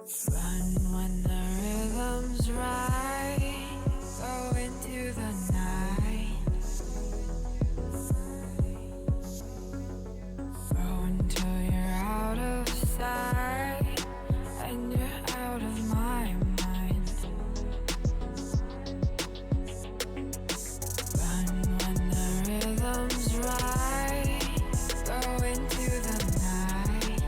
Run when the rhythm's right. Go into the night. Go until you're out of sight and you're out of my mind. Run when the rhythm's right. Go into the night.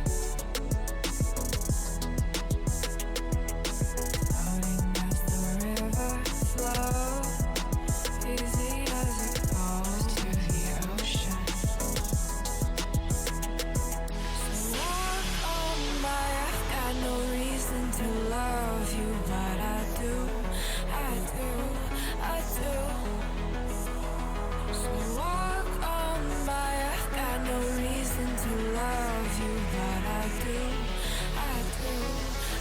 Floating as the river flows, easy as it goes to the ocean. So walk on by, I've got no reason to love you, but I do, I do, I do. So walk on by, I've got no reason to love you, but I do, I do,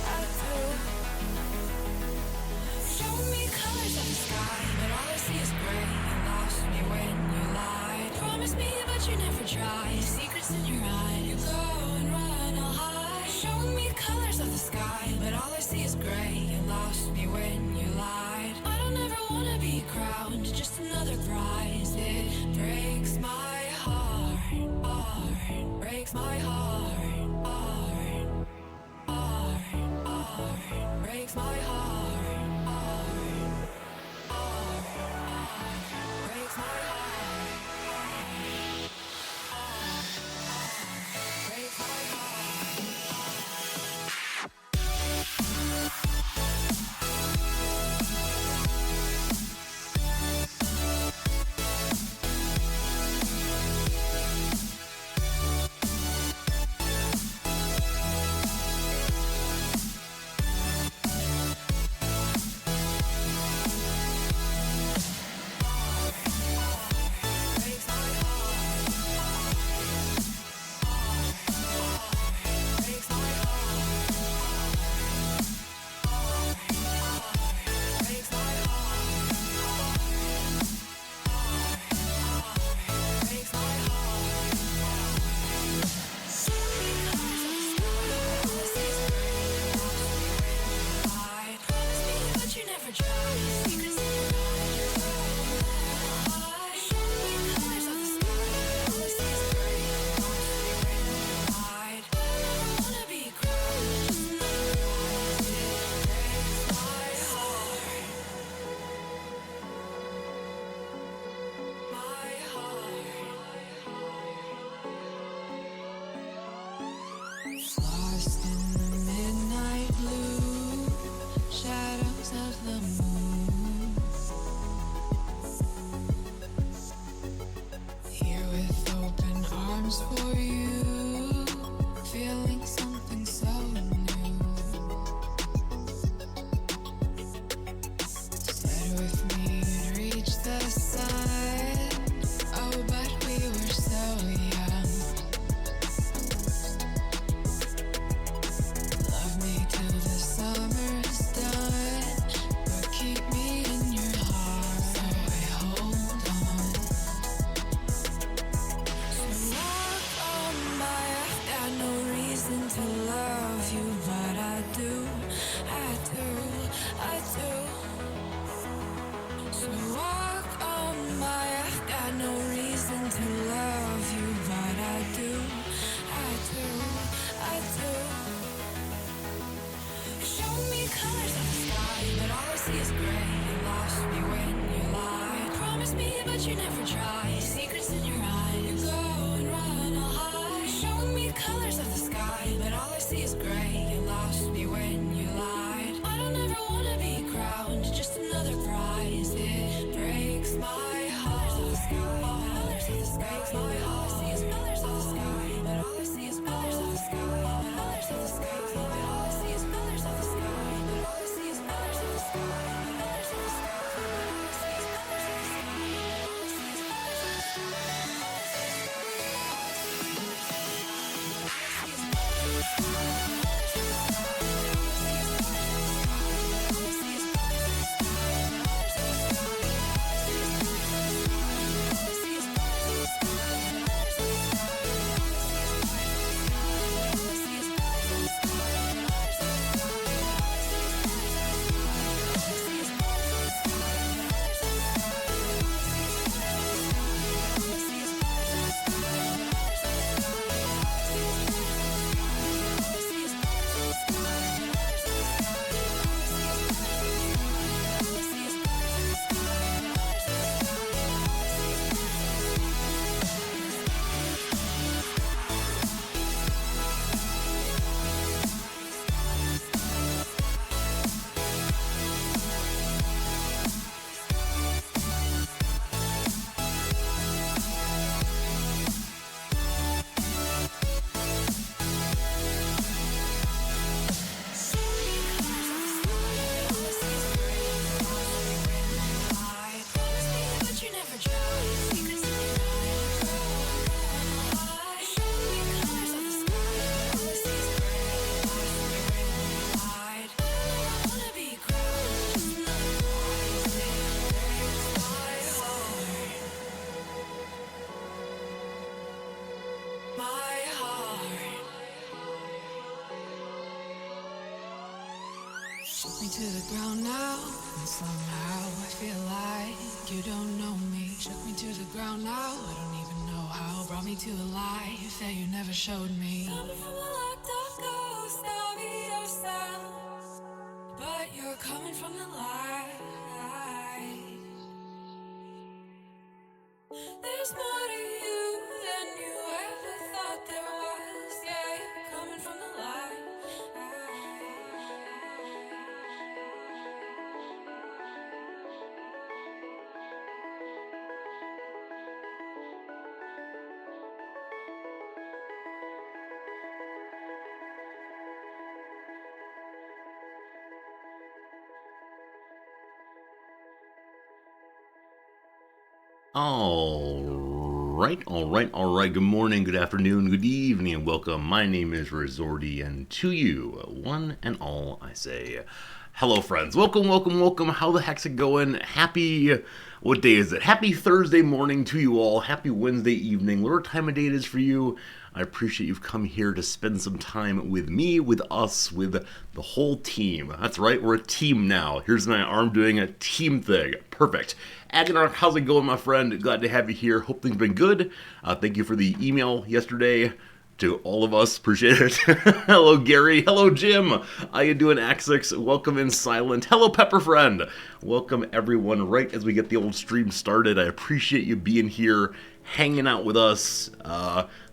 I do. Show me colors of the sky, but all I see is gray. You lost me when you lied. Promise me, but you never tried. Secrets in your eye, you go and run, I'll hide. Show me colors of the sky, but all I see is gray. You lost me when you lied. I don't ever wanna be crowned, just another prize. It breaks my heart, heart, breaks my heart, heart, heart, heart, breaks my heart, heart, heart, heart, breaks my heart, heart, heart, breaks my heart. Lost in the midnight blue, shadows of the moon. Here with open arms for you, feeling something so new. Said with me you'd reach the sun, oh but we were so young. Love me till the summer's done, but keep me in your heart, so I hold on. So walk on by, I've got no reason to love you, but I do, I do, I do. So walk on by, I've got no reason to love you, but I do, I do, I do. Show me colors of the sky, but all I see is gray. You lost me when you lied. Promise me, but you never tried. Secrets in your eye, you go and run, I'll hide. Show me colors of the sky, but all I see is gray. You lost me when you lied. I don't ever wanna be crowned, just another prize. It breaks my heart. Colors of the sky, breaks my heart. All I see is colors of the sky, but all I see is colors of the sky. Colors of the sky, but all I see is colors of the sky. But all I see is colors of the sky. Colors of the sky, but all I see is colors of the sky. All I see is colors of the sky. All I see is colors of the sky. Me to the ground now, and somehow I feel like you don't know me. Shook me to the ground now, I don't even know how. Brought me to a life that you never showed me. Coming from the locked up ghost of yourself, but you're coming from the light. There's more to you than you ever thought there was. Yeah, you're coming from the light. All right. Good morning, good afternoon, good evening, and welcome. My name is Resorty, and to you, one and all, I say, hello, friends. Welcome. How the heck's it going? What day is it? Happy Thursday morning to you all. Happy Wednesday evening, whatever time of day it is for you. I appreciate you've come here to spend some time with me, with us, with the whole team. That's right, we're a team now. Here's my arm doing a team thing. Perfect. Agonarch, how's it going, my friend? Glad to have you here. Hope things have been good. Thank you for the email yesterday to all of us. Appreciate it. Hello, Gary. Hello, Jim. How you doing, Axix? Welcome in Silent. Hello, Pepper Friend. Welcome, everyone, right as we get the old stream started. I appreciate you being here, hanging out with us.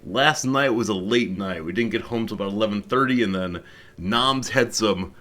Last night was a late night. We didn't get home till about 11:30, and then Noms had some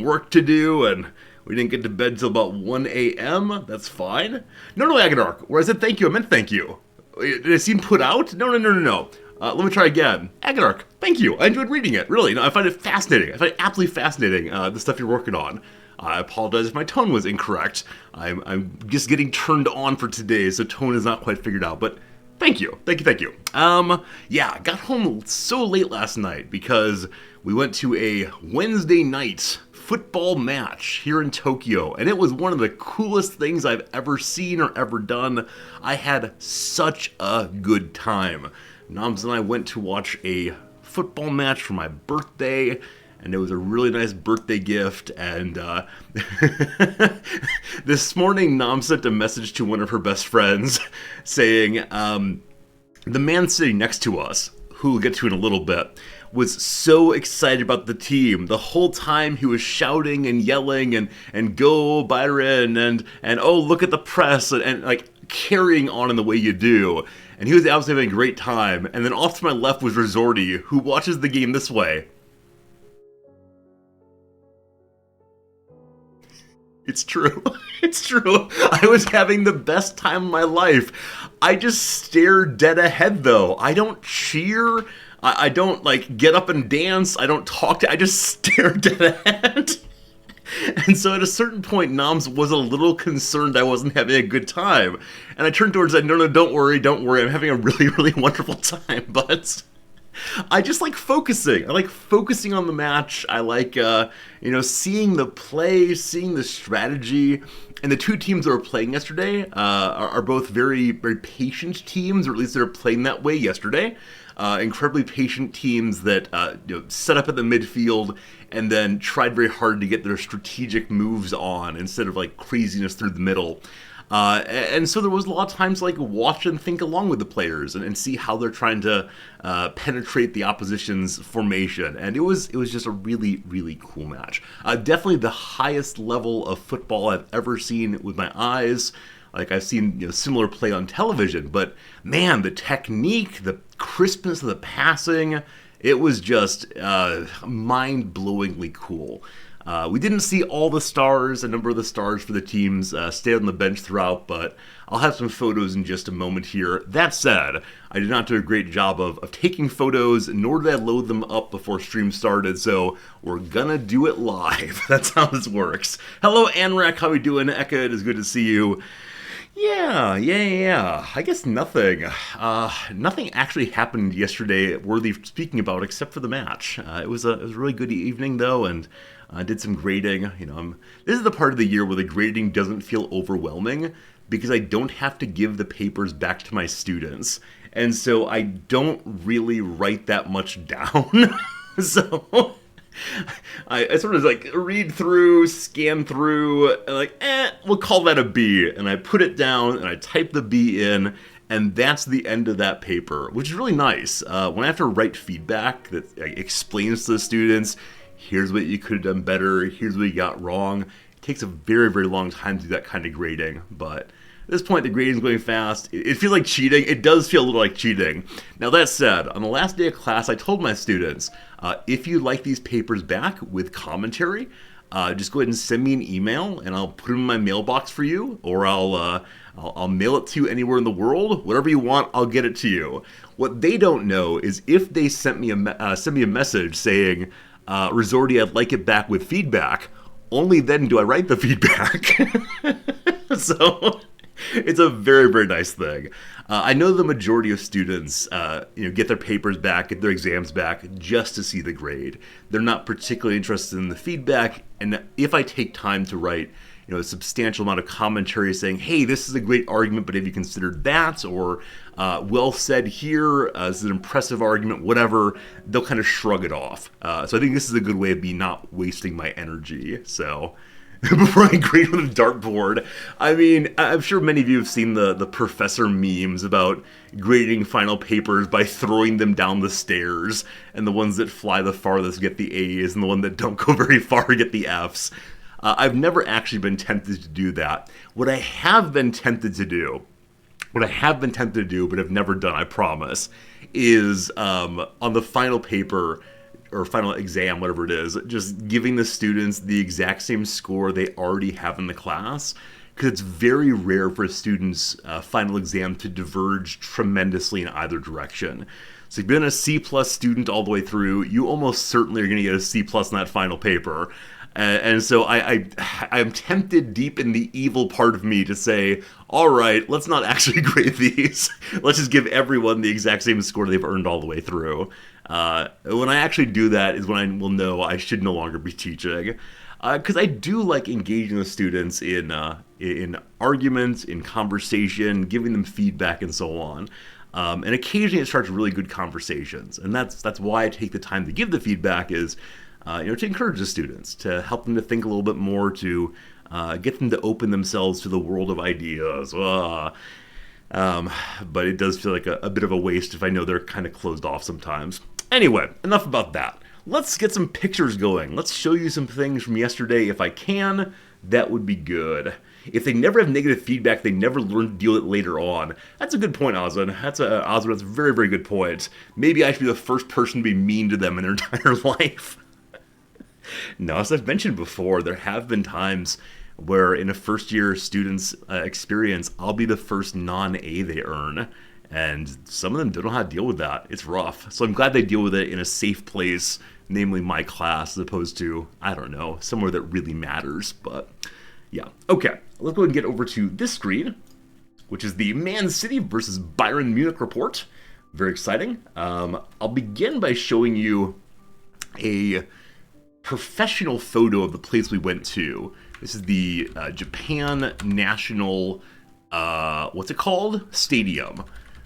work to do, and we didn't get to bed till about 1 a.m. That's fine. No, Agonarch. Where I said thank you, I meant thank you. Did it seem put out? No. Let me try again. Agonarch, thank you. I enjoyed reading it. Really, I find it fascinating. I find it absolutely fascinating, the stuff you're working on. I apologize if my tone was incorrect. I'm just getting turned on for today, so tone is not quite figured out, but thank you. I got home so late last night because we went to a Wednesday night football match here in Tokyo, and it was one of the coolest things I've ever seen or ever done. I had such a good time. Noms and I went to watch a football match for my birthday, and it was a really nice birthday gift, and this morning Nom sent a message to one of her best friends saying, the man sitting next to us, who we'll get to in a little bit, was so excited about the team. The whole time he was shouting and yelling and go Byron and oh, look at the press and like carrying on in the way you do. And he was absolutely having a great time. And then off to my left was Resorty, who watches the game this way. It's true. It's true. I was having the best time of my life. I just stare dead ahead, though. I don't cheer. I don't, get up and dance. I don't talk I just stare dead ahead. And so at a certain point, Noms was a little concerned I wasn't having a good time. And I turned towards her and said, no, don't worry. I'm having a really, really wonderful time. But I just like focusing. I like focusing on the match. I like, seeing the play, seeing the strategy. And the two teams that were playing yesterday are both very, very patient teams, or at least they're playing that way yesterday. Incredibly patient teams that set up at the midfield and then tried very hard to get their strategic moves on instead of craziness through the middle. And so there was a lot of times watch and think along with the players and see how they're trying to penetrate the opposition's formation. And it was just a really, really cool match. Definitely the highest level of football I've ever seen with my eyes. I've seen similar play on television, but man, the technique, the crispness of the passing, it was just mind-blowingly cool. We didn't see all the stars, a number of the stars for the teams stayed on the bench throughout, but I'll have some photos in just a moment here. That said, I did not do a great job of taking photos, nor did I load them up before stream started, so we're gonna do it live. That's how this works. Hello, Anrak, how are we doing? Eka, it is good to see you. Yeah. I guess nothing. Nothing actually happened yesterday worthy of speaking about except for the match. It was a really good evening though, and I did some grading. This is the part of the year where the grading doesn't feel overwhelming because I don't have to give the papers back to my students, and so I don't really write that much down. So I sort of like read through, scan through, and like, we'll call that a B. And I put it down and I type the B in, and that's the end of that paper, which is really nice. When I have to write feedback that explains to the students, here's what you could have done better, here's what you got wrong, it takes a very, very long time to do that kind of grading, but at this point, the grading's going fast. It feels like cheating. It does feel a little like cheating. Now, that said, on the last day of class, I told my students, if you like these papers back with commentary, just go ahead and send me an email, and I'll put them in my mailbox for you, or I'll mail it to you anywhere in the world. Whatever you want, I'll get it to you. What they don't know is if they send me a message saying, Resorty, I'd like it back with feedback, only then do I write the feedback. So it's a very, very nice thing. I know the majority of students, get their papers back, get their exams back just to see the grade. They're not particularly interested in the feedback, and if I take time to write, a substantial amount of commentary saying, hey, this is a great argument, but have you considered that? Or, well said here, this is an impressive argument, whatever, they'll kind of shrug it off. So I think this is a good way of me not wasting my energy. So before I grade with a dartboard, I mean, I'm sure many of you have seen the professor memes about grading final papers by throwing them down the stairs, and the ones that fly the farthest get the A's, and the ones that don't go very far get the F's. I've never actually been tempted to do that. What I have been tempted to do, but have never done, I promise, is on the final paper or final exam, whatever it is, just giving the students the exact same score they already have in the class. Because it's very rare for a student's final exam to diverge tremendously in either direction. So if you've been a C+ student all the way through, you almost certainly are going to get a C+ in that final paper. And so I'm tempted deep in the evil part of me to say, all right, let's not actually grade these. Let's just give everyone the exact same score they've earned all the way through. When I actually do that is when I will know I should no longer be teaching. Because I do like engaging the students in arguments, in conversation, giving them feedback, and so on. And occasionally it starts really good conversations. And that's why I take the time to give the feedback is, to encourage the students, to help them to think a little bit more, to get them to open themselves to the world of ideas. But it does feel like a bit of a waste if I know they're kind of closed off sometimes. Anyway, enough about that. Let's get some pictures going. Let's show you some things from yesterday. If I can, that would be good. If they never have negative feedback, they never learn to deal with it later on. That's a good point, Osmond. That's a very, very good point. Maybe I should be the first person to be mean to them in their entire life. No, as I've mentioned before, there have been times where in a first-year student's experience, I'll be the first non-A they earn, and some of them don't know how to deal with that. It's rough. So I'm glad they deal with it in a safe place, namely my class, as opposed to, I don't know, somewhere that really matters. But yeah, okay, let's go ahead and get over to this screen, which is the Man City versus Bayern Munich report. Very exciting. I'll begin by showing you a professional photo of the place we went to. This is the Japan National, what's it called? Stadium.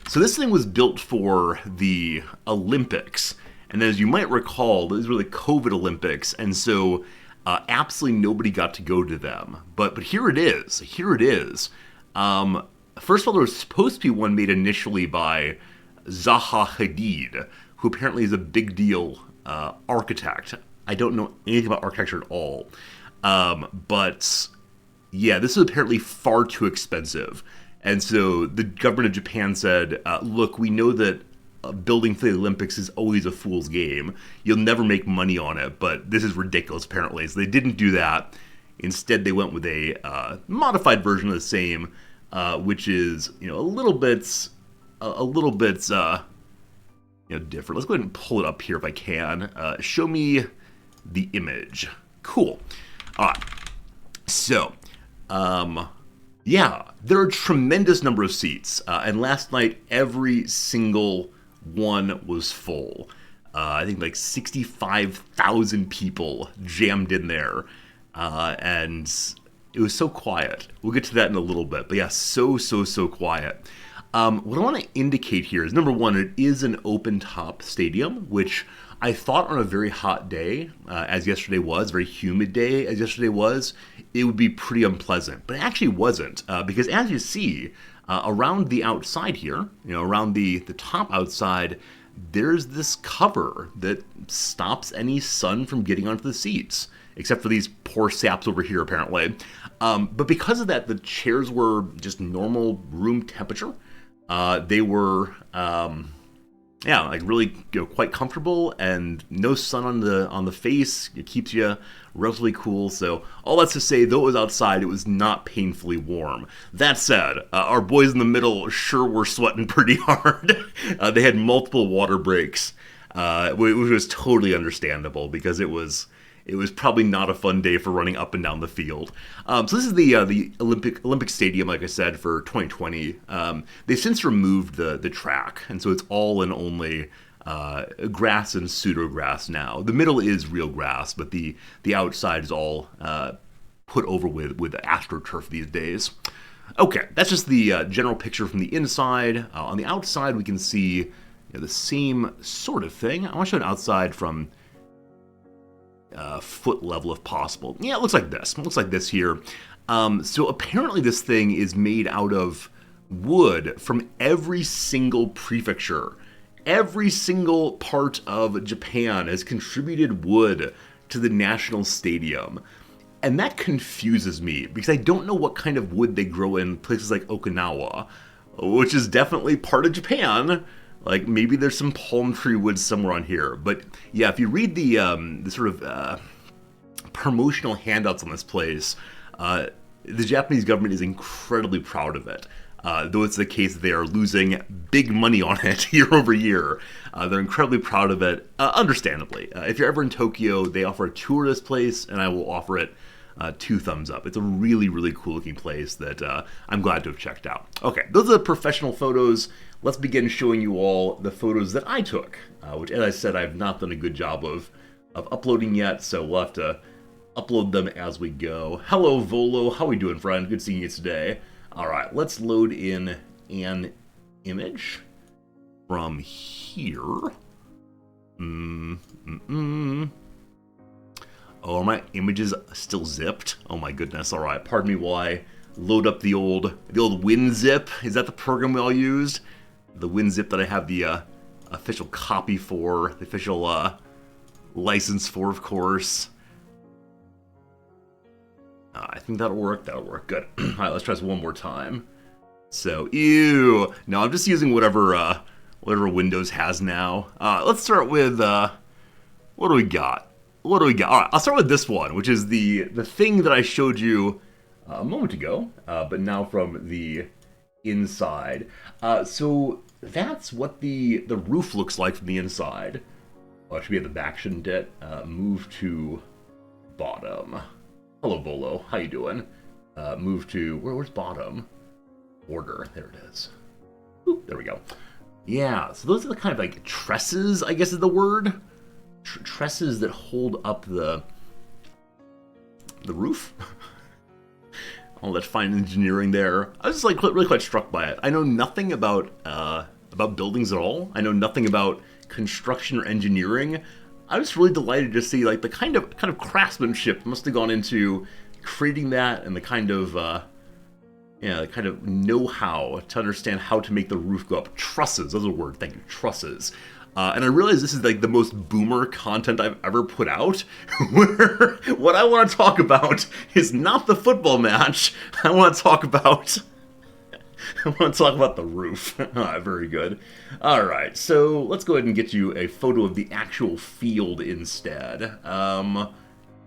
So this thing was built for the Olympics. And as you might recall, these were the COVID Olympics. And so absolutely nobody got to go to them. But here it is. Here it is. First of all, there was supposed to be one made initially by Zaha Hadid, who apparently is a big deal architect. I don't know anything about architecture at all. But yeah, this is apparently far too expensive. And so the government of Japan said, look, we know that building for the Olympics is always a fool's game. You'll never make money on it, but this is ridiculous, apparently. So they didn't do that. Instead, they went with a modified version of the same, which is, a little bit different. Let's go ahead and pull it up here if I can. Show me the image. Cool. All right. So, yeah, there are a tremendous number of seats. And last night, every single one was full. I think like 65,000 people jammed in there. And it was so quiet. We'll get to that in a little bit. But yeah, so quiet. What I want to indicate here is, number one, it is an open-top stadium, which I thought on a very hot day, as yesterday was, very humid day as yesterday was, it would be pretty unpleasant. But it actually wasn't, because as you see, around the outside here, around the top outside, there's this cover that stops any sun from getting onto the seats, except for these poor saps over here, apparently. But because of that, the chairs were just normal room temperature. They were, like really quite comfortable, and no sun on the face. It keeps you relatively cool. So all that's to say, though it was outside, it was not painfully warm. That said, our boys in the middle sure were sweating pretty hard. They had multiple water breaks, which was totally understandable because it was probably not a fun day for running up and down the field. So this is the Olympic Stadium, like I said, for 2020. They've since removed the track, and so it's all in only grass and pseudo grass now. The middle is real grass, but the outside is all put over with AstroTurf these days. Okay, that's just the general picture from the inside. On the outside, we can see the same sort of thing. I want to show an outside from foot level if possible. Yeah, it looks like this. It looks like this here. So apparently this thing is made out of wood from every single prefecture. Every single part of Japan has contributed wood to the national stadium. And that confuses me because I don't know what kind of wood they grow in places like Okinawa, which is definitely part of Japan. Like, maybe there's some palm tree wood somewhere on here. But yeah, if you read the sort of promotional handouts on this place, the Japanese government is incredibly proud of it. Though it's the case that they are losing big money on it year over year. They're incredibly proud of it, understandably. If you're ever in Tokyo, they offer a tour of this place, and I will offer it 2 thumbs up. It's a really, really cool looking place that I'm glad to have checked out. Okay, those are the professional photos. Let's begin showing you all the photos that I took, which, as I said, I've not done a good job of uploading yet, so we'll have to upload them as we go. Hello, Volo. How we doing, friend? Good seeing you today. All right, let's load in an image from here. Oh, are my images still zipped? Oh my goodness. All right, pardon me while I load up the old WinZip. Is that the program we all used? The WinZip that I have the official copy for, the official license for, of course. I think that'll work. That'll work. Good. All right, let's try this one more time. So, ew. No, I'm just using whatever Windows has now. Let's start with what do we got? All right, I'll start with this one, which is the thing that I showed you a moment ago, but now from the inside. So that's what the roof looks like from the inside. Oh, it should be at the back, shouldn't it? Move to bottom. Hello, Volo. How you doing? Move to where's bottom? Order. There it is. Oop, there we go. Yeah. So those are the kind of like trusses, I guess is the word. Trusses that hold up the roof. All that fine engineering there. I was just like really quite struck by it. I know nothing about buildings at all. I know nothing about construction or engineering. I was really delighted to see like the kind of craftsmanship must have gone into creating that, and the kind of the kind of know-how to understand how to make the roof go up. Trusses, that's a word. Thank you, trusses. And I realize this is like the most boomer content I've ever put out, where what I want to talk about is not the football match. I want to talk about the roof. Very good. All right, so let's go ahead and get you a photo of the actual field instead.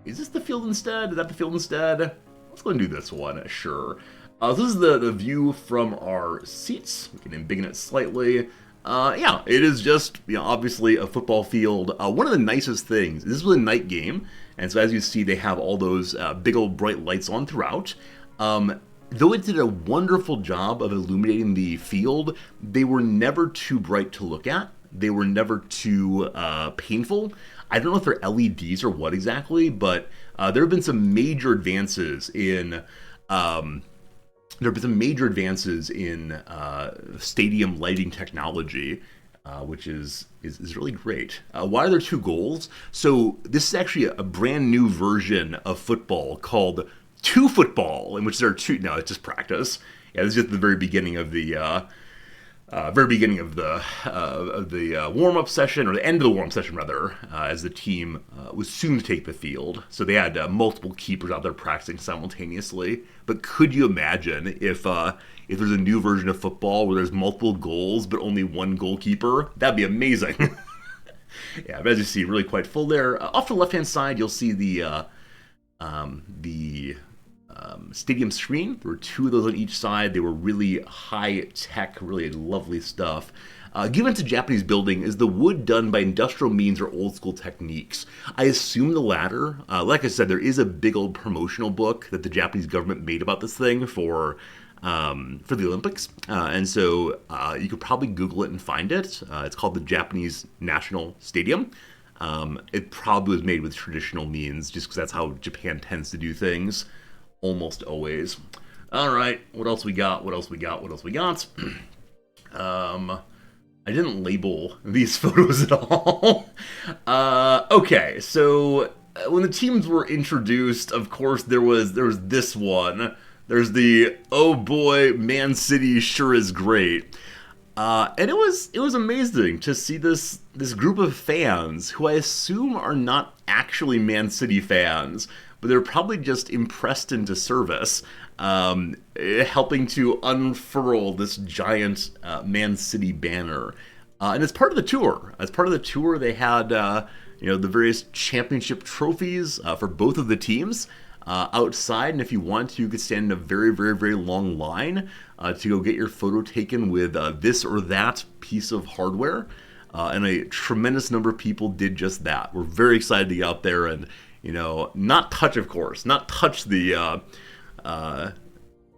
Is this the field instead? Is that the field instead? Let's go ahead and do this one, sure. This is the view from our seats. We can embiggen it slightly. Yeah, it is just, obviously a football field. One of the nicest things, this was a night game, and so as you see, they have all those big old bright lights on throughout. Though it did a wonderful job of illuminating the field, they were never too bright to look at. They were never too painful. I don't know if they're LEDs or what exactly, but there have been some major advances in stadium lighting technology which is really great. Why are there 2 goals? So this is actually a brand new version of football called 2 football, in which there are 2. No, it's just practice. Yeah, this is just the very beginning of the warm-up session, or the end of the warm-up session rather, as the team was soon to take the field. So they had multiple keepers out there practicing simultaneously. But could you imagine if there's a new version of football where there's multiple goals but only one goalkeeper? That'd be amazing. Yeah, but as you see, really quite full there. Off to the left-hand side, you'll see the stadium screen. There were 2 of those on each side. They were really high-tech, really lovely stuff. Given to Japanese building, is the wood done by industrial means or old-school techniques? I assume the latter. Like I said, there is a big old promotional book that the Japanese government made about this thing for the Olympics. And so you could probably Google it and find it. It's called the Japanese National Stadium. It probably was made with traditional means, just because that's how Japan tends to do things. Almost always. All right, what else we got? I didn't label these photos at all. Okay, so when the teams were introduced, of course, there was this one. There's the, oh boy, Man City sure is great. And it was amazing to see this group of fans who I assume are not actually Man City fans, but they're probably just impressed into service, helping to unfurl this giant Man City banner. And it's part of the tour. As part of the tour, they had the various championship trophies for both of the teams outside, and if you want to, you could stand in a very, very, very long line to go get your photo taken with this or that piece of hardware. And a tremendous number of people did just that. We're very excited to get out there and, not touch the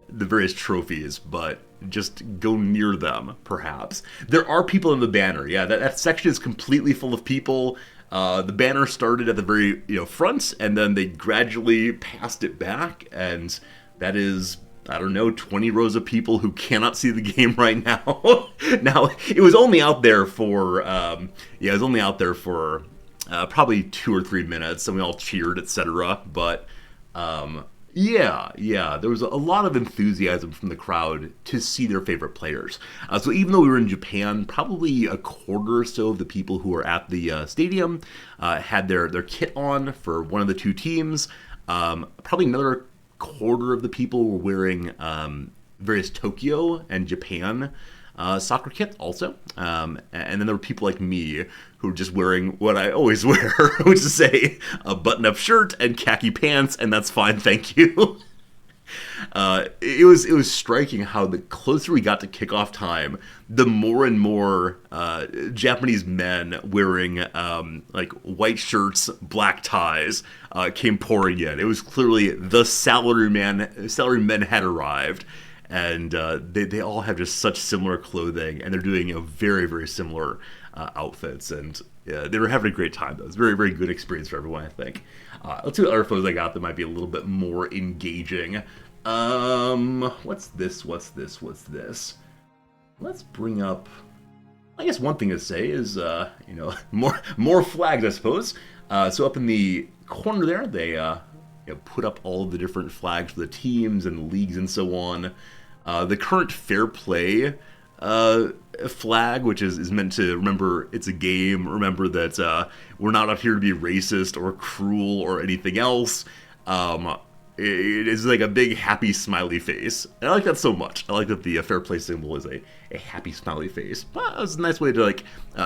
various trophies, but just go near them, perhaps. There are people in the banner. Yeah, that section is completely full of people. The banner started at the very front, and then they gradually passed it back, and that is, I don't know, 20 rows of people who cannot see the game right now. Now, it was only out there for probably 2 or 3 minutes, and we all cheered, etc. But yeah, there was a lot of enthusiasm from the crowd to see their favorite players. So even though we were in Japan, probably a quarter or so of the people who were at the stadium had their kit on for one of the 2 teams. Probably another quarter of the people were wearing various Tokyo and Japan soccer kit also. And then there were people like me who were just wearing what I always wear, which is a button-up shirt and khaki pants, and that's fine, thank you. It was striking how the closer we got to kickoff time, the more and more Japanese men wearing white shirts, black ties came pouring in. It was clearly the salarymen had arrived. And they all have just such similar clothing, and they're doing very, very similar outfits. And they were having a great time, though. It was a very, very good experience for everyone, I think. Let's see what other photos I got that might be a little bit more engaging. What's this? Let's bring up... I guess one thing to say is, more flags, I suppose. So up in the corner there, they put up all of the different flags for the teams and the leagues and so on. The current fair play flag, which is meant to remember it's a game, remember that we're not out here to be racist or cruel or anything else. It is like a big happy smiley face. And I like that so much. I like that the fair play symbol is a happy smiley face. But it was a nice way to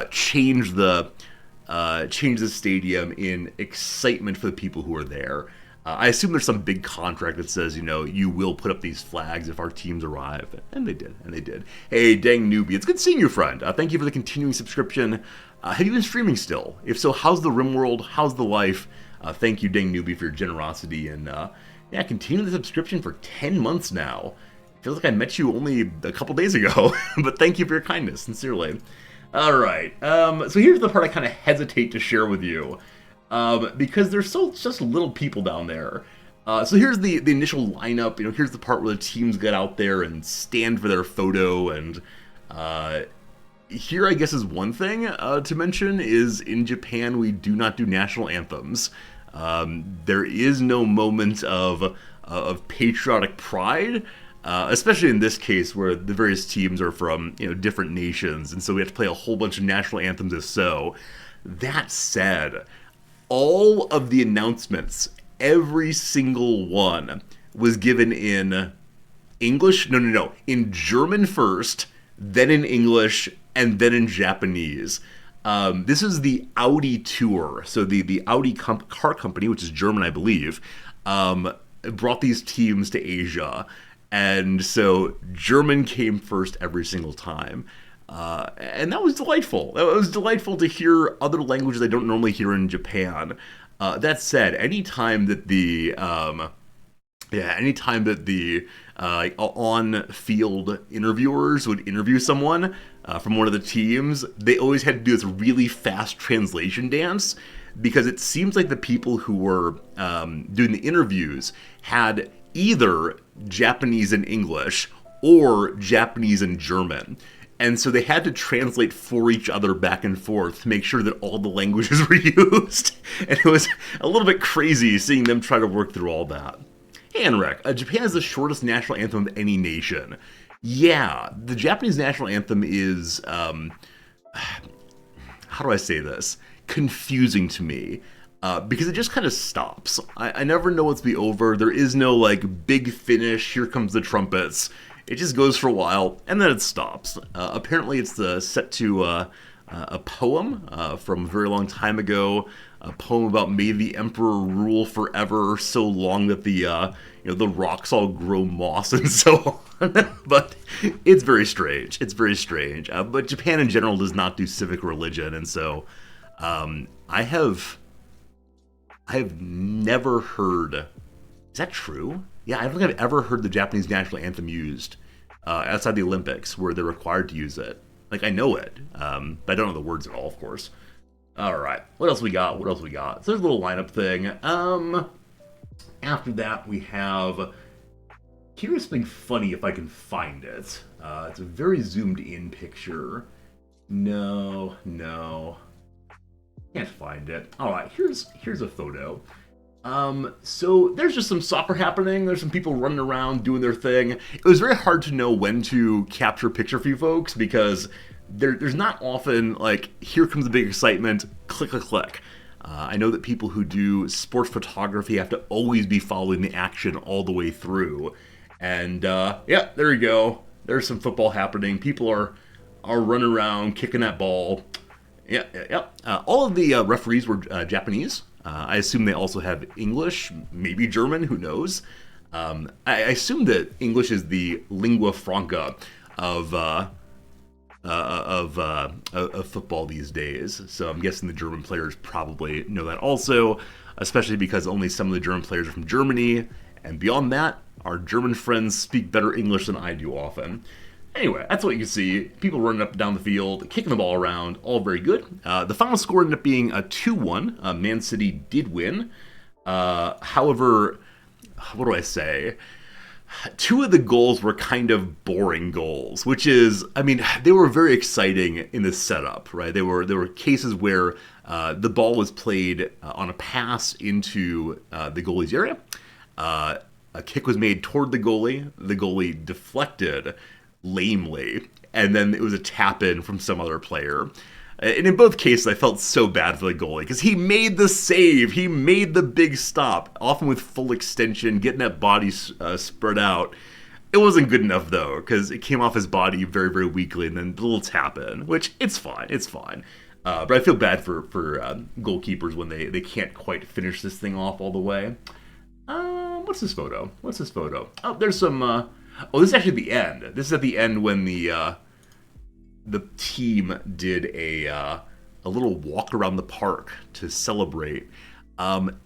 change the stadium in excitement for the people who are there. I assume there's some big contract that says, you will put up these flags if our teams arrive. And they did. Hey, dang newbie. It's good seeing you, friend. Thank you for the continuing subscription. Have you been streaming still? If so, how's the RimWorld? How's the life? Thank you, dang newbie, for your generosity. And continue the subscription for 10 months now. Feels like I met you only a couple days ago. But thank you for your kindness, sincerely. All right. So here's the part I kind of hesitate to share with you. Because there's just little people down there. So here's the initial lineup. Here's the part where the teams get out there and stand for their photo, and here, I guess, is one thing to mention is in Japan we do not do national anthems. There is no moment of patriotic pride, especially in this case where the various teams are from different nations, and so we have to play a whole bunch of national anthems. If so, that said, all of the announcements, every single one, was given in English. No, in German first, then in English, and then in Japanese. This is the Audi tour. So the Audi car company, which is German, I believe, brought these teams to Asia. And so German came first every single time. And that was delightful. It was delightful to hear other languages I don't normally hear in Japan. That said, anytime that the on-field interviewers would interview someone from one of the teams, they always had to do this really fast translation dance, because it seems like the people who were doing the interviews had either Japanese and English or Japanese and German. And so they had to translate for each other back and forth to make sure that all the languages were used. And it was a little bit crazy seeing them try to work through all that. Hey, Enric, Japan is the shortest national anthem of any nation. Yeah, the Japanese national anthem is, how do I say this? Confusing to me. Because it just kind of stops. I never know what's be over. There is no, big finish, here comes the trumpets. It just goes for a while, and then it stops. Apparently it's set to a poem from a very long time ago, a poem about may the emperor rule forever, so long that the rocks all grow moss and so on. But it's very strange. It's very strange. But Japan in general does not do civic religion, and so I have never heard. Is that true? Yeah, I don't think I've ever heard the Japanese national anthem used outside the Olympics, where they're required to use it. I know it, but I don't know the words at all, of course. All right, what else we got? So there's a little lineup thing. After that, we have. Here's something funny if I can find it. It's a very zoomed in picture. No. Can't find it. All right, here's a photo. So there's just some soccer happening. There's some people running around doing their thing. It was very hard to know when to capture a picture for you folks, because there's not often here comes the big excitement, click. I know that people who do sports photography have to always be following the action all the way through. And yeah, there you go. There's some football happening. People are running around, kicking that ball. Yeah. All of the referees were Japanese. I assume they also have English, maybe German, who knows. I assume that English is the lingua franca of football these days. So I'm guessing the German players probably know that also, especially because only some of the German players are from Germany. And beyond that, our German friends speak better English than I do often. Anyway, that's what you can see. People running up and down the field, kicking the ball around, all very good. The final score ended up being a 2-1. Man City did win. However, what do I say? Two of the goals were kind of boring goals, which is, they were very exciting in the setup, right? There were cases where the ball was played on a pass into the goalie's area. A kick was made toward the goalie deflected lamely, and then it was a tap-in from some other player. And in both cases, I felt so bad for the goalie, because he made the save, he made the big stop, often with full extension, getting that body spread out. It wasn't good enough, though, because it came off his body very, very weakly, and then the little tap-in, which, it's fine. But I feel bad for goalkeepers when they can't quite finish this thing off all the way. What's this photo? Oh, there's some... this is actually the end. This is at the end when the team did a little walk around the park to celebrate.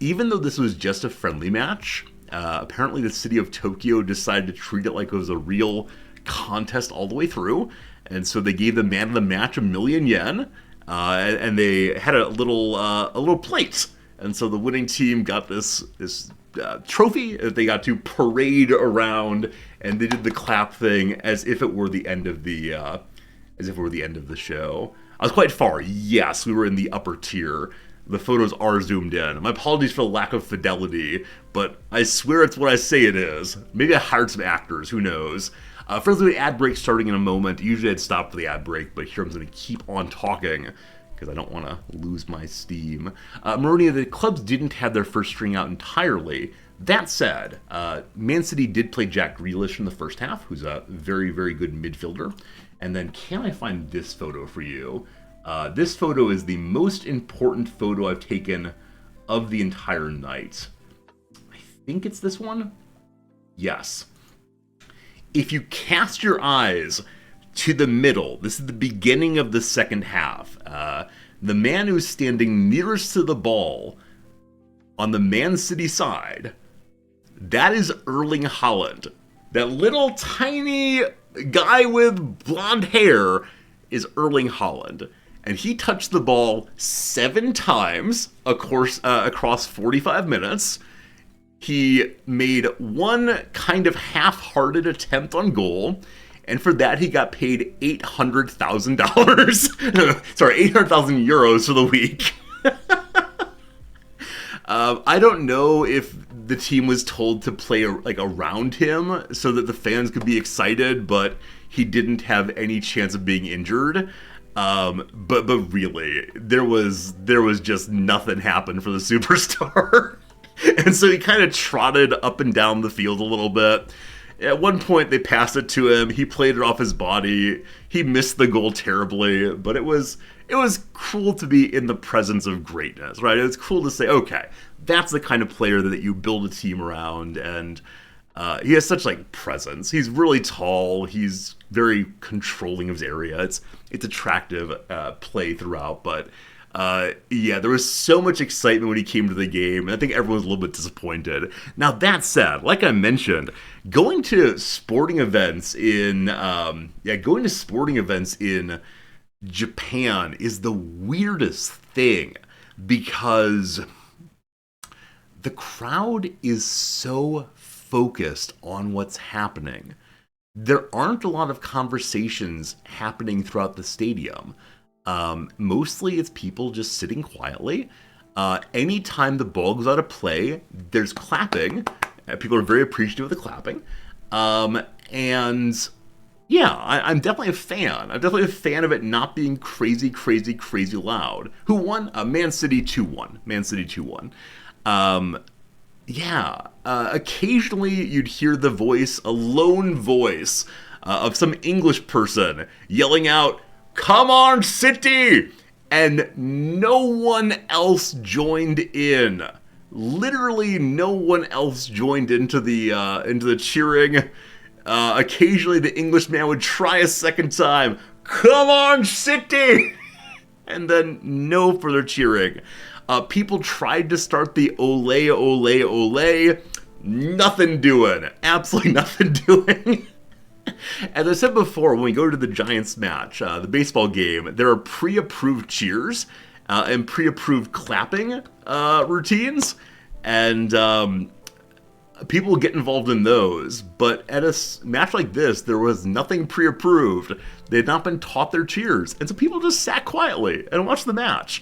Even though this was just a friendly match, apparently the city of Tokyo decided to treat it like it was a real contest all the way through, and so they gave the man of the match 1 million yen, and they had a little plate, and so the winning team got this trophy that they got to parade around, and they did the clap thing as if it were the end of the as if it were the end of the show. I was quite far. Yes, we were in the upper tier. The photos are zoomed in. My apologies for the lack of fidelity, but I swear it's what I say it is. Maybe I hired some actors, who knows. For the ad break starting in a moment. Usually I'd stop for the ad break, but here I'm going to keep on talking because I don't want to lose my steam. Maronia, the clubs didn't have their first string out entirely. That said, Man City did play Jack Grealish in the first half, who's a very, very good midfielder. And then can I find this photo for you? This photo is the most important photo I've taken of the entire night. I think it's this one. Yes. If you cast your eyes to the middle, this is the beginning of the second half. The man who's standing nearest to the ball on the Man City side, that is Erling Haaland. That little tiny guy with blonde hair is Erling Haaland. And he touched the ball 7 times across 45 minutes. He made one kind of half-hearted attempt on goal, and for that he got paid $800,000. Sorry, 800,000 euros for the week. I don't know if the team was told to play around him so that the fans could be excited, but he didn't have any chance of being injured. But really, there was just nothing happened for the superstar. And so he kind of trotted up and down the field a little bit. At one point, they passed it to him. He played it off his body. He missed the goal terribly, but it was cool to be in the presence of greatness, right? It was cool to say, okay, that's the kind of player that you build a team around, and he has such presence. He's really tall. He's very controlling of his area. It's attractive play throughout, but there was so much excitement when he came to the game, and I think everyone was a little bit disappointed. Now, that said, like I mentioned, going to sporting events in Japan is the weirdest thing because the crowd is so focused on what's happening. There aren't a lot of conversations happening throughout the stadium. Mostly it's people just sitting quietly. Anytime the ball goes out of play, there's clapping. People are very appreciative of the clapping. I'm definitely a fan. I'm definitely a fan of it not being crazy, crazy, crazy loud. Who won? Man City 2-1. Man City 2-1. Occasionally you'd hear the voice, a lone voice, of some English person yelling out, "Come on, City!" And no one else joined in. Literally no one else joined into the cheering. Occasionally the Englishman would try a second time, "Come on, City!" And then no further cheering. People tried to start the ole, ole, ole. Nothing doing. Absolutely nothing doing. As I said before, when we go to the Giants match, the baseball game, there are pre-approved cheers and pre-approved clapping routines, and people get involved in those. But at a match like this, there was nothing pre-approved. They had not been taught their cheers, and so people just sat quietly and watched the match.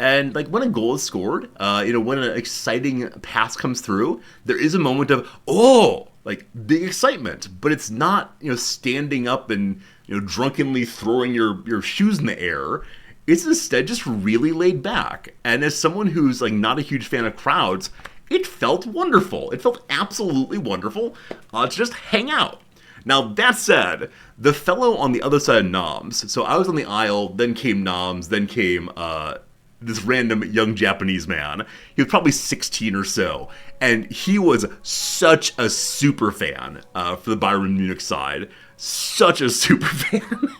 And when a goal is scored, when an exciting pass comes through, there is a moment of, big excitement. But it's not, standing up and, drunkenly throwing your shoes in the air. It's instead just really laid back. And as someone who's not a huge fan of crowds, it felt wonderful. It felt absolutely wonderful to just hang out. Now, that said, the fellow on the other side of Noms, so I was on the aisle, then came Noms, then came this random young Japanese man. He was probably 16 or so, and he was such a super fan for the Bayern Munich side. Such a super fan.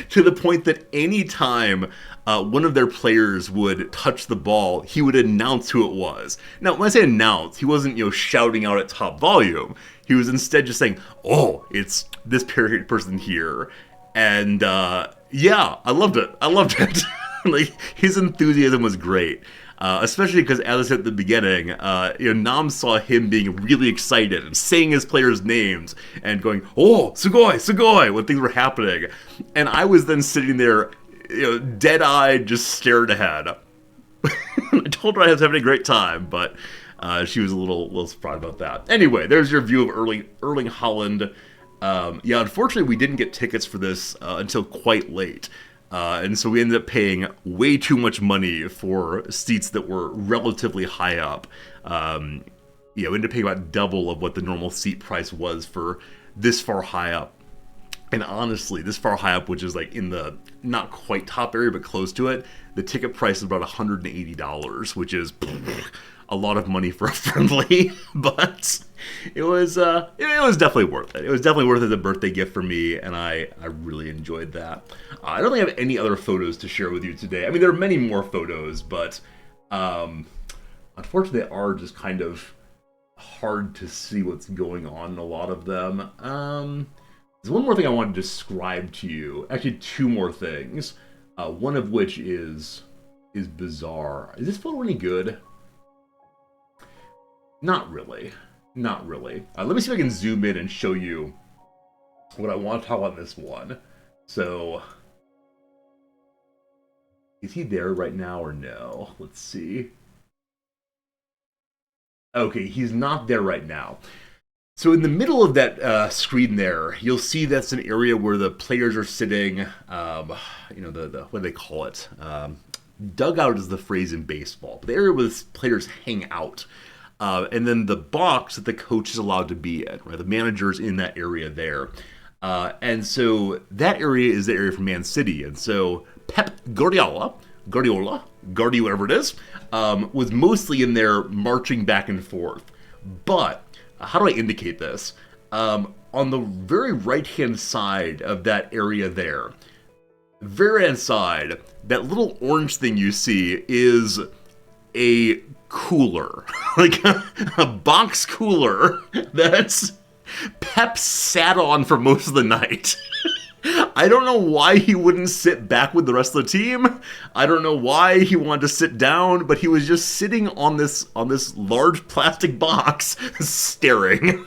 To the point that any time one of their players would touch the ball, he would announce who it was. Now, when I say announce, he wasn't, shouting out at top volume. He was instead just saying, "Oh, it's this person here." And I loved it. His enthusiasm was great. Especially because, as I said at the beginning, Nam saw him being really excited and saying his players' names and going, "Oh, Sugoi, Sugoi," when things were happening. And I was then sitting there, dead-eyed, just staring ahead. I told her I was having a great time, but she was a little surprised about that. Anyway, there's your view of Erling Haaland. Unfortunately, we didn't get tickets for this until quite late. And so we ended up paying way too much money for seats that were relatively high up. We ended up paying about double of what the normal seat price was for this far high up. And honestly, this far high up, which is like in the not quite top area, but close to it, the ticket price is about $180, which is a lot of money for a friendly, but it was definitely worth it. It was definitely worth it as a birthday gift for me, and I really enjoyed that. I don't think I have any other photos to share with you today. I mean, there are many more photos, but unfortunately, they are just kind of hard to see what's going on in a lot of them. There's one more thing I want to describe to you. Actually, two more things. One of which is bizarre. Is this photo any good? Not really. Not really. Let me see if I can zoom in and show you what I want to talk about in this one. So, is he there right now or no? Let's see. Okay, he's not there right now. So in the middle of that screen there, you'll see that's an area where the players are sitting, the what do they call it? Dugout is the phrase in baseball. But the area where the players hang out. And then the box that the coach is allowed to be in, right? The manager's in that area there. And so that area is the area for Man City. And so Pep Guardiola, whatever it is, was mostly in there marching back and forth. But how do I indicate this? On the very right-hand side of that area there, very inside, that little orange thing you see is a cooler, like a box cooler that's Pep sat on for most of the night. I don't know why he wouldn't sit back with the rest of the team. I don't know why he wanted to sit down, but he was just sitting on this large plastic box staring.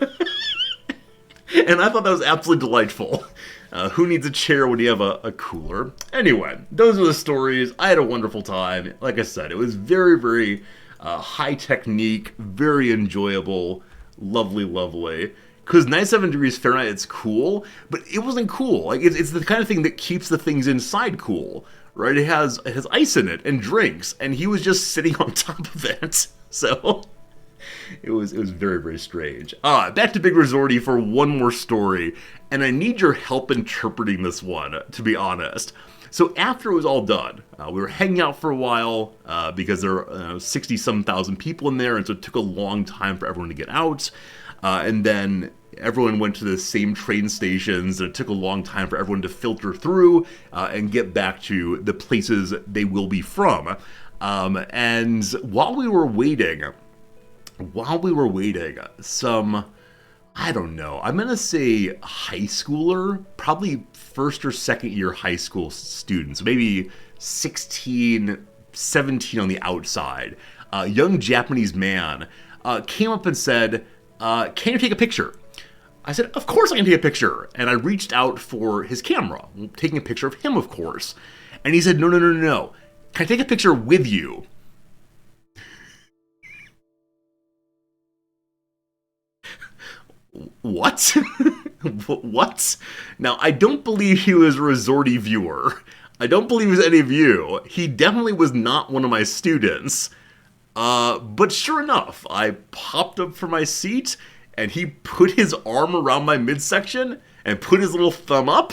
And I thought that was absolutely delightful. Who needs a chair when you have a cooler? Anyway, those are the stories. I had a wonderful time. Like I said, it was very, very high technique, very enjoyable, lovely. Because 97 degrees Fahrenheit, it's cool, but it wasn't cool. Like it's the kind of thing that keeps the things inside cool, right? It has ice in it and drinks, and he was just sitting on top of it. So it was very, very strange. Back to Big Resorty for one more story, and I need your help interpreting this one, to be honest. So after it was all done, we were hanging out for a while because there were 60-some thousand people in there, and so it took a long time for everyone to get out. And then everyone went to the same train stations, and it took a long time for everyone to filter through and get back to the places they will be from. And while we were waiting, some, I don't know, I'm going to say high schooler, probably first or second year high school students, maybe 16, 17 on the outside, a young Japanese man came up and said, "Can you take a picture?" I said, "Of course I can take a picture." And I reached out for his camera, taking a picture of him, of course. And he said, No. Can I take a picture with you? What? What? Now, I don't believe he was a Resorty viewer. I don't believe he was any of you. He definitely was not one of my students. But sure enough, I popped up from my seat, and he put his arm around my midsection and put his little thumb up.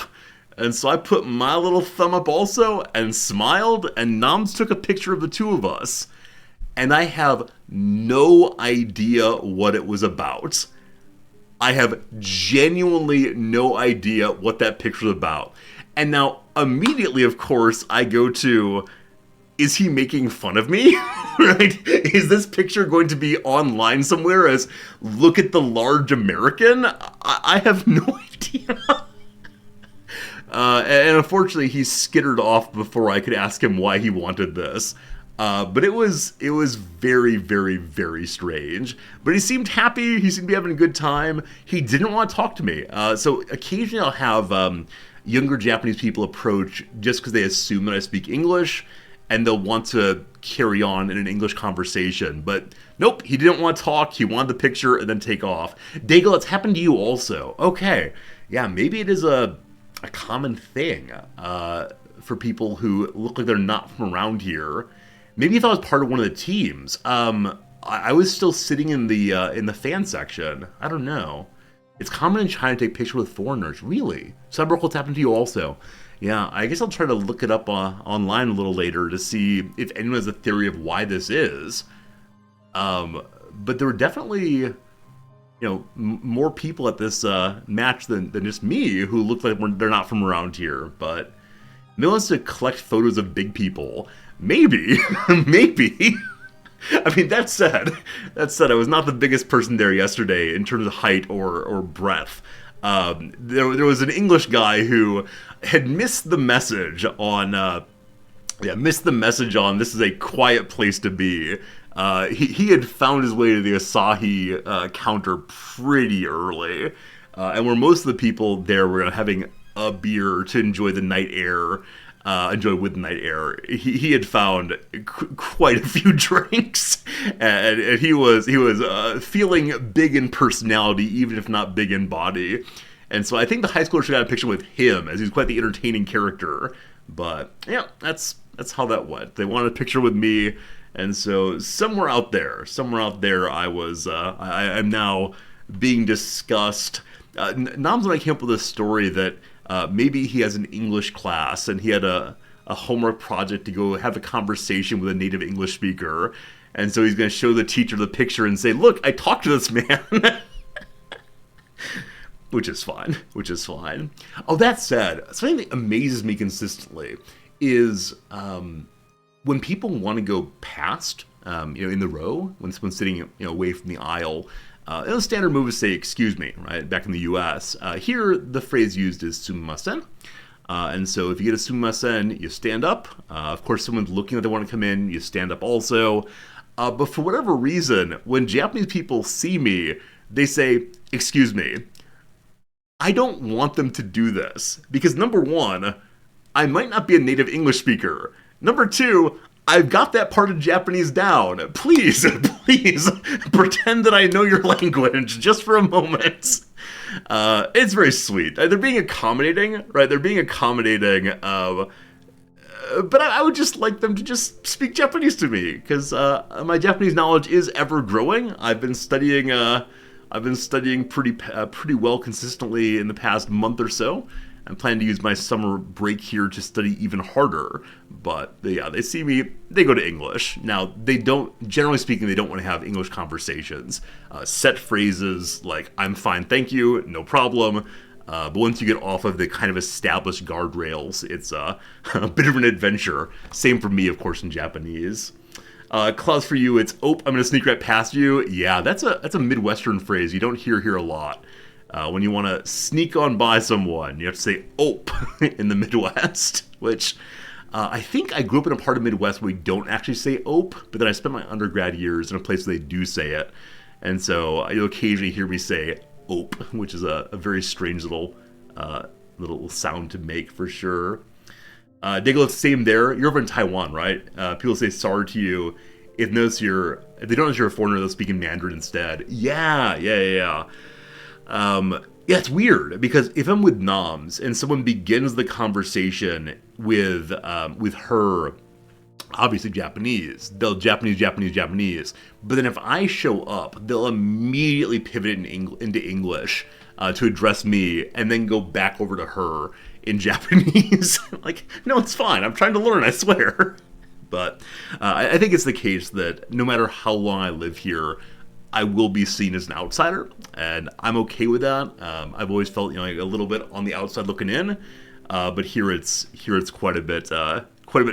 And so I put my little thumb up also and smiled, and Noms took a picture of the two of us. And I have no idea what it was about. I have genuinely no idea what that picture was about. And now, immediately, of course, I go to, is he making fun of me? Right? Is this picture going to be online somewhere as, look at the large American? I have no idea. And unfortunately, he skittered off before I could ask him why he wanted this. But it was very, very, very strange. But he seemed happy. He seemed to be having a good time. He didn't want to talk to me. So occasionally I'll have younger Japanese people approach just because they assume that I speak English, and they'll want to carry on in an English conversation. But nope, he didn't want to talk. He wanted the picture and then take off. Daigle, it's happened to you also. Okay. Yeah, maybe it is a common thing for people who look like they're not from around here. Maybe if I was part of one of the teams. I was still sitting in the fan section. I don't know. It's common in China to take pictures with foreigners. Really? Cyberwork, what's happened to you also? Yeah, I guess I'll try to look it up online a little later to see if anyone has a theory of why this is. But there were definitely, more people at this match than just me who looked like they're not from around here. But they wants to collect photos of big people. Maybe, maybe. I mean, that said, I was not the biggest person there yesterday in terms of height or breadth. There was an English guy who had missed the message on this is a quiet place to be. He had found his way to the Asahi counter pretty early, and where most of the people there were having a beer to enjoy the night air. Enjoy with the night air. He had found quite a few drinks, and he was feeling big in personality, even if not big in body. And so I think the high schooler should have a picture with him, as he's quite the entertaining character. But yeah, that's how that went. They wanted a picture with me, and so somewhere out there, I was. I'm now being discussed. Nam's when I came up with a story that. Maybe he has an English class and he had a homework project to go have a conversation with a native English speaker. And so he's going to show the teacher the picture and say, look, I talked to this man. Which is fine. Oh, that said, something that amazes me consistently is when people want to go past, in the row, when someone's sitting away from the aisle. The standard move is say, excuse me, right? Back in the US. Here, the phrase used is sumimasen. And so if you get a sumimasen, you stand up. Of course, someone's looking that they want to come in, you stand up also. But for whatever reason, when Japanese people see me, they say, excuse me. I don't want them to do this. Because number one, I might not be a native English speaker. Number two, I've got that part of Japanese down. Please pretend that I know your language just for a moment. It's very sweet. They're being accommodating, right? They're being accommodating. But I would just like them to just speak Japanese to me because my Japanese knowledge is ever growing. I've been studying pretty well consistently in the past month or so. I'm planning to use my summer break here to study even harder, but they see me, they go to English. Now, generally speaking, they don't want to have English conversations. Set phrases like, I'm fine, thank you, no problem. But once you get off of the kind of established guardrails, it's a bit of an adventure. Same for me, of course, in Japanese. Klaus, for you, it's, I'm going to sneak right past you. Yeah, that's a Midwestern phrase you don't hear here a lot. When you want to sneak on by someone, you have to say "ope" in the Midwest, which I think I grew up in a part of the Midwest where we don't actually say "ope," but then I spent my undergrad years in a place where they do say it, and so you'll occasionally hear me say "ope," which is a very strange little sound to make for sure. Diggle, it's the same there. You're over in Taiwan, right? People say sorry to you if they don't know you're a foreigner, they'll speak in Mandarin instead. Yeah. It's weird because if I'm with Noms and someone begins the conversation with her, obviously Japanese, they'll Japanese. But then if I show up, they'll immediately pivot into English to address me and then go back over to her in Japanese. Like, no, it's fine. I'm trying to learn, I swear. But I think it's the case that no matter how long I live here, I will be seen as an outsider, and I'm okay with that. I've always felt, like a little bit on the outside looking in, but here it's quite a bit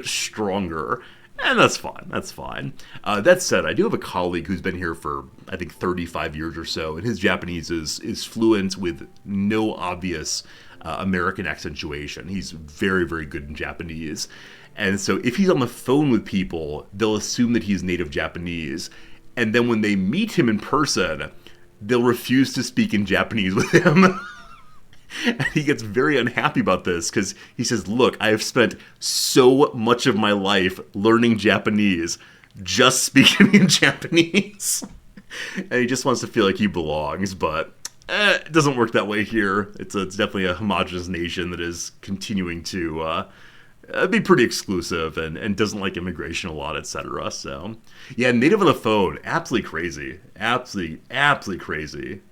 stronger, and that's fine. That said, I do have a colleague who's been here for I think 35 years or so, and his Japanese is fluent with no obvious American accentuation. He's very, very good in Japanese. And so if he's on the phone with people, they'll assume that he's native Japanese. And then when they meet him in person, they'll refuse to speak in Japanese with him. And he gets very unhappy about this because he says, look, I have spent so much of my life learning Japanese, just speaking in Japanese. And he just wants to feel like he belongs, but it doesn't work that way here. It's definitely a homogenous nation that is continuing to be pretty exclusive and doesn't like immigration a lot, etc. So, yeah, native on the phone, absolutely crazy. Absolutely crazy.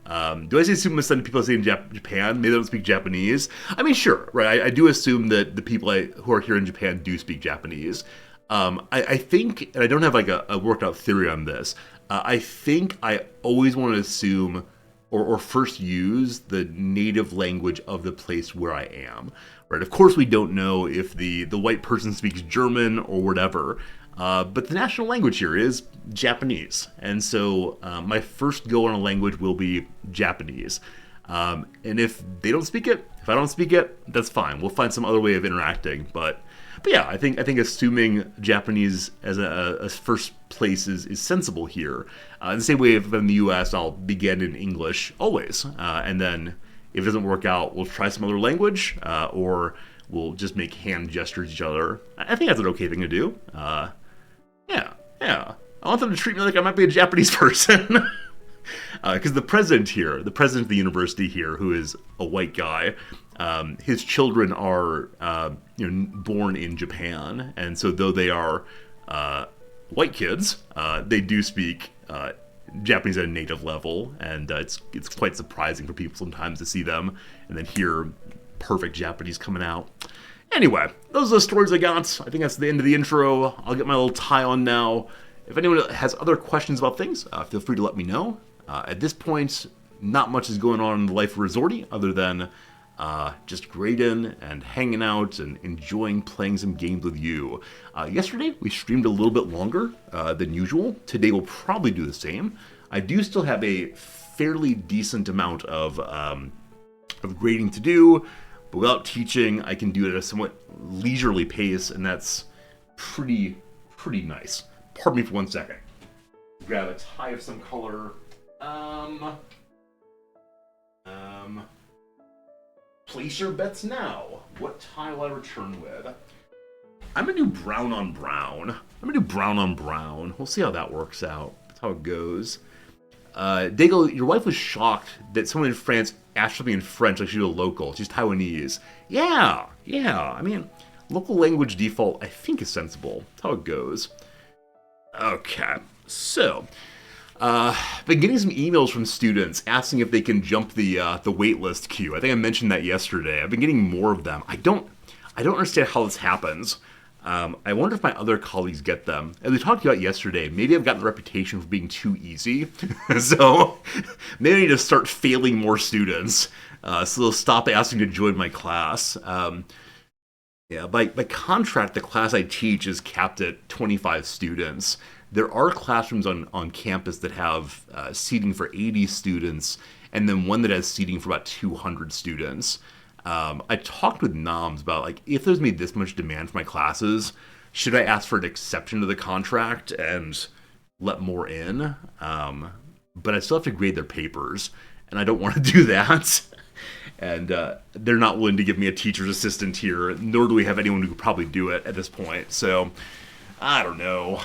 Do I assume some people say in Japan, maybe they don't speak Japanese? I mean, sure, right? I do assume that the people who are here in Japan do speak Japanese. I think, and I don't have like a worked out theory on this, I think I always want to assume or first use the native language of the place where I am, right? Of course, we don't know if the white person speaks German or whatever, but the national language here is Japanese. And so my first go on a language will be Japanese. And if they don't speak it, if I don't speak it, that's fine. We'll find some other way of interacting. But yeah, I think assuming Japanese as a first place is sensible here. In the same way, if I'm in the U.S., I'll begin in English always. And then if it doesn't work out, we'll try some other language, or we'll just make hand gestures to each other. I think that's an okay thing to do. Yeah. I want them to treat me like I might be a Japanese person. Because the president of the university here, who is a white guy, his children are born in Japan, and so though they are white kids, they do speak Japanese at a native level, and it's quite surprising for people sometimes to see them and then hear perfect Japanese coming out. Anyway, those are the stories I got. I think that's the end of the intro. I'll get my little tie on now. If anyone has other questions about things, feel free to let me know. At this point, not much is going on in the life of Resorty other than just grading and hanging out and enjoying playing some games with you. Yesterday, we streamed a little bit longer than usual. Today, we'll probably do the same. I do still have a fairly decent amount of grading to do, but without teaching, I can do it at a somewhat leisurely pace, and that's pretty nice. Pardon me for 1 second. Grab a tie of some color. Place your bets now. What tie will I return with? I'm gonna do brown on brown. We'll see how that works out. That's how it goes. Dago, your wife was shocked that someone in France asked something in French like she was a local. She's Taiwanese. Yeah. I mean, local language default, I think, is sensible. That's how it goes. Okay, so been getting some emails from students asking if they can jump the waitlist queue. I think I mentioned that yesterday. I've been getting more of them. I don't understand how this happens. I wonder if my other colleagues get them. As we talked about yesterday, maybe I've gotten a reputation for being too easy. So maybe I need to start failing more students so they'll stop asking to join my class. Yeah, by contract, the class I teach is capped at 25 students. There are classrooms on campus that have seating for 80 students, and then one that has seating for about 200 students. I talked with Noms about, like, if there's made this much demand for my classes, should I ask for an exception to the contract and let more in? But I still have to grade their papers, and I don't want to do that. And they're not willing to give me a teacher's assistant here, nor do we have anyone who could probably do it at this point. So, I don't know.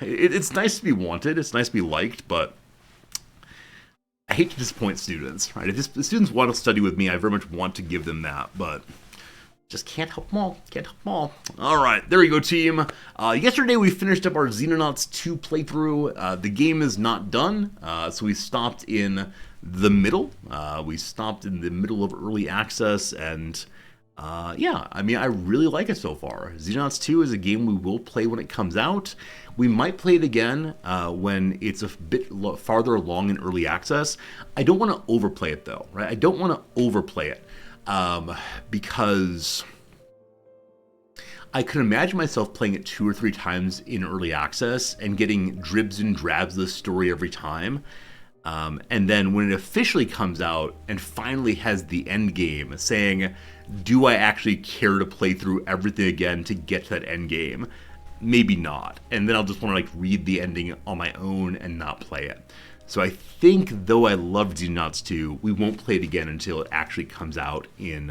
It's nice to be wanted. It's nice to be liked, but I hate to disappoint students, right? If the students want to study with me, I very much want to give them that, but just can't help them all. All right, there you go, team. Yesterday, we finished up our Xenonauts 2 playthrough. The game is not done, so we stopped in the middle. We stopped in the middle of early access, and yeah, I mean, I really like it so far. Xenonauts 2 is a game we will play when it comes out. We might play it again when it's a bit farther along in early access. I don't want to overplay it, though, right? I don't want to overplay it because I could imagine myself playing it 2 or 3 times in early access and getting dribs and drabs of the story every time. And then when it officially comes out and finally has the end game, saying, do I actually care to play through everything again to get to that end game? Maybe not. And then I'll just want to like read the ending on my own and not play it. So I think, though I love Xenonauts 2, we won't play it again until it actually comes out in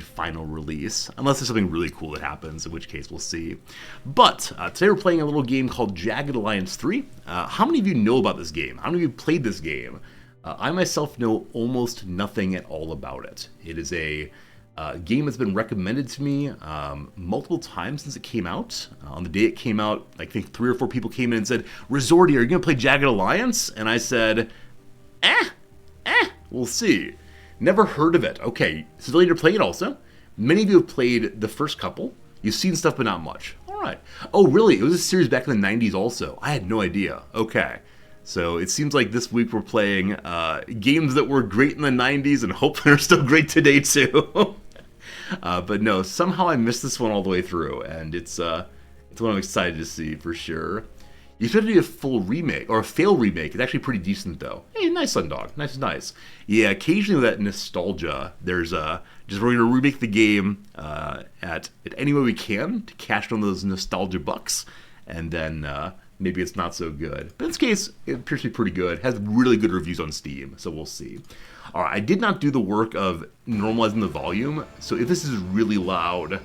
final release, unless there's something really cool that happens, in which case we'll see. But today we're playing a little game called Jagged Alliance 3. How many of you know about this game? How many of you played this game? I myself know almost nothing at all about it. It is a game that's been recommended to me multiple times since it came out. On the day it came out, I think 3 or 4 people came in and said, Resorty, are you going to play Jagged Alliance? And I said, we'll see. Never heard of it. Okay, so later play it also. Many of you have played the first couple. You've seen stuff, but not much. All right. Oh, really? It was a series back in the 90s also. I had no idea. Okay. So it seems like this week we're playing games that were great in the 90s and hopefully are still great today too. But no, somehow I missed this one all the way through, and it's one I'm excited to see for sure. You expect it to be a full remake, or a fail remake. It's actually pretty decent, though. Hey, nice, Sundog. Nice. Yeah, occasionally with that nostalgia, there's just we're going to remake the game at any way we can to cash in those nostalgia bucks, and then maybe it's not so good. But in this case, it appears to be pretty good. It has really good reviews on Steam, so we'll see. All right, I did not do the work of normalizing the volume, so if this is really loud,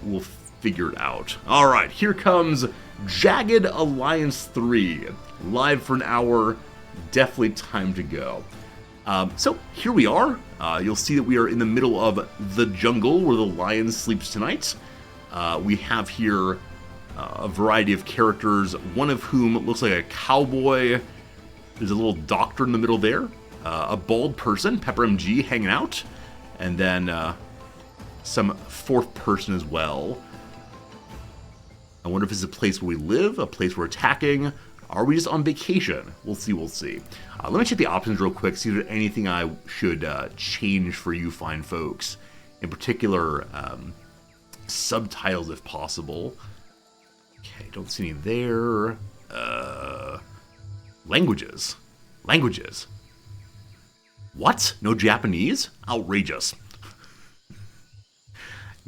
we'll figure it out. All right, here comes Jagged Alliance 3, live for an hour, definitely time to go. So here we are. You'll see that we are in the middle of the jungle where the lion sleeps tonight. We have here a variety of characters, one of whom looks like a cowboy. There's a little doctor in the middle there, a bald person, Pepper MG, hanging out, and then some fourth person as well. I wonder if this is a place where we live, a place we're attacking. Are we just on vacation? We'll see. Let me check the options real quick, see if there's anything I should change for you fine folks. In particular, subtitles if possible. Okay, don't see any there. Languages. What? No Japanese? Outrageous.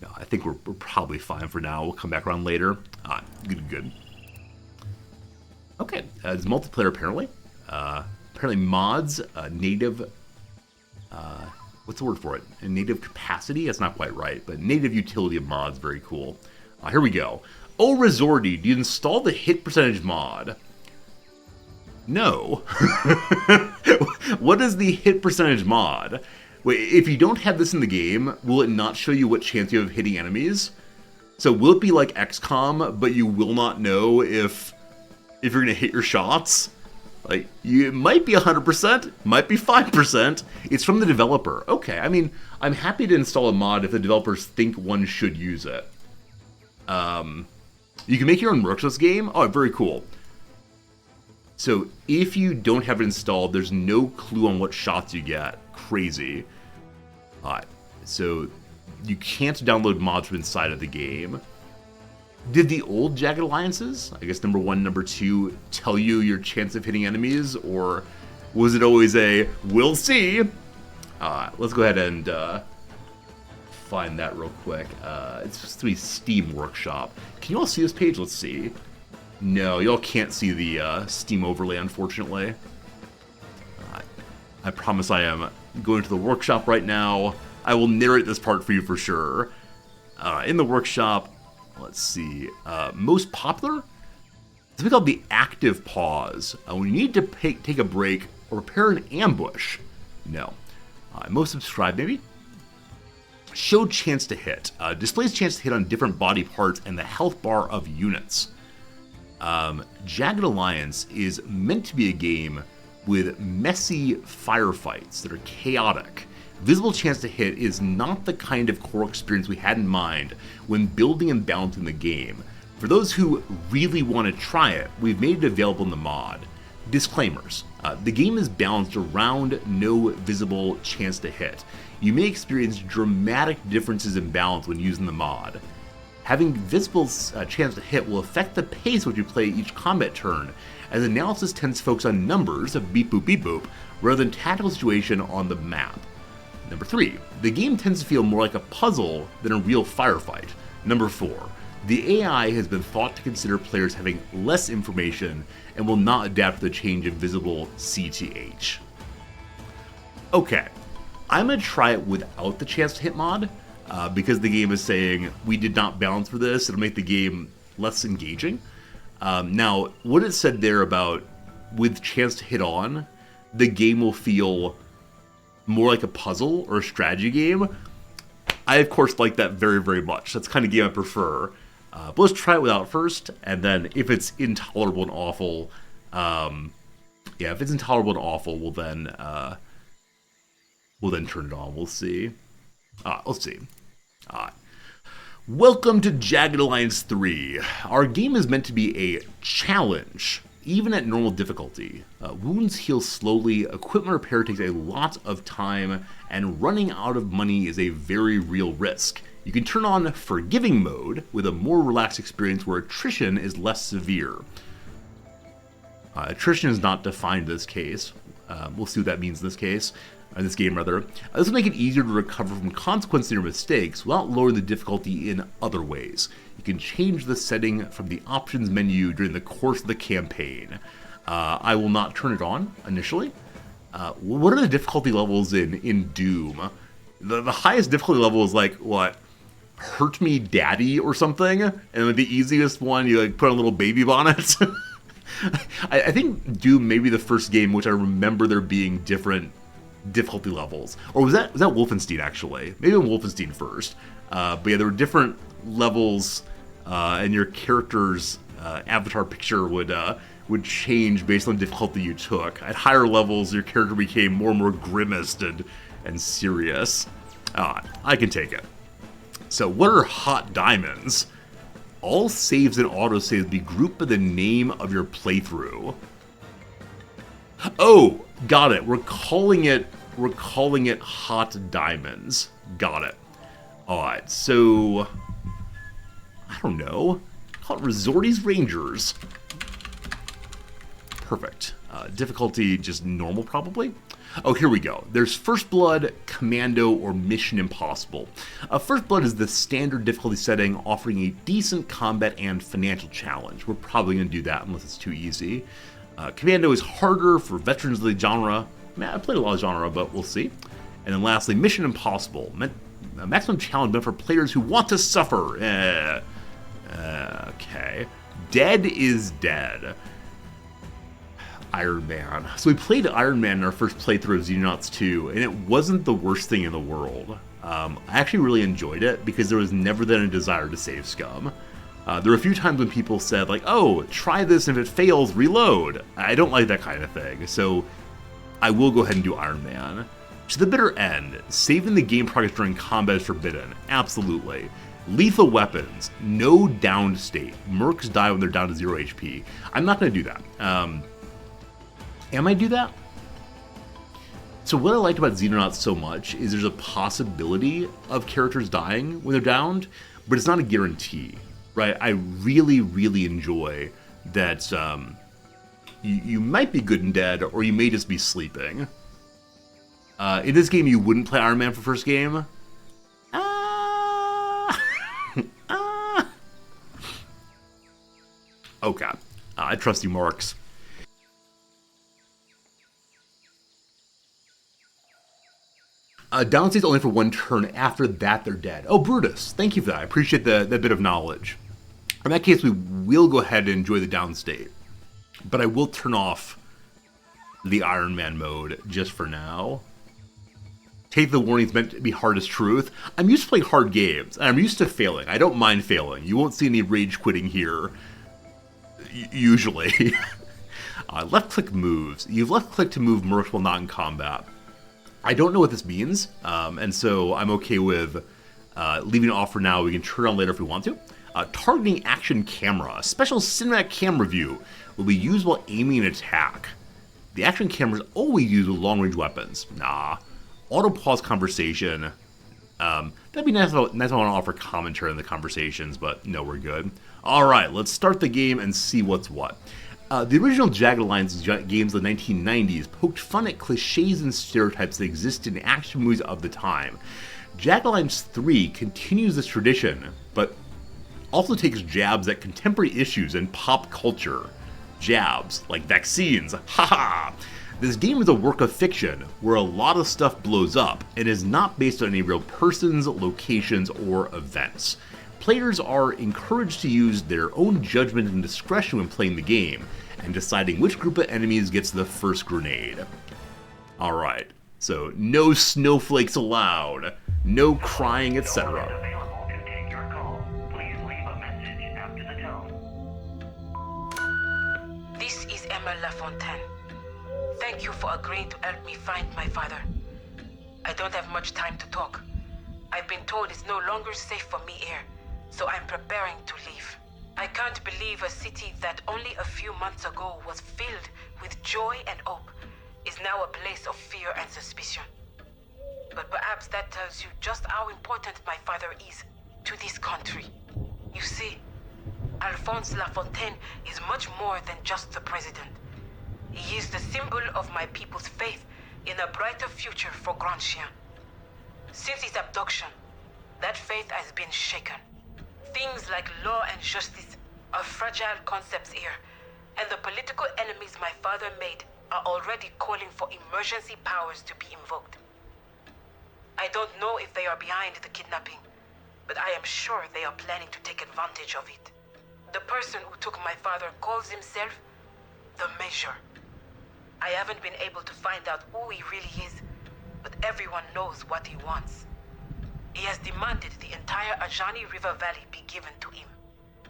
No, I think we're probably fine for now. We'll come back around later. Good. Okay, it's multiplayer apparently. Apparently mods, native, what's the word for it? A native capacity? That's not quite right, but native utility of mods, very cool. Here we go. Oh, Resorty, do you install the hit percentage mod? No. What is the hit percentage mod? Wait, if you don't have this in the game, will it not show you what chance you have of hitting enemies? So will it be like XCOM, but you will not know if you're going to hit your shots? Like, it might be 100%, might be 5%. It's from the developer. Okay, I mean, I'm happy to install a mod if the developers think one should use it. You can make your own mercs this game. Oh, very cool. So if you don't have it installed, there's no clue on what shots you get. Crazy. So you can't download mods from inside of the game. Did the old Jagged Alliances, I guess number 1, number 2, tell you your chance of hitting enemies, or was it always a we'll see? Let's go ahead and find that real quick. It's supposed to be Steam Workshop. Can you all see this page? Let's see. No, y'all can't see the Steam overlay, unfortunately. I promise I am going to the workshop right now. I will narrate this part for you for sure. In the workshop, let's see. Most popular? It's something called the active pause. When you need to take a break or prepare an ambush. No. Most subscribed, maybe? Show chance to hit. Displays chance to hit on different body parts and the health bar of units. Jagged Alliance is meant to be a game with messy firefights that are chaotic. Visible chance to hit is not the kind of core experience we had in mind when building and balancing the game. For those who really want to try it, we've made it available in the mod. Disclaimers. The game is balanced around no visible chance to hit. You may experience dramatic differences in balance when using the mod. Having visible chance to hit will affect the pace at which you play each combat turn, as analysis tends to focus on numbers of beep boop, rather than tactical situation on the map. Number 3, the game tends to feel more like a puzzle than a real firefight. Number 4, the AI has been thought to consider players having less information and will not adapt to the change in visible CTH. Okay, I'm going to try it without the chance to hit mod, because the game is saying we did not balance for this. It'll make the game less engaging. Now, what it said there about with chance to hit on, the game will feel more like a puzzle or a strategy game. I, of course, like that very, very much. That's the kind of game I prefer. But let's try it without first, and then if it's intolerable and awful, if it's intolerable and awful, we'll then turn it on. We'll see. Let's see. Welcome to Jagged Alliance 3. Our game is meant to be a challenge, even at normal difficulty. Wounds heal slowly, equipment repair takes a lot of time, and running out of money is a very real risk. You can turn on forgiving mode with a more relaxed experience where attrition is less severe. Attrition is not defined in this case. We'll see what that means in this case. In this game, rather. This will make it easier to recover from consequences of your mistakes without lowering the difficulty in other ways. You can change the setting from the options menu during the course of the campaign. I will not turn it on initially. What are the difficulty levels in Doom? The highest difficulty level is like, what? Hurt Me Daddy or something? And like the easiest one, you like put on a little baby bonnet. I think Doom may be the first game which I remember there being different difficulty levels. Or was that Wolfenstein, actually? Maybe Wolfenstein first. But yeah, there were different levels, and your character's avatar picture would change based on the difficulty you took. At higher levels, your character became more and more grimaced and serious. I can take it. So what are hot diamonds? All saves and autosaves be grouped by the name of your playthrough. Oh, got it. We're calling it hot diamonds. Got it. Alright, so I don't know. Call it Resorties Rangers. Perfect. Difficulty just normal, probably. Oh, here we go. There's First Blood, Commando, or Mission Impossible. First Blood is the standard difficulty setting, offering a decent combat and financial challenge. We're probably going to do that unless it's too easy. Commando is harder for veterans of the genre. I played a lot of genre, but we'll see. And then lastly, Mission Impossible. Maximum challenge meant for players who want to suffer. Okay. Dead is dead. Iron Man. So we played Iron Man in our first playthrough of Xenonauts 2, and it wasn't the worst thing in the world. I actually really enjoyed it because there was never then a desire to save scum. There were a few times when people said, like, oh, try this, and if it fails, reload. I don't like that kind of thing, so I will go ahead and do Iron Man. To the bitter end, saving the game progress during combat is forbidden. Absolutely. Lethal weapons, no downed state. Mercs die when they're down to 0 HP. I'm not going to do that. Am I do that? So what I liked about Xenonauts so much is there's a possibility of characters dying when they're downed, but it's not a guarantee, right? I really, really enjoy that you might be good and dead, or you may just be sleeping. In this game, you wouldn't play Iron Man for first game. Okay. I trust you, Marks. Downstate's only for one turn. After that, they're dead. Oh, Brutus. Thank you for that. I appreciate that bit of knowledge. In that case, we will go ahead and enjoy the downstate. But I will turn off the Iron Man mode just for now. Take the warnings meant to be hard as truth. I'm used to playing hard games, and I'm used to failing. I don't mind failing. You won't see any rage quitting here, usually. Left-click moves. You've left-click to move mercs while not in combat. I don't know what this means, and so I'm okay with leaving it off for now. We can turn it on later if we want to. Targeting action camera. A special cinematic camera view will be used while aiming an attack. The action camera is always used with long-range weapons. Nah. Auto-pause conversation. That'd be nice if I want to offer commentary on the conversations, but no, we're good. All right, let's start the game and see what's what. The original Jagged Alliance games of the 1990s poked fun at cliches and stereotypes that exist in action movies of the time. Jagged Alliance 3 continues this tradition, but also takes jabs at contemporary issues and pop culture. Jabs, like vaccines, haha! This game is a work of fiction, where a lot of stuff blows up, and is not based on any real persons, locations, or events. Players are encouraged to use their own judgment and discretion when playing the game, and deciding which group of enemies gets the first grenade. Alright, so no snowflakes allowed, no crying, etc. This is Emma Lafontaine. Thank you for agreeing to help me find my father. I don't have much time to talk. I've been told it's no longer safe for me here, so I'm preparing to leave. I can't believe a city that only a few months ago was filled with joy and hope is now a place of fear and suspicion. But perhaps that tells you just how important my father is to this country. You see, Alphonse Lafontaine is much more than just the president. He is the symbol of my people's faith in a brighter future for Grand Chien. Since his abduction, that faith has been shaken. Things like law and justice are fragile concepts here, and the political enemies my father made are already calling for emergency powers to be invoked. I don't know if they are behind the kidnapping, but I am sure they are planning to take advantage of it. The person who took my father calls himself the Measure. I haven't been able to find out who he really is, but everyone knows what he wants. He has demanded the entire Ajani River Valley be given to him.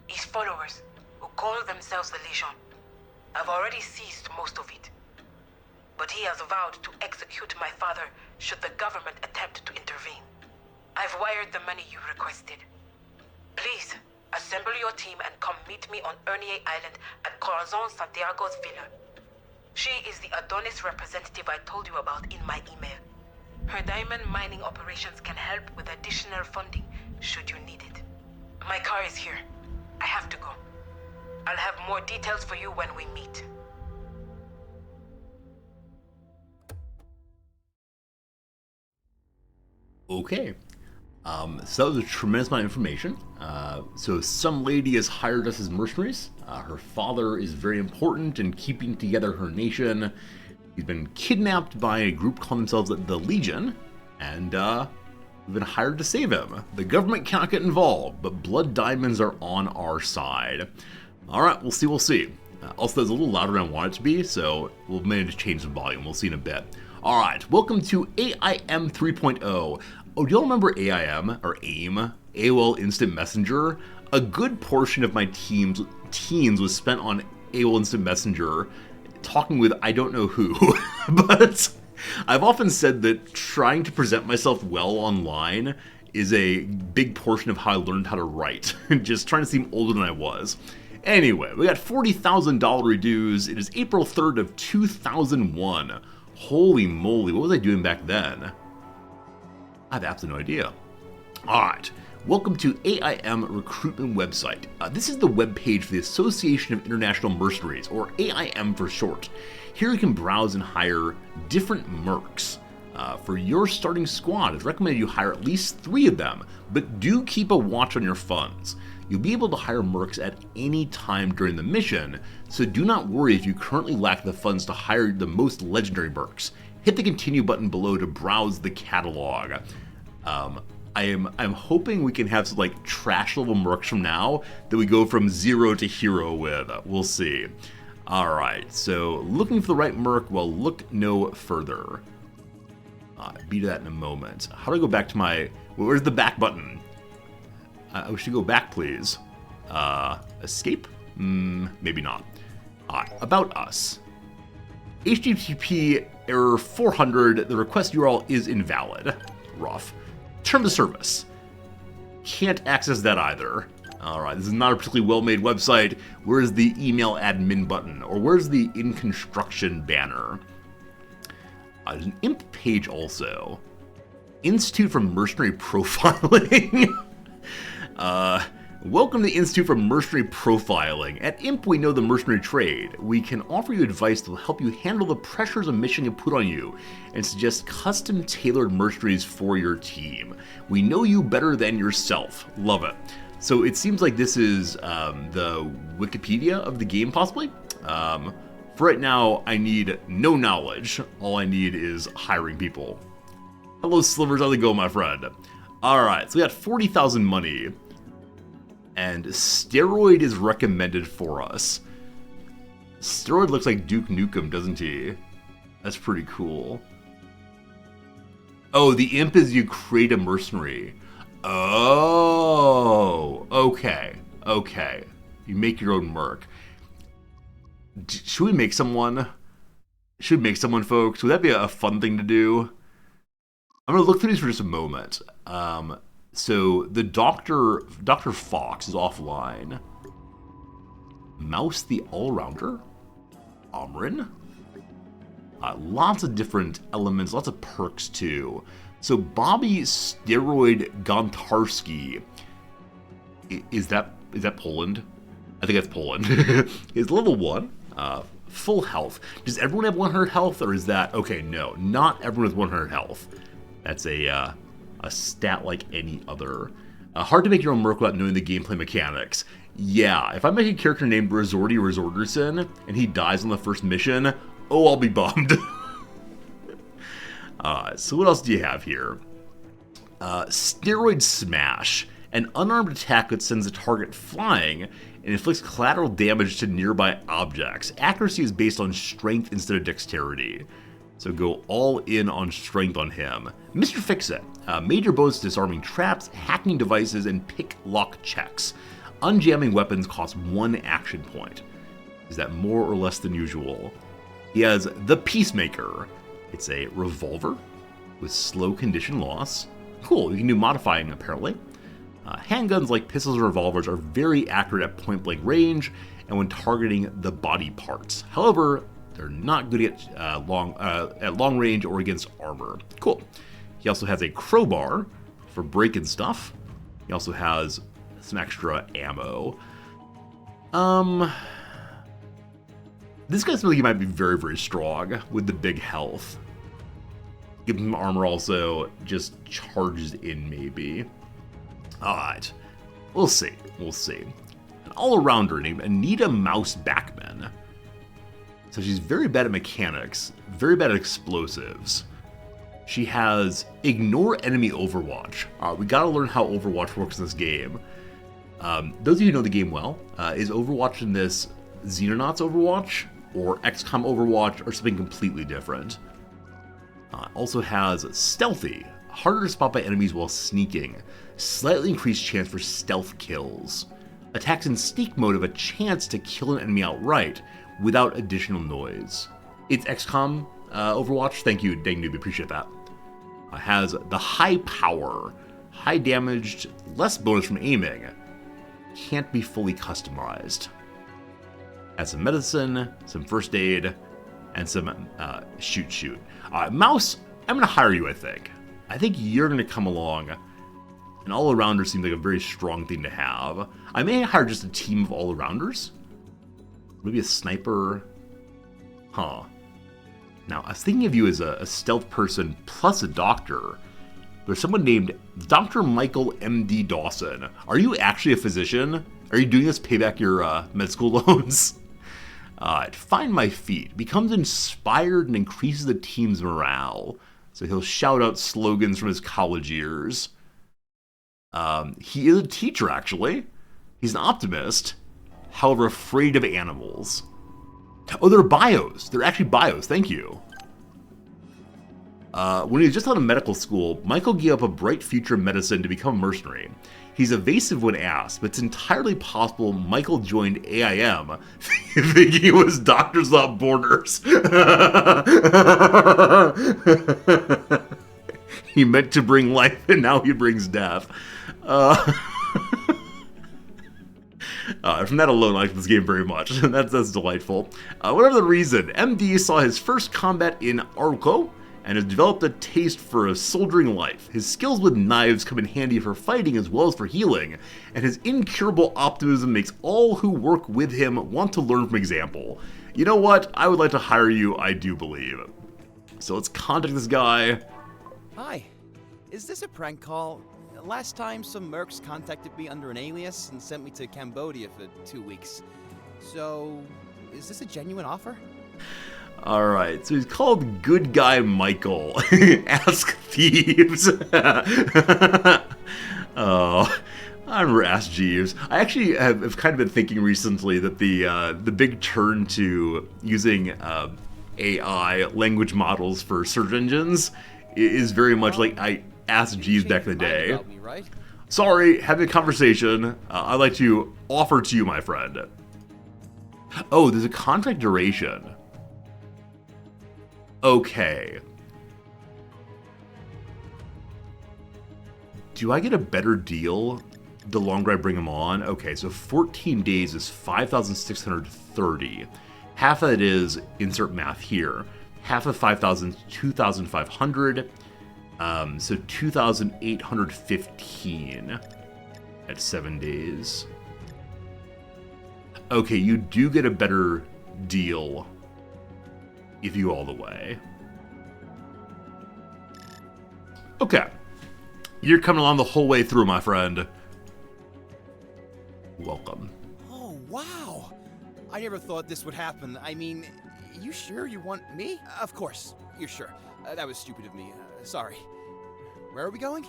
His followers, who call themselves the Legion, have already seized most of it. But he has vowed to execute my father should the government attempt to intervene. I've wired the money you requested. Please, assemble your team and come meet me on Ernier Island at Corazon Santiago's villa. She is the Adonis representative I told you about in my email. Her diamond mining operations can help with additional funding should you need it. My car is here. I have to go. I'll have more details for you when we meet. Okay. So that was a tremendous amount of information. So some lady has hired us as mercenaries. Her father is very important in keeping together her nation. He's been kidnapped by a group calling themselves the Legion, and we've been hired to save him. The government cannot get involved, but blood diamonds are on our side. Alright, we'll see. Also, it's a little louder than I want it to be, so we'll manage to change the volume. We'll see in a bit. Alright, welcome to AIM 3.0. Oh, do y'all remember AIM, or AIM? AOL Instant Messenger? A good portion of my teens was spent on AOL Instant Messenger talking with I don't know who, but I've often said that trying to present myself well online is a big portion of how I learned how to write, just trying to seem older than I was. Anyway, we got $40,000 dues. It is April 3rd of 2001. Holy moly, what was I doing back then? I have absolutely no idea. Alright, welcome to AIM recruitment website. This is the webpage for the Association of International Mercenaries, or AIM for short. Here you can browse and hire different mercs. For your starting squad, it's recommended you hire at least 3 of them, but do keep a watch on your funds. You'll be able to hire mercs at any time during the mission, so do not worry if you currently lack the funds to hire the most legendary mercs. Hit the continue button below to browse the catalog. I'm hoping we can have some like trash level mercs from now that we go from 0 to hero with. We'll see. Alright, so looking for the right merc, well, look no further. Be to that in a moment. How do I go back to my... Where's the back button? We should go back, please. Escape? Maybe not. About us. HTTP error 400, the request URL is invalid. Rough. Terms of service. Can't access that either. Alright, this is not a particularly well-made website. Where's the email admin button? Or where's the in construction banner? There's an imp page also. Institute for Mercenary Profiling. Welcome to the Institute for Mercenary Profiling. At IMP, we know the mercenary trade. We can offer you advice that will help you handle the pressures a mission can put on you and suggest custom-tailored mercenaries for your team. We know you better than yourself. Love it. So it seems like this is the Wikipedia of the game, possibly. For right now, I need no knowledge. All I need is hiring people. Hello, Slivers. How's it going, my friend? Alright, so we got 40,000 money. And Steroid is recommended for us. Steroid looks like Duke Nukem, doesn't he? That's pretty cool. Oh, the imp is you create a mercenary. Oh, okay. Okay. You make your own merc. Should we make someone? Should we make someone, folks? Would that be a fun thing to do? I'm going to look through these for just a moment. So the Dr. Fox is offline. Mouse the All-Rounder. Omrin. Lots of different elements, lots of perks too. So Bobby Steroid Gontarski. Is that Poland? I think that's Poland. Is level 1. Full health. Does everyone have 100 health, or is that... Okay, no. Not everyone has 100 health. That's a stat like any other. Hard to make your own merc without knowing the gameplay mechanics. Yeah, if I make a character named Resorty Resorterson, and he dies on the first mission, oh, I'll be bummed. So what else do you have here? Steroid Smash. An unarmed attack that sends a target flying and inflicts collateral damage to nearby objects. Accuracy is based on strength instead of dexterity. So go all in on strength on him. Mr. Fix-It. Major bonus disarming traps, hacking devices, and pick-lock checks. Unjamming weapons costs 1 action point. Is that more or less than usual? He has the Peacemaker. It's a revolver with slow condition loss. Cool, you can do modifying apparently. Handguns like pistols and revolvers are very accurate at point-blank range and when targeting the body parts. However, they're not good at long range or against armor. Cool. He also has a crowbar for breaking stuff. He also has some extra ammo. This guy's like he might be very, very strong with the big health. Give him armor also, just charges in maybe. Alright. We'll see. We'll see. An all-arounder named Anita Mouse Backman. So she's very bad at mechanics, very bad at explosives. She has Ignore Enemy Overwatch. We gotta learn how Overwatch works in this game. Those of you who know the game well, is Overwatch in this Xenonauts Overwatch, or XCOM Overwatch, or something completely different? Also has Stealthy, harder to spot by enemies while sneaking, slightly increased chance for stealth kills. Attacks in sneak mode have a chance to kill an enemy outright, without additional noise. It's XCOM Overwatch. Thank you, Dang Noob. Appreciate that. Has the High Power. High damaged, less bonus from aiming. Can't be fully customized. Has some medicine, some first aid, and some shoot. Mouse, I'm going to hire you, I think. I think you're going to come along. An all-arounder seems like a very strong thing to have. I may hire just a team of all-arounders. Maybe a sniper. Huh. Now, I was thinking of you as a stealth person plus a doctor. There's someone named Dr. Michael M.D. Dawson. Are you actually a physician? Are you doing this to pay back your med school loans? Find My Feet. Becomes inspired and increases the team's morale. So he'll shout out slogans from his college years. He is a teacher, actually. He's an optimist. However, afraid of animals. Oh, they're bios. They're actually bios. Thank you. When he was just out of medical school, Michael gave up a bright future in medicine to become a mercenary. He's evasive when asked, but it's entirely possible Michael joined AIM thinking it was Doctors Without Borders. He meant to bring life, and now he brings death. From that alone, I like this game very much. That's delightful. Whatever the reason, MD saw his first combat in Arco and has developed a taste for a soldiering life. His skills with knives come in handy for fighting as well as for healing, and his incurable optimism makes all who work with him want to learn from example. You know what? I would like to hire you, I do believe. So let's contact this guy. Hi. Is this a prank call? Last time, some mercs contacted me under an alias and sent me to Cambodia for 2 weeks. So, is this a genuine offer? Alright, so he's called Good Guy Michael. Ask Thieves. Oh, I remember Ask Jeeves. I actually have kind of been thinking recently that the big turn to using AI language models for search engines is very much like I asked Jeeves back in the day. About me, right? Sorry, having a conversation. I'd like to offer to you, my friend. Oh, there's a contract duration. Okay. Do I get a better deal the longer I bring him on? Okay, so 14 days is 5,630. Half of it is, insert math here, half of 5,000 is 2,500. So 2,815 at 7 days. Okay, you do get a better deal if you all the way. Okay. You're coming along the whole way through, my friend. Welcome. Oh, wow. I never thought this would happen. I mean, you sure you want me? Of course, you're sure. That was stupid of me. Sorry. Where are we going?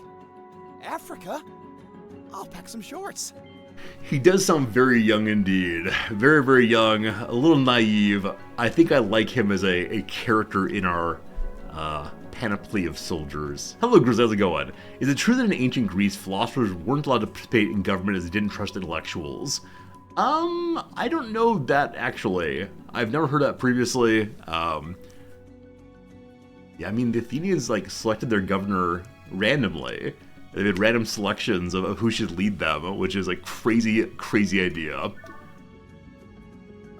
Africa? I'll pack some shorts. He does sound very young indeed. Very, very young. A little naive. I think I like him as a character in our panoply of soldiers. Hello, Grizz. How's it going? Is it true that in ancient Greece, philosophers weren't allowed to participate in government as they didn't trust intellectuals? I don't know that, actually. I've never heard that previously. Yeah, I mean, the Athenians, like, selected their governor randomly. They did random selections of who should lead them, which is a crazy, crazy idea.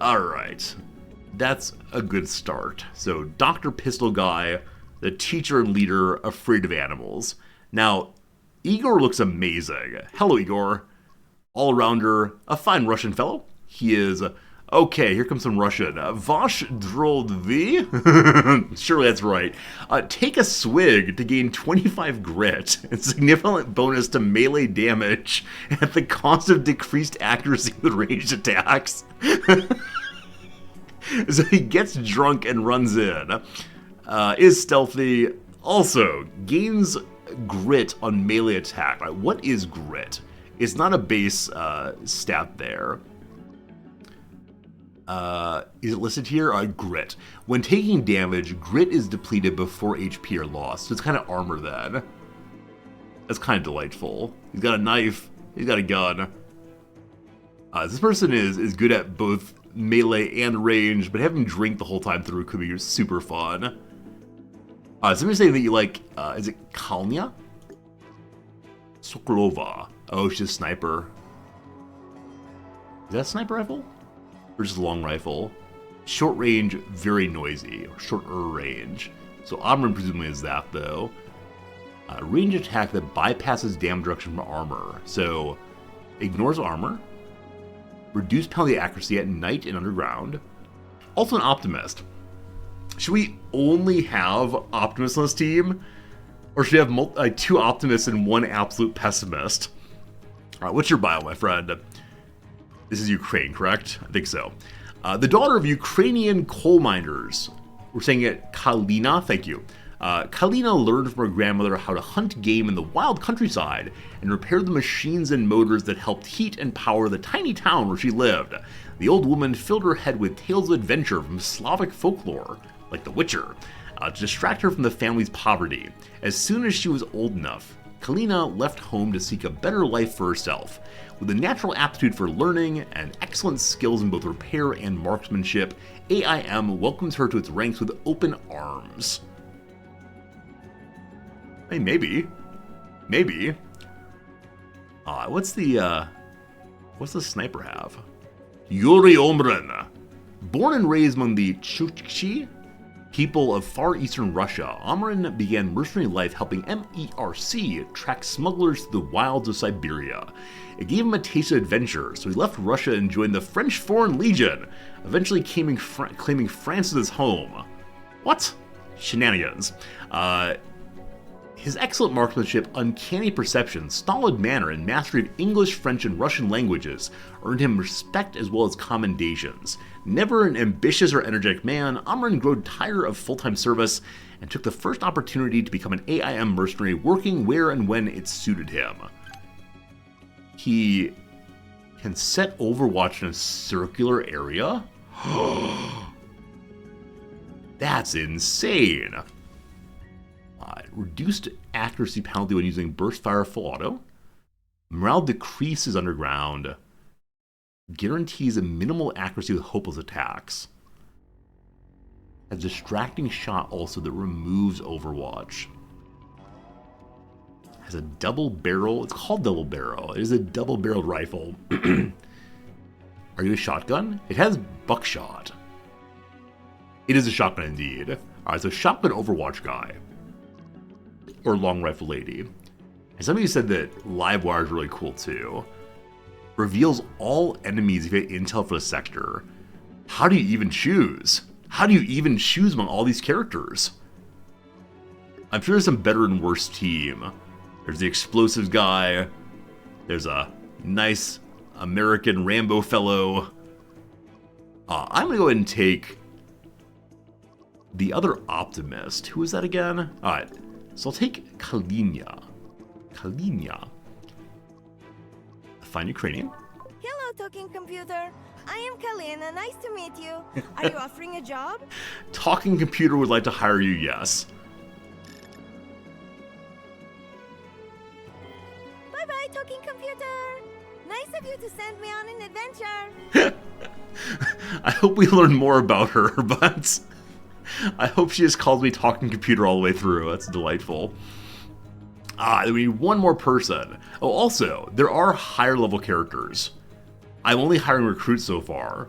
Alright. That's a good start. So, Dr. Pistol Guy, the teacher and leader, afraid of animals. Now, Igor looks amazing. Hello, Igor. All-rounder, a fine Russian fellow. He is... Okay, here comes some Russian. Vash Droldvi? Surely that's right. Take a swig to gain 25 grit and significant bonus to melee damage at the cost of decreased accuracy with ranged attacks. So he gets drunk and runs in. Is stealthy. Also, gains grit on melee attack. Right, what is grit? It's not a base stat there. Is it listed here? Grit. When taking damage, grit is depleted before HP are lost. So it's kind of armor then. That's kind of delightful. He's got a knife. He's got a gun. This person is good at both melee and range, but having drink the whole time through could be super fun. Somebody saying that you like, is it Kalnia? Sokolova. Oh, she's a sniper. Is that a sniper rifle? Or just a long rifle? Short range, very noisy. Or shorter range. So armor presumably is that, though. Range attack that bypasses damage reduction from armor. So, ignores armor. Reduced penalty accuracy at night and underground. Also an optimist. Should we only have optimists on this team? Or should we have two optimists and one absolute pessimist? Alright, what's your bio, my friend? This is Ukraine, correct? I think so. The daughter of Ukrainian coal miners. We're saying it Kalina, thank you. Kalina learned from her grandmother how to hunt game in the wild countryside and repair the machines and motors that helped heat and power the tiny town where she lived. The old woman filled her head with tales of adventure from Slavic folklore, like The Witcher, to distract her from the family's poverty. As soon as she was old enough, Kalina left home to seek a better life for herself. With a natural aptitude for learning and excellent skills in both repair and marksmanship, AIM welcomes her to its ranks with open arms. Hey, maybe. Maybe. What's the sniper have? Yuri Omren. Born and raised among the Chukchi people of far eastern Russia, Amarin began mercenary life helping MERC track smugglers to the wilds of Siberia. It gave him a taste of adventure, so he left Russia and joined the French Foreign Legion, eventually claiming France as his home. What? Shenanigans. His excellent marksmanship, uncanny perception, stolid manner, and mastery of English, French, and Russian languages earned him respect as well as commendations. Never an ambitious or energetic man, Amarin grew tired of full-time service and took the first opportunity to become an AIM mercenary, working where and when it suited him. He can set Overwatch in a circular area? That's insane! Reduced accuracy penalty when using burst fire full auto. Morale decreases underground. Guarantees a minimal accuracy with hopeless attacks. A distracting shot also that removes Overwatch. Has a double barrel. It's called double barrel. It is a double barreled rifle. Are you a shotgun? It has buckshot. It is a shotgun indeed. Alright, so shotgun Overwatch guy. Or long rifle lady. And some of you said that Livewire is really cool too. Reveals all enemies if you get intel for the sector. How do you even choose? How do you even choose among all these characters? I'm sure there's some better and worse team. There's the explosives guy. There's a nice American Rambo fellow. I'm gonna go ahead and take the other optimist. Who is that again? Alright. So I'll take Kalinia. Kalinia. A fine Ukrainian. Hello, talking computer. I am Kalina. Nice to meet you. Are you offering a job? Talking computer would like to hire you, yes. Bye-bye, talking computer. Nice of you to send me on an adventure. I hope we learn more about her, but I hope she just calls me talking computer all the way through. That's delightful. We need one more person. Oh, also, there are higher level characters. I'm only hiring recruits so far.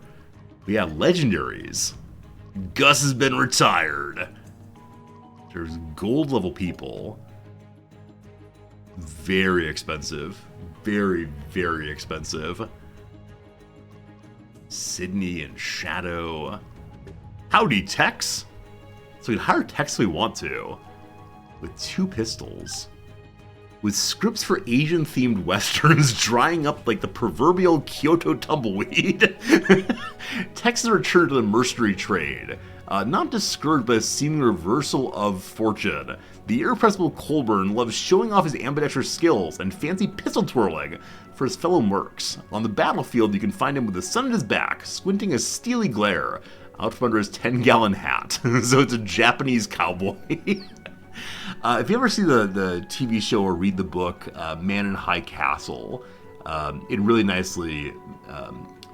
We have legendaries. Gus has been retired. There's gold level people. Very expensive. Very, very expensive. Sydney and Shadow. Howdy, Tex. So we can hire Tex if we want to. With 2 pistols. With scripts for Asian-themed westerns drying up like the proverbial Kyoto tumbleweed. Tex has returned to the mercenary trade. Not discouraged by a seeming reversal of fortune. The irrepressible Colburn loves showing off his ambidextrous skills and fancy pistol twirling for his fellow mercs. On the battlefield, you can find him with the sun at his back, squinting a steely glare out from under his 10-gallon hat. So it's a Japanese cowboy. If you ever see the TV show or read the book Man in High Castle, it really nicely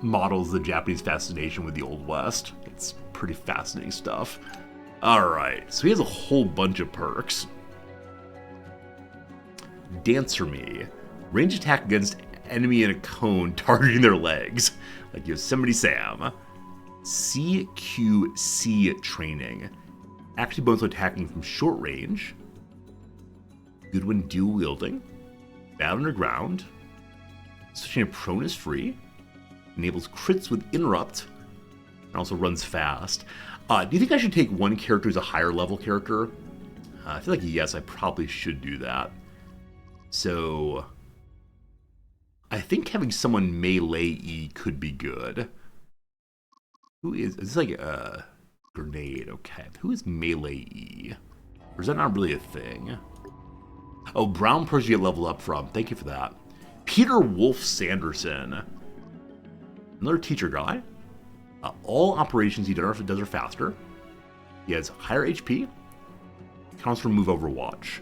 models the Japanese fascination with the Old West. It's pretty fascinating stuff. Alright, so he has a whole bunch of perks. Dance for me. Range attack against enemy in a cone targeting their legs, like Yosemite Sam. CQC training. Actually bonus attacking from short range. Good when dual wielding. Bad underground. Switching to prone is free. Enables crits with interrupt. And also runs fast. Do you think I should take one character as a higher level character? I feel like yes, I probably should do that. So I think having someone melee-y could be good. Who is this like a grenade? Okay. Who is melee-y? Or is that not really a thing? Oh, brown person you get leveled up from. Thank you for that. Peter Wolf Sanderson. Another teacher guy. All operations he does are faster. He has higher HP. Counts for move Overwatch.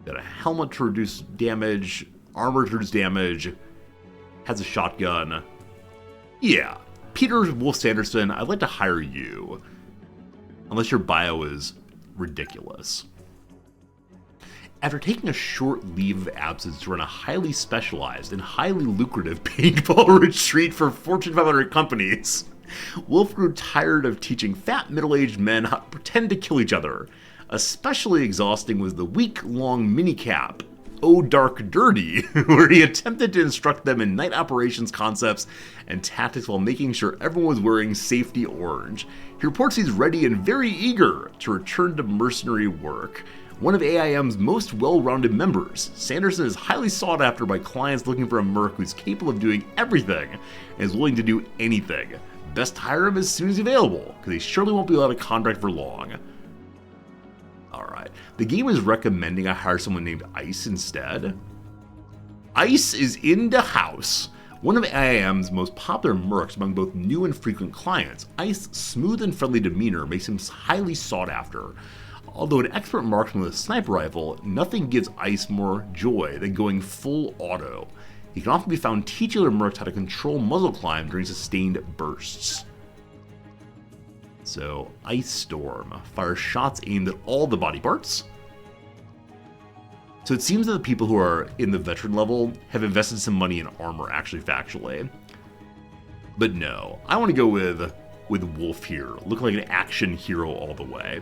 Got a helmet to reduce damage. Armor to reduce damage. Has a shotgun. Yeah. Peter Wolf Sanderson, I'd like to hire you. Unless your bio is ridiculous. After taking a short leave of absence to run a highly specialized and highly lucrative paintball retreat for Fortune 500 companies, Wolf grew tired of teaching fat middle-aged men how to pretend to kill each other. Especially exhausting was the week-long minicap, Oh Dark Dirty, where he attempted to instruct them in night operations concepts and tactics while making sure everyone was wearing safety orange. He reports he's ready and very eager to return to mercenary work. One of AIM's most well-rounded members, Sanderson is highly sought after by clients looking for a merc who's capable of doing everything and is willing to do anything. Best hire him as soon as available, because he surely won't be without a contract for long. Alright, the game is recommending I hire someone named Ice instead. Ice is in the house. One of AIM's most popular mercs among both new and frequent clients, Ice's smooth and friendly demeanor makes him highly sought after. Although an expert marksman with a sniper rifle, nothing gives Ice more joy than going full auto. He can often be found teaching other mercs how to control muzzle climb during sustained bursts. So, Ice Storm fires shots aimed at all the body parts. So it seems that the people who are in the veteran level have invested some money in armor, actually, factually. But no, I want to go with Wolf here, looking like an action hero all the way.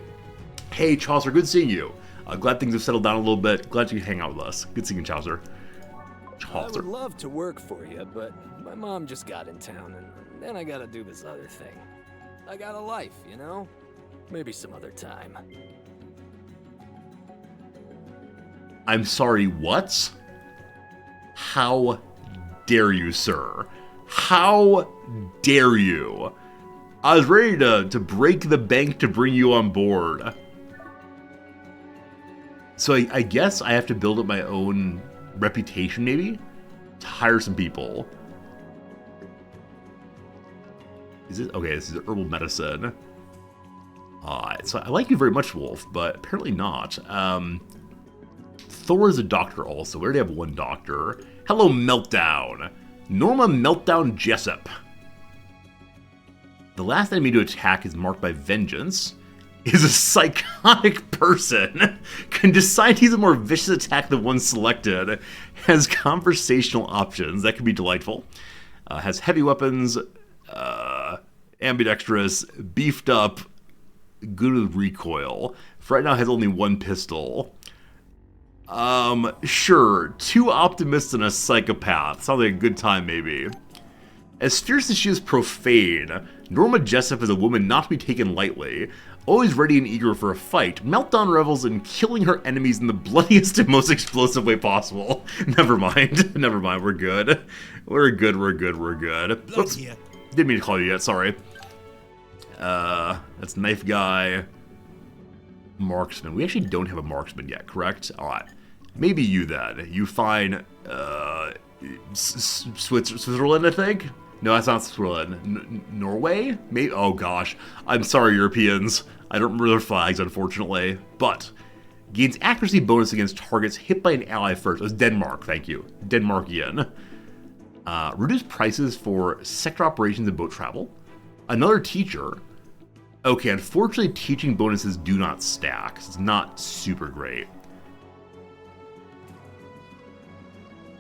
Hey, Chaucer, good seeing you. Glad things have settled down a little bit. Glad you can hang out with us. Good seeing you, Chaucer. I would love to work for you, but my mom just got in town, and then I gotta do this other thing. I got a life, you know? Maybe some other time. I'm sorry, what? How dare you, sir? How dare you? I was ready to break the bank to bring you on board. So I guess I have to build up my own reputation, maybe? To hire some people. Is it? Okay, this is herbal medicine. So I like you very much, Wolf, but apparently not. Thor is a doctor also. We already have one doctor. Hello, Meltdown. Norma Meltdown Jessup. The last enemy to attack is marked by vengeance. Is a psychotic person. Can decide he's a more vicious attack than one selected. Has conversational options. That could be delightful. Has heavy weapons. Ambidextrous. Beefed up. Good with recoil. For right now has only one pistol. Sure. Two optimists and a psychopath. Sounds like a good time, maybe. As fierce as she is profane, Norma Jessup is a woman not to be taken lightly. Always ready and eager for a fight, Meltdown revels in killing her enemies in the bloodiest and most explosive way possible. Never mind. Never mind. We're good. We're good. We're good. We're good. Oops. Didn't mean to call you yet. Sorry. That's Knife Guy. Marksman. We actually don't have a marksman yet, correct? Alright. Maybe you then. You find, Switzerland, I think? No, that's not Switzerland. Norway? Maybe? Oh gosh. I'm sorry, Europeans. I don't remember their flags, unfortunately. But, gains accuracy bonus against targets hit by an ally first. It was Denmark, thank you. Denmarkian. Reduced prices for sector operations and boat travel. Another teacher. Okay, unfortunately, teaching bonuses do not stack. It's not super great.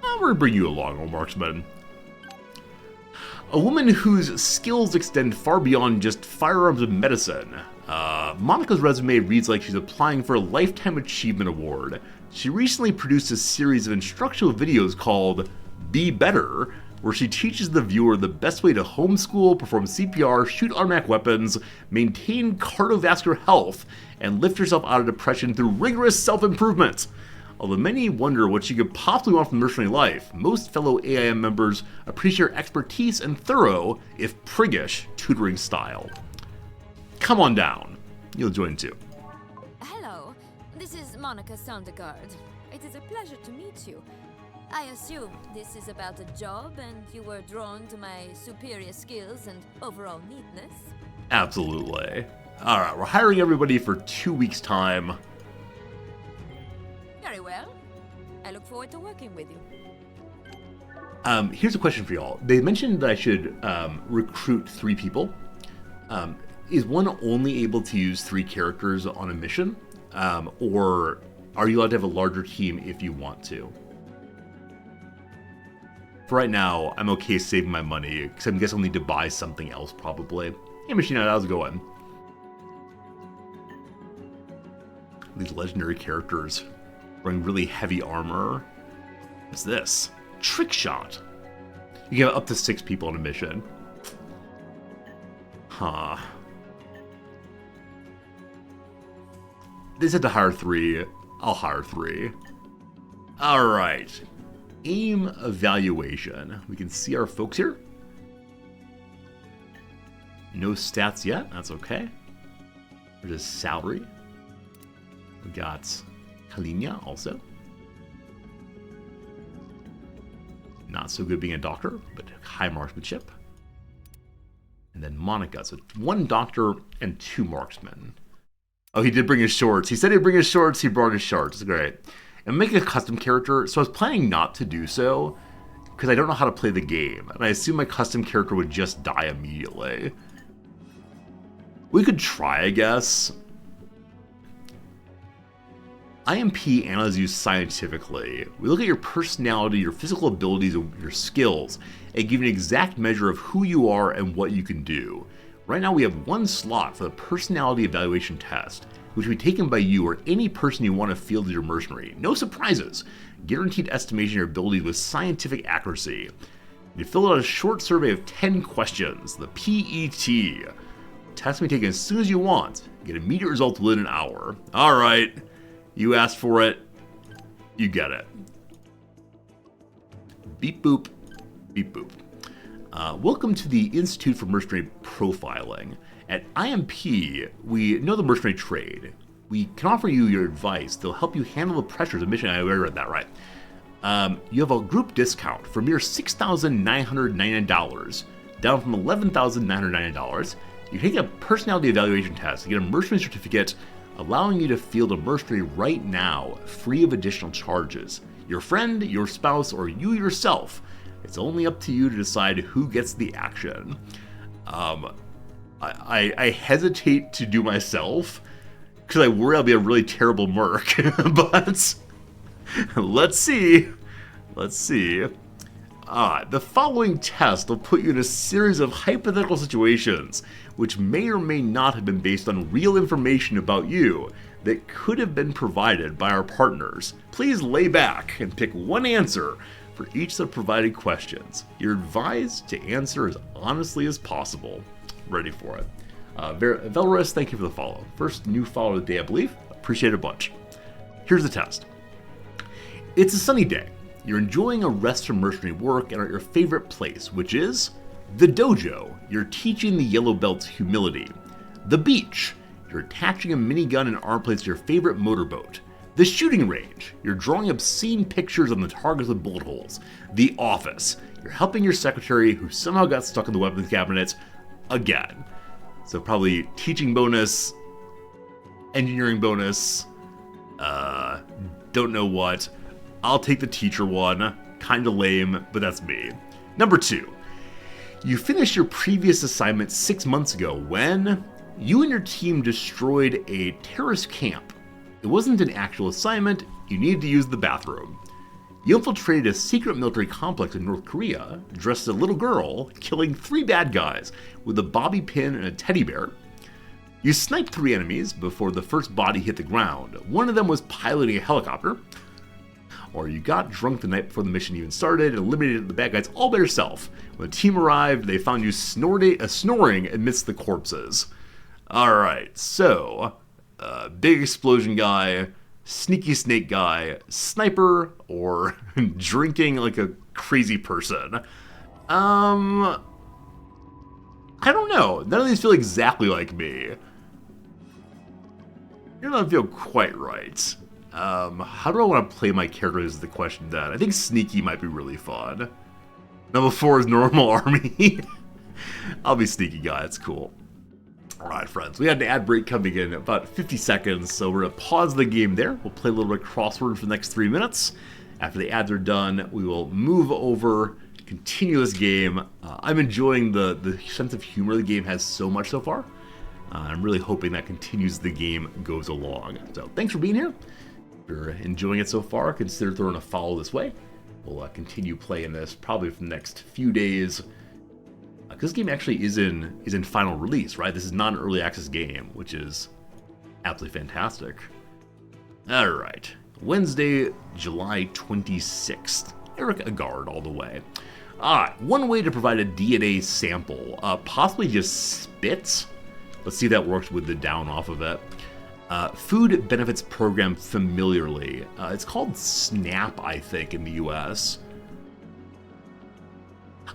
We're gonna bring you along, old marksman. A woman whose skills extend far beyond just firearms and medicine. Monica's resume reads like she's applying for a Lifetime Achievement Award. She recently produced a series of instructional videos called Be Better, where she teaches the viewer the best way to homeschool, perform CPR, shoot automatic weapons, maintain cardiovascular health, and lift yourself out of depression through rigorous self-improvement. Although many wonder what she could possibly want from mercenary life, most fellow AIM members appreciate her expertise and thorough, if priggish, tutoring style. Come on down. You'll join too. Hello, this is Monica Sondergaard. It is a pleasure to meet you. I assume this is about a job and you were drawn to my superior skills and overall neatness? Absolutely. Alright, we're hiring everybody for 2 weeks' time. Very well. I look forward to working with you. Here's a question for y'all. They mentioned that I should recruit 3 people. Is one only able to use 3 characters on a mission? Or are you allowed to have a larger team if you want to? For right now, I'm okay saving my money, because I guess I'll need to buy something else probably. Hey Machina, how's it going? These legendary characters wearing really heavy armor. What's this? Trick shot. You can have up to 6 people on a mission. Huh. They said to hire 3. I'll hire 3. Alright. Aim evaluation. We can see our folks here. No stats yet. That's okay. There's his salary. We got Kalina also. Not so good being a doctor, but high marksmanship. And then Monica. So 1 doctor and 2 marksmen. Oh, he did bring his shorts. He said he'd bring his shorts. He brought his shorts. Great. And making a custom character. So I was planning not to do so because I don't know how to play the game. And I assume my custom character would just die immediately. We could try, I guess. IMP analyzes you scientifically. We look at your personality, your physical abilities, and your skills, and give you an exact measure of who you are and what you can do. Right now we have 1 slot for the personality evaluation test, which will be taken by you or any person you want to field as your mercenary. No surprises. Guaranteed estimation of your abilities with scientific accuracy. You fill out a short survey of 10 questions, the PET. Test may be taken as soon as you want. Get immediate results within an hour. Alright. You asked for it. You get it. Beep boop. Beep boop. Welcome to the Institute for Mercenary Profiling. At IMP, we know the mercenary trade. We can offer you your advice that'll help you handle the pressures of mission. I already read that right. You have a group discount for mere $6,999, down from $11,999. You take a personality evaluation test and get a mercenary certificate, allowing you to field a mercenary right now, free of additional charges. Your friend, your spouse, or you yourself. It's only up to you to decide who gets the action. I hesitate to do myself because I worry I'll be a really terrible merc, but let's see. Let's see. The following test will put you in a series of hypothetical situations which may or may not have been based on real information about you that could have been provided by our partners. Please lay back and pick 1 answer for each of the provided questions. You're advised to answer as honestly as possible. Ready for it. Velrus, thank you for the follow. First new follow of the day, I believe. Appreciate it a bunch. Here's the test. It's a sunny day. You're enjoying a rest from mercenary work and are at your favorite place, which is the dojo. You're teaching the yellow belts humility. The beach. You're attaching a minigun and arm plates to your favorite motorboat. The shooting range. You're drawing obscene pictures on the targets with bullet holes. The office. You're helping your secretary who somehow got stuck in the weapons cabinet again. So probably teaching bonus, engineering bonus, don't know what. I'll take the teacher one. Kinda lame, but that's me. Number 2. You finished your previous assignment 6 months ago when you and your team destroyed a terrorist camp. It wasn't an actual assignment, you needed to use the bathroom. You infiltrated a secret military complex in North Korea, dressed as a little girl, killing 3 bad guys with a bobby pin and a teddy bear. You sniped 3 enemies before the first body hit the ground. One of them was piloting a helicopter. Or you got drunk the night before the mission even started and eliminated the bad guys all by yourself. When the team arrived, they found you snoring amidst the corpses. Alright, so, big explosion guy, sneaky snake guy, sniper, or drinking like a crazy person. I don't know. None of these feel exactly like me. They don't feel quite right. How do I want to play my characters is the question then. I think sneaky might be really fun. Number 4 is normal army. I'll be sneaky guy, that's cool. Alright friends, we had an ad break coming in about 50 seconds, so we're going to pause the game there. We'll play a little bit of crossword for the next 3 minutes. After the ads are done, we will move over, continue this game. I'm enjoying the sense of humor the game has so much so far. I'm really hoping that continues as the game goes along. So thanks for being here. If you're enjoying it so far, consider throwing a follow this way. We'll continue playing this probably for the next few days. Because this game actually is in final release, right? This is not an early access game, which is absolutely fantastic. All right, Wednesday, July 26th. Eric Agard all the way. One way to provide a DNA sample, possibly just spit. Let's see if that works with the down off of it. Food Benefits Program familiarly. It's called SNAP, I think, in the US.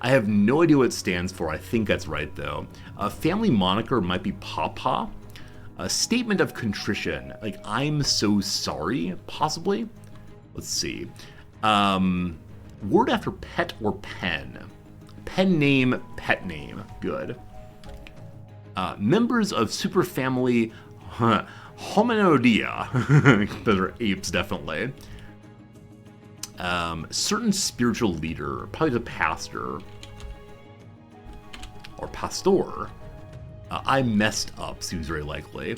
I have no idea what it stands for. I think that's right, though. A family moniker might be Papa. A statement of contrition, like I'm so sorry, possibly. Let's see. Word after pet or pen. Pen name, pet name. Good. Members of superfamily Hominoidea. Those are apes, definitely. Certain spiritual leader, probably the pastor. Or pastor. I messed up, seems very likely.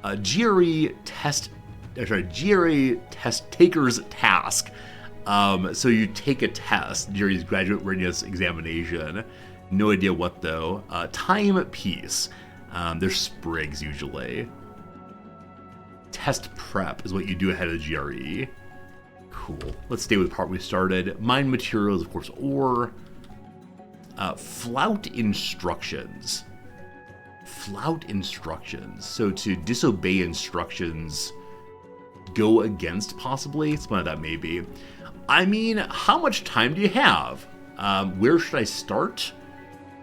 GRE test taker's task. So you take a test, GRE's graduate readiness examination. No idea what though. Timepiece. There's sprigs usually. Test prep is what you do ahead of the GRE. Cool. Let's stay with the part we started. Mine materials, of course, or flout instructions. Flout instructions. So to disobey instructions, go against possibly? Something like that maybe. I mean, how much time do you have? Where should I start?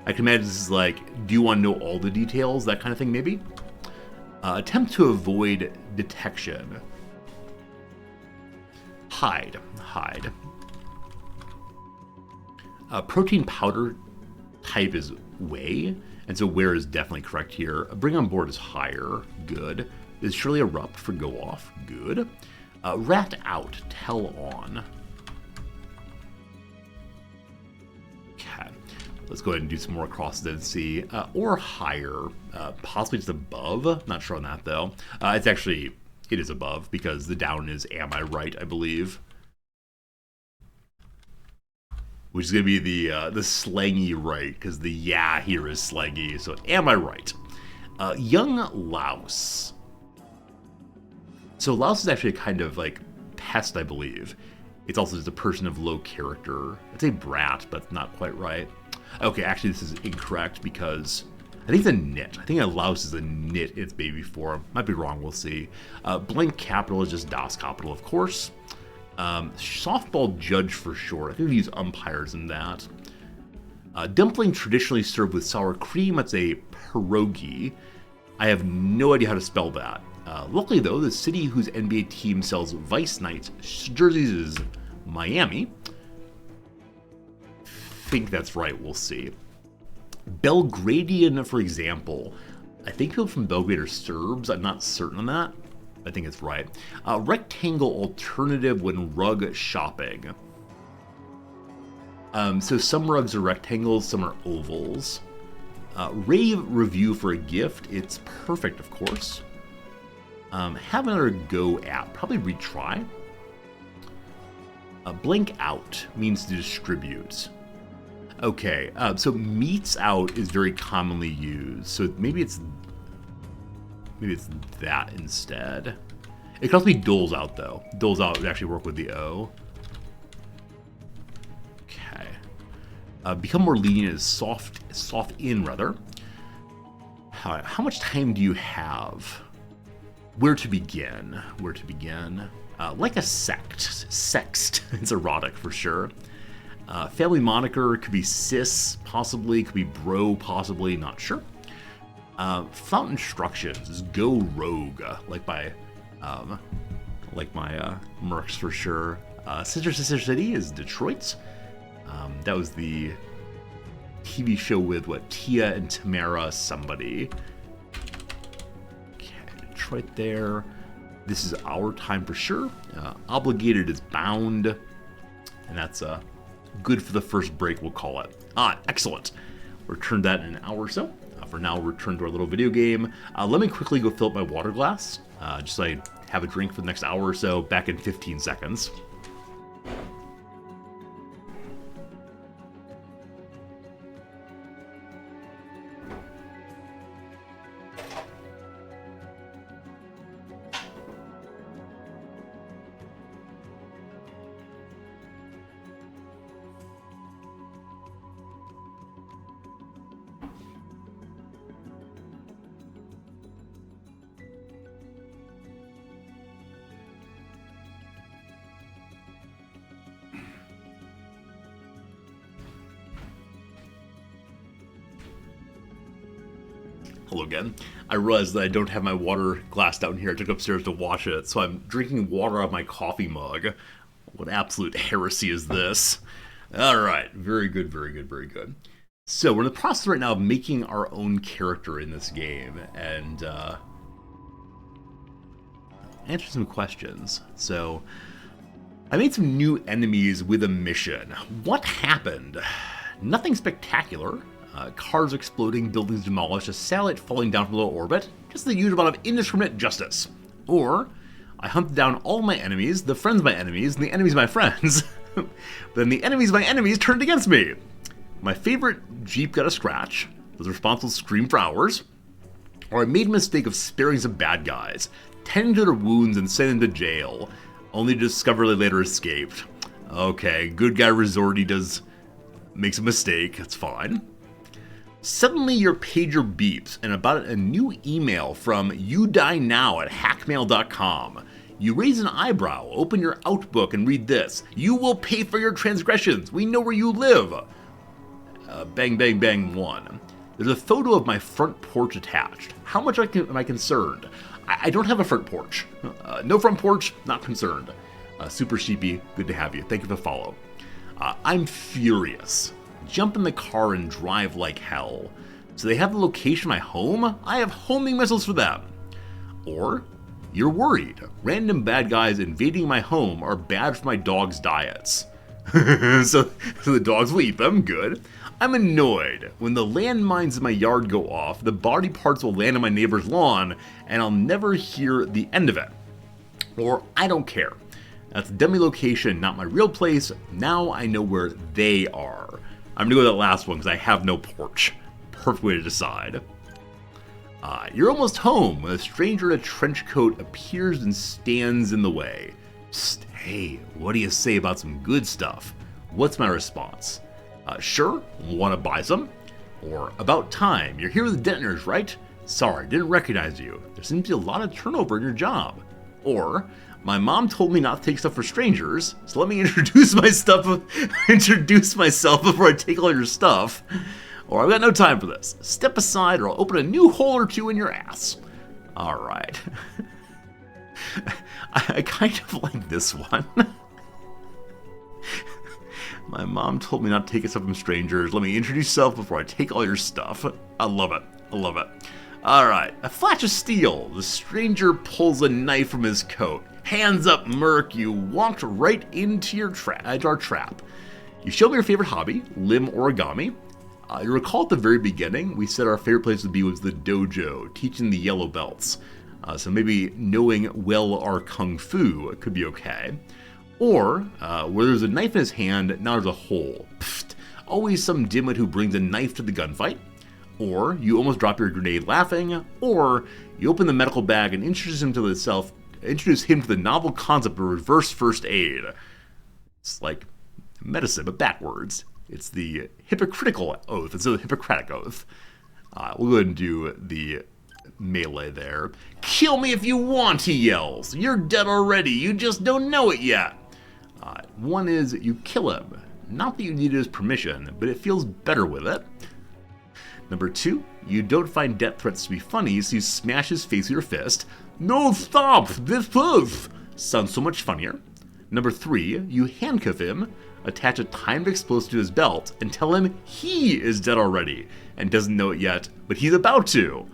I can imagine this is like, do you want to know all the details? That kind of thing maybe? Attempt to avoid detection. Hide. Protein powder type is whey, and so where is definitely correct here. Bring on board is higher, good. Is surely erupt for go off, good. Rat out, tell on. Okay, let's go ahead and do some more across the see, or higher, possibly just above. Not sure on that though. It is above because the down is am I right, I believe. Which is going to be the slangy right, because the yeah here is slangy. So am I right? Young louse. So louse is actually a kind of like pest, I believe. It's also just a person of low character. I'd say brat, but not quite right. Okay, actually this is incorrect because I think it's a nit. I think a louse is a nit in its baby form. Might be wrong, we'll see. Blank capital is just Das Capital, of course. Softball judge for short. I think we use umpires in that. Dumpling traditionally served with sour cream. That's a pierogi. I have no idea how to spell that. Luckily though, the city whose NBA team sells Vice Knights jerseys is Miami. Think that's right, we'll see. Belgradian, for example. I think people from Belgrade are Serbs. I'm not certain on that. I think it's right. Rectangle alternative when rug shopping. So some rugs are rectangles, some are ovals. Rave review for a gift. It's perfect, of course. Have another go at. Probably retry. Blank out means to distribute. Okay, so meets out is very commonly used. So maybe it's that instead. It could also be doles out though. Doles out would actually work with the O. Okay. Become more lenient is soft in rather. How much time do you have? Where to begin? Like a sext. It's erotic for sure. Family moniker could be sis, possibly. Could be bro, possibly. Not sure. Flout instructions is go rogue, like my mercs for sure. Sister City is Detroit. That was the TV show with Tia and Tamara somebody. Okay, Detroit there. This is our time for sure. Obligated is bound, and that's good for the first break, we'll call it. Excellent. Return that in an hour or so. For now, we'll return to our little video game. Let me quickly go fill up my water glass, just so I have a drink for the next hour or so, back in 15 seconds. Hello again. I realized that I don't have my water glass down here. I took upstairs to wash it, so I'm drinking water out of my coffee mug. What absolute heresy is this? Alright, very good, very good, very good. So we're in the process right now of making our own character in this game, and answer some questions. So, I made some new enemies with a mission. What happened? Nothing spectacular. Cars exploding, buildings demolished, a satellite falling down from low orbit. Just the usual amount of indiscriminate justice. Or, I hunted down all my enemies, the friends of my enemies, and the enemies of my friends. Then the enemies of my enemies turned against me. My favorite Jeep got a scratch. Was responsible to scream for hours. Or I made a mistake of sparing some bad guys, tending to their wounds and sending them to jail, only to discover they later escaped. Okay, good guy Resorty makes a mistake, that's fine. Suddenly your pager beeps and about a new email from youdinow@hackmail.com. You raise an eyebrow, open your Outbook and read this. You will pay for your transgressions. We know where you live. Bang, bang, bang, 1. There's a photo of my front porch attached. How much am I concerned? I don't have a front porch. No front porch, not concerned. Super Sheepy, good to have you. Thank you for the follow. I'm furious. Jump in the car and drive like hell. So they have the location of my home? I have homing missiles for them. Or, you're worried. Random bad guys invading my home are bad for my dog's diets. so the dogs will eat them, good. I'm annoyed. When the landmines in my yard go off, the body parts will land on my neighbor's lawn, and I'll never hear the end of it. Or, I don't care. That's a dummy location, not my real place. Now I know where they are. I'm gonna go with that last one because I have no porch. Perfect way to decide. You're almost home when a stranger in a trench coat appears and stands in the way. Psst, hey, what do you say about some good stuff? What's my response? Sure, want to buy some? Or, about time, you're here with the detonators, right? Sorry, didn't recognize you. There seems to be a lot of turnover in your job. Or, my mom told me not to take stuff for strangers, so let me introduce myself before I take all your stuff. Or, I've got no time for this. Step aside or I'll open a new hole or two in your ass. Alright. I kind of like this one. My mom told me not to take stuff from strangers. Let me introduce yourself before I take all your stuff. I love it. I love it. Alright, a flash of steel. The stranger pulls a knife from his coat. Hands up, Merc. You walked right into our trap. You showed me your favorite hobby, limb origami. You recall at the very beginning, we said our favorite place to be was the dojo, teaching the yellow belts. So maybe knowing well our kung fu could be okay. Or, where there's a knife in his hand, now there's a hole. Pfft, always some dimwit who brings a knife to the gunfight. Or, you almost drop your grenade laughing. Or, you open the medical bag and introduce him to the novel concept of reverse first aid. It's like medicine, but backwards. It's the hypocritical oath instead of the Hippocratic oath. We'll go ahead and do the melee there. Kill me if you want, he yells. You're dead already, you just don't know it yet. One is you kill him. Not that you needed his permission, but it feels better with it. Number 2, you don't find death threats to be funny, so you smash his face with your fist. No, stop! This sounds so much funnier. Number 3, you handcuff him, attach a timed explosive to his belt, and tell him he is dead already, and doesn't know it yet, but he's about to.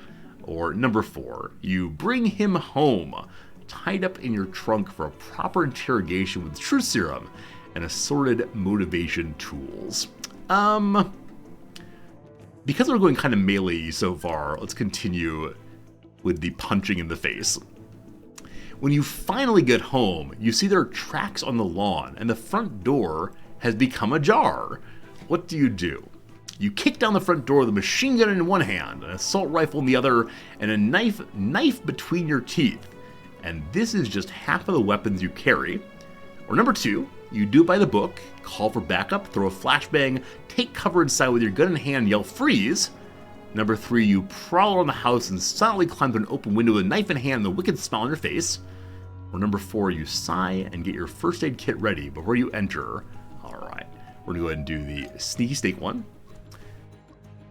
Or number 4, you bring him home, tied up in your trunk for a proper interrogation with truth serum and assorted motivation tools. Because we're going kind of melee so far, let's continue with the punching in the face. When you finally get home, you see there are tracks on the lawn, and the front door has become ajar. What do? You kick down the front door with a machine gun in one hand, an assault rifle in the other, and a knife between your teeth. And this is just half of the weapons you carry. Or number 2, you do it by the book, call for backup, throw a flashbang, take cover inside with your gun in hand, yell freeze. Number 3, you prowl around the house and silently climb to an open window with a knife in hand and a wicked smile on your face. Or number 4, you sigh and get your first aid kit ready before you enter. Alright, we're gonna go ahead and do the sneaky snake one.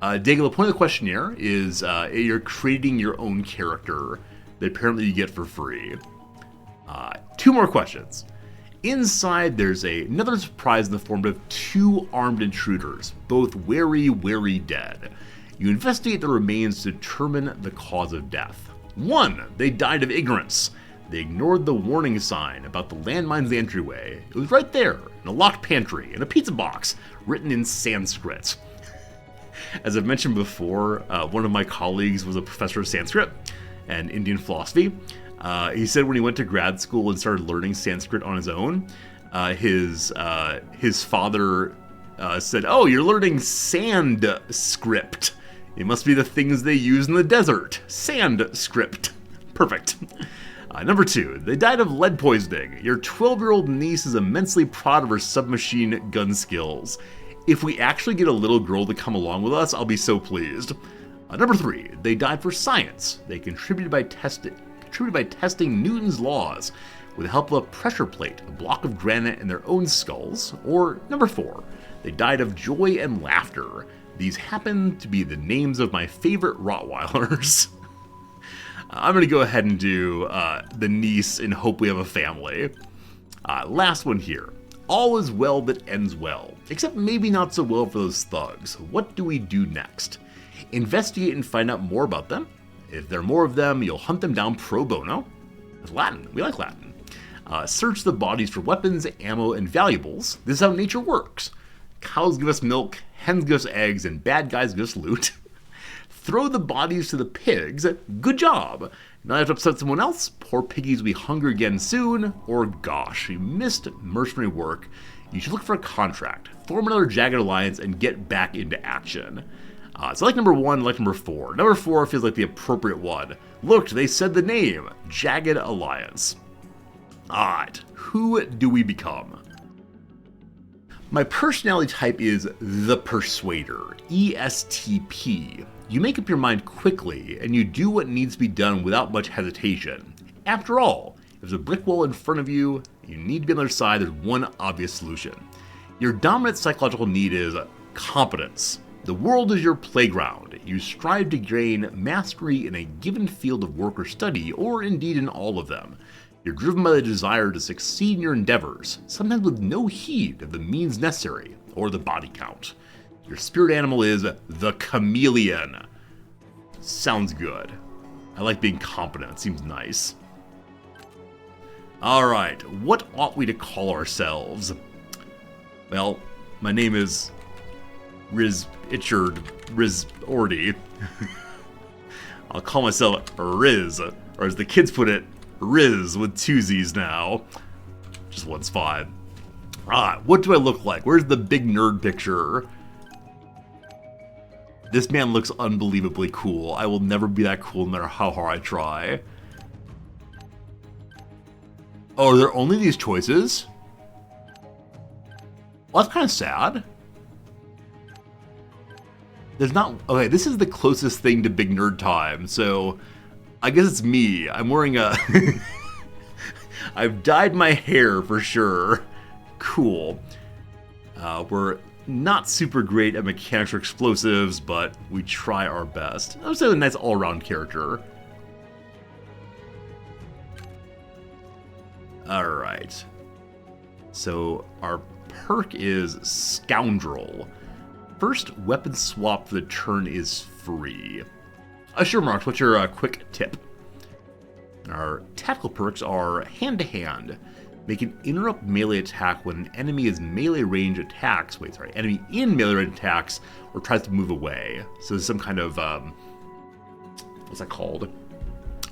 Daigle, the point of the questionnaire is you're creating your own character that apparently you get for free. 2 more questions. Inside, there's another surprise in the form of 2 armed intruders, both wary dead. You investigate the remains to determine the cause of death. 1, they died of ignorance. They ignored the warning sign about the landmines in the entryway. It was right there, in a locked pantry, in a pizza box, written in Sanskrit. As I've mentioned before, one of my colleagues was a professor of Sanskrit and Indian philosophy. He said when he went to grad school and started learning Sanskrit on his own, his father said, "Oh, you're learning sand script. It must be the things they use in the desert. Sand script." Perfect. Number 2, they died of lead poisoning. Your 12-year-old niece is immensely proud of her submachine gun skills. If we actually get a little girl to come along with us, I'll be so pleased. Number 3, they died for science. They contributed by testing Newton's laws with the help of a pressure plate, a block of granite, and their own skulls. Or number 4, they died of joy and laughter. These happen to be the names of my favorite Rottweilers. I'm going to go ahead and do the niece and hope we have a family. Last one here. All is well that ends well, except maybe not so well for those thugs. What do we do next? Investigate and find out more about them. If there are more of them, you'll hunt them down pro bono. It's Latin. We like Latin. Search the bodies for weapons, ammo, and valuables. This is how nature works. Cows give us milk, hens give us eggs, and bad guys give us loot. Throw the bodies to the pigs. Good job. Now I have to upset someone else. Poor piggies will be hungry again soon. Or gosh, you missed mercenary work. You should look for a contract, form another Jagged alliance, and get back into action. So like number 1, like number 4. Number 4 feels like the appropriate one. Look, they said the name. Jagged Alliance. Alright, who do we become? My personality type is the Persuader, ESTP. You make up your mind quickly, and you do what needs to be done without much hesitation. After all, if there's a brick wall in front of you, you need to be on the other side, there's one obvious solution. Your dominant psychological need is competence. The world is your playground. You strive to gain mastery in a given field of work or study, or indeed in all of them. You're driven by the desire to succeed in your endeavors, sometimes with no heed of the means necessary, or the body count. Your spirit animal is the chameleon. Sounds good. I like being competent, it seems nice. Alright, what ought we to call ourselves? Well, my name is Riz Ordy. I'll call myself Riz, or as the kids put it, Riz with 2 Z's now. Just one's fine. What do I look like? Where's the big nerd picture? This man looks unbelievably cool. I will never be that cool no matter how hard I try. Oh, are there only these choices? Well, that's kind of sad. There's not... Okay, this is the closest thing to big nerd time, so... I guess it's me. I'm wearing a... I've dyed my hair for sure. Cool. We're not super great at mechanics or explosives, but we try our best. I would say a nice all-around character. Alright. So, our perk is Scoundrel. First weapon swap for the turn is free. Sure, Marks, what's your quick tip? Our tactical perks are hand-to-hand. Make an interrupt melee attack when an enemy is melee range attacks. Enemy in melee range attacks or tries to move away. So there's some kind of, what's that called?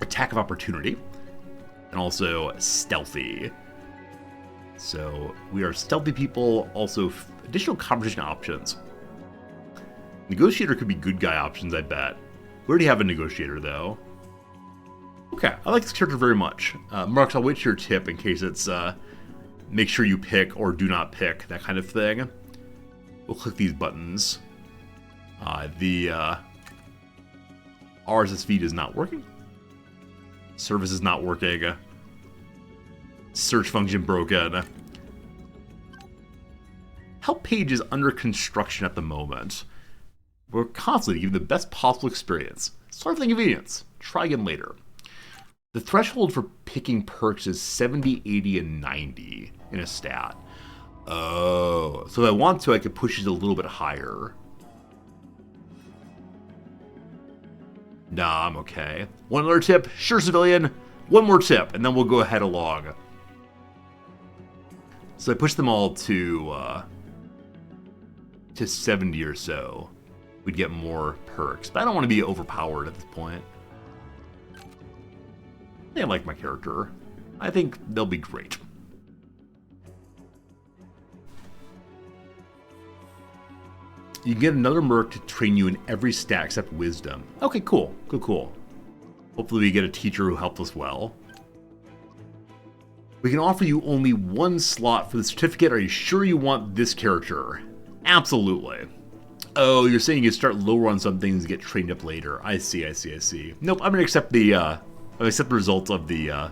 Attack of opportunity. And also stealthy. So we are stealthy people, also additional conversation options. Negotiator could be good guy options, I bet. We already have a negotiator, though. Okay, I like this character very much. Marks, I'll wait for your tip in case it's make sure you pick or do not pick, that kind of thing. We'll click these buttons. The RSS feed is not working. Service is not working. Search function broken. Help page is under construction at the moment. We're constantly giving the best possible experience. Sorry for the inconvenience. Try again later. The threshold for picking perks is 70, 80, and 90 in a stat. Oh, so if I want to, I could push it a little bit higher. Nah, I'm okay. One other tip? Sure, civilian. One more tip, and then we'll go ahead along. So I push them all to 70 or so. We'd get more perks, but I don't want to be overpowered at this point. I like my character. I think they'll be great. You can get another merc to train you in every stat except wisdom. Okay, cool. Cool. Hopefully we get a teacher who helped us well. We can offer you only one slot for the certificate. Are you sure you want this character? Absolutely. Oh, you're saying you start lower on some things and get trained up later. I see. Nope, I'm gonna accept the results of the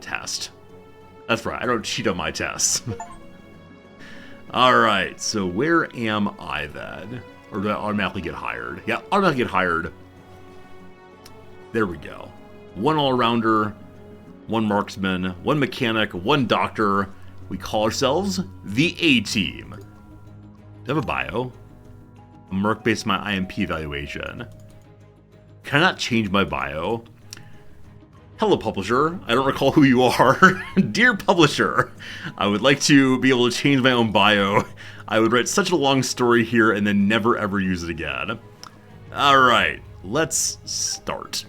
test. That's right, I don't cheat on my tests. Alright, so where am I then? Or do I automatically get hired? Yeah, automatically get hired. There we go. One all-rounder, one marksman, one mechanic, one doctor. We call ourselves the A-Team. Do I have a bio? A merc based on my IMP evaluation. Can I not change my bio? Hello, publisher. I don't recall who you are. Dear publisher, I would like to be able to change my own bio. I would write such a long story here and then never ever use it again. Alright, let's start.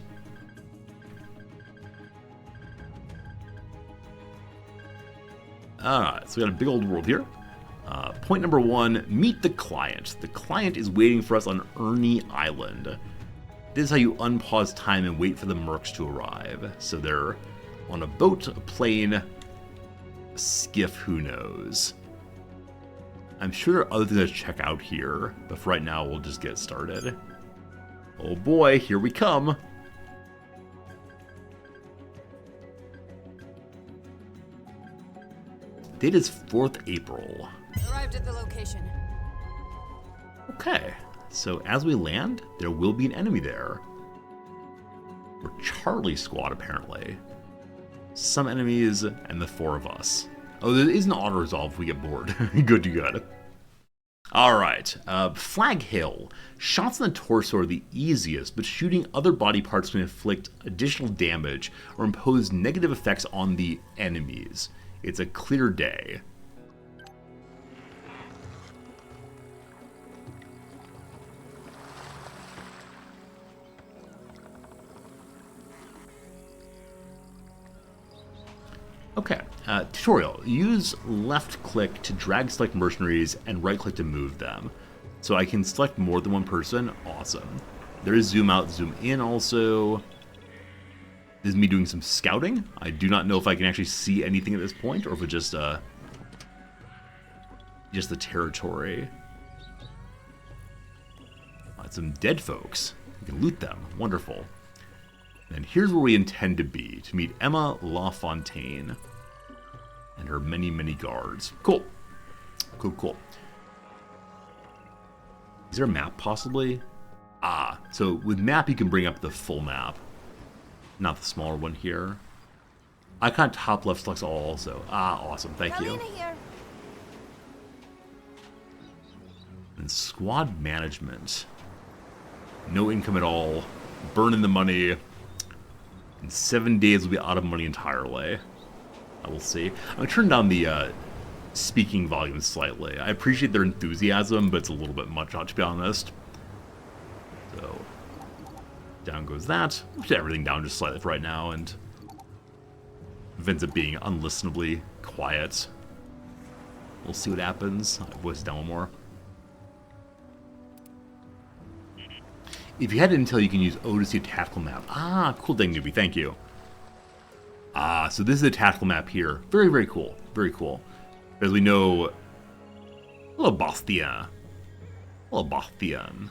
Alright, so we got a big old world here. Point number 1, meet the client. The client is waiting for us on Ernie Island. This is how you unpause time and wait for the mercs to arrive. So they're on a boat, a plane, a skiff, who knows. I'm sure there are other things to check out here, but for right now we'll just get started. Oh boy, here we come. Date is 4th April. Arrived at the location. Okay, so as we land, there will be an enemy there. We're Charlie Squad, apparently. Some enemies, and the 4 of us. Oh, there is an auto-resolve if we get bored. Good. Alright, Flag Hill. Shots in the torso are the easiest, but shooting other body parts can inflict additional damage or impose negative effects on the enemies. It's a clear day. Okay, tutorial. Use left click to drag select mercenaries and right click to move them. So I can select more than one person. Awesome. There is zoom out, zoom in also. This is me doing some scouting. I do not know if I can actually see anything at this point or if it's just the territory. Some dead folks. We can loot them. Wonderful. And here's where we intend to be, to meet Emma LaFontaine and her many, many guards. Cool. Is there a map, possibly? Ah, so with map, you can bring up the full map, not the smaller one here. Icon top left selects all also. Ah, awesome, thank you. Here. And squad management. No income at all. Burning the money. In 7 days, we'll be out of money entirely. I will see. I'm going to turn down the speaking volume slightly. I appreciate their enthusiasm, but it's a little bit much, to be honest. So, down goes that. We'll put everything down just slightly for right now, and it ends up being unlistenably quiet. We'll see what happens. I'll voice it down one more. If you had intel, you can use O to see a tactical map. Ah, cool thing, newbie. Thank you. Ah, so this is a tactical map here. Very, very cool. Very cool. As we know, hello, Bastien. Hello, Bastien.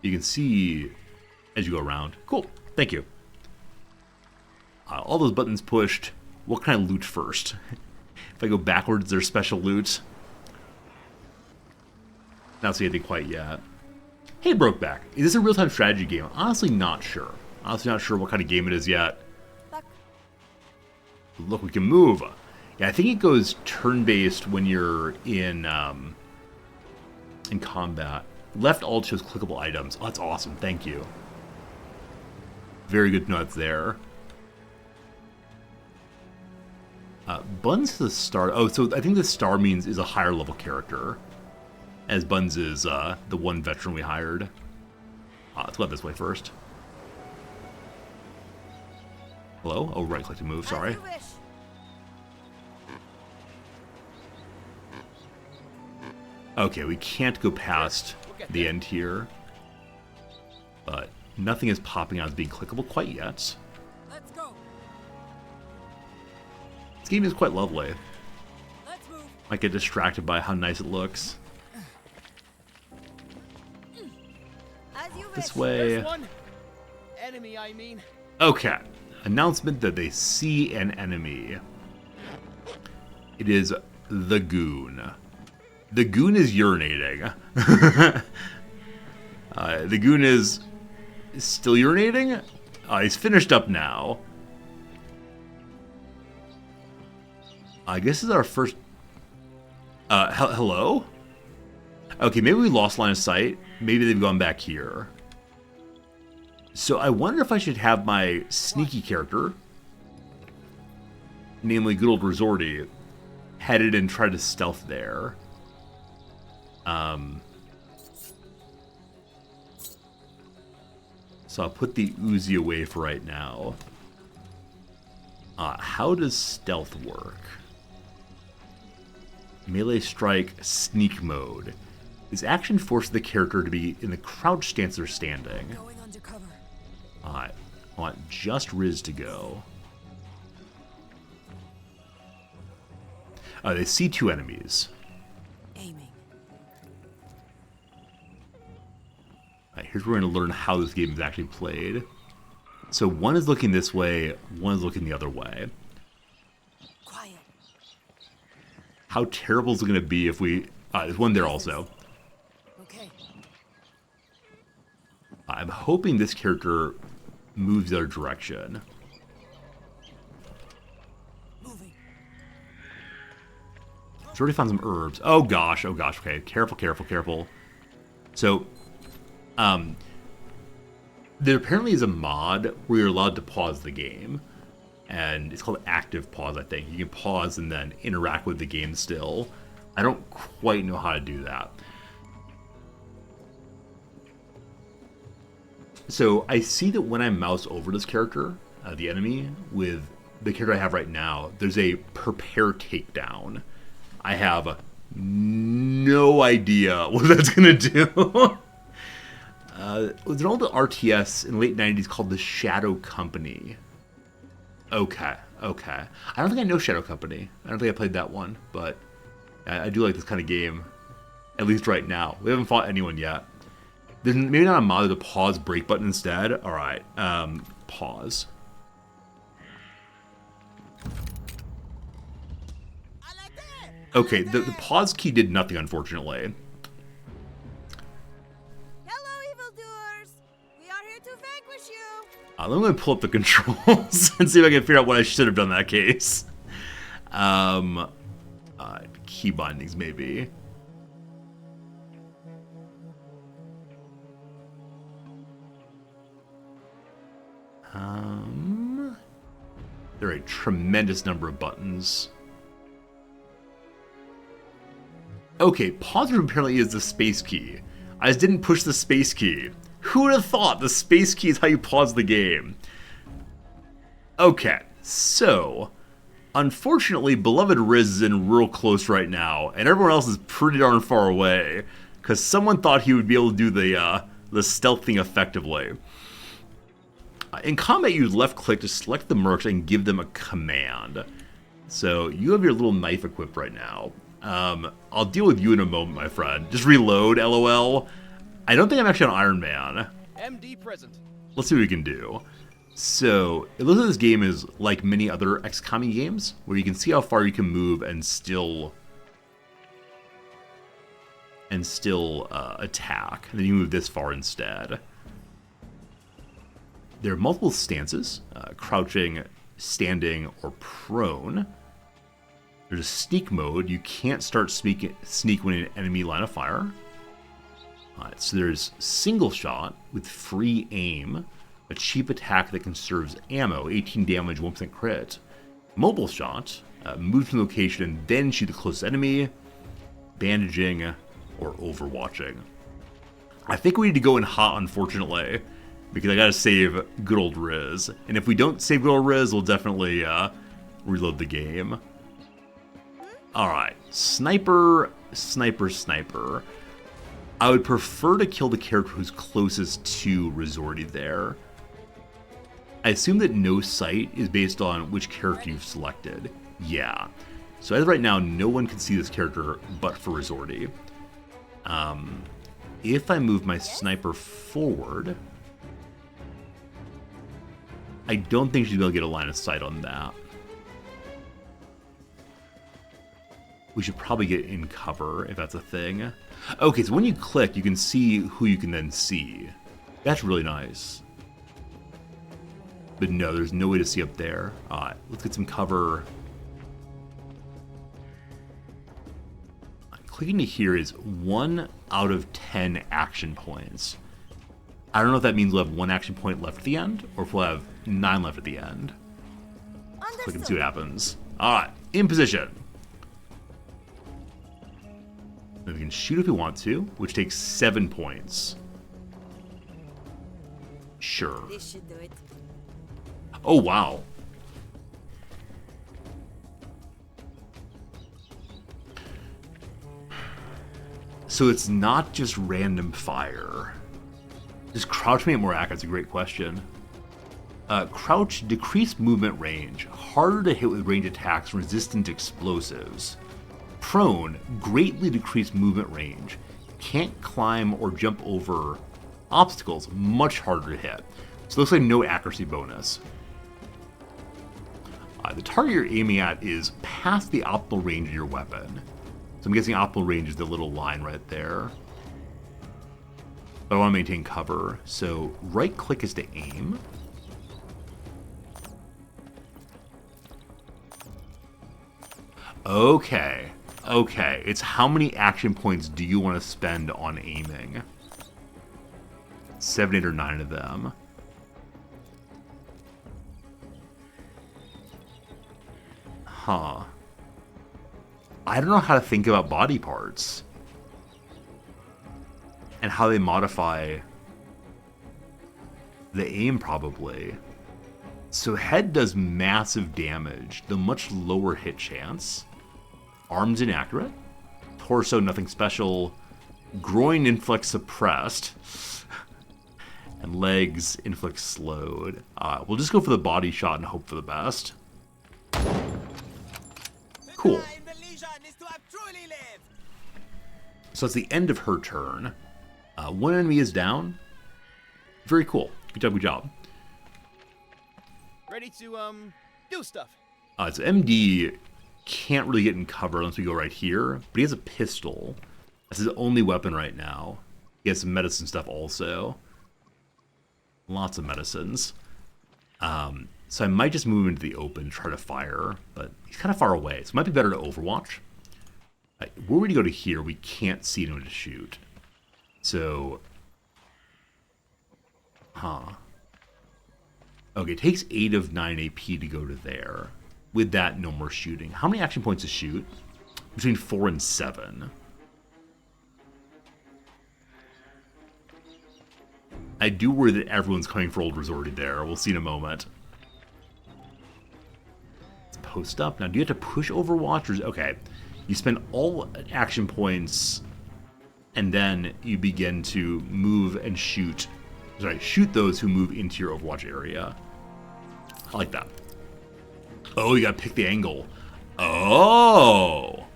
You can see as you go around. Cool. Thank you. All those buttons pushed. What can I loot first? If I go backwards, there's special loot. Not seeing anything quite yet. Hey, Brokeback. Is this a real-time strategy game? Honestly, not sure. Honestly, not sure what kind of game it is yet. Look, we can move. Yeah, I think it goes turn-based when you're in combat. Left alt shows clickable items. Oh, that's awesome. Thank you. Very good to know it's there. Buns the star. Oh, so I think the star means is a higher level character. As Buns is the one veteran we hired. Let's go this way first. Hello? Oh, right click to move, sorry. Okay, we can't go past the end here. But nothing is popping out as being clickable quite yet. Let's go. This game is quite lovely. Let's move. Might get distracted by how nice it looks. This way. There's one. Enemy, I mean. Okay. Announcement that they see an enemy. It is the Goon. The Goon is urinating. The Goon is still urinating? He's finished up now. I guess this is our first... hello? Okay, maybe we lost line of sight. Maybe they've gone back here. So I wonder if I should have my sneaky character, namely good old Resorty, headed and try to stealth there. So I'll put the Uzi away for right now. How does stealth work? Melee strike, sneak mode. This action forces the character to be in the crouch stance they're standing. Going undercover. Alright, I want just Riz to go. They see two enemies. Aiming. Alright, here's where we're going to learn how this game is actually played. So one is looking this way, one is looking the other way. Quiet. How terrible is it going to be if we... there's one there also. Okay. I'm hoping this character moves the other direction. Moving. He's already found some herbs. Oh gosh, okay. Careful, careful, careful. So, there apparently is a mod where you're allowed to pause the game. And it's called active pause, I think. You can pause and then interact with the game still. I don't quite know how to do that. So I see that when I mouse over this character, the enemy, with the character I have right now, there's a prepare takedown. I have no idea what that's going to do. There's an old RTS in the late 90s called the Shadow Company. Okay. I don't think I know Shadow Company. I don't think I played that one, but I do like this kind of game, at least right now. We haven't fought anyone yet. There's maybe not a mod with a pause break button instead. Alright, pause. Okay, the pause key did nothing, unfortunately. Hello, evildoers! We are here to vanquish you! Let me pull up the controls and see if I can figure out what I should have done in that case. Key bindings, maybe. There are a tremendous number of buttons. Okay, pause apparently is the space key. I just didn't push the space key. Who would have thought the space key is how you pause the game? Okay, so unfortunately, beloved Riz is in real close right now, and everyone else is pretty darn far away, because someone thought he would be able to do the stealth thing effectively. In combat, use left click to select the mercs and give them a command. So you have your little knife equipped right now. I'll deal with you in a moment, my friend. Just reload, LOL. I don't think I'm actually on Iron Man. MD present. Let's see what we can do. So, it looks like this game is like many other XCOM games, where you can see how far you can move and still and still attack. And then you move this far instead. There are multiple stances, crouching, standing, or prone. There's a sneak mode. You can't start sneak when in an enemy line of fire. Alright, so there's single shot with free aim, a cheap attack that conserves ammo, 18 damage, 1% crit. Mobile shot, move to the location and then shoot the closest enemy, bandaging, or overwatching. I think we need to go in hot, unfortunately, because I gotta save good old Riz. And if we don't save good old Riz, we'll definitely reload the game. Alright, sniper, sniper, sniper. I would prefer to kill the character who's closest to Resorty there. I assume that no sight is based on which character you've selected. Yeah. So as of right now, no one can see this character but for Resorty. If I move my sniper forward, I don't think she's going to get a line of sight on that. We should probably get in cover if that's a thing. Okay, so when you click, you can see who you can then see. That's really nice. But no, there's no way to see up there. Alright, let's get some cover. Clicking to here is 1 out of 10 action points. I don't know if that means we'll have 1 action point left at the end, or if we'll have 9 left at the end. Let's click and see what happens. Alright, in position. Then we can shoot if we want to, which takes 7 points. Sure. This should do it. Oh, wow. So it's not just random fire. Does crouch make it more accurate? That's a great question. Crouch, decreased movement range. Harder to hit with range attacks, resistant to explosives. Prone, greatly decreased movement range. Can't climb or jump over obstacles, much harder to hit. So it looks like no accuracy bonus. The target you're aiming at is past the optimal range of your weapon. So I'm guessing optimal range is the little line right there. But I want to maintain cover, so right click is to aim. Okay. Okay, it's how many action points do you want to spend on aiming? 7, 8, or 9 of them. Huh. I don't know how to think about body parts. And how they modify the aim, probably. So head does massive damage, though much lower hit chance. Arms inaccurate. Torso, nothing special. Groin inflict suppressed. And legs inflict slowed. We'll just go for the body shot and hope for the best. Cool. So that's the end of her turn. One enemy is down. Very cool. Good job, good job. Ready to, do stuff. So MD can't really get in cover unless we go right here, but he has a pistol. That's his only weapon right now. He has some medicine stuff also. Lots of medicines. So I might just move him into the open, try to fire, but he's kind of far away, so it might be better to overwatch. Were we to go to here, we can't see anyone to shoot. So, okay, it takes 8 of 9 AP to go to there. With that, no more shooting. How many action points to shoot? Between 4 and 7. I do worry that everyone's coming for old Resorty there. We'll see in a moment. Let's post up. Now, do you have to push Overwatch? Or okay, you spend all action points, and then you begin to move and shoot. Sorry, shoot those who move into your Overwatch area. I like that. Oh, you gotta pick the angle. Oh!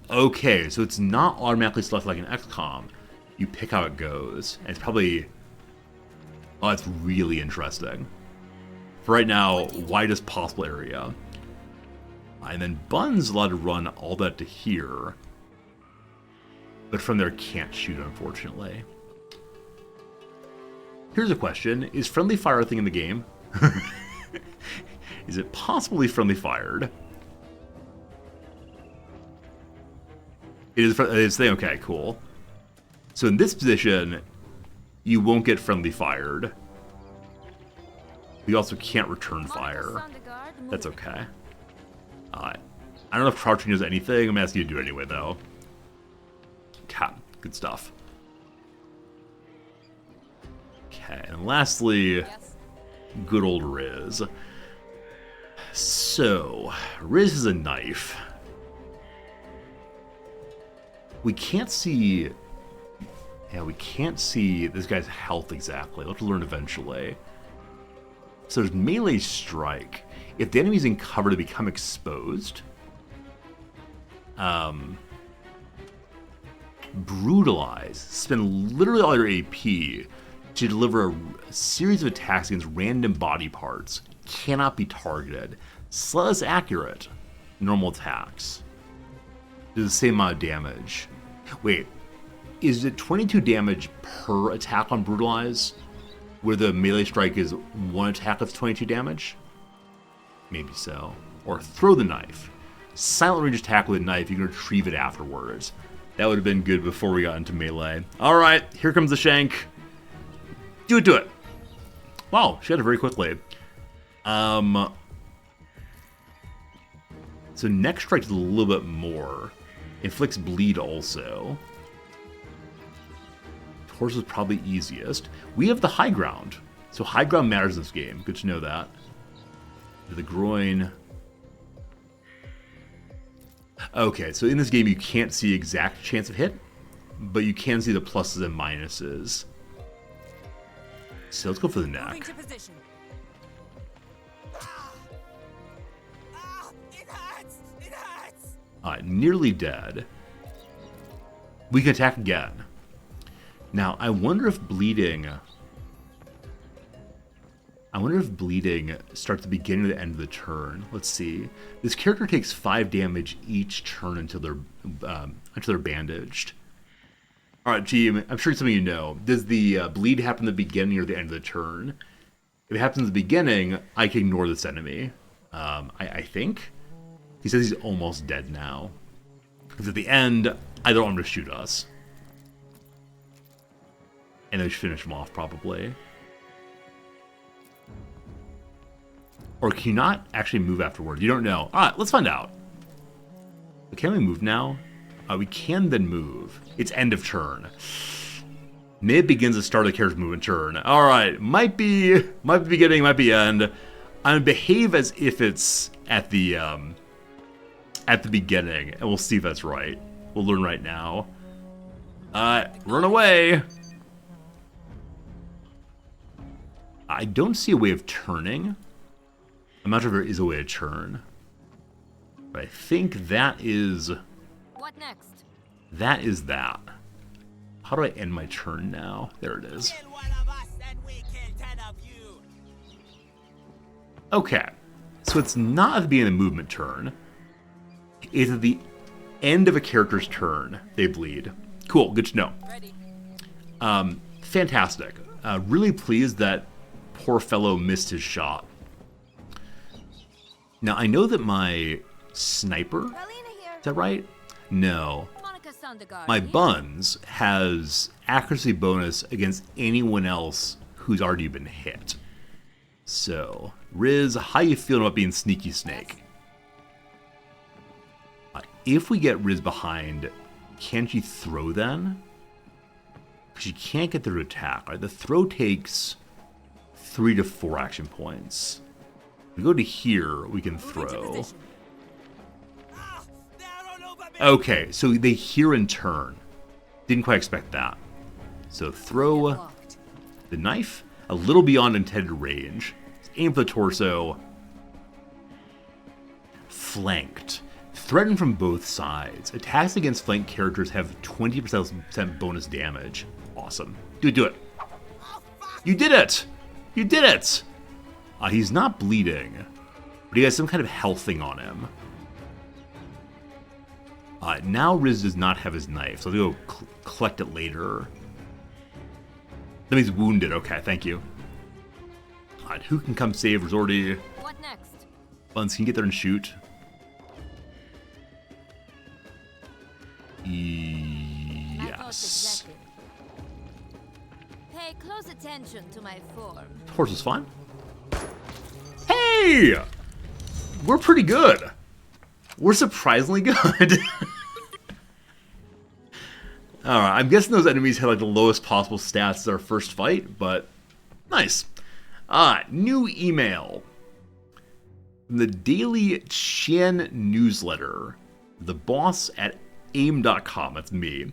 Okay, so it's not automatically selected like an XCOM. You pick how it goes. And it's probably... Oh, that's really interesting. For right now, widest possible area. And then Bun's allowed to run all that to here. but from there can't shoot, unfortunately. Here's a question. Is friendly fire a thing in the game? Is it possibly friendly fired? It is. It's thing. Okay, cool. So in this position, you won't get friendly fired. You also can't return fire. That's okay. I don't know if crouching does anything. I'm asking you to do it anyway, though. Cat, good stuff. Okay, and lastly, good old Riz. So, Riz is a knife. We can't see... Yeah, we can't see this guy's health exactly. We'll have to learn eventually. So there's melee strike. If the enemy's in cover to become exposed... Brutalize. Spend literally all your AP to deliver a series of attacks against random body parts. Cannot be targeted. Less accurate. Normal attacks. Do the same amount of damage. Wait, is it 22 damage per attack on Brutalize? Where the melee strike is one attack that's 22 damage? Maybe so. Or throw the knife. Silent range attack with a knife, you can retrieve it afterwards. That would have been good before we got into melee. Alright, here comes the shank. Do it. Wow, she got it very quickly. So neck strike's a little bit more. Inflicts bleed also. Torso is probably easiest. We have the high ground. So high ground matters in this game. Good to know that. The groin. Okay, so in this game you can't see exact chance of hit, but you can see the pluses and minuses. So let's go for the neck. Alright, nearly dead. We can attack again. Now, I wonder if bleeding starts at the beginning or the end of the turn. Let's see. This character takes 5 damage each turn until they're bandaged. All right, team. I'm sure it's something you know. Does the bleed happen at the beginning or the end of the turn? If it happens at the beginning, I can ignore this enemy. I think. He says he's almost dead now. Because at the end, I don't want him to shoot us. And then finish him off, probably. Or can you not actually move afterward? You don't know. Alright, let's find out. Can we move now? We can then move. It's end of turn. Mid begins the start of the character's movement turn. Alright, might be beginning, might be end. I'm gonna behave as if it's at the beginning, and we'll see if that's right. We'll learn right now. Run away! I don't see a way of turning. I'm not sure if there is a way to turn. But I think that is... What next? That is that. How do I end my turn now? There it is. Okay. So it's not at the beginning of the movement turn. It's at the end of a character's turn they bleed. Cool, good to know. Ready. Fantastic. Really pleased that poor fellow missed his shot. Now, I know that my sniper... Is that right? No. My buns has accuracy bonus against anyone else who's already been hit. So, Riz, how you feeling about being Sneaky Snake? If we get Riz behind, can't she throw then? Because she can't get there to attack. Right? The throw takes 3 to 4 action points. If we go to here, we can throw. Okay, so they hear and turn. Didn't quite expect that. So throw the knife a little beyond intended range. Aim for the torso. Flanked. Threatened from both sides. Attacks against flanked characters have 20% bonus damage. Awesome. Do it. You did it! You did it! He's not bleeding, but he has some kind of health thing on him. Now Riz does not have his knife, so I'll go collect it later. That means wounded. Okay, thank you. Who can come save Resorty? What next? Buns, can you get there and shoot? My thoughts Yes. exactly. Pay close attention to my form. Horse is fine. Hey! We're pretty good. We're surprisingly good. Alright, I'm guessing those enemies had like the lowest possible stats as our first fight, but nice. New email. From the Daily Qian newsletter. The boss at aim.com, that's me.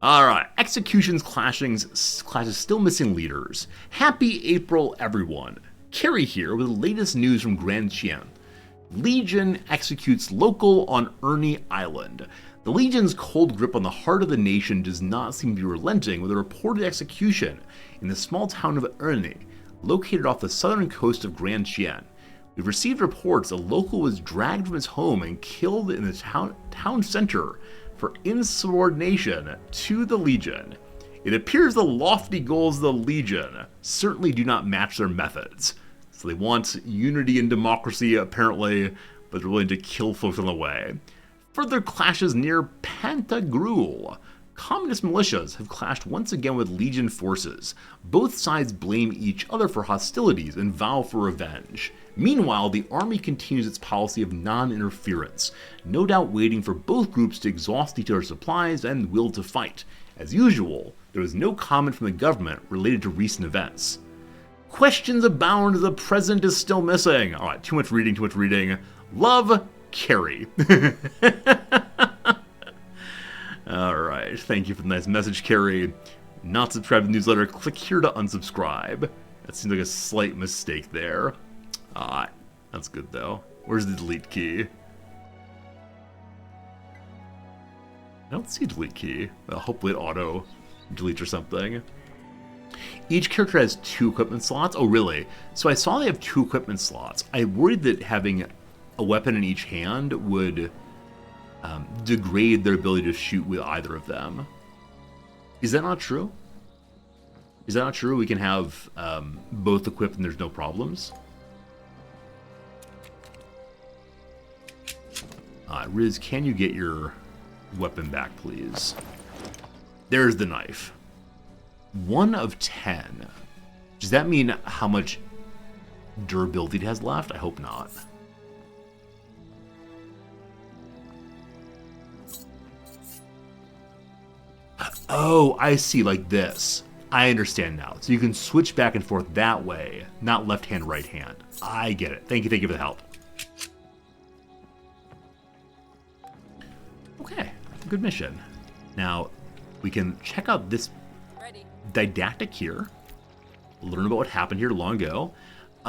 Alright, executions clashes still missing leaders. Happy April, everyone. Carrie here with the latest news from Grand Qian. Legion executes local on Ernie Island. The Legion's cold grip on the heart of the nation does not seem to be relenting with a reported execution in the small town of Ernie, located off the southern coast of Grand Qian. We've received reports a local was dragged from his home and killed in the town center for insubordination to the Legion. It appears the lofty goals of the Legion certainly do not match their methods. So they want unity and democracy, apparently, but they're willing to kill folks on the way. Further clashes near Pantagruel. Communist militias have clashed once again with Legion forces. Both sides blame each other for hostilities and vow for revenge. Meanwhile, the army continues its policy of non-interference, no doubt waiting for both groups to exhaust each other's supplies and will to fight. As usual, there was no comment from the government related to recent events. Questions abound, the president is still missing. Alright, too much reading. Love, Carrie. Alright, thank you for the nice message, Carrie. Not subscribed to the newsletter, click here to unsubscribe. That seems like a slight mistake there. That's good though. Where's the delete key? I don't see a delete key. Well, hopefully it auto deletes or something. Each character has 2 equipment slots. Oh, really? So I saw they have 2 equipment slots. I worried that having a weapon in each hand would degrade their ability to shoot with either of them. Is that not true? Is that not true? We can have both equipped and there's no problems? Riz, can you get your weapon back, please? There's the knife. 1 of 10. Does that mean how much durability it has left? I hope not. Oh, I see, like this. I understand now. So you can switch back and forth that way, not left hand, right hand. I get it. Thank you for the help. Okay, good mission. Now, we can check out this didactic here. Learn about what happened here long ago.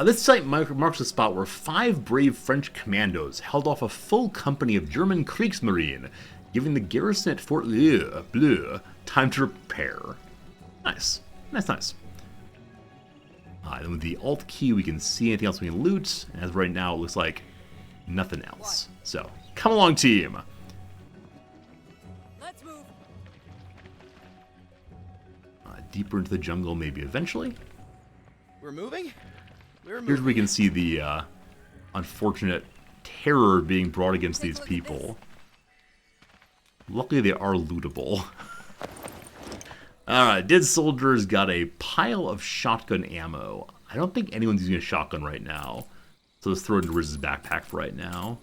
This site marks a spot where 5 brave French commandos held off a full company of German Kriegsmarine, giving the garrison at Fort Bleu time to repair. Nice. Nice. Then with the Alt key, we can see anything else we can loot. And as of right now, it looks like nothing else. So, come along, team. Let's move. Deeper into the jungle, maybe eventually. We're moving? Here's where we can see the unfortunate terror being brought against these people. Luckily, they are lootable. Alright, dead soldiers got a pile of shotgun ammo. I don't think anyone's using a shotgun right now. So let's throw it into Riz's backpack for right now.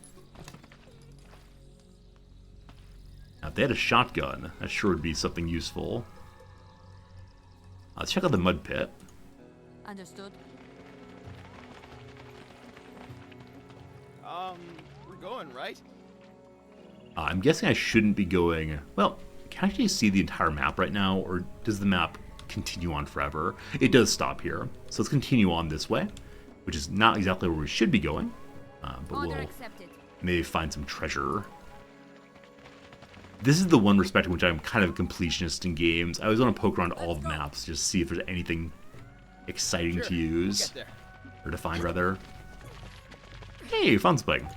Now, if they had a shotgun, that sure would be something useful. Let's check out the mud pit. Understood. We're going, right? I'm guessing I shouldn't be going... Well, can I actually see the entire map right now, or does the map continue on forever? It does stop here, so let's continue on this way, which is not exactly where we should be going, but we'll maybe find some treasure. This is the one respect in which I'm kind of a completionist in games. I always want to poke around all the maps, just see if there's anything exciting to use, or to find, rather. Hey, found something.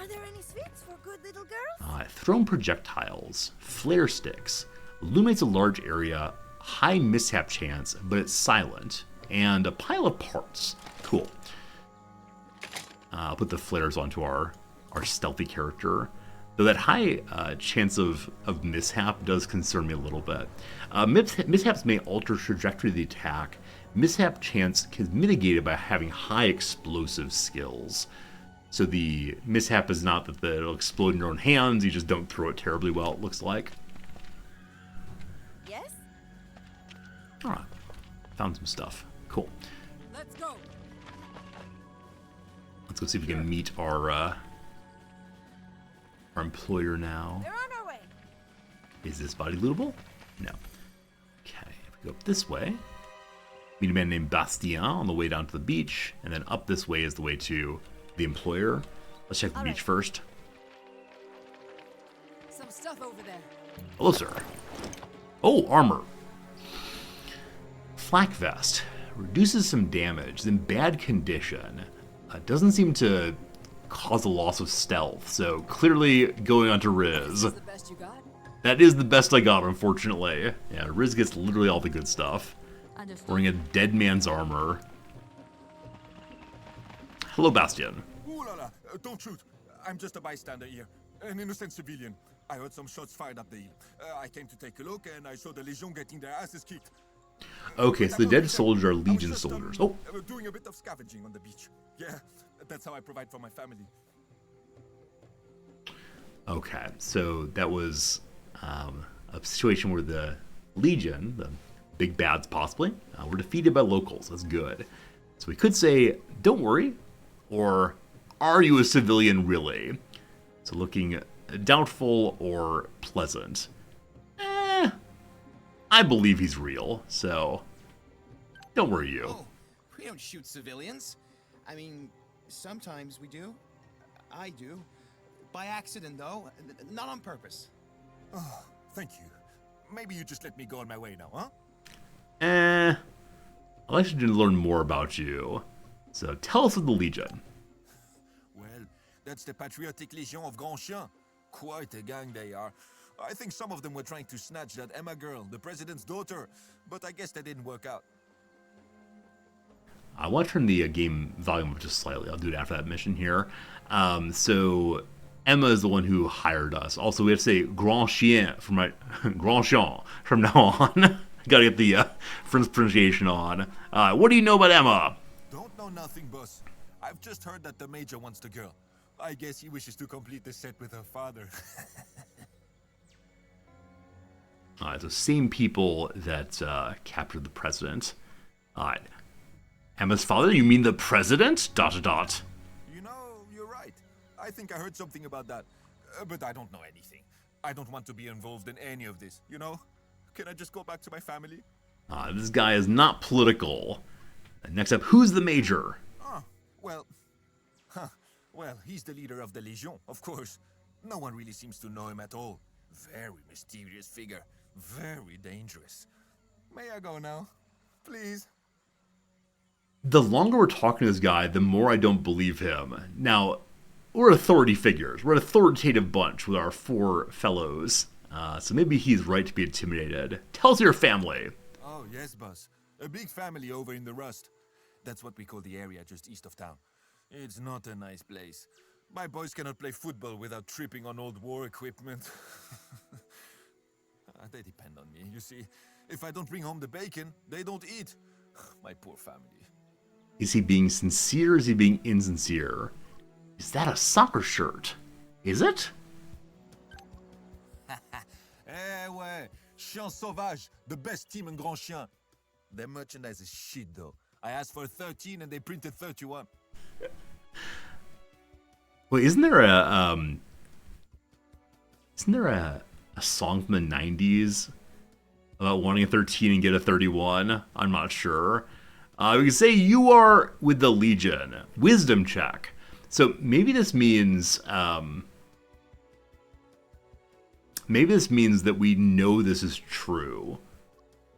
there any sweets for good little girls? Thrown projectiles, flare sticks, illuminates a large area, high mishap chance, but it's silent, and a pile of parts. Cool. I'll put the flares onto our stealthy character. Though that high chance of mishap does concern me a little bit. Mishaps may alter trajectory of the attack. Mishap chance is mitigated by having high explosive skills. So the mishap is not that it'll explode in your own hands, you just don't throw it terribly well, it looks like. Yes? Alright. Found some stuff. Cool. Let's go. Let's go see if we can meet our employer now. They're on our way. Is this body lootable? No. Okay, if we go up this way, meet a man named Bastien on the way down to the beach, and then up this way is the way to the employer. Let's check the beach first. Some stuff over there. Hello, sir. Oh, armor. Flak vest. Reduces some damage. It's in bad condition. Doesn't seem to cause a loss of stealth, so clearly going on to Riz. Is the best you got? That is the best I got, unfortunately. Yeah, Riz gets literally all the good stuff. Understood. Wearing a dead man's armor. Hello, Bastien. Ooh la la, don't shoot. I'm just a bystander here. An innocent civilian. I heard some shots fired up the hill. I came to take a look and I saw the Legion getting their asses kicked. Okay, so the dead soldiers are Legion just, soldiers. Oh, doing a bit of scavenging on the beach. Yeah, that's how I provide for my family. okay. So that was a situation where the Legion, the big bads possibly, were defeated by locals. That's good. So we could say, don't worry, or are you a civilian really? So looking doubtful or pleasant. I believe he's real, so don't worry you. Oh, we don't shoot civilians. I mean, sometimes we do. I do. By accident, though. Not on purpose. Oh, thank you. Maybe you just let me go on my way now, huh? I'd like to learn more about you. So tell us of the Legion. Well, that's the Patriotic Legion of Grand Chien. Quite a gang they are. I think some of them were trying to snatch that Emma girl, the president's daughter, but I guess that didn't work out. I want to turn the game volume up just slightly. I'll do it after that mission here. So Emma is the one who hired us. Also, we have to say Grand Chien from Grand Chien from now on. Gotta get the French pronunciation on. What do you know about Emma? Don't know nothing, boss. I've just heard that the major wants the girl. I guess he wishes to complete the set with her father. The same people that captured the president. Emma's father? You mean the president? ... You know, you're right. I think I heard something about that. But I don't know anything. I don't want to be involved in any of this, you know? Can I just go back to my family? This guy is not political. Next up, who's the major? Well, he's the leader of the Legion, of course. No one really seems to know him at all. Very mysterious figure. Very dangerous. May I go now? Please? The longer we're talking to this guy, the more I don't believe him. Now, we're authority figures. We're an authoritative bunch with our 4 fellows. So maybe he's right to be intimidated. Tell us your family. Oh, yes, boss. A big family over in the Rust. That's what we call the area just east of town. It's not a nice place. My boys cannot play football without tripping on old war equipment. They depend on me, you see. If I don't bring home the bacon, they don't eat. My poor family. Is he being sincere or is he being insincere? Is that a soccer shirt? Is it? Ouais. Chien Sauvage, the best team in Grand Chien. Their merchandise is shit, though. I asked for 13 and they printed 31. Wait, isn't there a song from the 90s about wanting a 13 and get a 31? I'm not sure. We can say you are with the Legion. Wisdom check. So maybe this means that we know this is true.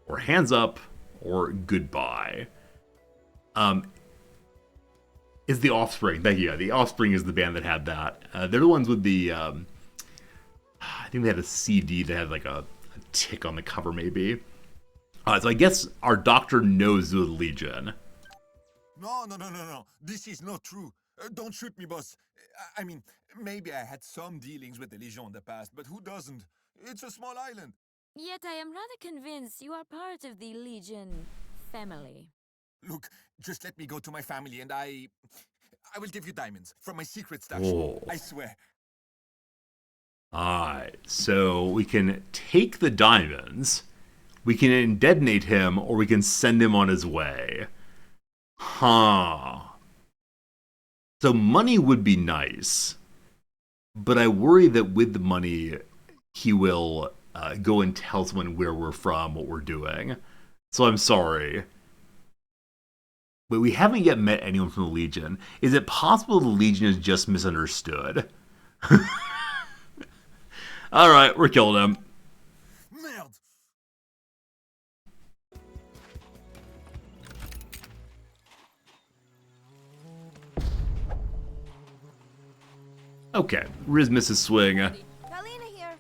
Or hands up, or goodbye. It's the Offspring. Thank you. Yeah, the Offspring is the band that had that. They're the ones with the. I think they had a CD that had like a tick on the cover, maybe. So I guess our doctor knows the Legion. No. This is not true. Don't shoot me, boss. I mean, maybe I had some dealings with the Legion in the past, but who doesn't? It's a small island. Yet I am rather convinced you are part of the Legion family. Look, just let me go to my family and I will give you diamonds from my secret stash. Oh. I swear. Alright, so we can take the diamonds, we can indetonate him, or we can send him on his way. Huh. So money would be nice, but I worry that with the money, he will go and tell someone where we're from, what we're doing. So I'm sorry. But we haven't yet met anyone from the Legion. Is it possible the Legion is just misunderstood? Alright, we're killing him. Merde. Okay, Riz misses swing. Kalina here.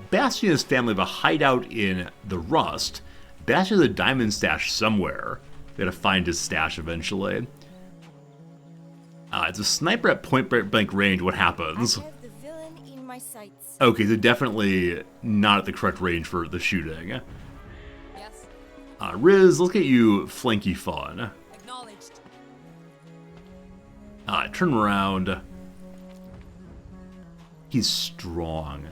Bastion and his family have a hideout in the Rust. Bastion has a diamond stash somewhere. We gotta find his stash eventually. It's a sniper at point blank range. What happens? I have the villain in my sights. Okay, so definitely not at the correct range for the shooting. Yes. Riz, let's get you flanky fun. Acknowledged. Turn around. He's strong.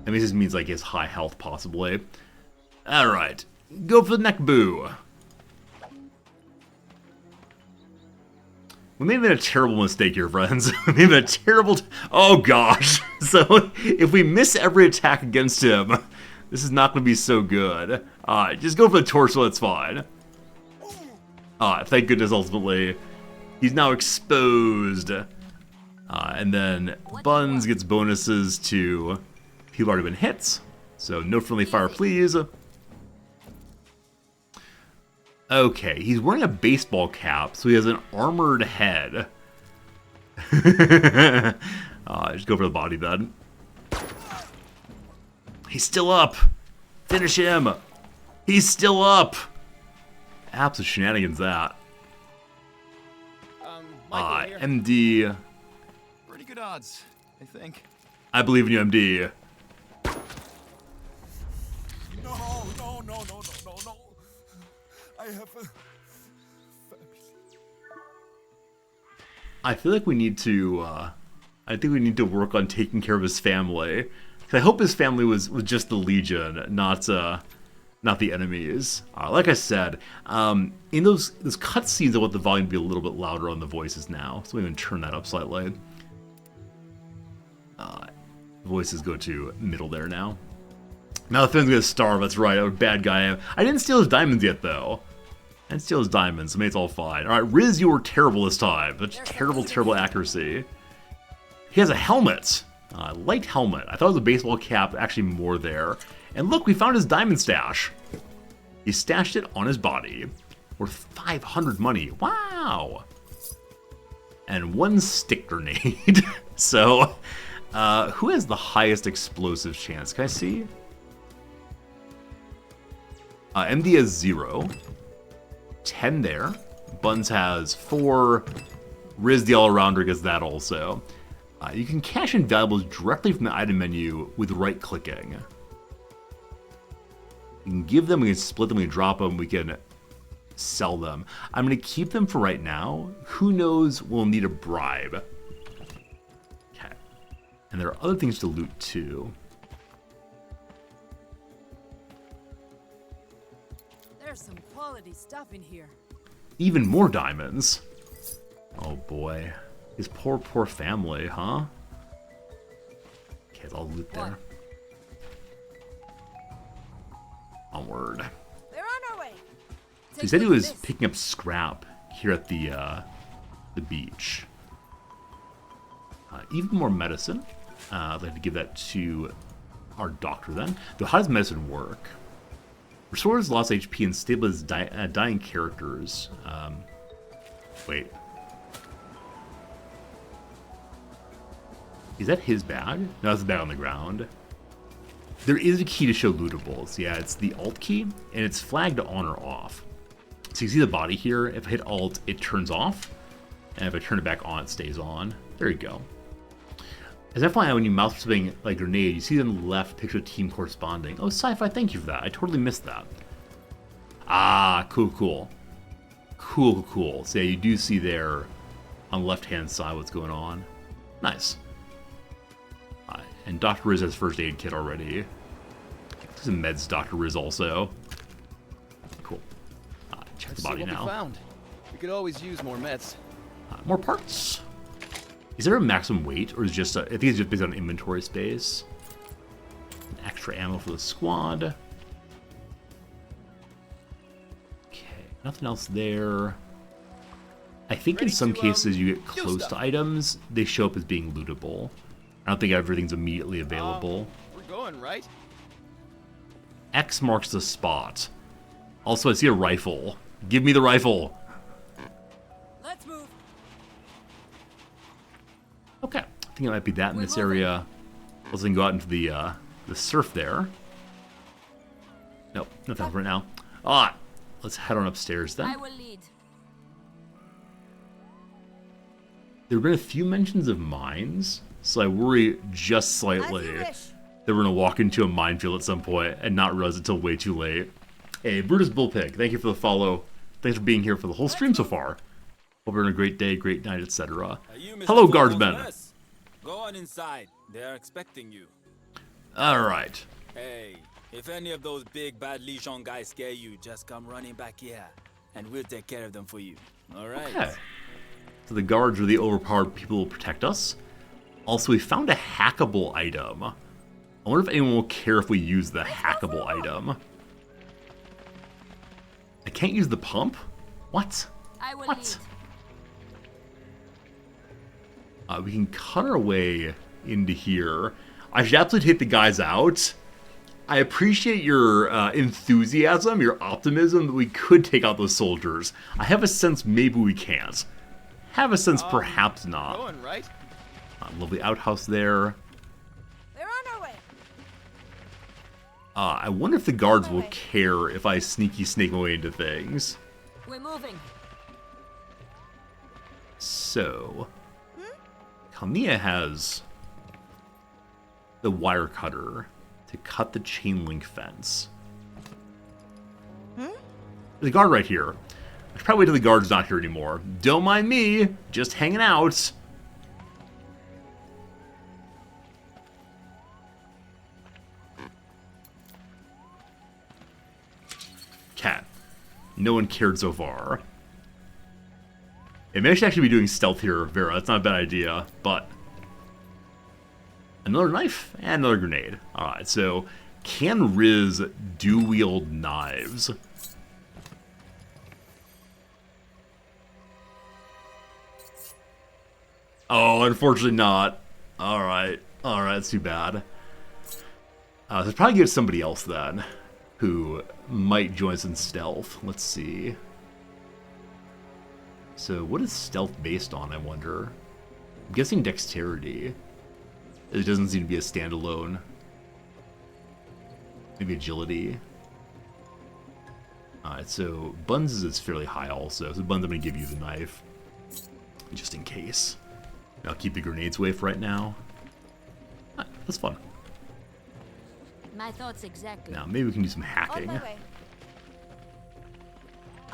I mean, this means like he has high health, possibly. Alright, go for the neck boo. We may have made a terrible mistake here, friends. We may have made a terrible... oh, gosh. So, if we miss every attack against him, this is not going to be so good. Just go for the torso, that's fine. Thank goodness, ultimately. He's now exposed. And then Buns gets bonuses to people already been hits. So, no friendly fire, please. Okay, he's wearing a baseball cap, so he has an armored head. Just go for the body then. He's still up. Finish him. He's still up. Absolute shenanigans, that. Michael here. MD. Pretty good odds, I think. I believe in you, MD. No. I have a family. I feel like we need to, I think we need to work on taking care of his family. 'Cause I hope his family was just the Legion, not the enemies. Like I said, in those cutscenes, I want the volume to be a little bit louder on the voices now. So we can turn that up slightly. Voices go to middle there now. Now the film's gonna starve, that's right, I'm a bad guy. I didn't steal his diamonds yet, though. I didn't steal his diamonds, so maybe it's all fine. Alright, Riz, you were terrible this time. That's terrible accuracy. He has a helmet. Light helmet. I thought it was a baseball cap, actually more there. And look, we found his diamond stash. He stashed it on his body. Worth 500 money. Wow! And 1 stick grenade. So, who has the highest explosive chance? Can I see? MD has 0. 10 there. Buns has 4. Riz the all-arounder gets that also. You can cash in valuables directly from the item menu with right-clicking. We can give them, we can split them, we can drop them, we can sell them. I'm going to keep them for right now. Who knows, we'll need a bribe. Okay. And there are other things to loot too. There's some quality stuff in here. Even more diamonds. Oh boy. His poor family, huh? Okay, it's all loot there. Onward. We're on our way. He said he was picking up scrap here at the beach. Even more medicine. I'd like to give that to our doctor then. Though, how does medicine work? Restores lost HP and stabilizes dying characters. Wait. Is that his bag? No, that's the bag on the ground. There is a key to show lootables. Yeah, it's the Alt key, and it's flagged on or off. So you see the body here. If I hit Alt, it turns off. And if I turn it back on, it stays on. There you go. As FYI, when you mouse something like grenade, you see on the left picture of team corresponding. Oh, Sci-Fi, thank you for that. I totally missed that. Ah, cool. Cool. So yeah, you do see there on the left-hand side what's going on. Nice. And Dr. Riz has first aid kit already. There's some meds, Dr. Riz also. Cool. Check the body now. We found. We could always use more meds. More parts. Is there a maximum weight, or is it just? I think it's just based on inventory space. Extra ammo for the squad. Okay, nothing else there. I think in some cases you get close to items, they show up as being lootable. I don't think everything's immediately available. We're going, right? X marks the spot. Also, I see a rifle. Give me the rifle. Let's move. Okay, I think it might be that in this area. Let's then go out into the surf there. Nope, nothing right now. Let's head on upstairs then. I will lead. There have been a few mentions of mines, so I worry just slightly that we're going to walk into a minefield at some point and not realize it until way too late. Hey, Brutus Bullpig, thank you for the follow. Thanks for being here for the whole stream so far. Hope you're having a great day, great night, etc. Hello, guardsmen. Go on inside. They are expecting you. Alright. Hey, if any of those big bad Lijon guys scare you, just come running back here, and we'll take care of them for you. Alright? Okay. So the guards are the overpowered people who will protect us. Also, we found a hackable item. I wonder if anyone will care if we use the hackable item. I can't use the pump? What? I will What? We can cut our way into here. I should absolutely take the guys out. I appreciate your enthusiasm, your optimism that we could take out those soldiers. I have a sense maybe we can't. Have a sense perhaps not. Going, right? Lovely outhouse there. We're on our way. I wonder if the guards will care if I sneaky snake my way into things. We're moving. So, Kalnia has the wire cutter to cut the chain link fence. There's a guard right here. I should probably wait till the guard's not here anymore. Don't mind me, just hanging out. Cat. No one cared so far. It may actually be doing stealth here, Vera. That's not a bad idea, but... Another knife and another grenade. Alright, so can Riz do-wield knives? Oh, unfortunately not. Alright, that's too bad. So probably get somebody else then, who might join us in stealth. Let's see. So what is stealth based on, I wonder? I'm guessing dexterity. It doesn't seem to be a standalone. Maybe agility. Alright, so Buns is fairly high also. So Buns, I'm going to give you the knife. Just in case. I'll keep the grenades away for right now. That's fun. My thoughts exactly. Now, maybe we can do some On hacking. my way.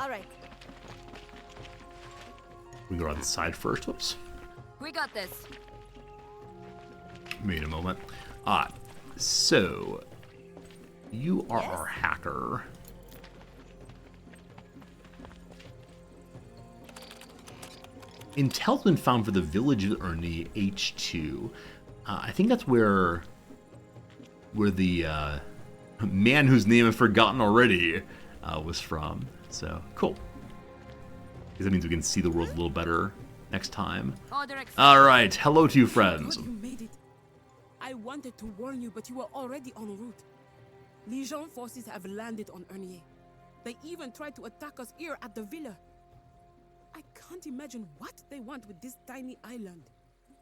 All right. We can go around the side first. Whoops. We got this. Wait a moment. So you are our hacker. Intel's been found for the village of Ernie H2. I think that's where the man whose name I've forgotten already was from. So cool. Because that means we can see the world a little better next time. All right, hello to you, friends. Good, you made it. I wanted to warn you, but you were already en route. Legion forces have landed on Ernier. They even tried to attack us here at the villa. I can't imagine what they want with this tiny island.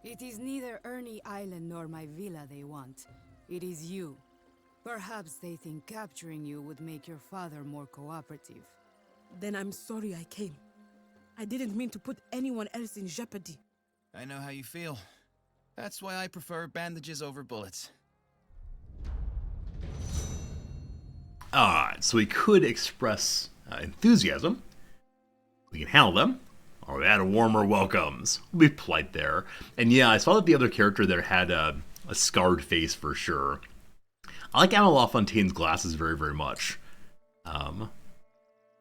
It is neither Ernie Island nor my villa they want. It is you. Perhaps they think capturing you would make your father more cooperative. Then I'm sorry I came. I didn't mean to put anyone else in jeopardy. I know how you feel. That's why I prefer bandages over bullets. Alright, so we could express enthusiasm. We can handle them. Or add warmer welcomes. We'll be polite there. And yeah, I saw that the other character there had a scarred face for sure. I like Anna LaFontaine's glasses very, very much.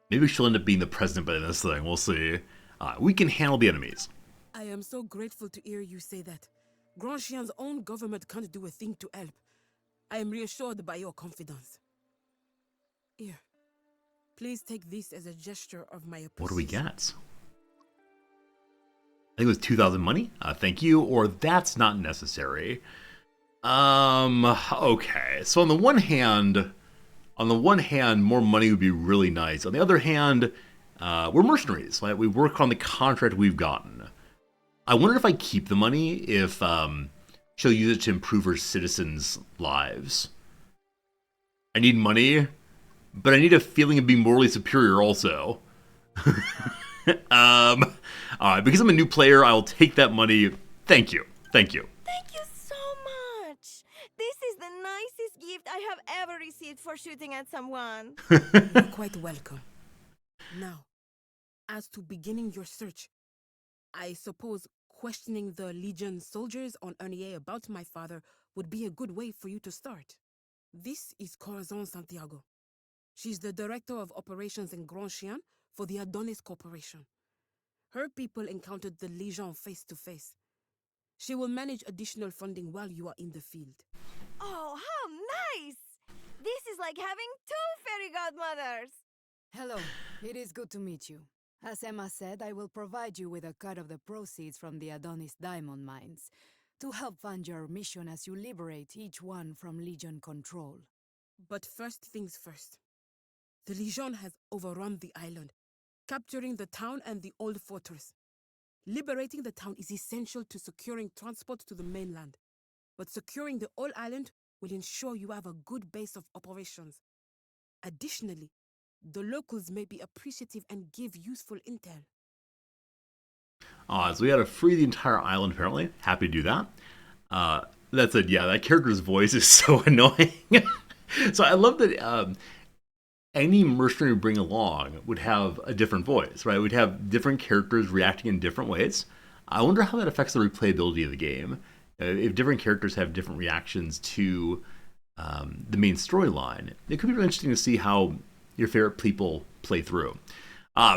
Maybe she'll end up being the president by the end of this thing. We'll see. We can handle the enemies. I am so grateful to hear you say that. Grand Chien's own government can't do a thing to help. I am reassured by your confidence. Here, please take this as a gesture of my appreciation. What do we get? I think it was 2,000 money. Thank you. Or that's not necessary. Okay. So on the one hand, more money would be really nice. On the other hand, we're mercenaries. Right? We work on the contract we've gotten. I wonder if I keep the money if she'll use it to improve her citizens' lives. I need money, but I need a feeling of being morally superior also. Because I'm a new player, I'll take that money. Thank you. Thank you. Thank you so much. This is the nicest gift I have ever received for shooting at someone. You're quite welcome. Now, as to beginning your search, I suppose questioning the Legion soldiers on Ernier about my father would be a good way for you to start. This is Corazon Santiago. She's the director of operations in Grand Chien for the Adonis Corporation. Her people encountered the Legion face to face. She will manage additional funding while you are in the field. Oh, how nice! This is like having 2 fairy godmothers. Hello, it is good to meet you. As Emma said, I will provide you with a cut of the proceeds from the Adonis diamond mines to help fund your mission as you liberate each one from Legion control. But first things first. The Legion has overrun the island, capturing the town and the old fortress. Liberating the town is essential to securing transport to the mainland, but securing the whole island will ensure you have a good base of operations. Additionally, the locals may be appreciative and give useful intel. So we had to free the entire island, apparently. Happy to do that. That said, yeah, that character's voice is so annoying. So I love that any mercenary we bring along would have a different voice, right? We'd have different characters reacting in different ways. I wonder how that affects the replayability of the game. If different characters have different reactions to the main storyline, it could be really interesting to see how your favorite people play through.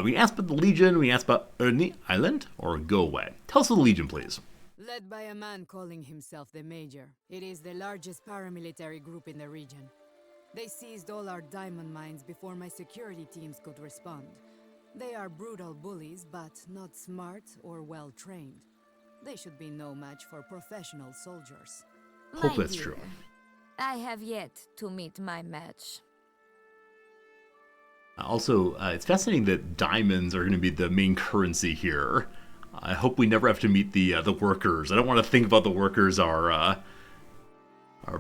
We asked about the Legion, we asked about Ernie Island, or go away. Tell us of the Legion, please. Led by a man calling himself the Major, it is the largest paramilitary group in the region. They seized all our diamond mines before my security teams could respond. They are brutal bullies, but not smart or well-trained. They should be no match for professional soldiers. Hope that's true. I have yet to meet my match. Also, it's fascinating that diamonds are going to be the main currency here. I hope we never have to meet the workers. I don't want to think about the workers are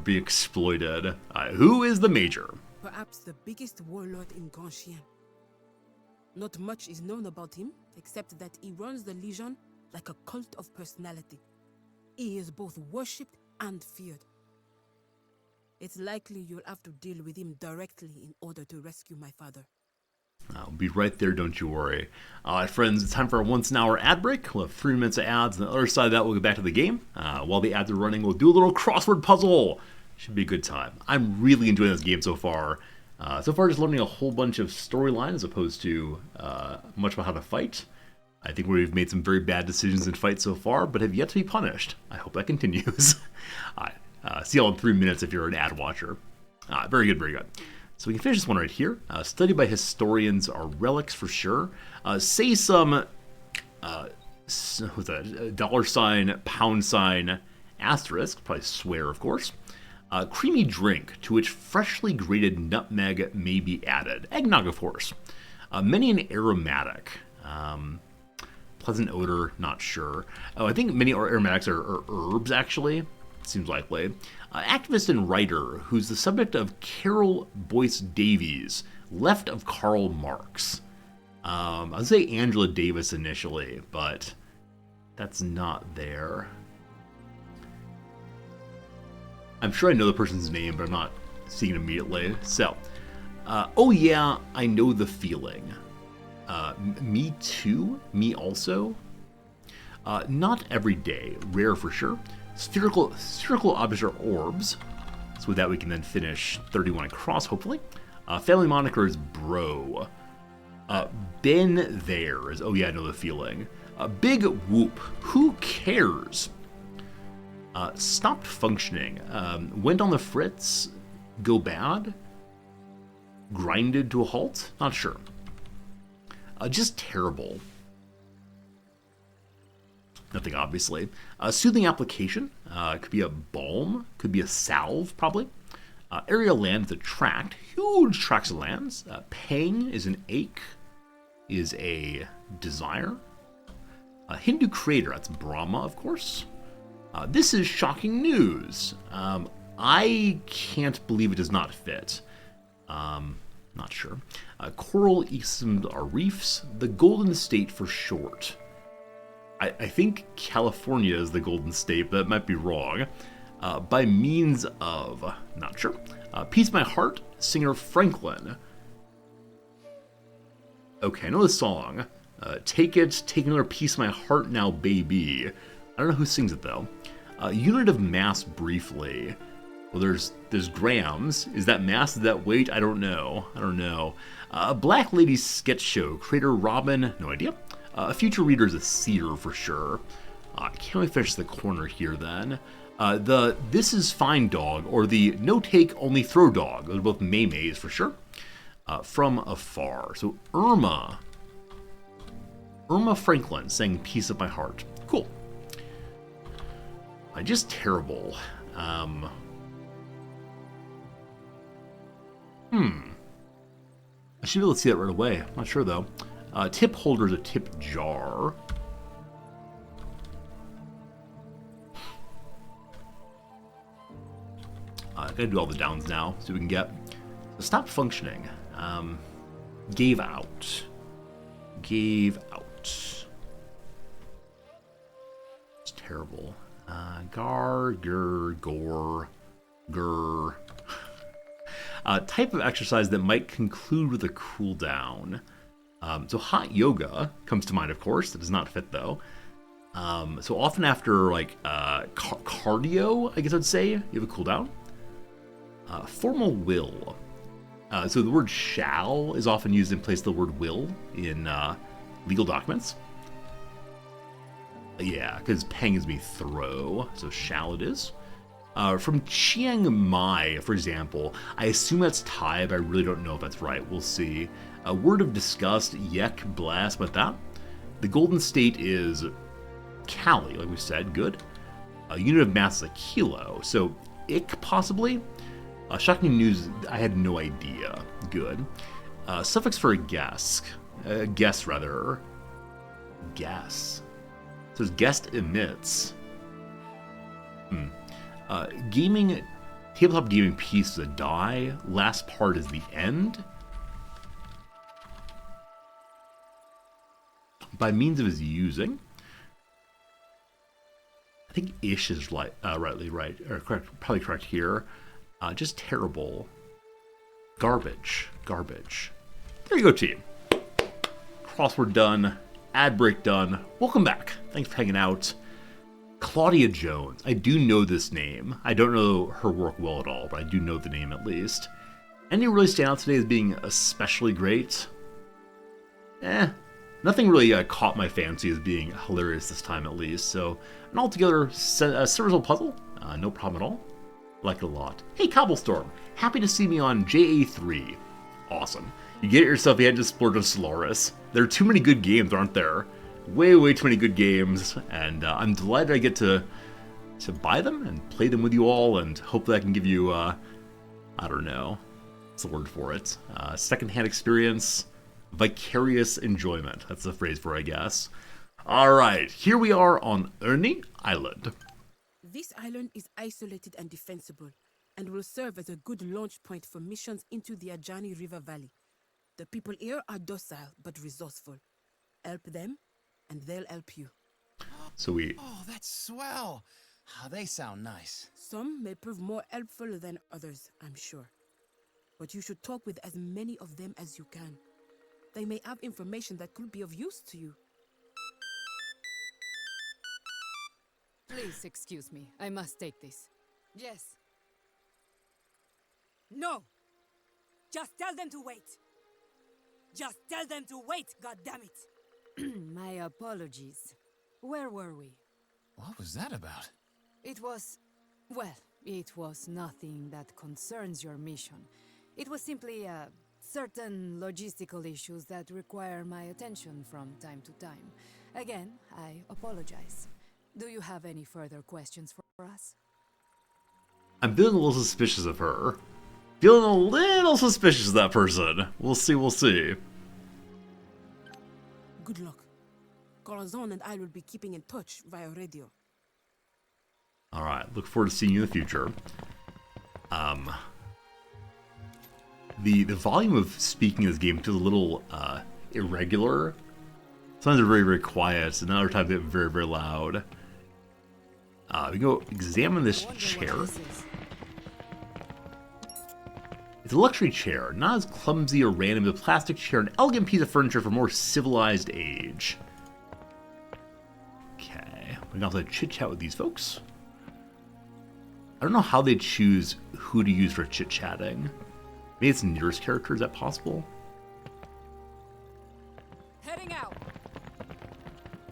being exploited. Who is the Major? Perhaps the biggest warlord in Grand Chien. Not much is known about him, except that he runs the Legion like a cult of personality. He is both worshipped and feared. It's likely you'll have to deal with him directly in order to rescue my father. I'll be right there, don't you worry. Friends, it's time for a once-an-hour ad break. We'll have 3 minutes of ads, and on the other side of that, we'll get back to the game. While the ads are running, we'll do a little crossword puzzle. Should be a good time. I'm really enjoying this game so far. So far, just learning a whole bunch of storyline as opposed to much about how to fight. I think we've made some very bad decisions in fights so far, but have yet to be punished. I hope that continues. See y'all in 3 minutes if you're an ad watcher. Very good, very good. So we can finish this one right here. Studied by historians are relics for sure. Say some, what's that? $, £, asterisk, probably swear, of course. A creamy drink to which freshly grated nutmeg may be added. Eggnog, of course. Many an aromatic. Pleasant odor, not sure. Oh, I think many aromatics are herbs, actually. Seems likely. Activist and writer who's the subject of Carol Boyce Davies, left of Karl Marx. I'd say Angela Davis initially, but that's not there. I'm sure I know the person's name, but I'm not seeing it immediately. So, oh yeah, I know the feeling. Me too? Me also? Not every day, rare for sure. Spherical objects are orbs. So with that we can then finish 31 across, hopefully. Family moniker is bro. Been there is, oh yeah, I know the feeling. Big whoop, who cares? Stopped functioning. Went on the fritz, go bad? Grinded to a halt? Not sure. Just terrible. Nothing, obviously. Soothing application. Could be a balm. Could be a salve, probably. Area land is a tract. Huge tracts of lands. Pang is an ache. Is a desire. Hindu crater. That's Brahma, of course. This is shocking news. I can't believe it does not fit. Not sure. Coral ecosystems are reefs. The Golden State for short. I think California is the Golden State, but that might be wrong. By means of, not sure. Peace My Heart, singer Franklin. Okay, I know the song. Take another piece of my heart now, baby. I don't know who sings it though. Unit of mass briefly. Well, there's grams. Is that mass? Is that weight? I don't know. Black Lady Sketch Show. Creator Robin. No idea. Future reader is a seer for sure. Can't we finish the corner here then? The This Is Fine Dog or the No Take Only Throw Dog. Those are both Maymays for sure. From afar. So Irma Franklin saying Piece of My Heart. Cool. Just terrible. I should be able to see that right away. I'm not sure though. Tip holder is a tip jar. I gotta do all the downs now so we can get. So stop functioning. Gave out. It's terrible. Gar, gur, gore, gur. Type of exercise that might conclude with a cool down. So hot yoga comes to mind, of course. That does not fit though. So often after like cardio, I guess I'd say you have a cooldown. Formal will. So the word shall is often used in place of the word will in legal documents. Yeah, because pang is me throw, so shall it is. From Chiang Mai, for example, I assume that's Thai, but I really don't know if that's right. We'll see. A word of disgust, yek, blast, but that. The Golden State is Cali, like we said, good. A unit of mass is a kilo, so ick, possibly. Shocking news, I had no idea, good. Suffix for a guess. Guess, rather. Guess. So it's guest emits. Gaming, tabletop gaming piece is a die. Last part is the end. By means of his using. I think ish is rightly right, or correct, probably correct here. Just terrible. Garbage. There you go, team. Crossword done. Ad break done. Welcome back. Thanks for hanging out. Claudia Jones. I do know this name. I don't know her work well at all, but I do know the name at least. Any really stand out today as being especially great? Nothing really caught my fancy as being hilarious this time at least. So an altogether serviceable puzzle. No problem at all. Like it a lot. Hey Cobblestorm. Happy to see me on JA3. Awesome. You get it yourself, you had to splurge on Solaris. There are too many good games, aren't there? Way too many good games, and I'm delighted I get to to buy them and play them with you all, and hopefully I can give you, I don't know, what's the word for it? Secondhand experience, vicarious enjoyment. That's the phrase for it, I guess. Alright, here we are on Ernie Island. This island is isolated and defensible, and will serve as a good launch point for missions into the Ajani River Valley. The people here are docile but resourceful. Help them, and they'll help you. So we... Oh, that's swell. They sound nice. Some may prove more helpful than others, I'm sure. But you should talk with as many of them as you can. They may have information that could be of use to you. Please excuse me. I must take this. Yes. No! Just tell them to wait! Just tell them to wait, goddammit! My apologies. Where were we? What was that about? It was... well, it was nothing that concerns your mission. It was simply, certain logistical issues that require my attention from time to time. Again, I apologize. Do you have any further questions for us? I'm feeling a little suspicious of her. Feeling a little suspicious of that person. We'll see, we'll see. Good luck. Corazon and I will be keeping in touch via radio. Alright, look forward to seeing you in the future. The volume of speaking in this game feels a little irregular. Sometimes they're very, very quiet, and other times they're very, very loud. We can go examine this chair. It's a luxury chair, not as clumsy or random as a plastic chair, an elegant piece of furniture for more civilized age. Okay, we're gonna have to chit-chat with these folks. I don't know how they choose who to use for chit-chatting. Maybe it's nearest character, is that possible? Heading out!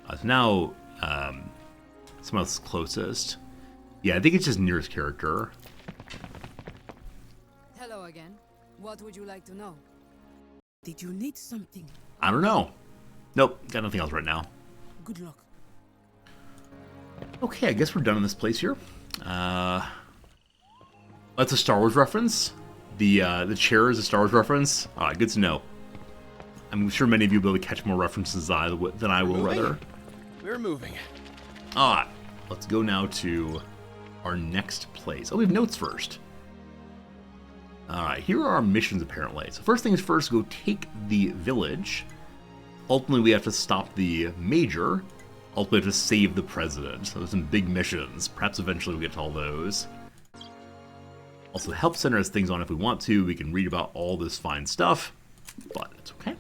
So now, someone else closest. Yeah, I think it's just nearest character. Hello again. What would you like to know? Did you need something? I don't know. Nope, got nothing else right now. Good luck. Okay, I guess we're done in this place here. That's a Star Wars reference. The chair is a Star Wars reference. Alright, good to know. I'm sure many of you will be able to catch more references than I will, rather. We're moving. Alright, let's go now to our next place. Oh, we have notes first. Alright, here are our missions apparently. So first things first, go take the village. Ultimately, we have to stop the Major. Ultimately, we have to save the President. So there's some big missions. Perhaps eventually we'll get to all those. Also, the Help Center has things on if we want to. We can read about all this fine stuff. But it's okay.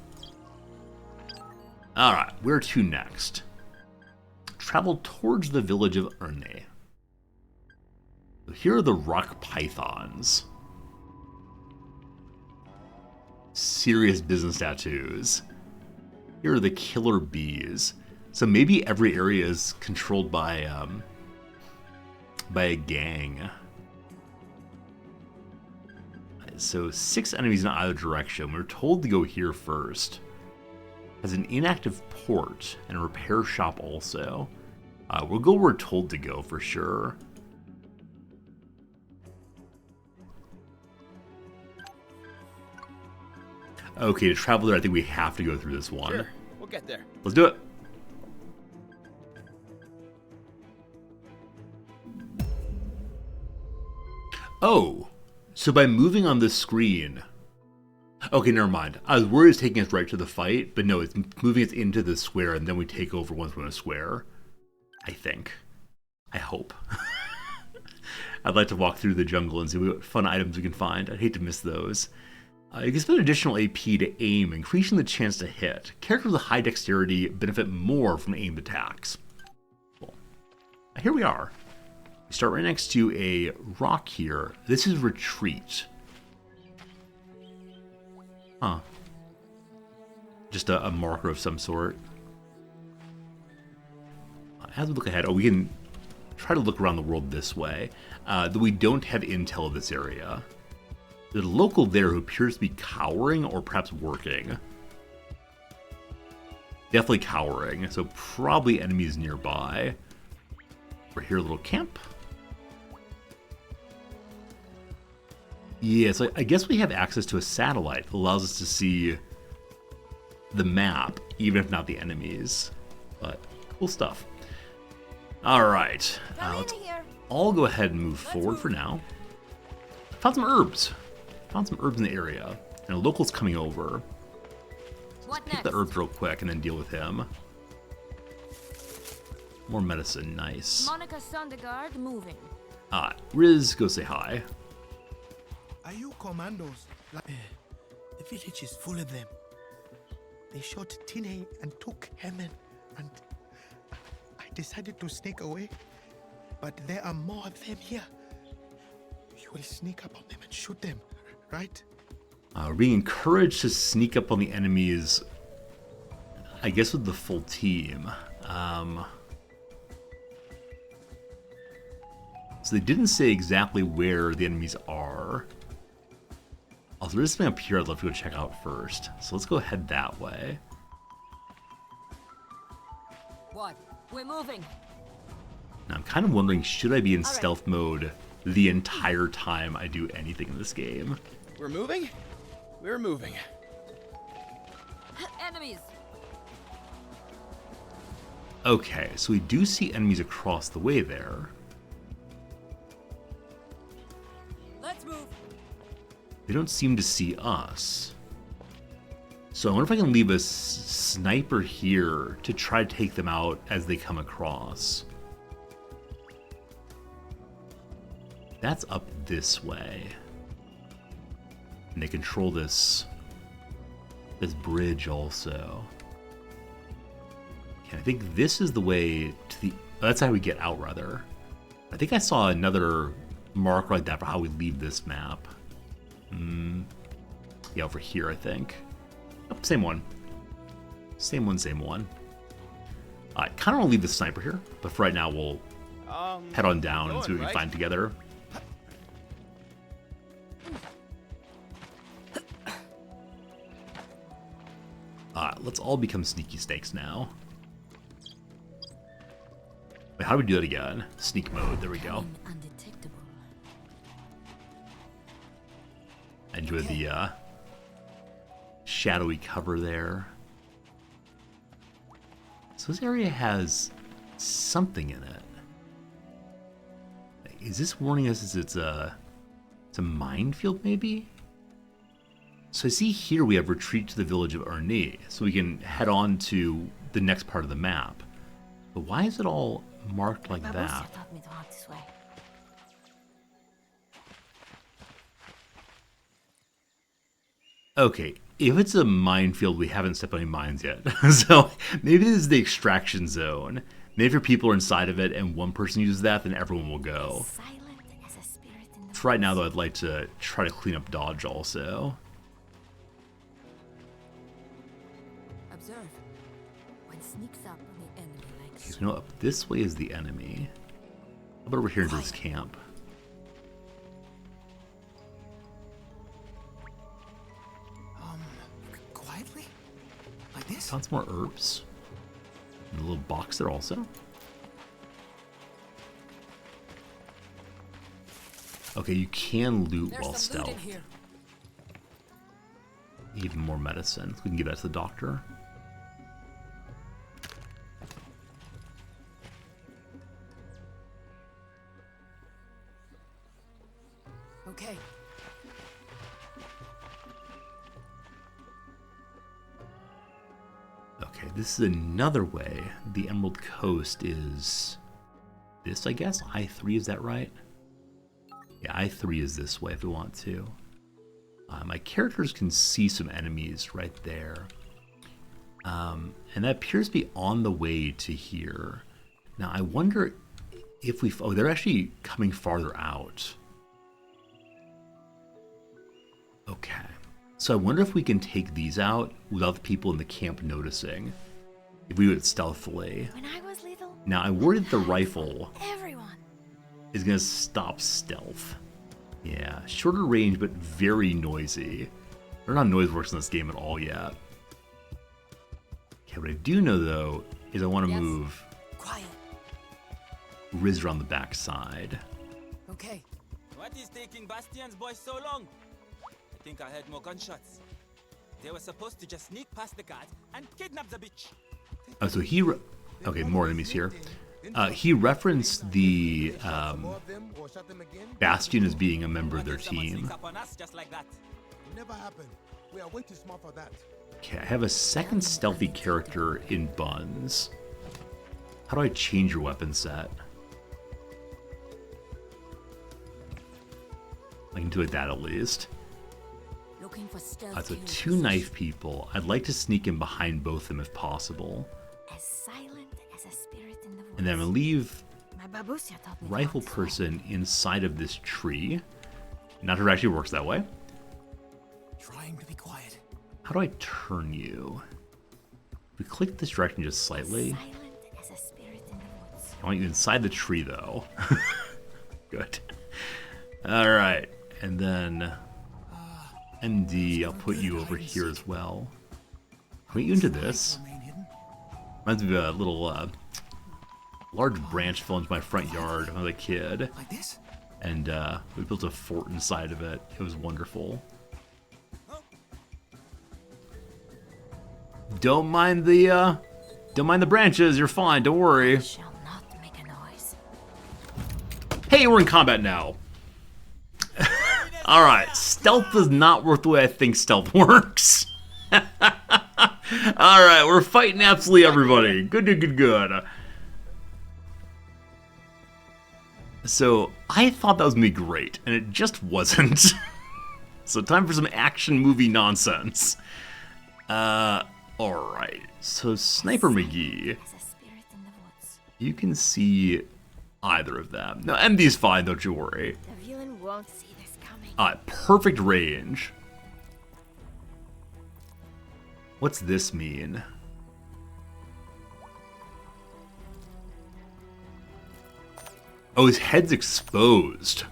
Alright, where to next? Travel towards the village of Erne. So here are the rock pythons. Serious business tattoos. Here are the killer bees. So maybe every area is controlled by a gang. So 6 enemies in either direction. We're told to go here first. Has an inactive port and a repair shop also. We'll go where we're told to go for sure. Okay, to travel there, I think we have to go through this one. Sure, we'll get there. Let's do it. Oh, so by moving on this screen... Okay, never mind. I was worried it's taking us right to the fight, but no, it's moving us into the square, and then we take over once we're in a square. I think. I hope. I'd like to walk through the jungle and see what fun items we can find. I'd hate to miss those. You can spend additional AP to aim, increasing the chance to hit. Characters with high dexterity benefit more from aimed attacks. Cool. Here we are. We start right next to a rock here. This is retreat. Huh. Just a marker of some sort. As we look ahead, we can try to look around the world this way. Though we don't have intel of this area. There's a local there who appears to be cowering or perhaps working. Definitely cowering, so probably enemies nearby. We're here, a little camp. Yeah, so I guess we have access to a satellite that allows us to see the map, even if not the enemies. But cool stuff. All right, let's all go ahead and move forward for now. Found some herbs. Found some herbs in the area, and a local's coming over. What Pick the herbs real quick and then deal with him. More medicine, nice. Monica Sondergaard moving. Riz, go say hi. Are you commandos? The village is full of them. They shot Tine and took Hemen, and I decided to sneak away. But there are more of them here. You will sneak up on them and shoot them, right? We're being encouraged to sneak up on the enemies, I guess with the full team. So they didn't say exactly where the enemies are. Also, there's something up here I'd love to go check out first. So let's go head that way. What? We're moving. Now I'm kind of wondering, should I be in stealth mode the entire time I do anything in this game? We're moving? We're moving. Enemies. Okay, so we do see enemies across the way there. Let's move. They don't seem to see us. So I wonder if I can leave a sniper here to try to take them out as they come across. That's up this way. And they control this bridge also. Okay, I think this is the way to the... That's how we get out, rather. I think I saw another mark like that for how we leave this map. Yeah, over here, I think. Oh, same one. Same one, same one. I kind of want to leave the sniper here, but for right now, we'll head on down and see what we can find together. Let's all become sneaky snakes now. Wait, how do we do that again? Sneak mode, there we go. Undetectable. Enjoy the shadowy cover there. So this area has something in it. Is this warning us it's a minefield maybe? So I see here we have retreat to the village of Ernie, so we can head on to the next part of the map. But why is it all marked like that? Taught me to walk this way. Okay, if it's a minefield, we haven't stepped on any mines yet. So maybe this is the extraction zone. Maybe if people are inside of it and one person uses that, then everyone will go. Silent as a spirit in the For right now, though, I'd like to try to clean up Dodge also. Observe. One sneaks up on the enemy like Okay, so you know, up this way is the enemy. How about over here into this camp? Quietly? Like this? Found some more herbs. And a little box there also. Okay, you can loot while stealth. Even more medicine. We can give that to the doctor. Okay. Okay, this is another way. The Emerald Coast is this, I guess? I-3, is that right? Yeah, I-3 is this way if we want to. My characters can see some enemies right there. And that appears to be on the way to here. Now, I wonder if we... Oh, they're actually coming farther out. Okay. So I wonder if we can take these out without the people in the camp noticing. If we do it stealthily. When I was little, Now, I worry that the rifle everyone. is going to stop stealth. Yeah, shorter range, but very noisy. There are not noise works in this game at all yet. Okay, what I do know, though, is I want to move Quiet. Riz around the back side. Okay. What is taking Bastian's boys so long? I think I heard more gunshots. They were supposed to just sneak past the guards and kidnap the bitch. Oh, so okay, more enemies here. He referenced the Bastion as being a member of their team. Never happened. We are way too smart for that. Okay, I have a second stealthy character in Buns. How do I change your weapon set? I can do it that at least. Looking for stealth. So 2 knife people. I'd like to sneak in behind both of them if possible. As silent as a spirit in the woods. And then I'm gonna leave My babushka taught me rifle that. person inside of this tree. Not sure it actually works that way. Trying to be quiet. How do I turn you? We click this direction just slightly. Silent as a spirit in the woods. I want you inside the tree though. Good. Alright. And then MD, I'll put you over here as well. Put you into this. Reminds me of a little large branch fell into my front yard when I was a kid. Like this? And we built a fort inside of it. It was wonderful. Don't mind the branches. You're fine. Don't worry. Shall not make a noise. Hey, we're in combat now. All right, stealth does not work the way I think stealth works. All right, we're fighting absolutely everybody. Good. So I thought that was gonna be great, and it just wasn't. So time for some action movie nonsense. All right. So Sniper McGee, you can see either of them. No, MD's fine, don't you worry. The villain won't see this coming. Perfect range. What's this mean? Oh, his head's exposed.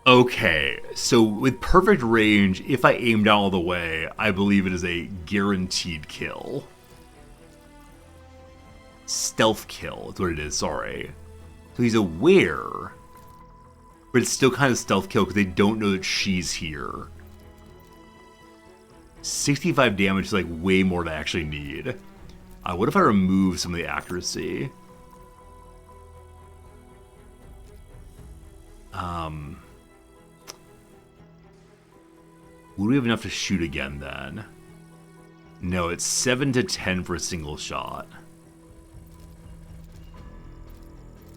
Okay, so with perfect range, if I aim down all the way, I believe it is a guaranteed kill. Stealth kill is what it is, sorry. So he's aware, but it's still kind of stealth kill because they don't know that she's here. 65 damage is like way more than I actually need. What if I remove some of the accuracy? Would we have enough to shoot again then? No, it's 7 to 10 for a single shot.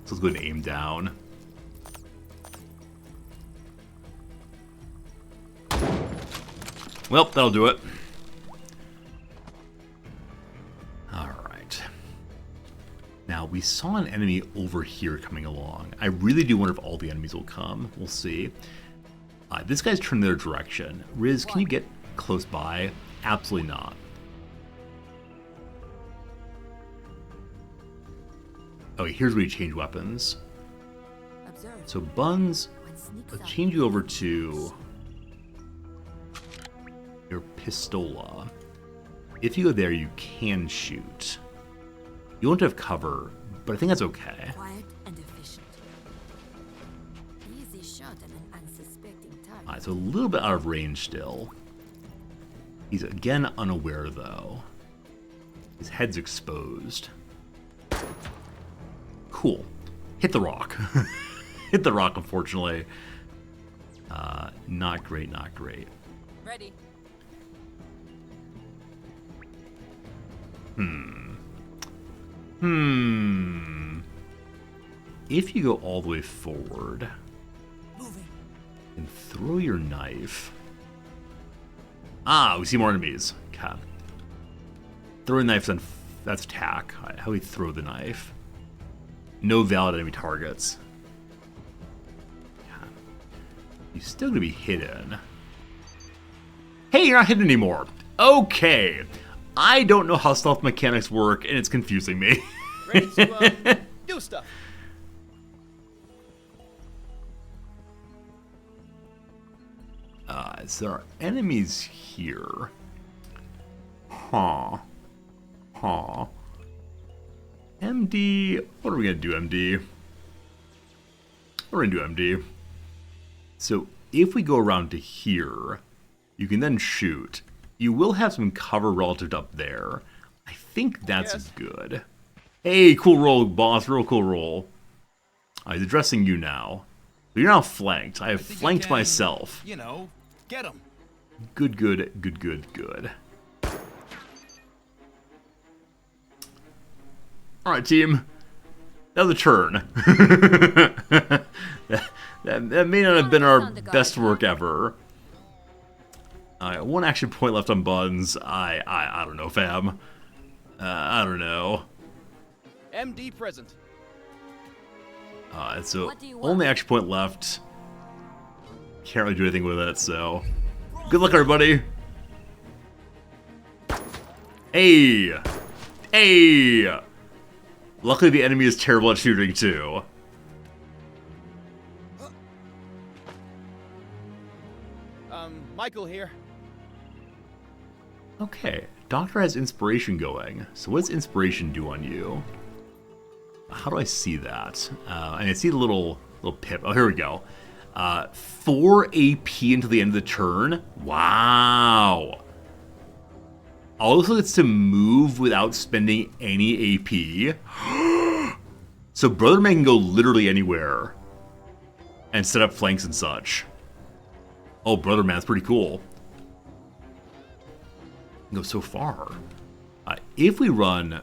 So let's go ahead and aim down. Well, that'll do it. Alright. Now, we saw an enemy over here coming along. I really do wonder if all the enemies will come. We'll see. This guy's turned their direction. Riz, can you get close by? Absolutely not. Okay, here's where you change weapons. So Buns, let's change you over to your pistola. If you go there, you can shoot. You won't have cover, but I think that's okay. Quiet and efficient. Easy shot at an unsuspecting target. Alright, so a little bit out of range still. He's again unaware though. His head's exposed. Cool. Hit the rock. Hit the rock, unfortunately. Not great, not great. Ready. If you go all the way forward and throw your knife. We see more enemies. Okay. Throwing knives, then that's attack. How do we throw the knife? No valid enemy targets. Okay. You're still gonna be hidden. Hey, you're not hidden anymore. Okay. I don't know how stealth mechanics work, and it's confusing me. Ready to do stuff. So there are enemies here. Huh. MD, what are we gonna do, MD? We're into MD. So if we go around to here, you can then shoot. You will have some cover relative to up there. I think that's good. Hey, cool roll, boss. Real cool roll. He's addressing you now. You're now flanked. I have flanked myself. You know, get him. Good, good, good, good, good. Alright, team. That was a turn. that may not have been our best work ever. One action point left on buttons. I don't know, fam. I don't know. MD present. So only action point left. Can't really do anything with it, so good luck, everybody. Hey! Hey! Luckily, the enemy is terrible at shooting, too. Michael here. Okay, Doctor has inspiration going. So what does inspiration do on you? How do I see that? And I see the little pip. Oh, here we go. 4 AP until the end of the turn. Wow. Also gets to move without spending any AP. So Brother Man can go literally anywhere and set up flanks and such. Oh, Brother Man's pretty cool. Go so far. If we run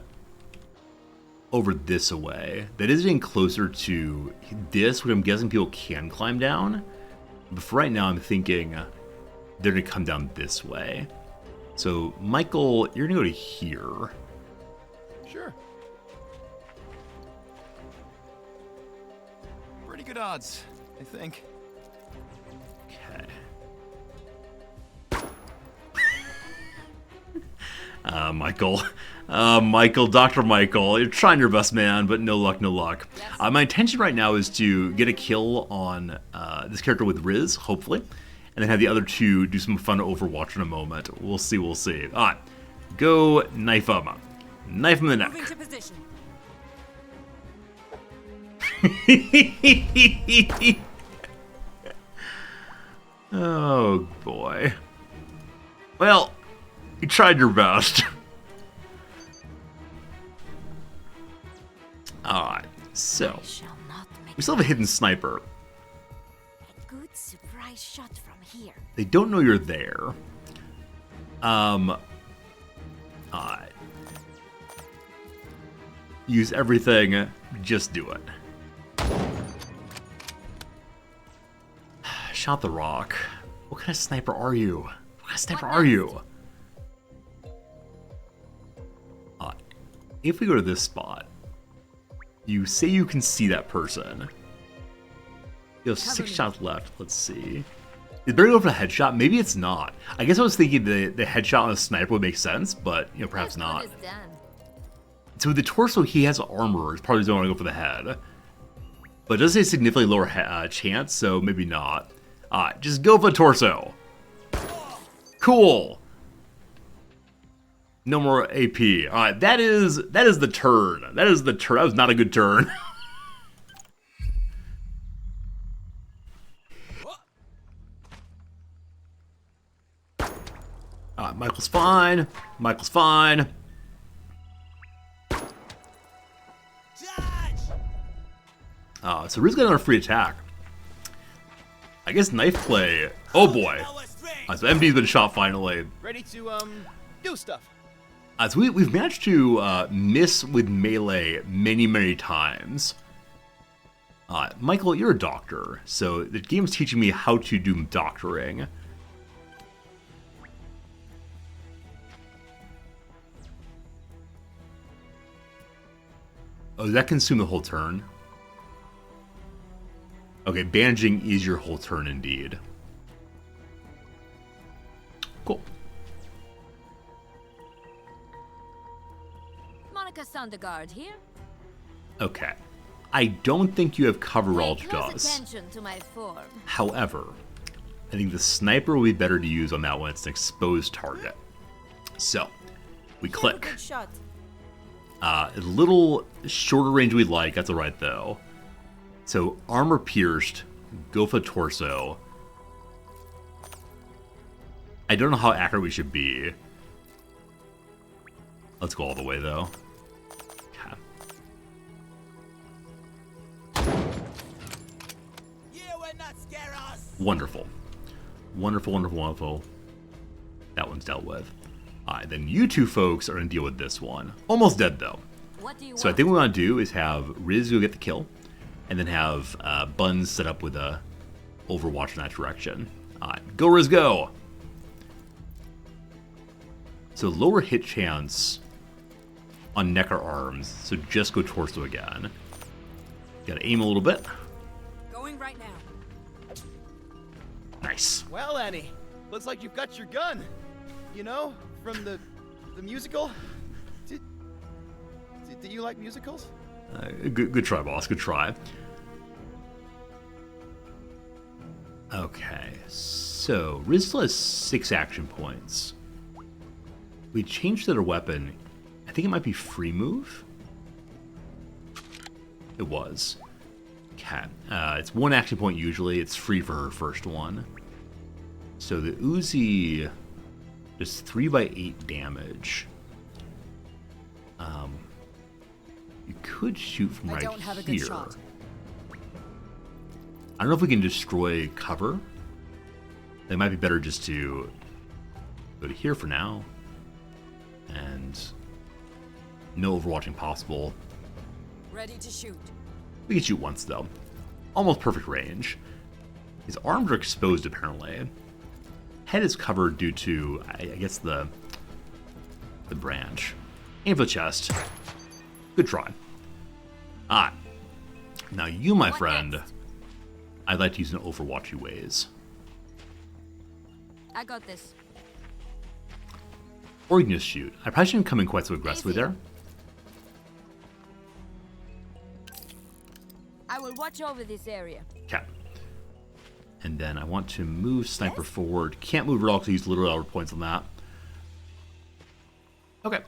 over this away, that is getting closer to this, which I'm guessing people can climb down. But for right now, I'm thinking they're going to come down this way. So, Michael, you're going to go to here. Sure. Pretty good odds, I think. Okay. Michael, Dr. Michael, you're trying your best, man, but no luck, no luck. Yes. My intention right now is to get a kill on this character with Riz, hopefully, and then have the other two do some fun Overwatch in a moment. We'll see, we'll see. All right, go knife him. Knife him in the neck. Moving to position. Oh, boy. Well, you tried your best. Alright, so we still have a hidden sniper. A good surprise shot from here. They don't know you're there. Use everything, just do it. Shot the rock. What kind of sniper are you? What kind of sniper are you? If we go to this spot, you say you can see that person. You have 6 shots left. Let's see. Is better to go for a headshot? Maybe it's not. I guess I was thinking the headshot on a sniper would make sense, but perhaps not. So with the torso, he has armor. He's probably don't want to go for the head. But it does say significantly lower chance, so maybe not. Just go for the torso. Cool. No more AP. Alright, that is the turn. That is the turn. That was not a good turn. Michael's fine. Michael's fine. So Riz got another free attack. I guess knife play. Oh boy. So MD's been shot finally. Ready to do stuff. So we've managed to miss with melee many times. Michael, you're a doctor, so the game's teaching me how to do doctoring. Oh, does that consume the whole turn? Okay, bandaging is your whole turn indeed. Cool. Monica Sondergaard here. Okay. I don't think you have cover Pay relative to close us. attention to my form. However, I think the sniper will be better to use on that one. It's an exposed target. So, we click. Good shot. A little shorter range we like. That's alright though. So armor pierced, go for torso. I don't know how accurate we should be. Let's go all the way though. Okay. Wonderful. Wonderful, wonderful, wonderful. That one's dealt with. Alright, then you two folks are going to deal with this one. Almost dead though. So I think what we want to do is have Riz go get the kill, and then have Buns set up with a Overwatch in that direction. Alright, go Riz, go! So lower hit chance on neck or arms, so just go torso again. Gotta aim a little bit. Going right now. Nice. Well, Annie, looks like you've got your gun. You know, from the musical. Do you like musicals? Good try, boss. Good try. Okay, so Riz still has 6 action points. We changed their weapon. I think it might be free move. It was. Okay, it's 1 action point usually. It's free for her first one. So the Uzi does 3x8 damage. You could shoot from right here. I don't know if we can destroy cover. It might be better just to go to here for now. And no overwatching possible. Ready to shoot. We can shoot once though. Almost perfect range. His arms are exposed apparently. Head is covered due to, I guess, the branch. Aim for the chest. Good try. Now you, my friend, I'd like to use an Overwatchy ways. I got this. Or you can just shoot. I probably shouldn't come in quite so aggressively there. I will watch over this area. Okay. And then I want to move Sniper forward. Can't move at all because I used literal hour points on that. Okay.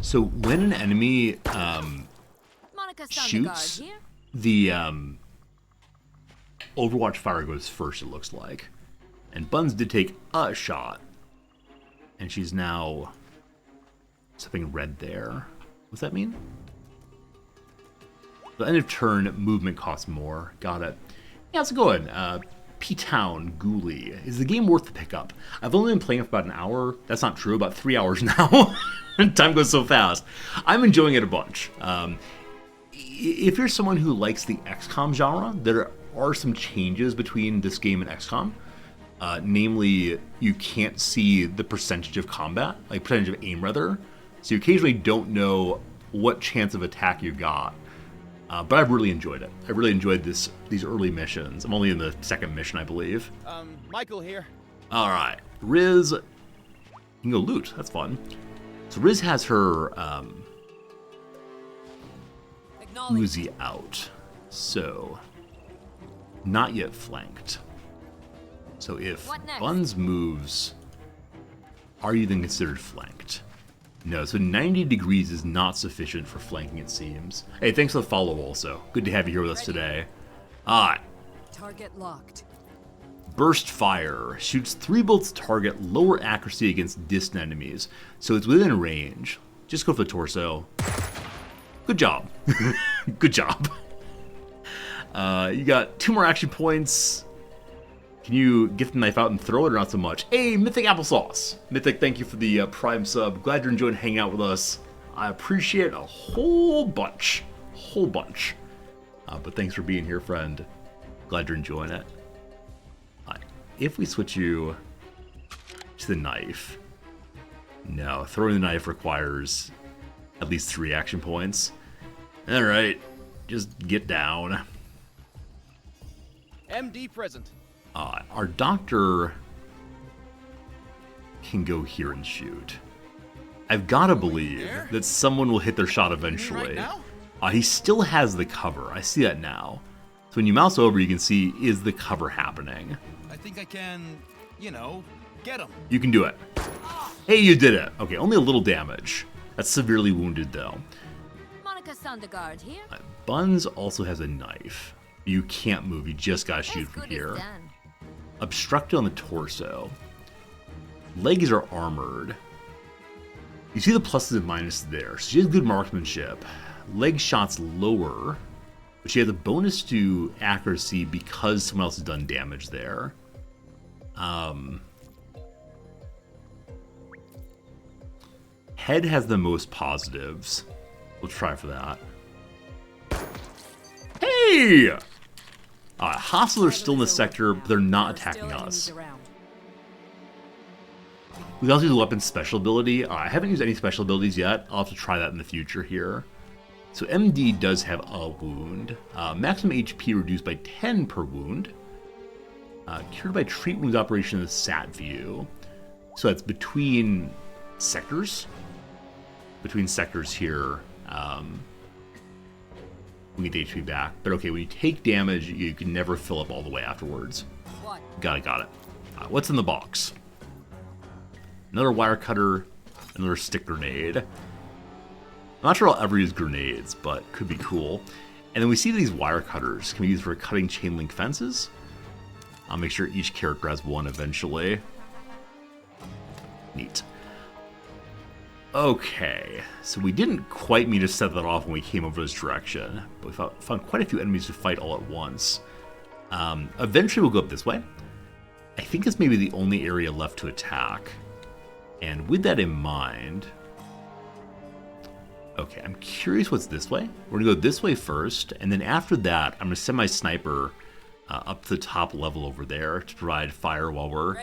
So when an enemy shoots, the Overwatch fire goes first, it looks like. And Buns did take a shot. And she's now something red there. What's that mean? The end of turn movement costs more. Got it. Yeah, how's it going? P-Town Ghoulie. Is the game worth the pickup? I've only been playing for about an hour. That's not true. About 3 hours now. Time goes so fast. I'm enjoying it a bunch. If you're someone who likes the XCOM genre, there are some changes between this game and XCOM. Namely, you can't see the percentage of combat, like percentage of aim rather. So you occasionally don't know what chance of attack you got. But I've really enjoyed it. I really enjoyed these early missions. I'm only in the 2nd mission, I believe. Michael here. All right, Riz. You can go loot. That's fun. So Riz has her Uzi out. So not yet flanked. So if Buns moves, are you then considered flanked? No, so 90 degrees is not sufficient for flanking, it seems. Hey, thanks for the follow also. Good to have you here with us today. Alright. Target locked. Burst fire. Shoots 3 bolts target, lower accuracy against distant enemies. So it's within range. Just go for the torso. Good job. Good job. You got 2 more action points. Can you get the knife out and throw it or not so much? Hey, Mythic Applesauce. Mythic, thank you for the Prime sub. Glad you're enjoying hanging out with us. I appreciate it a whole bunch. But thanks for being here, friend. Glad you're enjoying it. If we switch you to the knife. No, throwing the knife requires at least 3 action points. Alright, just get down. MD present. Our doctor can go here and shoot. I've got to believe that someone will hit their shot eventually. He still has the cover. I see that now. So when you mouse over, you can see, is the cover happening? I think I can, you know, get him. You can do it. Hey, you did it. Okay, only a little damage. That's severely wounded, though. Monica Sondergaard here. Buns also has a knife. You can't move. You just gotta shoot from here. Obstructed on the torso. Legs are armored. You see the pluses and minuses there. So she has good marksmanship. Leg shots lower, but she has a bonus to accuracy because someone else has done damage there. Head has the most positives. We'll try for that. Hey! Hostiles are still in the sector, but they're not attacking us. We can also use the weapon special ability. I haven't used any special abilities yet. I'll have to try that in the future here. So MD does have a wound. Maximum HP reduced by 10 per wound. Cured by treat wounds operation in the SAT view. So that's between sectors. Between sectors here. We get HP back. But okay, when you take damage, you can never fill up all the way afterwards. What? Got it. What's in the box? Another wire cutter, another stick grenade. I'm not sure I'll ever use grenades, but could be cool. And then we see these wire cutters can be used for cutting chain link fences. I'll make sure each character has one eventually. Neat. Okay, so we didn't quite mean to set that off when we came over this direction, but we found quite a few enemies to fight all at once. Eventually we'll go up this way. I think this may be the only area left to attack. And with that in mind... Okay, I'm curious what's this way. We're going to go this way first, and then after that, I'm going to send my sniper up to the top level over there to provide fire while we're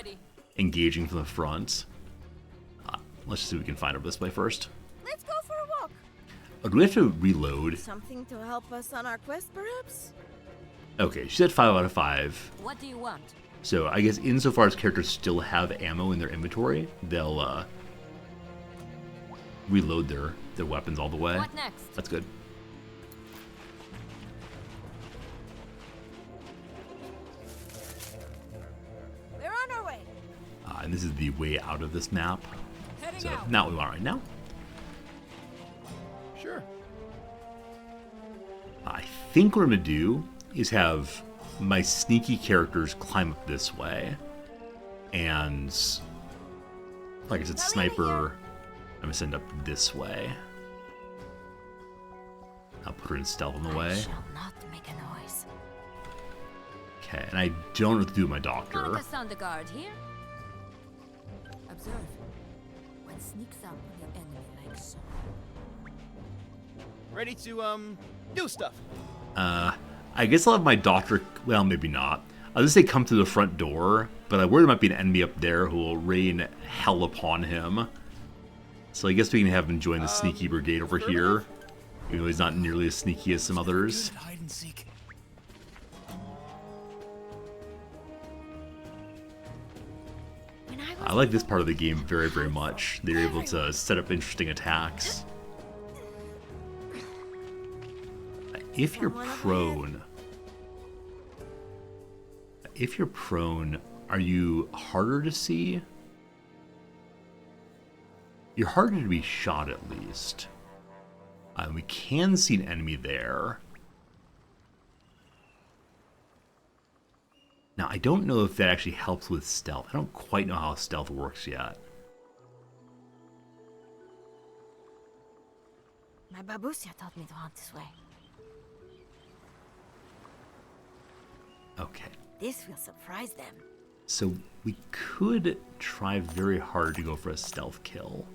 engaging from the front. Let's just see what we can find over this way first. Let's go for a walk. Oh, do we have to reload? Something to help us on our quest, perhaps? Okay, she said 5 out of 5. What do you want? So I guess insofar as characters still have ammo in their inventory, they'll reload their weapons all the way. What next? That's good. We're on our way. And this is the way out of this map. Heading So out. not what we want right now. Sure. I think what I'm going to do is have my sneaky characters climb up this way. And, like I said, sniper, I'm going to send up this way. I'll put her in stealth on the way. I shall not make a noise. Okay, and I don't know what to do with my doctor. Monica Sondergaard here. Observe. One sneaks up on the enemy like so. Ready to, do stuff. I guess I'll have my doctor, well, maybe not. I'll just say come to the front door, but I worry there might be an enemy up there who will rain hell upon him. So I guess we can have him join the sneaky brigade over here, even though he's not nearly as sneaky as some others. Hide and seek. I like this part of the game very, very much. They're able to set up interesting attacks. If you're prone, are you harder to see? You're harder to be shot, at least. We can see an enemy there. Now, I don't know if that actually helps with stealth. I don't quite know how stealth works yet. My babusia taught me to hunt this way. Okay. This will surprise them. So we could try very hard to go for a stealth kill.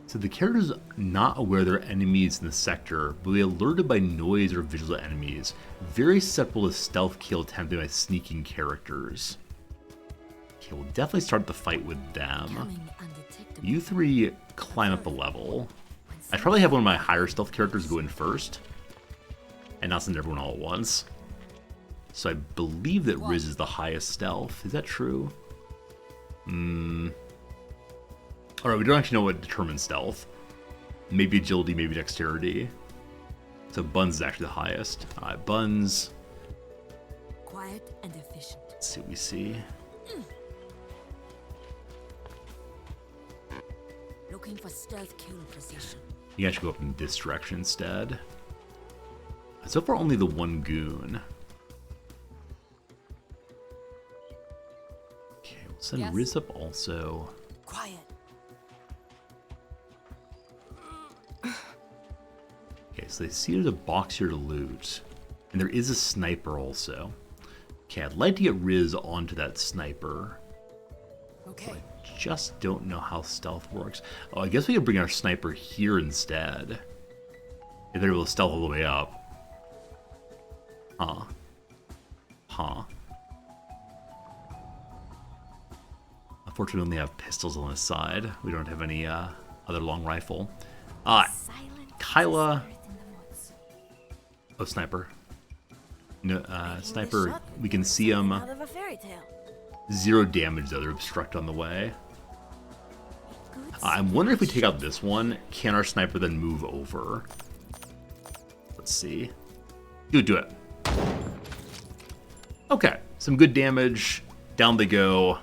So the character's not aware there are enemies in the sector, but we alerted by noise or visual enemies. Very susceptible to stealth kill attempted by sneaking characters. Okay, we'll definitely start the fight with them. You three climb up a level. I'd probably have one of my higher stealth characters go in first, and not send everyone all at once. So I believe that Riz is the highest stealth. Is that true? Alright, we don't actually know what determines stealth. Maybe agility, maybe dexterity. So Buns is actually the highest. Buns. Quiet and efficient. Let's see what we see. Looking for stealth kill position. You guys should go up in this direction instead. So far, only the one goon. Okay, we'll send Riz up also. Quiet. Okay, so they see there's a box here to loot. And there is a sniper also. Okay, I'd like to get Riz onto that sniper. Okay. I just don't know how stealth works. Oh, I guess we could bring our sniper here instead. If they're able to stealth all the way up. Huh. Huh. Unfortunately, we only have pistols on this side. We don't have any other long rifle. Kyla. Oh, sniper. No, sniper. We can see him. Out of a fairy tale. 0 damage though. They're obstruct on the way. I'm wondering if we take out this one, can our sniper then move over? Let's see. Do it. Okay, some good damage. Down they go.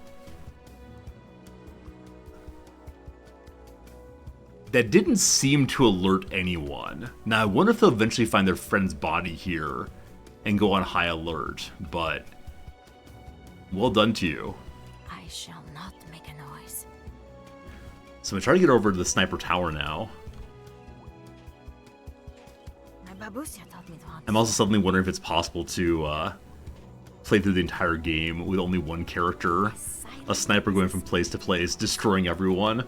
That didn't seem to alert anyone. Now, I wonder if they'll eventually find their friend's body here and go on high alert, but well done to you. I shall not make a noise. So I'm gonna try to get over to the sniper tower now. My babushka taught me to hunt. I'm also suddenly wondering if it's possible to play through the entire game with only one character. A sniper going from place to place, destroying everyone.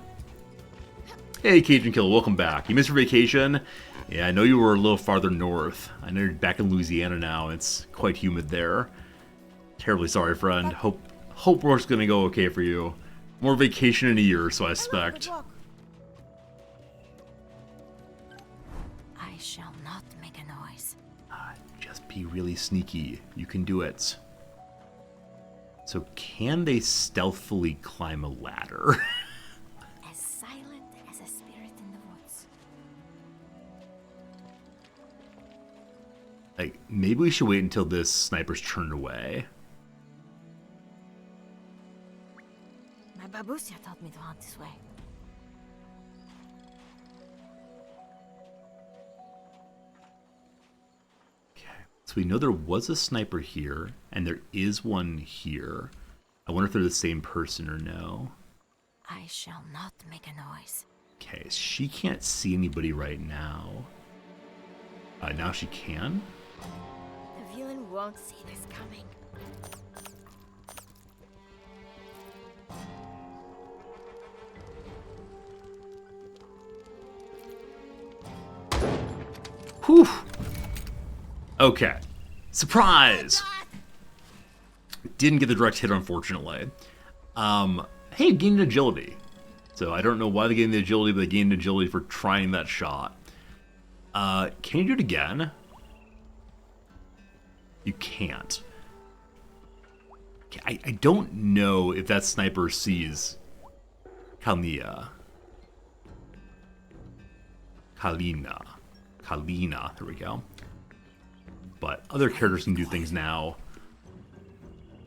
Hey, Cajun Killer, welcome back. You missed your vacation? Yeah, I know you were a little farther north. I know you're back in Louisiana now. It's quite humid there. Terribly sorry, friend. Hope work's gonna go okay for you. More vacation in a year, so I expect. I shall not make a noise. Just be really sneaky. You can do it. So can they stealthily climb a ladder? As silent as a spirit in the woods. Like, maybe we should wait until this sniper's turned away. My babushka taught me to hunt this way. So we know there was a sniper here, and there is one here. I wonder if they're the same person or no. I shall not make a noise. Okay, she can't see anybody right now. Now she can? The villain won't see this coming. Whew! Okay. Surprise! Didn't get the direct hit, unfortunately. Hey, gained agility. So I don't know why they gained the agility, but they gained agility for trying that shot. Can you do it again? You can't. Okay, I don't know if that sniper sees Kalina. Kalina, there we go. But other characters can do things now.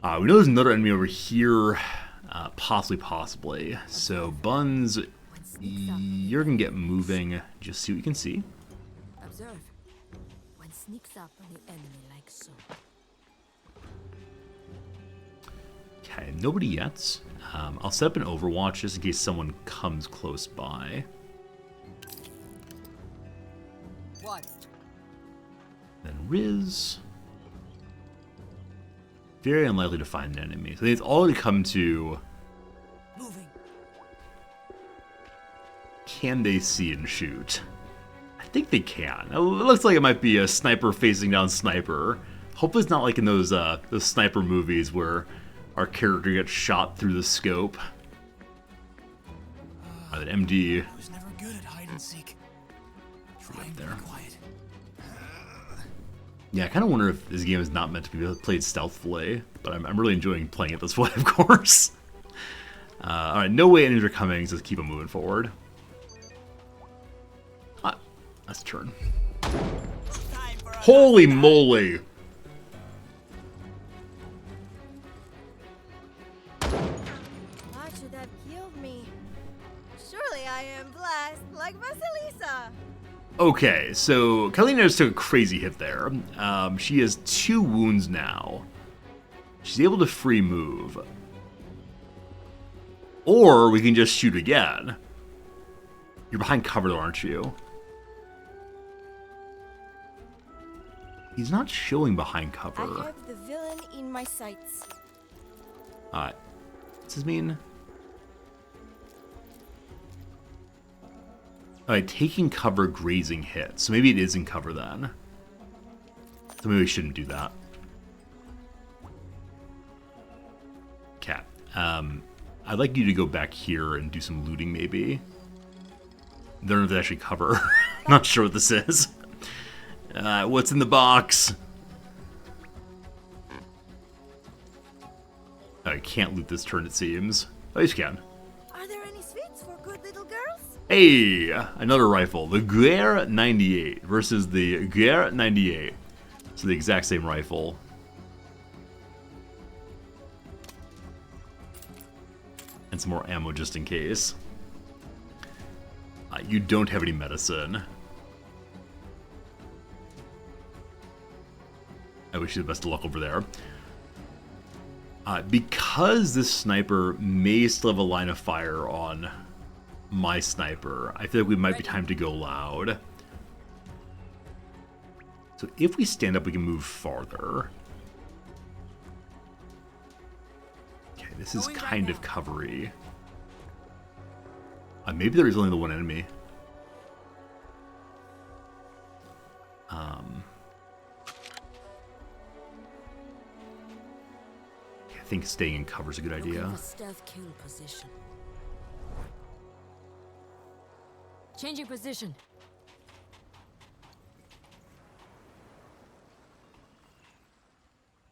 We know there's another enemy over here, possibly. So Buns, you're gonna get moving. Just see what you can see. Observe. One sneaks up on the enemy like so. Okay, nobody yet. I'll set up an Overwatch just in case someone comes close by. What? Then Riz. Very unlikely to find an enemy. So it's all to come to. Moving. Can they see and shoot? I think they can. It looks like it might be a sniper facing down sniper. Hopefully it's not like in those sniper movies where our character gets shot through the scope. That MD. I was never good at hide and seek. Trying to be quiet. Yeah, I kind of wonder if this game is not meant to be played stealthily, but I'm really enjoying playing it this way, of course. Alright, no way enemies are coming, so let's keep them moving forward. That's turn. Holy moly! Okay, so Kalina just took a crazy hit there. She has 2 wounds now. She's able to free move. Or we can just shoot again. You're behind cover though, aren't you? He's not showing behind cover. I have the villain in my sights. What's this mean? Alright, taking cover, grazing hit. So maybe it is in cover then. So maybe we shouldn't do that. Okay. I'd like you to go back here and do some looting maybe. I don't know if they actually cover. Not sure what this is. What's in the box? I can't loot this turn, it seems. Oh, you can. Are there any sweets for good little girls? Hey, another rifle. The Guerre 98 versus the Guerre 98. So the exact same rifle. And some more ammo just in case. You don't have any medicine. I wish you the best of luck over there. Because this sniper may still have a line of fire on my sniper, I feel like we might be time to go loud. So if we stand up, we can move farther. Okay, this is kind of covery. Maybe there is only the one enemy. I think staying in cover is a good idea. Stealth kill position. Changing position.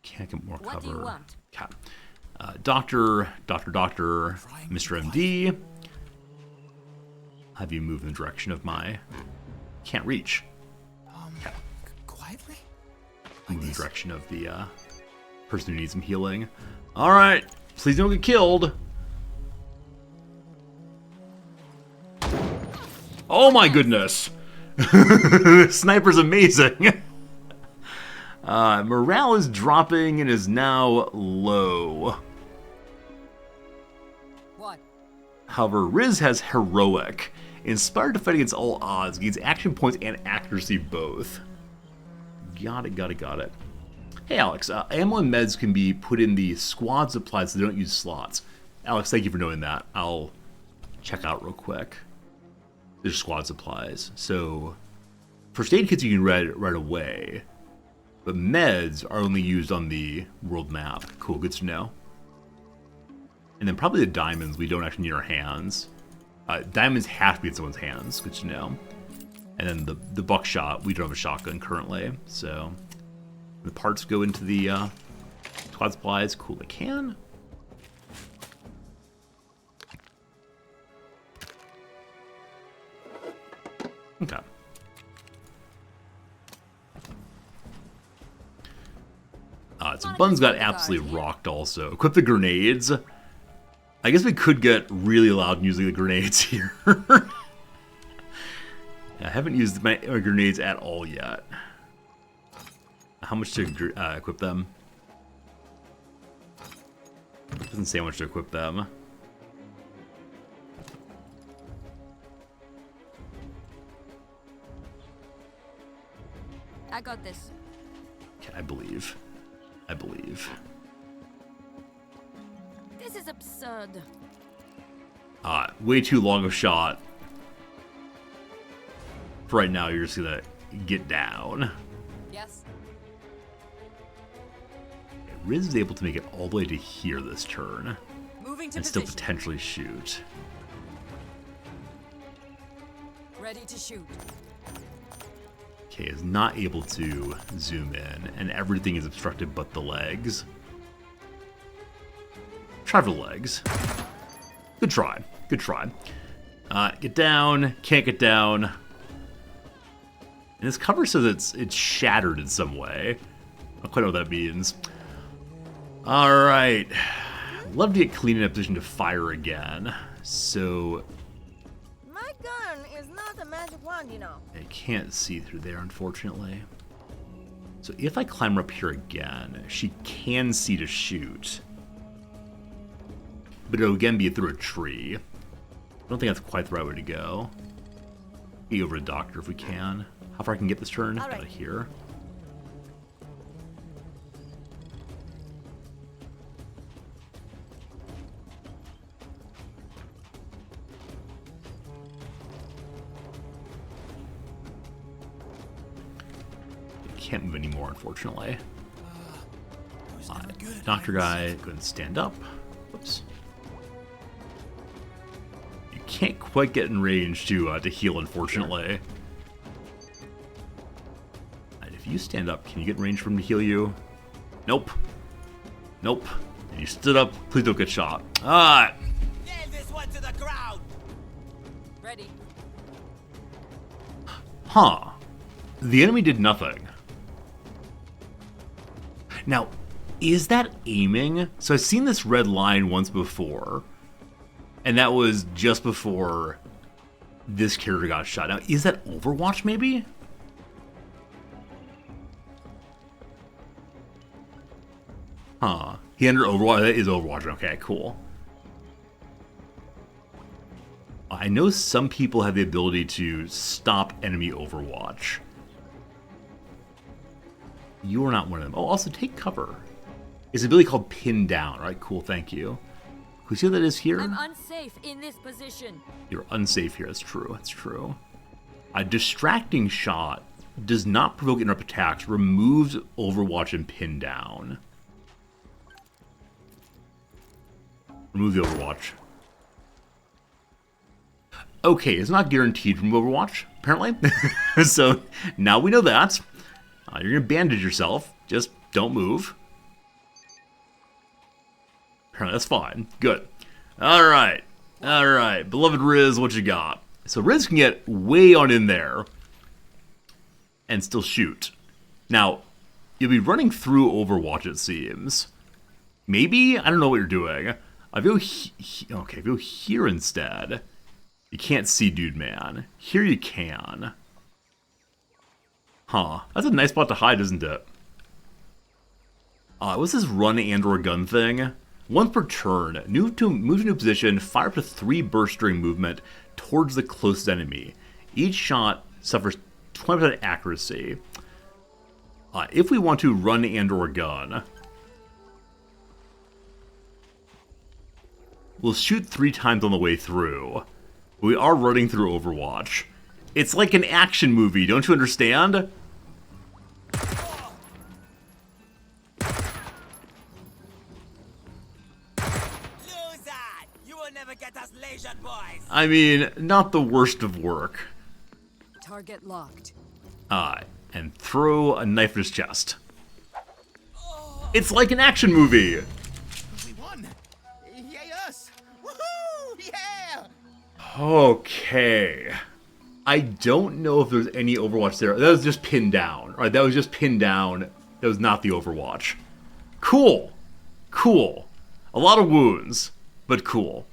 Can't get more cover. What do you want? Okay. Doctor, Mr. MD. Have you move in the direction of my... Can't reach. Okay. Quietly? Move in the direction of the person who needs some healing. Alright. Please don't get killed. Oh my goodness. Sniper's amazing. Morale is dropping and is now low. What? However, Riz has heroic. Inspired to fight against all odds, gains action points and accuracy both. Got it. Hey Alex, ammo and meds can be put in the squad supplies so they don't use slots. Alex, thank you for knowing that. I'll check out real quick. There's squad supplies. So, first aid kits you can read right away. But meds are only used on the world map. Cool, good to know. And then probably the diamonds we don't actually need our hands. Diamonds have to be in someone's hands, good to know. And then the buckshot, we don't have a shotgun currently, so... The parts go into the squad supplies. Cool, they can. Okay. So Bun's got absolutely rocked also. Equip the grenades. I guess we could get really loud using the grenades here. I haven't used my grenades at all yet. How much to equip them? Doesn't say how much to equip them. I got this. Okay, I believe. This is absurd. Way too long a shot. For right now, you're just gonna get down. Yes. Riz is able to make it all the way to here this turn. Moving to and still position. potentially shoot. Ready to shoot. Okay, is not able to zoom in, and everything is obstructed but the legs. Try for the legs. Good try. Get down. Can't get down. And this cover says it's shattered in some way. I don't quite know what that means. Alright. Love to get clean in a position to fire again. So... My gun is not a magic wand, you know. I Can't see through there, unfortunately. So if I climb up here again, she can see to shoot. But it'll again be through a tree. I don't think that's quite the right way to go. Be over to Doctor if we can. How far I can get this turn? Out of here. Can't move anymore, unfortunately. Doctor guy, go ahead and stand up. Whoops. You can't quite get in range to heal, unfortunately. And if you stand up, can you get in range for him to heal you? Nope. Nope. And you stood up. Please don't get shot. Ah. Nail this one to the ground. Ready. Huh. The enemy did nothing. Now, is that aiming? So I've seen this red line once before, and that was just before this character got shot. Now, is that Overwatch, maybe? Huh. He entered Overwatch. That is Overwatch. Okay, cool. I know some people have the ability to stop enemy Overwatch. You are not one of them. Oh, also take cover. It's an ability called Pin Down. All right, cool, thank you. Who see what that is here? I'm unsafe in this position. You're unsafe here. That's true. That's true. A distracting shot does not provoke interrupt attacks. Removes Overwatch and Pin Down. Remove the Overwatch. Okay, it's not guaranteed from Overwatch, apparently. So now we know that. You're going to bandage yourself. Just don't move. Apparently that's fine. Good. Alright. Alright. Beloved Riz, what you got? So Riz can get way on in there and still shoot. Now, you'll be running through Overwatch, it seems. Maybe? I don't know what you're doing. If you go okay, if you go here instead, you can't see Dude Man. Here you can. Huh. That's a nice spot to hide, isn't it? What's this run and or gun thing? Once per turn, move to a new position, fire up to 3 bursts during movement towards the closest enemy. Each shot suffers 20% accuracy. If we want to run and or gun, we'll shoot 3 times on the way through. We are running through Overwatch. It's like an action movie, don't you understand? Loser! You will never get us Legion boys! I mean, not the worst of work. Target locked. And throw a knife in his chest. It's like an action movie! We won! Yay us! Woohoo! Yeah! Okay. I don't know if there's any Overwatch there. That was just pinned down. Alright, that was just pinned down. That was not the Overwatch. Cool. Cool. A lot of wounds, but cool.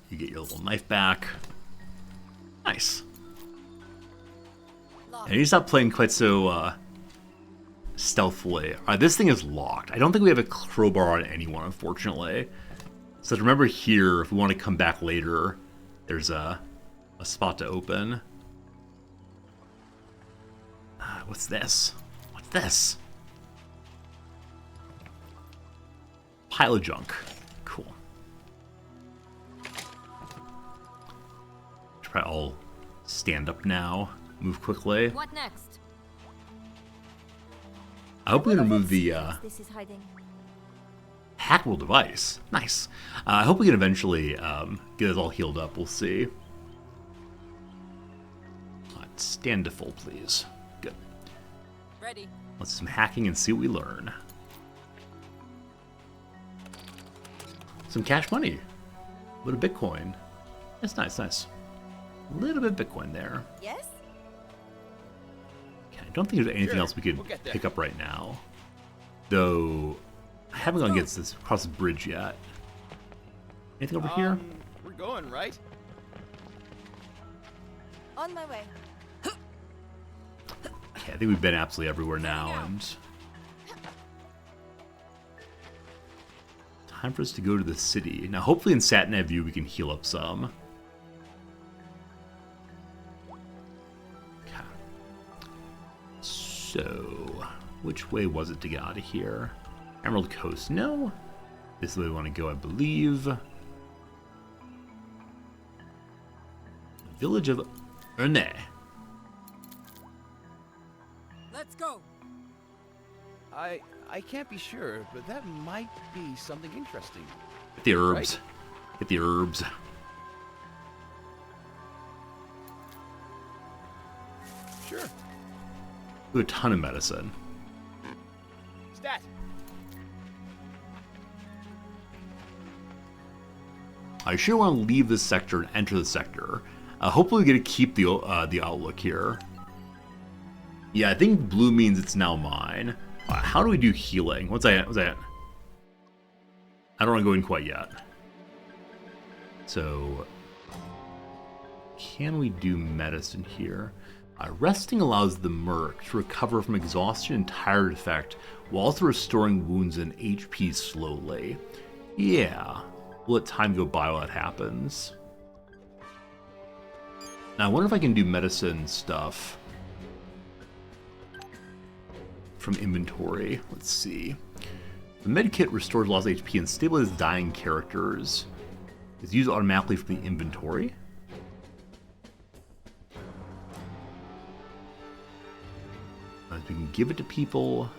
You get your little knife back. Nice. And you stop playing quite so stealthily. Alright, this thing is locked. I don't think we have a crowbar on anyone, unfortunately. So remember here, if we want to come back later, there's a spot to open. What's this? What's this? Pile of junk. Cool. Try all stand up now. Move quickly. What next? I hope we can remove the This is hiding. hackable device. Nice. I hope we can eventually get it all healed up. We'll see. Stand to full, please. Good. Ready. Let's do some hacking and see what we learn. Some cash money. A little Bitcoin. That's nice, nice. A little bit of Bitcoin there. Yes? Okay, I don't think there's anything else we could pick up right now. Though, I haven't gone against this across the bridge yet. Anything over here? We're going, right? On my way. Okay, I think we've been absolutely everywhere now, and time for us to go to the city. Now, hopefully in Sat-Nav view we can heal up some. Okay. So, which way was it to get out of here? Emerald Coast, no. This is where we want to go, I believe. Village of Ernay. Let's go. I can't be sure, but that might be something interesting. Get the herbs. Right? Get the herbs. Sure. Do a ton of medicine. Stat. I sure want to leave this sector and enter the sector. Hopefully we get to keep the outlook here. Yeah, I think blue means it's now mine. How do we do healing? What's that? I don't want to go in quite yet. So, can we do medicine here? Resting allows the merc to recover from exhaustion and tired effect, while also restoring wounds and HP slowly. Yeah, we'll let time go by while that happens. Now, I wonder if I can do medicine stuff from inventory. Let's see. The medkit restores lost HP and stabilizes dying characters. It's used automatically from the inventory. We can give it to people.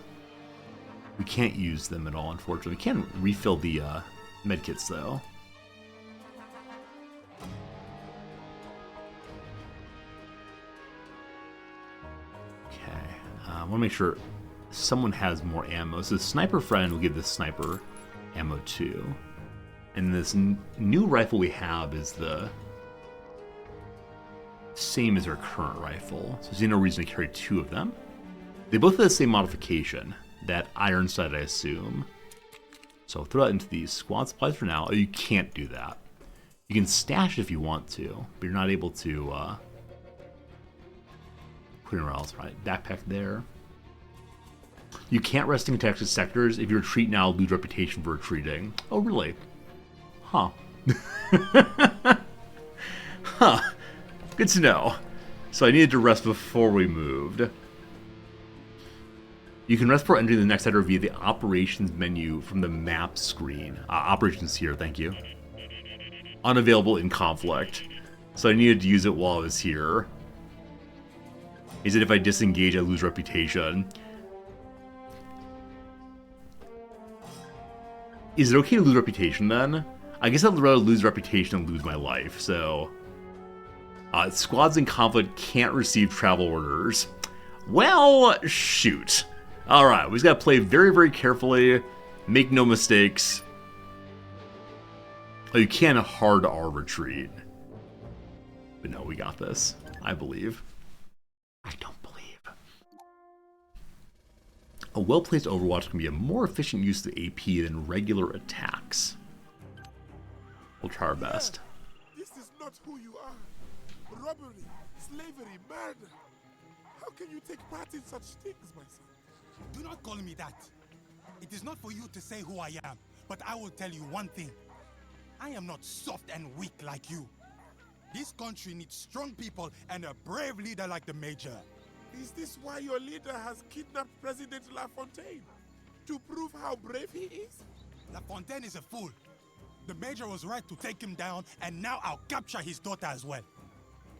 We can't use them at all, unfortunately. We can refill the medkits, though. Okay. I want to make sure someone has more ammo. So the sniper friend will give this sniper ammo too. And this new rifle we have is the same as our current rifle. So there's no reason to carry two of them. They both have the same modification, that iron sight, I assume. So I'll throw that into the squad supplies for now. Oh, you can't do that. You can stash if you want to, but you're not able to put it anywhere else, right? Backpack there. You can't rest in contested sectors. If you retreat now, lose reputation for retreating. Oh, really? Huh. Huh. Good to know. So I needed to rest before we moved. You can rest before entering the next sector via the operations menu from the map screen. Operations here, thank you. Unavailable in conflict. So I needed to use it while I was here. He said if I disengage, I lose reputation. Is it okay to lose reputation then? I guess I'd rather lose reputation than lose my life, so... squads in conflict can't receive travel orders. Well, shoot. Alright, we just gotta play very, very carefully. Make no mistakes. Oh, you can hard R retreat. But no, we got this. I believe. I don't believe. A well-placed Overwatch can be a more efficient use of the AP than regular attacks. We'll try our best. This is not who you are. Robbery, slavery, murder. How can you take part in such things, my son? Do not call me that. It is not for you to say who I am, but I will tell you one thing. I am not soft and weak like you. This country needs strong people and a brave leader like the Major. Is this why your leader has kidnapped President LaFontaine? To prove how brave he is? LaFontaine is a fool. The Major was right to take him down, and now I'll capture his daughter as well.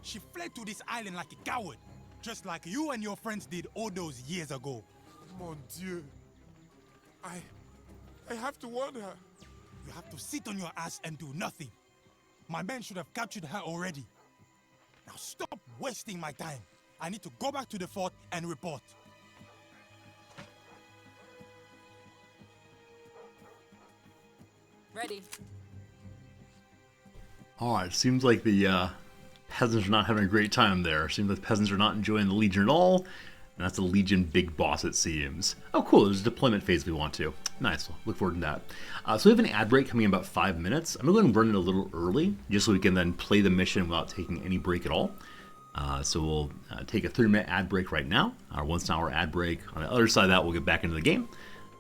She fled to this island like a coward, just like you and your friends did all those years ago. Mon Dieu. I have to warn her. You have to sit on your ass and do nothing. My men should have captured her already. Now stop wasting my time. I need to go back to the fort and report. Ready. Alright, seems like the peasants are not having a great time there. Seems like the peasants are not enjoying the Legion at all. And that's the Legion big boss, it seems. Oh, cool. There's a deployment phase if we want to. Nice. We'll look forward to that. So we have an ad break coming in about 5 minutes. I'm going to run it a little early, just so we can then play the mission without taking any break at all. So we'll take a 3-minute ad break right now, our once-an-hour ad break. On the other side of that, we'll get back into the game.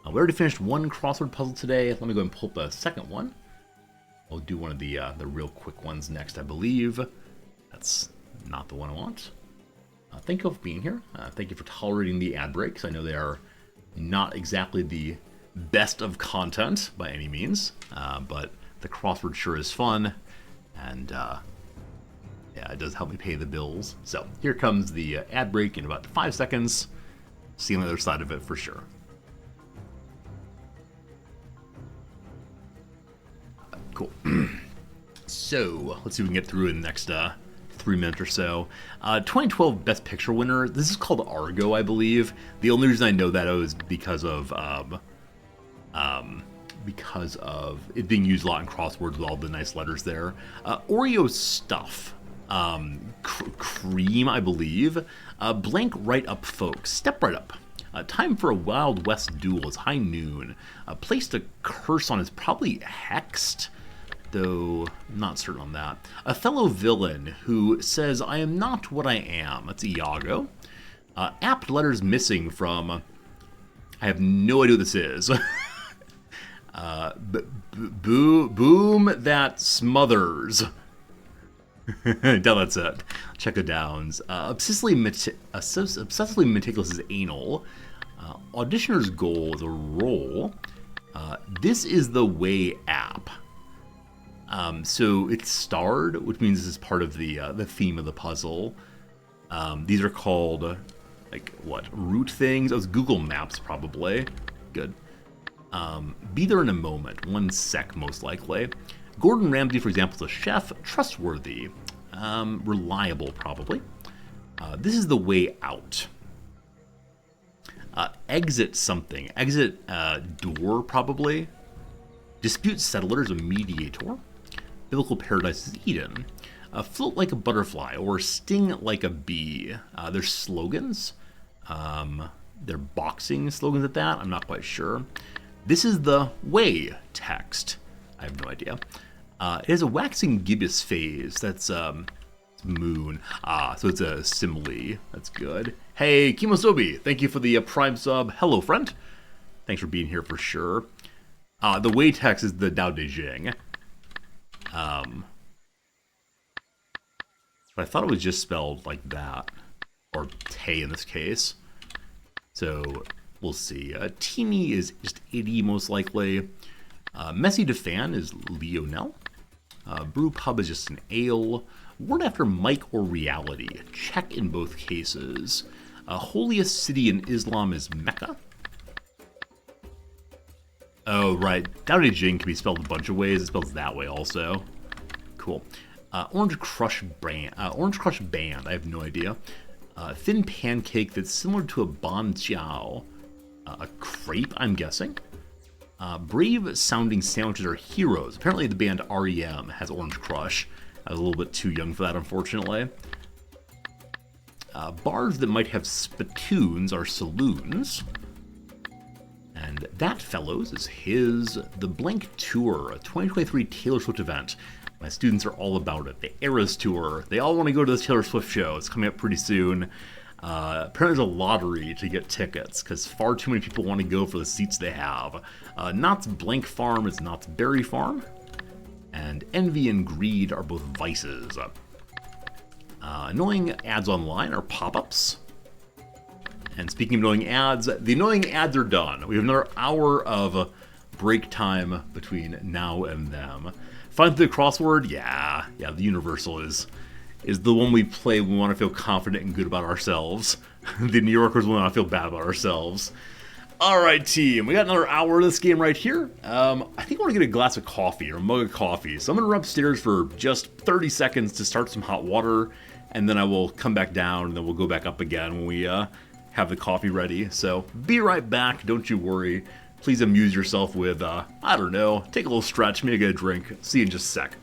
We already finished one crossword puzzle today. Let me go and pull up a second one. We'll do one of the real quick ones next, I believe. That's not the one I want. Thank you for being here. Thank you for tolerating the ad breaks. I know they are not exactly the best of content by any means, but the crossword sure is fun, and yeah, it does help me pay the bills. So here comes the ad break in about 5 seconds. See you on the other side of it for sure. Cool. So let's see if we can get through in the next 3 minutes or so. 2012 Best Picture winner. This is called Argo, I believe. The only reason I know that is because of it being used a lot in crosswords with all the nice letters there. Oreo Stuff. Cream, I believe. Blank right up, folks. Step right up. Time for a Wild West duel. It's high noon. Placed a curse on is probably hexed, though I'm not certain on that. A fellow villain who says, I am not what I am. That's Iago. Apt letters missing from... I have no idea what this is. Boom that smothers. No, that's it. Check the downs. Obsessively meticulous is anal. Auditioner's goal is a role. This is the Way app. So it's starred, which means this is part of the theme of the puzzle. These are called, like, what, route things? Oh, it's Google Maps, probably. Good. Be there in a moment. 1 sec, most likely. Gordon Ramsay, for example, is a chef. Trustworthy. Reliable, probably. This is the Way out. Exit something. Exit door, probably. Dispute settler is a mediator. Biblical paradise is Eden. Float like a butterfly or sting like a bee. There's slogans. They're boxing slogans at that. I'm not quite sure. This is the Way text. I have no idea. It has a waxing gibbous phase. That's moon. So it's a simile. That's good. Hey, Kimosobi, thank you for the Prime sub. Hello, friend. Thanks for being here for sure. The Way text is the Dao De Jing. But I thought it was just spelled like that. Or Tay in this case. So we'll see. Teeny is just itty, most likely. Messy DeFan is Lionel. Brew Pub is just an ale. Word after Mike or reality. Check in both cases. Holiest city in Islam is Mecca. Oh, right. Dao De Jing can be spelled a bunch of ways. It spells that way also. Cool. Orange Crush Band. I have no idea. Thin pancake that's similar to a Ban Jiao. A crepe, I'm guessing. Brave sounding sandwiches are heroes. Apparently the band REM has Orange Crush. I was a little bit too young for that, unfortunately. Bars that might have spittoons are saloons. And that, fellows, is The Blank Tour, a 2023 Taylor Swift event. My students are all about it. The Eras Tour. They all want to go to this Taylor Swift show. It's coming up pretty soon. Apparently there's a lottery to get tickets, because far too many people want to go for the seats they have. Knott's Blank Farm is Knott's Berry Farm. And envy and greed are both vices. Annoying ads online are pop-ups. And speaking of annoying ads, the annoying ads are done. We have another hour of break time between now and them. Find the crossword? Yeah, the universal is the one we play when we want to feel confident and good about ourselves. The New Yorkers want to feel bad about ourselves. Alright, team, we got another hour of this game right here. I think I want to get a glass of coffee or a mug of coffee. So I'm going to run upstairs for just 30 seconds to start some hot water, and then I will come back down, and then we'll go back up again when we have the coffee ready. So be right back, don't you worry. Please amuse yourself with, I don't know, take a little stretch, maybe get a drink. See you in just a sec.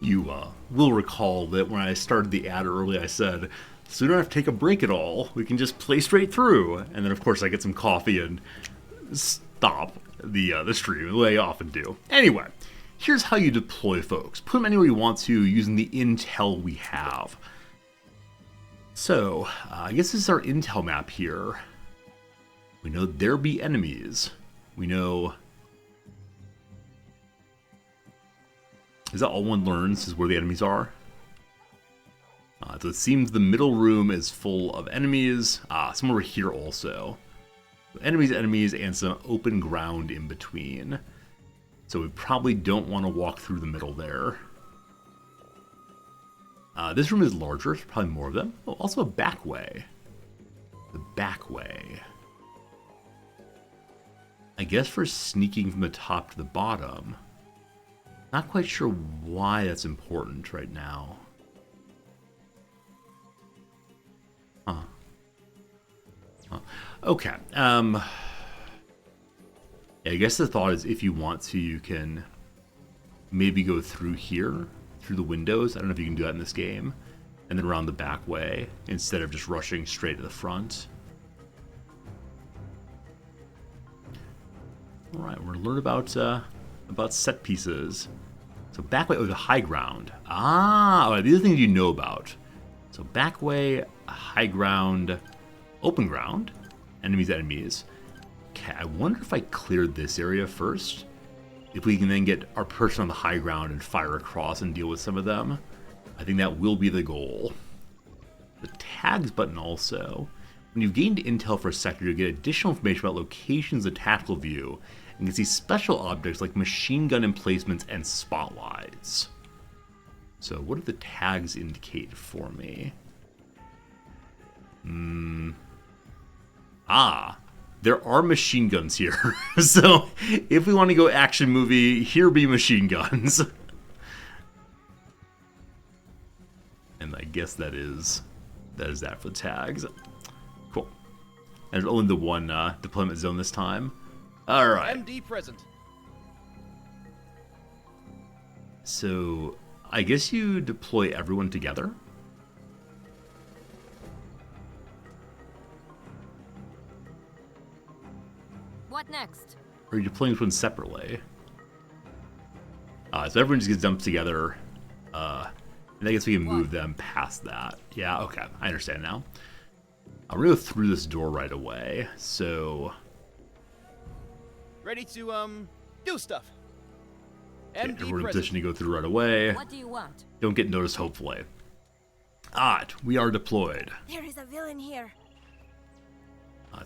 You will recall that when I started the ad early, I said, so we don't have to take a break at all. We can just play straight through. And then, of course, I get some coffee and stop the stream, the way I often do. Anyway, here's how you deploy folks. Put them anywhere you want to using the intel we have. So, I guess this is our intel map here. We know there be enemies. We know... Is that all one learns, is where the enemies are? So it seems the middle room is full of enemies. Some over here also. Enemies, and some open ground in between. So we probably don't want to walk through the middle there. This room is larger, so probably more of them. Oh, also a back way. The back way. I guess for sneaking from the top to the bottom. Not quite sure why that's important right now. Okay. Yeah, I guess the thought is if you want to, you can maybe go through here, through the windows. I don't know if you can do that in this game. And then around the back way, instead of just rushing straight to the front. Alright, we're gonna learn about set pieces. So back way, oh, the high ground. Ah, all right, these are things you know about. So back way, high ground, open ground, enemies. Okay, I wonder if I cleared this area first. If we can then get our person on the high ground and fire across and deal with some of them. I think that will be the goal. The tags button also. When you've gained intel for a sector, you'll get additional information about locations of the tactical view and can see special objects like machine gun emplacements and spotlights. So what do the tags indicate for me? There are machine guns here. So if we want to go action movie, here be machine guns. And I guess that is that for the tags. Cool. And there's only the one deployment zone this time. All right. MD present. So I guess you deploy everyone together. What next? Or are you deploying one separately? So everyone just gets dumped together. And I guess we can move them past that. Yeah, okay. I understand now. I'm gonna go through this door right away. So... Ready to, do stuff. Okay, we're in a position to go through right away. What do you want? Don't get noticed, hopefully. We are deployed. There is a villain here.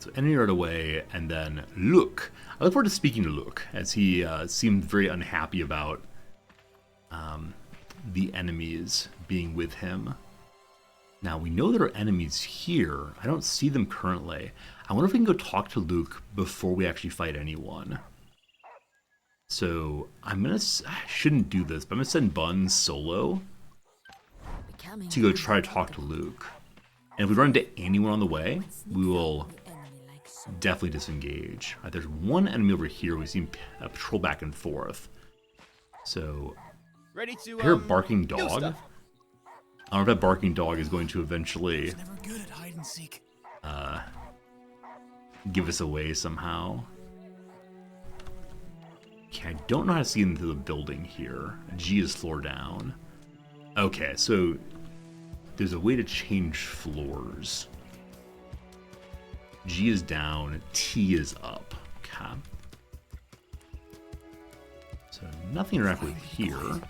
So enemy right away, and then Luke. I look forward to speaking to Luke, as he seemed very unhappy about the enemies being with him. Now, we know there are enemies here. I don't see them currently. I wonder if we can go talk to Luke before we actually fight anyone. So, I shouldn't do this, but I'm gonna send Buns solo to go try to talk to Luke. And if we run into anyone on the way, we will definitely disengage. There's one enemy over here. We see patrol back and forth. So, ready to, I hear a barking dog. I don't know if that barking dog is going to eventually never good at hide and seek. Give us away somehow. Okay, I don't know how to see into the building here. G is floor down. Okay, so there's a way to change floors. G is down, T is up. Okay. So nothing directly here.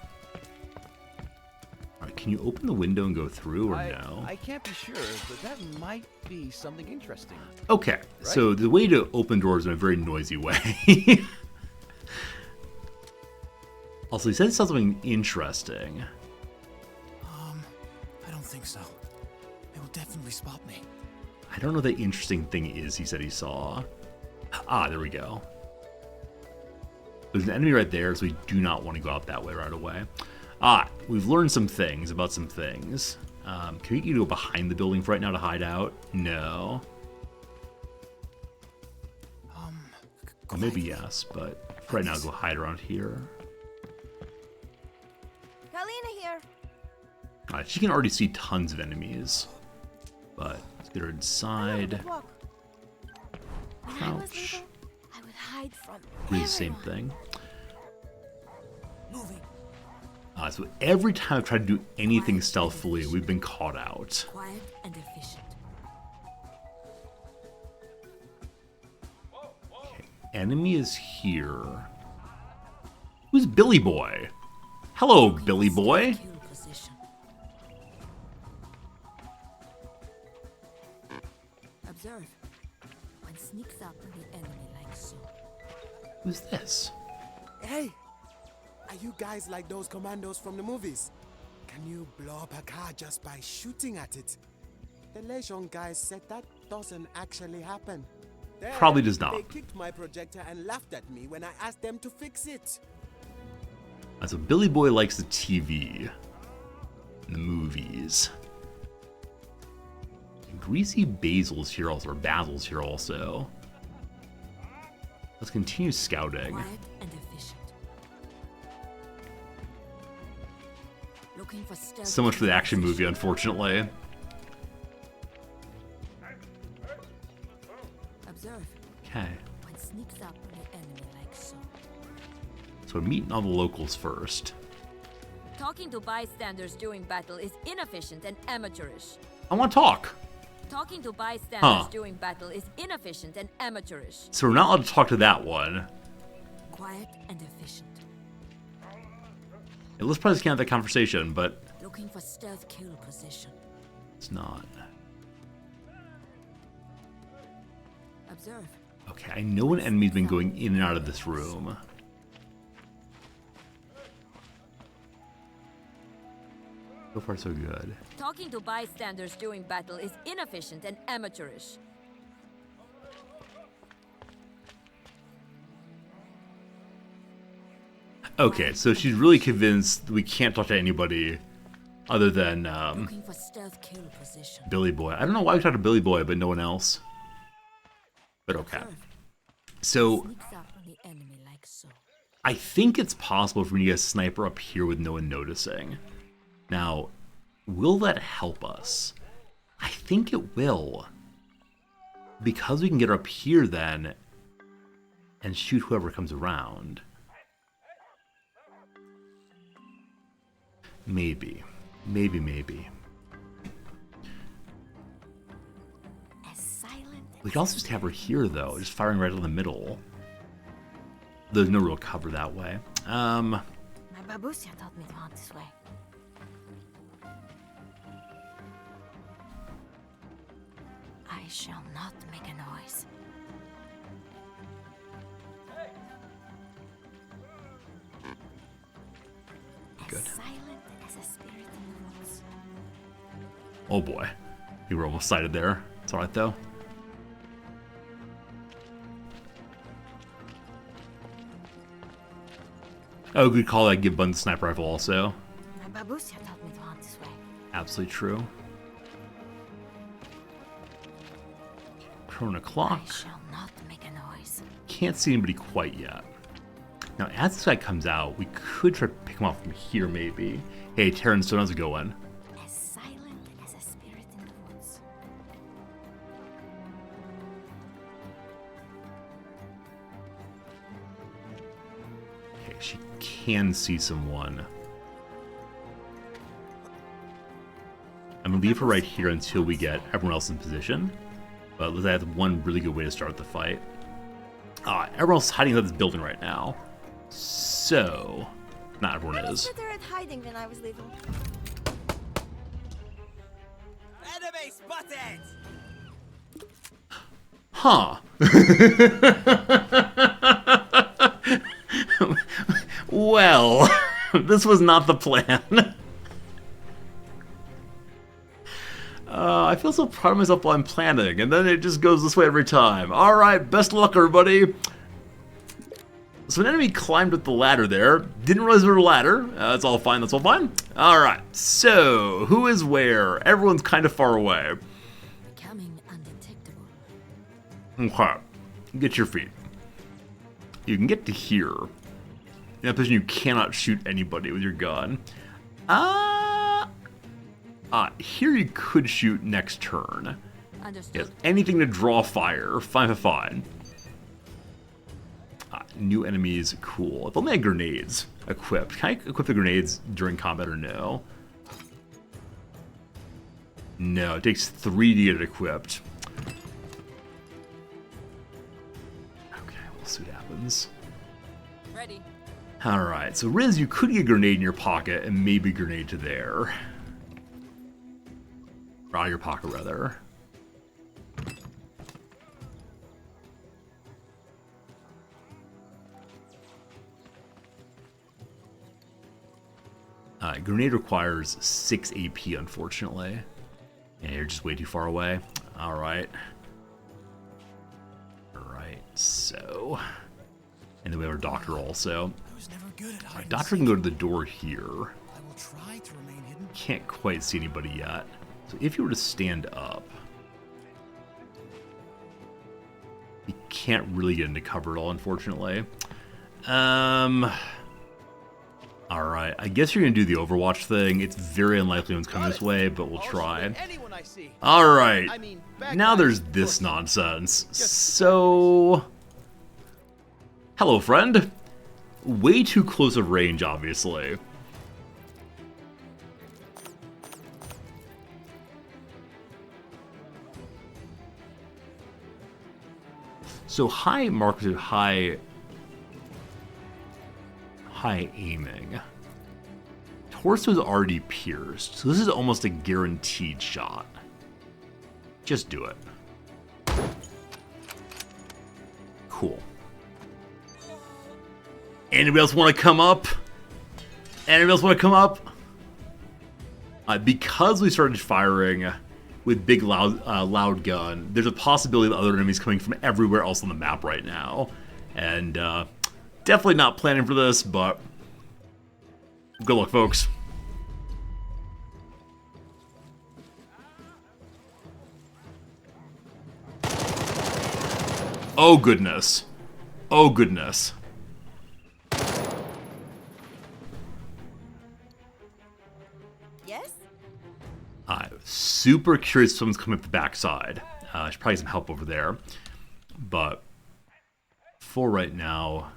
Alright, can you open the window and go through, or no? I can't be sure, but that might be something interesting. Okay, right? So the way to open doors in a very noisy way. Also, he said something interesting. I don't think so. They will definitely spot me. I don't know what the interesting thing is he said he saw. There we go. There's an enemy right there, so we do not want to go out that way right away. We've learned some things about some things. Can we go behind the building for right now to hide out? No. Or maybe yes, but for right now, go hide around here. Kalina Alright, she can already see tons of enemies. But let's get her inside. Crouch. I would hide from Really the same thing. Moving. So every time I've tried to do anything stealthily, we've been caught out. Quiet and efficient. Okay, enemy is here. Who's Billy Boy? Hello, Billy Boy. Observe. One sneaks up on the enemy like so. Who's this? Hey! Are you guys like those commandos from the movies? Can you blow up a car just by shooting at it? The Legion guys said that doesn't actually happen. Then Probably does not. They kicked my projector and laughed at me when I asked them to fix it. So Billy Boy likes the TV. And the movies. And Greasy Basil's here also, or Basil's here also. Let's continue scouting. Quiet and efficient. Looking for stealth. So much for the action movie, unfortunately. Observe. Okay. One sneaks up on the enemy like so. So we're meeting all the locals first. Talking to bystanders during battle is inefficient and amateurish. I want to talk. Talking to bystanders Huh. during battle is inefficient and amateurish. So we're not allowed to talk to that one. Quiet and efficient. Yeah, let's probably just can't have that conversation, but Looking for stealth kill position. it's not. Observe. Okay, I know an enemy's been going in and out of this room. So far, so good. Talking to bystanders during battle is inefficient and amateurish. Okay, so she's really convinced we can't talk to anybody other than Looking for stealth kill position. Billy Boy. I don't know why we talked to Billy Boy, but no one else. But okay. So Sneaks up on the enemy like so. I think it's possible for me to get a sniper up here with no one noticing. Now, will that help us? I think it will. Because we can get her up here then and shoot whoever comes around. Maybe. Maybe. We could also just have her here though, just firing right in the middle. There's no real cover that way. My babusia taught me to hunt this way. I shall not make a noise. Good. As silent as a spirit in the woods. Oh boy. We were almost sighted there. It's alright though. Oh, good call. I give Bun the sniper rifle also. My babusia taught me to hunt this way. Absolutely true. Corona clock. I shall not make a noise. Can't see anybody quite yet. Now, as this guy comes out, we could try to pick him off from here, maybe. Hey, Terran, so how's it going? As silent as a spirit in the woods. Okay, she can see someone. I'm gonna leave her right here until we get everyone else in position. But that's one really good way to start the fight. Everyone else is hiding in this building right now. So, not everyone I was is. better at hiding when I was little. Enemy spotted! Huh. Well, this was not the plan. I feel so proud of myself while I'm planning, and then it just goes this way every time. Alright, best of luck, everybody. So an enemy climbed up the ladder there. Didn't realize there was a ladder. That's all fine, that's all fine. Alright, so who is where? Everyone's kind of far away. Becoming undetectable. Okay, get your feet. You can get to here. In that position, you cannot shoot anybody with your gun. Here you could shoot next turn. Understood. Yes, anything to draw fire. Fine, fine. New enemies, cool. If only I had grenades equipped. Can I equip the grenades during combat or no? No, it takes 3 to get it equipped. Okay, we'll see what happens. Ready. Alright, so Riz, you could get a grenade in your pocket and maybe a grenade to there. Or out of your pocket, rather. Grenade requires 6 AP, unfortunately. And you're just way too far away. Alright. Alright, so... And then we have our doctor also. Our doctor can go to the door here. Can't quite see anybody yet. So if you were to stand up... You can't really get into cover at all, unfortunately. Alright, I guess you're going to do the Overwatch thing. It's very unlikely one's coming this way, but we'll try. Alright, now there's this nonsense. So... Hello, friend. Way too close of range, obviously. So high markers, high aiming. Torso's already pierced, so this is almost a guaranteed shot. Just do it. Cool. Anybody else want to come up? Anybody else want to come up? Because we started firing with big loud gun, there's a possibility of other enemies coming from everywhere else on the map right now. And definitely not planning for this, but good luck, folks. Oh goodness. Oh goodness. Yes? I'm super curious if someone's coming up the backside. I should probably get some help over there. But for right now...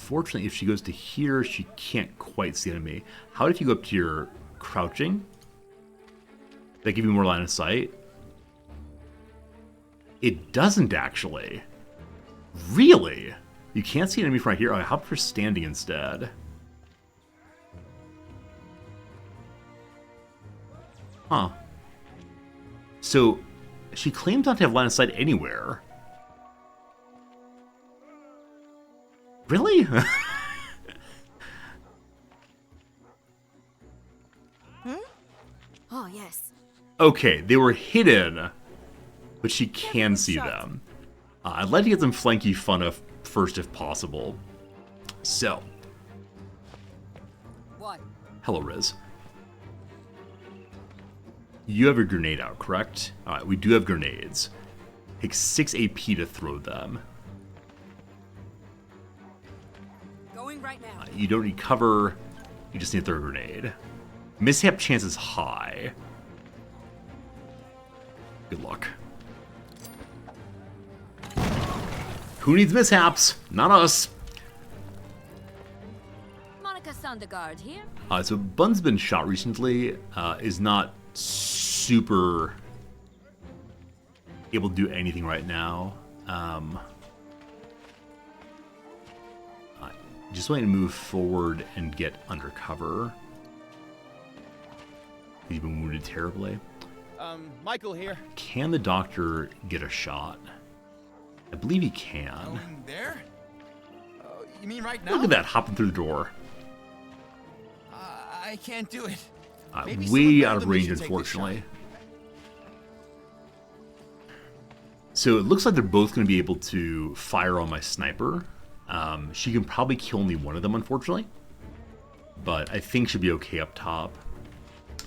Unfortunately, if she goes to here, she can't quite see the enemy. How if you go up to your crouching? That give you more line of sight? It doesn't actually. Really? You can't see an enemy from right here? Oh, how about for standing instead? Huh. So, she claims not to have line of sight anywhere. Really? Oh, yes. Okay, they were hidden, but she can see them. I'd like to get some flanky fun first if possible. So. What? Hello, Riz. You have your grenade out, correct? Alright, we do have grenades. Takes 6 AP to throw them. Going right now. You don't need cover, you just need a throw a grenade. Mishap chance is high. Good luck. Who needs mishaps? Not us. Monica Sondergaard here. So Bun's been shot recently, is not super able to do anything right now. Just wanting to move forward and get under cover. He's been wounded terribly. Michael here. Can the doctor get a shot? I believe he can. Going there? You mean right now? Look at that, hopping through the door. I can't do it. Way out of range, unfortunately. So it looks like they're both going to be able to fire on my sniper. She can probably kill only one of them, unfortunately. But I think she'll be okay up top.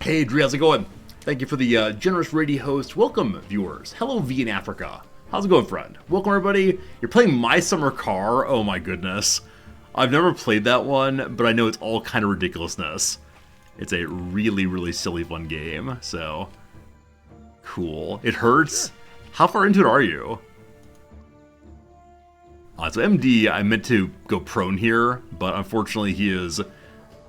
Hey, Dre, how's it going? Thank you for the generous radio host. Welcome, viewers. Hello, V in Africa. How's it going, friend? Welcome, everybody. You're playing My Summer Car. Oh, my goodness. I've never played that one, but I know it's all kind of ridiculousness. It's a really, really silly fun game, so... Cool. It hurts? How far into it are you? So MD, I meant to go prone here, but unfortunately he is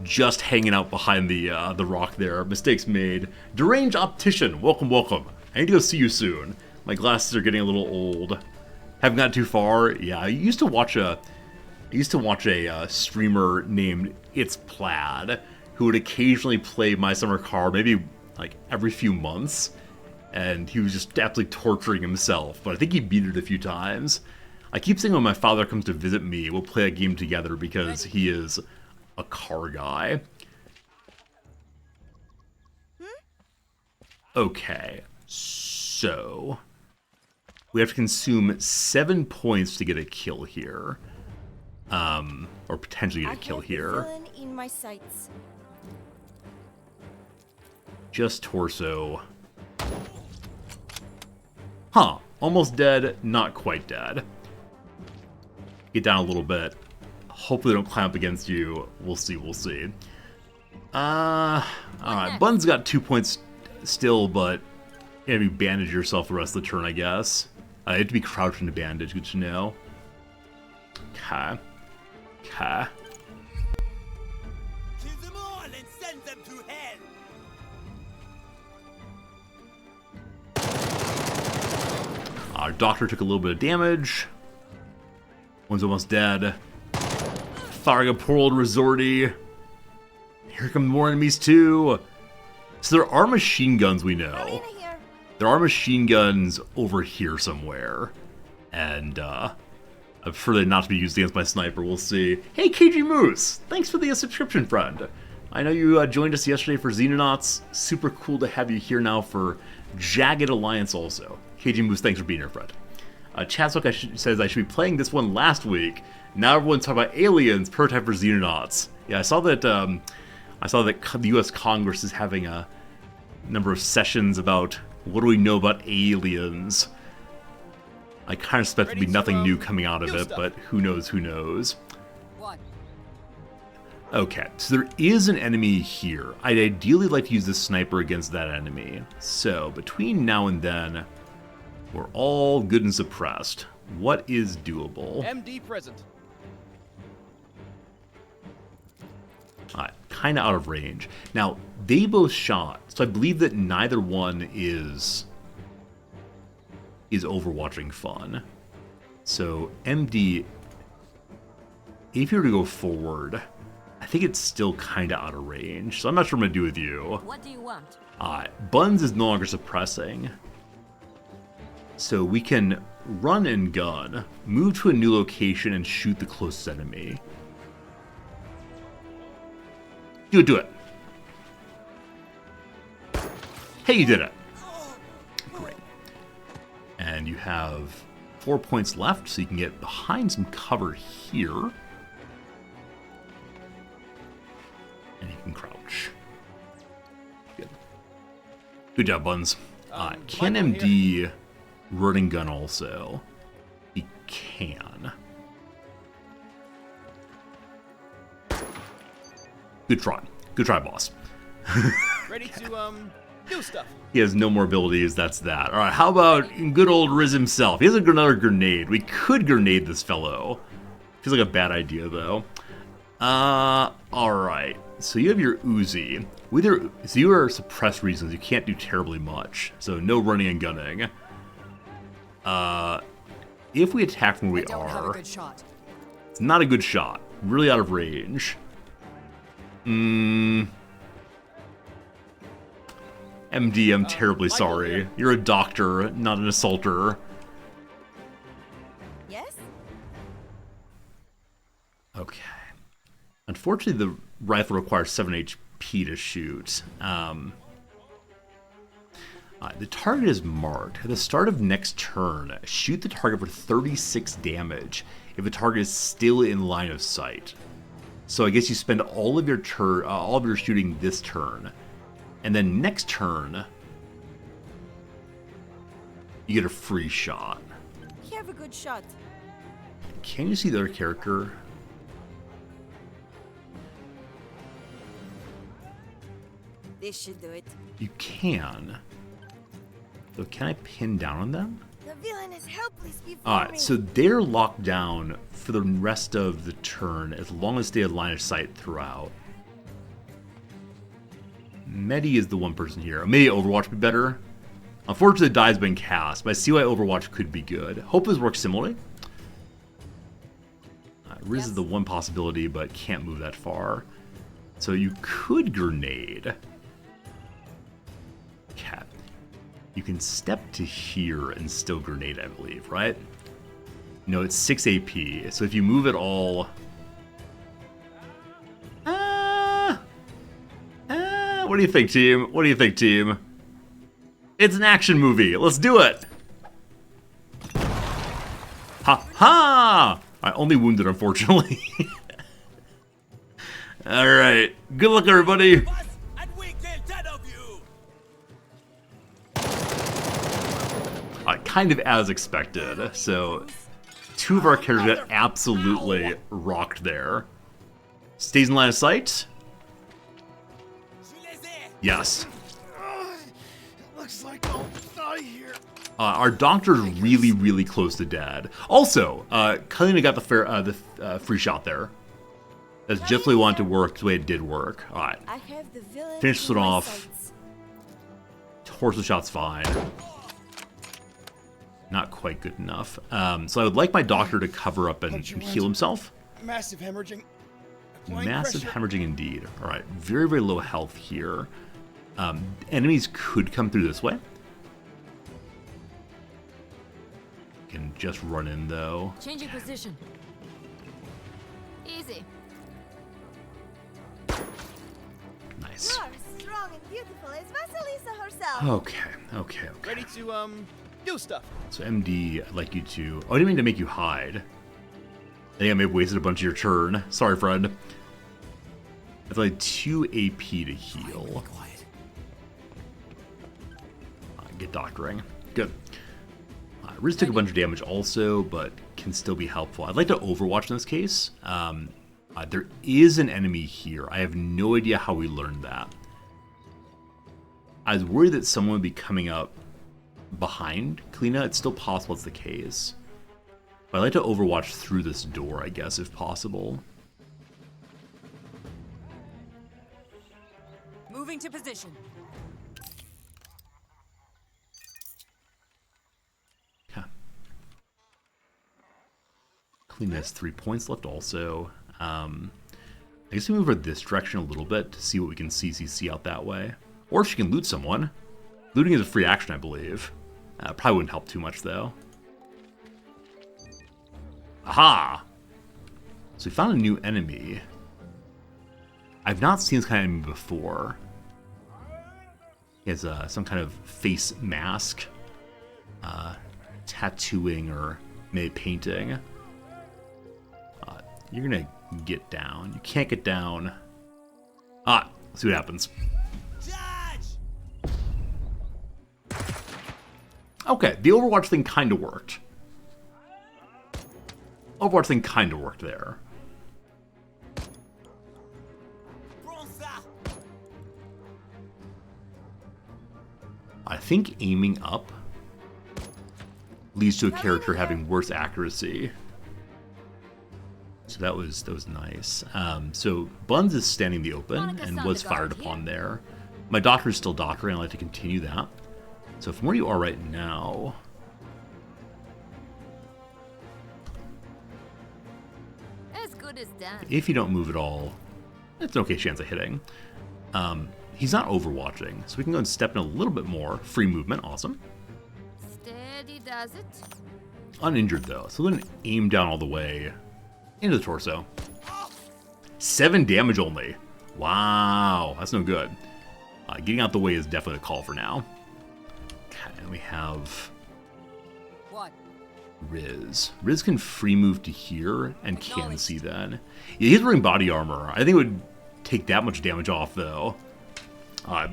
just hanging out behind the rock there. Mistakes made. Deranged Optician, welcome, welcome. I need to go see you soon. My glasses are getting a little old. Haven't got too far. Yeah, I used to watch a streamer named It's Plaid, who would occasionally play My Summer Car, maybe like every few months, and he was just absolutely torturing himself, but I think he beat it a few times. I keep saying when my father comes to visit me, we'll play a game together because he is a car guy. Okay, so we have to consume 7 points to get a kill here. Or potentially get a kill here. In my sights. Just torso. Huh. Almost dead, not quite dead. Get down a little bit. Hopefully they don't climb up against you. We'll see, we'll see. Alright, Bun's got 2 points still, but maybe bandage yourself the rest of the turn, I guess. You have to be crouching to bandage, good to know. Okay. Okay. Kill them all and send them to hell. Our doctor took a little bit of damage. One's almost dead. Firing a poor old Resorty. Here come more enemies too. So there are machine guns, we know. There are machine guns over here somewhere. And I prefer them not to be used against my sniper, we'll see. Hey KG Moose, thanks for the subscription, friend. I know you joined us yesterday for Xenonauts. Super cool to have you here now for Jagged Alliance also. KG Moose, thanks for being here, friend. Chazwick says I should be playing this one last week. Now everyone's talking about Aliens, prototype for Xenonauts. Yeah, I saw that the U.S. Congress is having a number of sessions about what do we know about aliens. I kind of expect there to be nothing new coming out of it, but who knows, who knows. Okay, so there is an enemy here. I'd ideally like to use this sniper against that enemy. So, between now and then, we're all good and suppressed. What is doable? MD present. Kind of out of range. Now, they both shot, so I believe that neither one is overwatching fun. So, MD, if you were to go forward, I think it's still kind of out of range, so I'm not sure what I'm going to do with you. What do you want? Buns is no longer suppressing. So we can run and gun, move to a new location, and shoot the closest enemy. You do it. Hey, you did it. Great. And you have 4 points left, so you can get behind some cover here. And you can crouch. Good. Good job, Buns. Can MD running gun also? He can. Good try. Good try, boss. Ready to, do stuff. He has no more abilities, that's that. Alright, how about good old Riz himself? He has another grenade. We could grenade this fellow. Feels like a bad idea, though. Alright. So you have your Uzi. So you are suppressed reasons, you can't do terribly much. So no running and gunning. If we attack from where we are, it's not a good shot. Really out of range. MD, I'm terribly sorry. You're a doctor, not an assaulter. Yes? Okay. Unfortunately, the rifle requires 7 HP to shoot. The target is marked. At the start of next turn, shoot the target for 36 damage if the target is still in line of sight. So I guess you spend all of your shooting this turn, and then next turn you get a free shot. You have a good shot. Can you see the other character? This should do it. You can. So can I pin down on them? The villain is helpless before Alright, me. so they're locked down for the rest of the turn as long as they have line of sight throughout. Medi is the one person here. Maybe Overwatch would be better. Unfortunately, the die's been cast, but I see why Overwatch could be good. Hope this works similarly. Riz is the one possibility, but can't move that far. So you could grenade. Cat. You can step to here and still grenade, I believe, right? No, it's 6 AP. So if you move it all... what do you think, team? What do you think, team? It's an action movie. Let's do it. Ha ha! I only wounded, unfortunately. Alright. Good luck, everybody. Kind of as expected. So, two of our characters got absolutely rocked there. Stays in line of sight. Yes. Looks like I'll die here. Our doctor's really, really close to dead. Also, Kalina got the free shot there. That's just the way we wanted to work, the way it did work. Alright. Finish it off. Torso shot's fine. Not quite good enough. So I would like my doctor to cover up and heal himself. Massive hemorrhaging. Massive hemorrhaging indeed. Alright, very, very low health here. Enemies could come through this way. Can just run in though. Changing position. Easy. Nice. You are strong and beautiful as Vasilisa herself. Okay. Ready to, do stuff. So MD, I'd like you to... Oh, I didn't mean to make you hide. I think I may have wasted a bunch of your turn. Sorry, friend. It's like 2 AP to heal. Get doctoring. Good. Riz took a bunch of damage also, but can still be helpful. I'd like to Overwatch in this case. There is an enemy here. I have no idea how we learned that. I was worried that someone would be coming up behind Kalina. It's still possible it's the case. But I'd like to Overwatch through this door, I guess, if possible. Moving to position. Kalina has 3 points left also. I guess we move her this direction a little bit to see what we can CCC out that way. Or she can loot someone. Looting is a free action, I believe. Probably wouldn't help too much, though. Aha! So we found a new enemy. I've not seen this kind of enemy before. He has some kind of face mask. Tattooing or maybe painting. You're gonna get down. You can't get down. Let's see what happens. Okay, the Overwatch thing kind of worked. Overwatch thing kind of worked there. I think aiming up leads to a character having worse accuracy. So that was nice. So Buns is standing in the open and was fired upon there. My doctor is still doctoring. I'd like to continue that. So from where you are right now, As good as done. if you don't move at all, it's an okay chance of hitting. He's not overwatching, so we can go and step in a little bit more. Free movement, awesome. Steady does it. Uninjured though, so we're gonna aim down all the way into the torso. 7 damage only. Wow, that's no good. Getting out the way is definitely a call for now. Okay, and we have What? Riz. Riz can free move to here and can see then. Yeah, he's wearing body armor. I think it would take that much damage off though.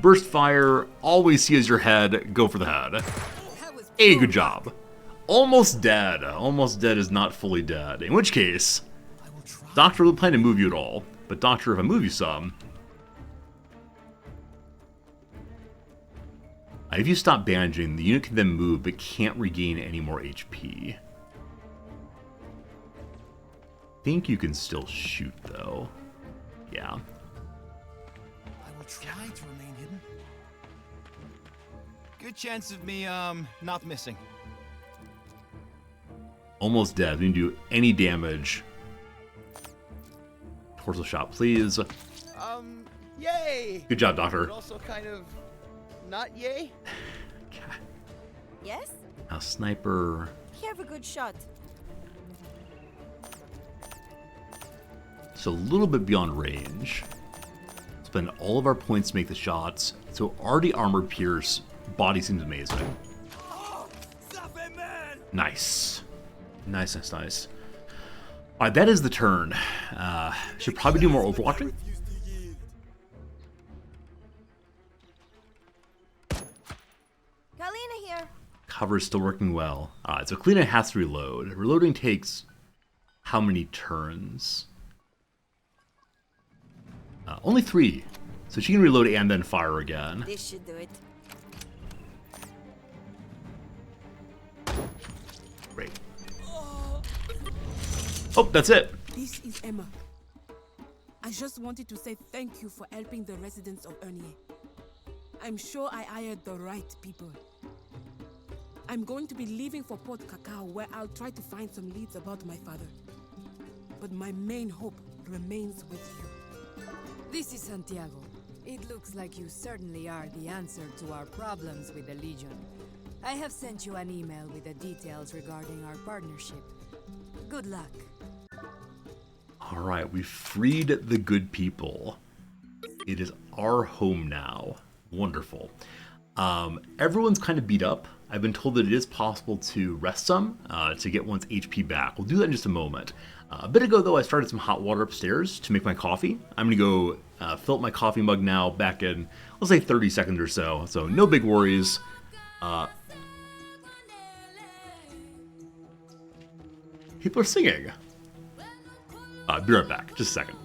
Burst fire, always see as your head, go for the head. Hey, good job. Almost dead. Almost dead is not fully dead. In which case, Doctor will plan to move you at all. But Doctor, if I move you some, If you stop bandaging, the unit can then move but can't regain any more HP. I think you can still shoot though. Yeah. I will try to remain hidden. Good chance of me, not missing. Almost dead. We didn't do any damage. Torso shot, please. Yay! Good job, Doctor. But also kind of not yay? Yes? Now, sniper. Have a good shot. It's a little bit beyond range. Spend all of our points to make the shots. So already armored pierce. Body seems amazing. Nice. Nice, nice, nice. Alright, that is the turn. Should probably do more overwatching. Kalina here. Cover is still working well. So Kalina has to reload. Reloading takes how many turns? Only 3. So she can reload and then fire again. This should do it. Great. Oh, that's it. This is Emma. I just wanted to say thank you for helping the residents of Ernier. I'm sure I hired the right people. I'm going to be leaving for Port Cacao, where I'll try to find some leads about my father. But my main hope remains with you. This is Santiago. It looks like you certainly are the answer to our problems with the Legion. I have sent you an email with the details regarding our partnership. Good luck. Alright, we freed the good people. It is our home now. Wonderful. Everyone's kind of beat up. I've been told that it is possible to rest some to get one's HP back. We'll do that in just a moment. A bit ago, though, I started some hot water upstairs to make my coffee. I'm going to go fill up my coffee mug now back in, let's say 30 seconds or so. So no big worries. People are singing. Be right back. Just a second.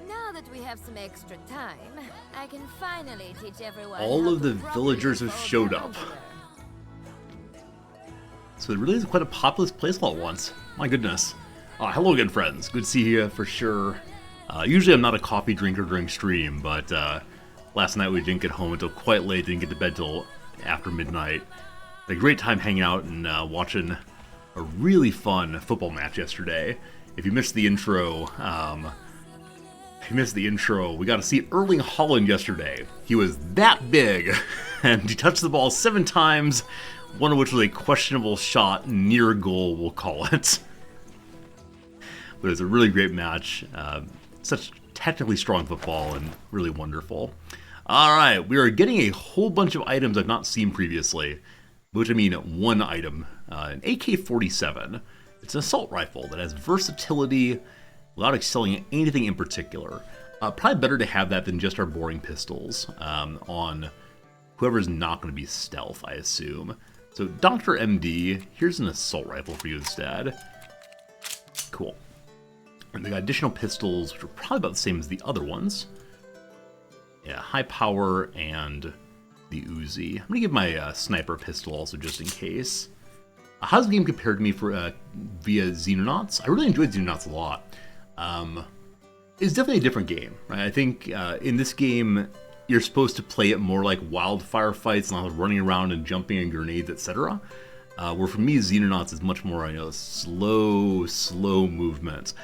Now that we have some extra time, I can finally teach everyone. All of the villagers have showed up. So it really is quite a populous place all at once. My goodness. Hello again, friends. Good to see you for sure. Usually I'm not a coffee drinker during stream, but last night we didn't get home until quite late, didn't get to bed till after midnight. Had a great time hanging out and watching a really fun football match yesterday. If you missed the intro, we got to see Erling Haaland yesterday. He was that big, and he touched the ball 7 times, one of which was a questionable shot near goal, we'll call it. But it was a really great match. Such technically strong football and really wonderful. Alright, we are getting a whole bunch of items I've not seen previously, which I mean one item, an AK-47. It's an assault rifle that has versatility without excelling at anything in particular. Probably better to have that than just our boring pistols on whoever's not going to be stealth, I assume. So Dr. MD, here's an assault rifle for you instead. Cool. And they got additional pistols, which are probably about the same as the other ones. Yeah, high power and the Uzi. I'm gonna give my sniper pistol also just in case. How's the game compared to me for via Xenonauts? I really enjoyed Xenonauts a lot. It's definitely a different game, right? I think in this game, you're supposed to play it more like wildfire fights, not running around and jumping and grenades, etc. Where for me, Xenonauts is much more, slow movement.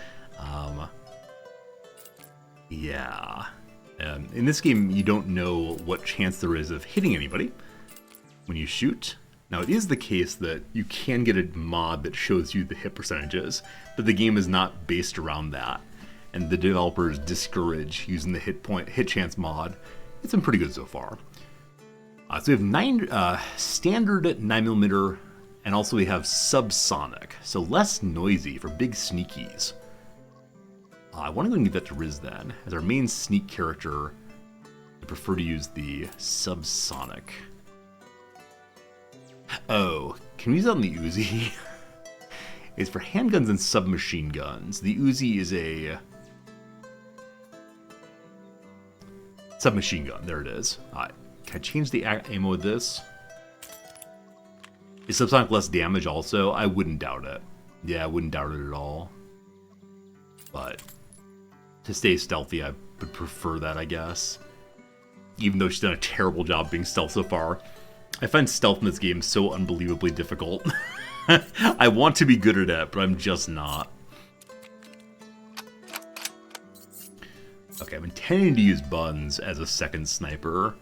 Yeah. In this game, you don't know what chance there is of hitting anybody when you shoot. Now, it is the case that you can get a mod that shows you the hit percentages, but the game is not based around that. And the developers discourage using the hit chance mod. It's been pretty good so far. So we have standard 9mm, and also we have subsonic, so less noisy for big sneakies. I want to go and give that to Riz then. As our main sneak character, I prefer to use the subsonic. Oh, can we use that on the Uzi? It's for handguns and submachine guns. The Uzi is a submachine gun. There it is. Can I change the ammo of this? Is subsonic less damage also? I wouldn't doubt it. Yeah, I wouldn't doubt it at all. But to stay stealthy, I would prefer that, I guess. Even though she's done a terrible job being stealth so far. I find stealth in this game so unbelievably difficult. I want to be good at it, but I'm just not. Okay, I'm intending to use Buns as a second sniper.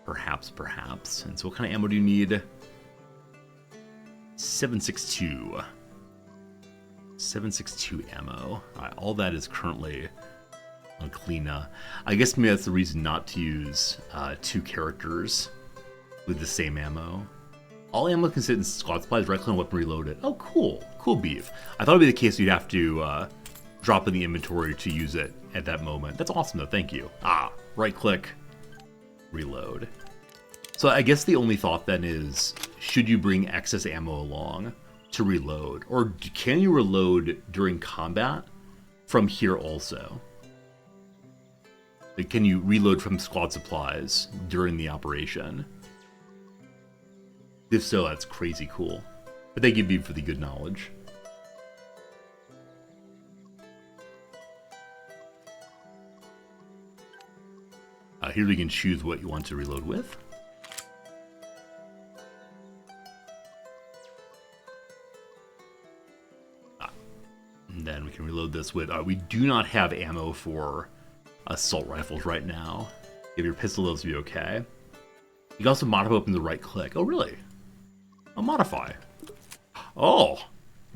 Perhaps. And so what kind of ammo do you need? 7.62. 7.62 ammo. Alright, all that is currently on Cleana. I guess maybe that's the reason not to use two characters with the same ammo. All ammo can sit in squad supplies, right click on weapon reloaded. Oh, cool. Cool beef. I thought it'd be the case you'd have to drop in the inventory to use it at that moment. That's awesome though, thank you. Right click, reload. So I guess the only thought then is, should you bring excess ammo along to reload? Or can you reload during combat from here also? Like, can you reload from squad supplies during the operation? If so, that's crazy cool. But thank you, Beeb, for the good knowledge. Here we can choose what you want to reload with. And then we can reload this with... we do not have ammo for assault rifles right now. If your pistol, those will be okay. You can also modify weapons with right click. Oh, really? I'll modify. Oh!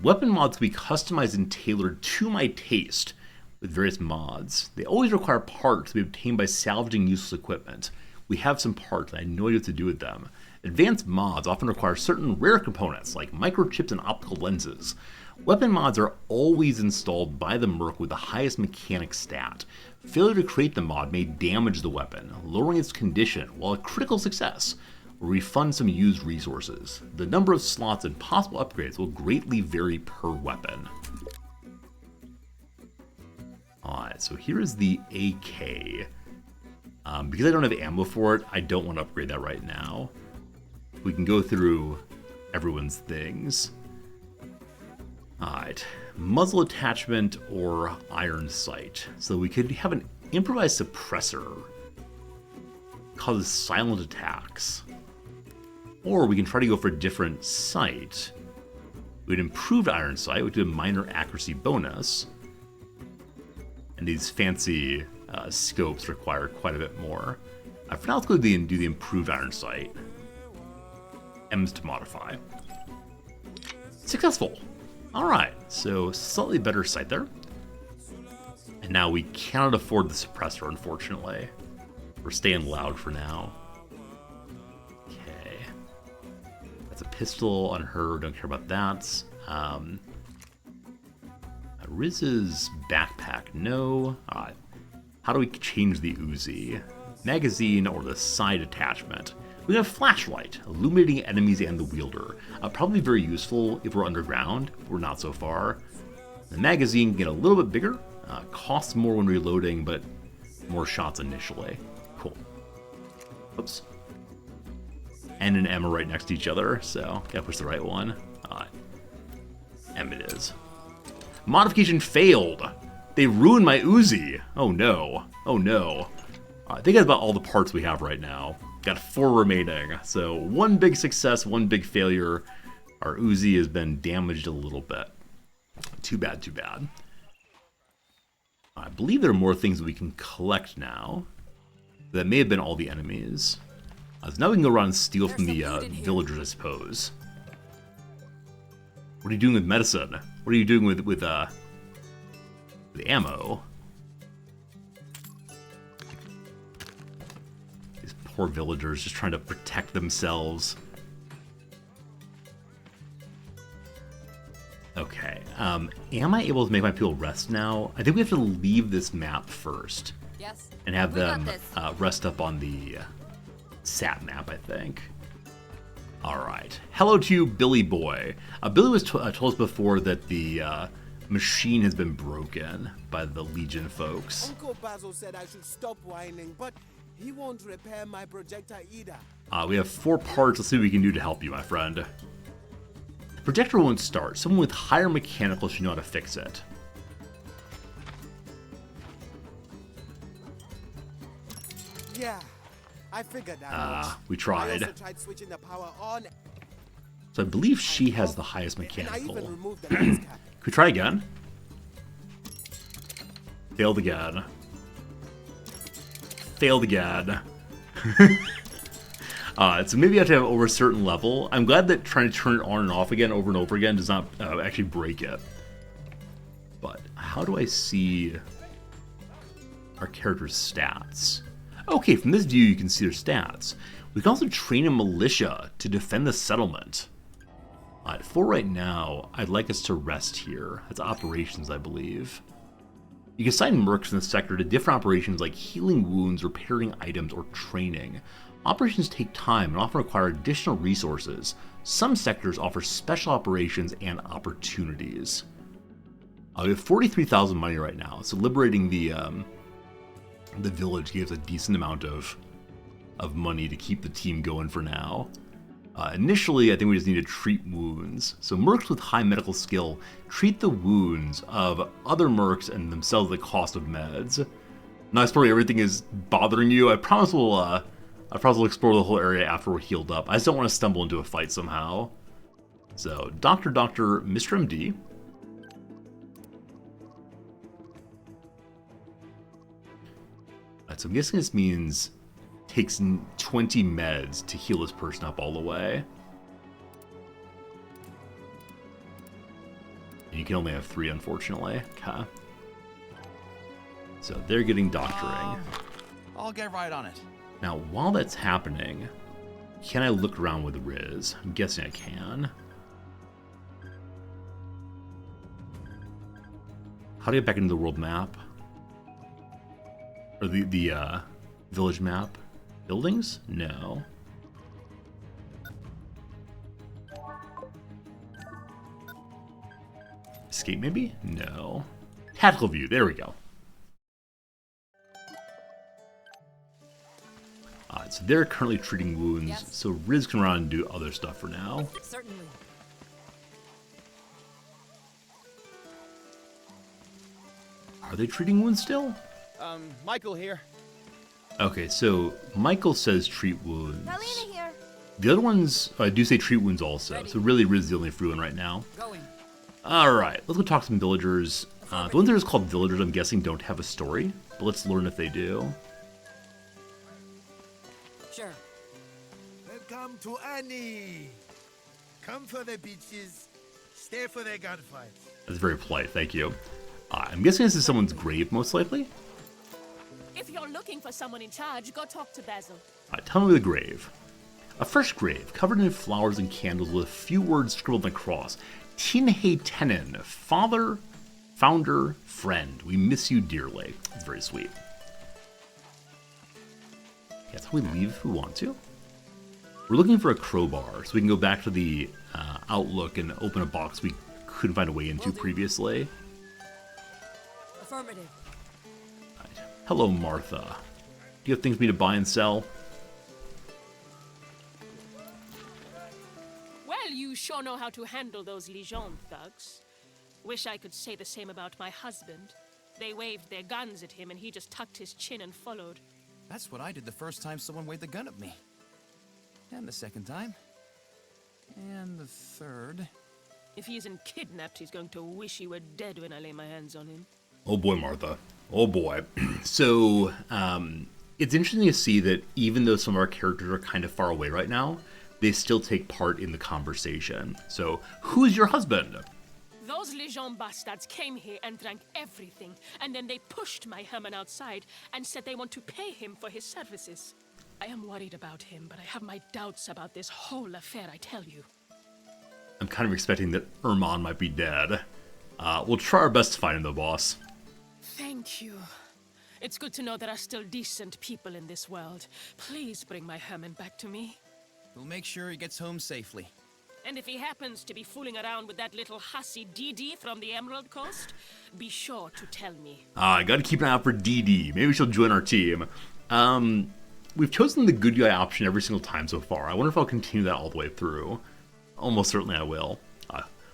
Weapon mods can be customized and tailored to my taste with various mods. They always require parts to be obtained by salvaging useless equipment. We have some parts, and I know what to do with them. Advanced mods often require certain rare components, like microchips and optical lenses. Weapon mods are always installed by the merc with the highest mechanic stat. Failure to create the mod may damage the weapon, lowering its condition, while a critical success will refund some used resources. The number of slots and possible upgrades will greatly vary per weapon. Alright, so here is the AK. Because I don't have ammo for it, I don't want to upgrade that right now. We can go through everyone's things. Alright, muzzle attachment or iron sight. So we could have an improvised suppressor. Causes silent attacks. Or we can try to go for a different sight. We'd improved iron sight, which is a minor accuracy bonus. And these fancy scopes require quite a bit more. For now, let's go and do the improved iron sight. M's to modify. Successful! Alright, so slightly better sight there. And now we cannot afford the suppressor, unfortunately. We're staying loud for now. Okay. That's a pistol on her, don't care about that. Riz's backpack, no. Alright. How do we change the Uzi? Magazine or the side attachment? We have flashlight, illuminating enemies and the wielder. Probably very useful if we're underground. We're not so far. The magazine can get a little bit bigger. Costs more when reloading, but more shots initially. Cool. Oops. N and M are right next to each other, so gotta push the right one. M it is. Modification failed. They ruined my Uzi. Oh no. Oh no. I think that's about all the parts we have right now. Got 4 remaining. So 1 big success, 1 big failure. Our Uzi has been damaged a little bit. Too bad, too bad. I believe there are more things we can collect now. That may have been all the enemies. So now we can go around and steal from the villagers, I suppose. What are you doing with medicine? What are you doing with ammo? These poor villagers just trying to protect themselves. Okay, am I able to make my people rest now? I think we have to leave this map first. Yes. And have them rest up on the sat map, I think. Alright. Hello to you, Billy Boy. Billy was told us before that the machine has been broken by the Legion folks. Uncle Basil said I should stop whining, but he won't repair my projector either. We have 4 parts. Let's see what we can do to help you, my friend. The projector won't start. Someone with higher mechanical should know how to fix it. Yeah, I figured that. We tried. I also tried switching the power on. So I believe she has the highest mechanical. And I even removed the lens cap. Could we try again? Failed again. Failed again. So maybe you have to have it over a certain level. I'm glad that trying to turn it on and off again over and over again does not actually break it. But how do I see our character's stats? Okay, from this view you can see their stats. We can also train a militia to defend the settlement. For right now, I'd like us to rest here. That's operations, I believe. You can assign mercs in the sector to different operations like healing wounds, repairing items, or training. Operations take time and often require additional resources. Some sectors offer special operations and opportunities. We have 43,000 money right now, so liberating the village gives a decent amount of money to keep the team going for now. Initially, I think we just need to treat wounds. So mercs with high medical skill treat the wounds of other mercs and themselves at the cost of meds. Now, probably everything is bothering you. I promise we'll explore the whole area after we're healed up. I just don't want to stumble into a fight somehow. So, Doctor, Mr. MD. So I'm guessing this means takes 20 meds to heal this person up all the way. And you can only have 3, unfortunately. Okay. So they're getting doctoring. I'll get right on it. Now, while that's happening, can I look around with Riz? I'm guessing I can. How do I get back into the world map? Or the village map? Buildings? No. Escape maybe? No. Tactical view, there we go. So they're currently treating wounds, yes. So Riz can run and do other stuff for now. Certainly. Are they treating wounds still? Michael here. Okay, so Michael says treat wounds. Paulina here. The other ones do say treat wounds also. Ready. So really Riz is the only Fruin right now. Going. Alright, let's go talk to some villagers. The ones that are called villagers, I'm guessing, don't have a story. But let's learn if they do. Sure. Welcome to Annie. Come for the beaches, stay for the gunfights. That's very polite, thank you. I'm guessing this is someone's grave, most likely. If you're looking for someone in charge, go talk to Basil. Tell me the grave. A fresh grave, covered in flowers and candles with a few words scribbled on a cross. Tinhei Tenon, father, founder, friend. We miss you dearly. It's very sweet. That's how we leave if we want to. We're looking for a crowbar, so we can go back to the Outlook and open a box we couldn't find a way into previously. Affirmative. Right. Hello, Martha. Do you have things for me to buy and sell? You sure know how to handle those Legion thugs. Wish I could say the same about my husband. They waved their guns at him and he just tucked his chin and followed. That's what I did the first time someone waved a gun at me. And the second time. And the third. If he isn't kidnapped, he's going to wish he were dead when I lay my hands on him. Oh boy, Martha. Oh boy. So, it's interesting to see that even though some of our characters are kind of far away right now, they still take part in the conversation. So, who's your husband? Those Legion bastards came here and drank everything, and then they pushed my Herman outside and said they want to pay him for his services. I am worried about him, but I have my doubts about this whole affair, I tell you. I'm kind of expecting that Erman might be dead. We'll try our best to find him though, boss. Thank you. It's good to know there are still decent people in this world. Please bring my Herman back to me. We'll make sure he gets home safely. And if he happens to be fooling around with that little hussy Dee from the Emerald Coast, be sure to tell me. I gotta keep an eye out for DD. Maybe she'll join our team. We've chosen the good guy option every single time so far. I wonder if I'll continue that all the way through. Almost certainly I will.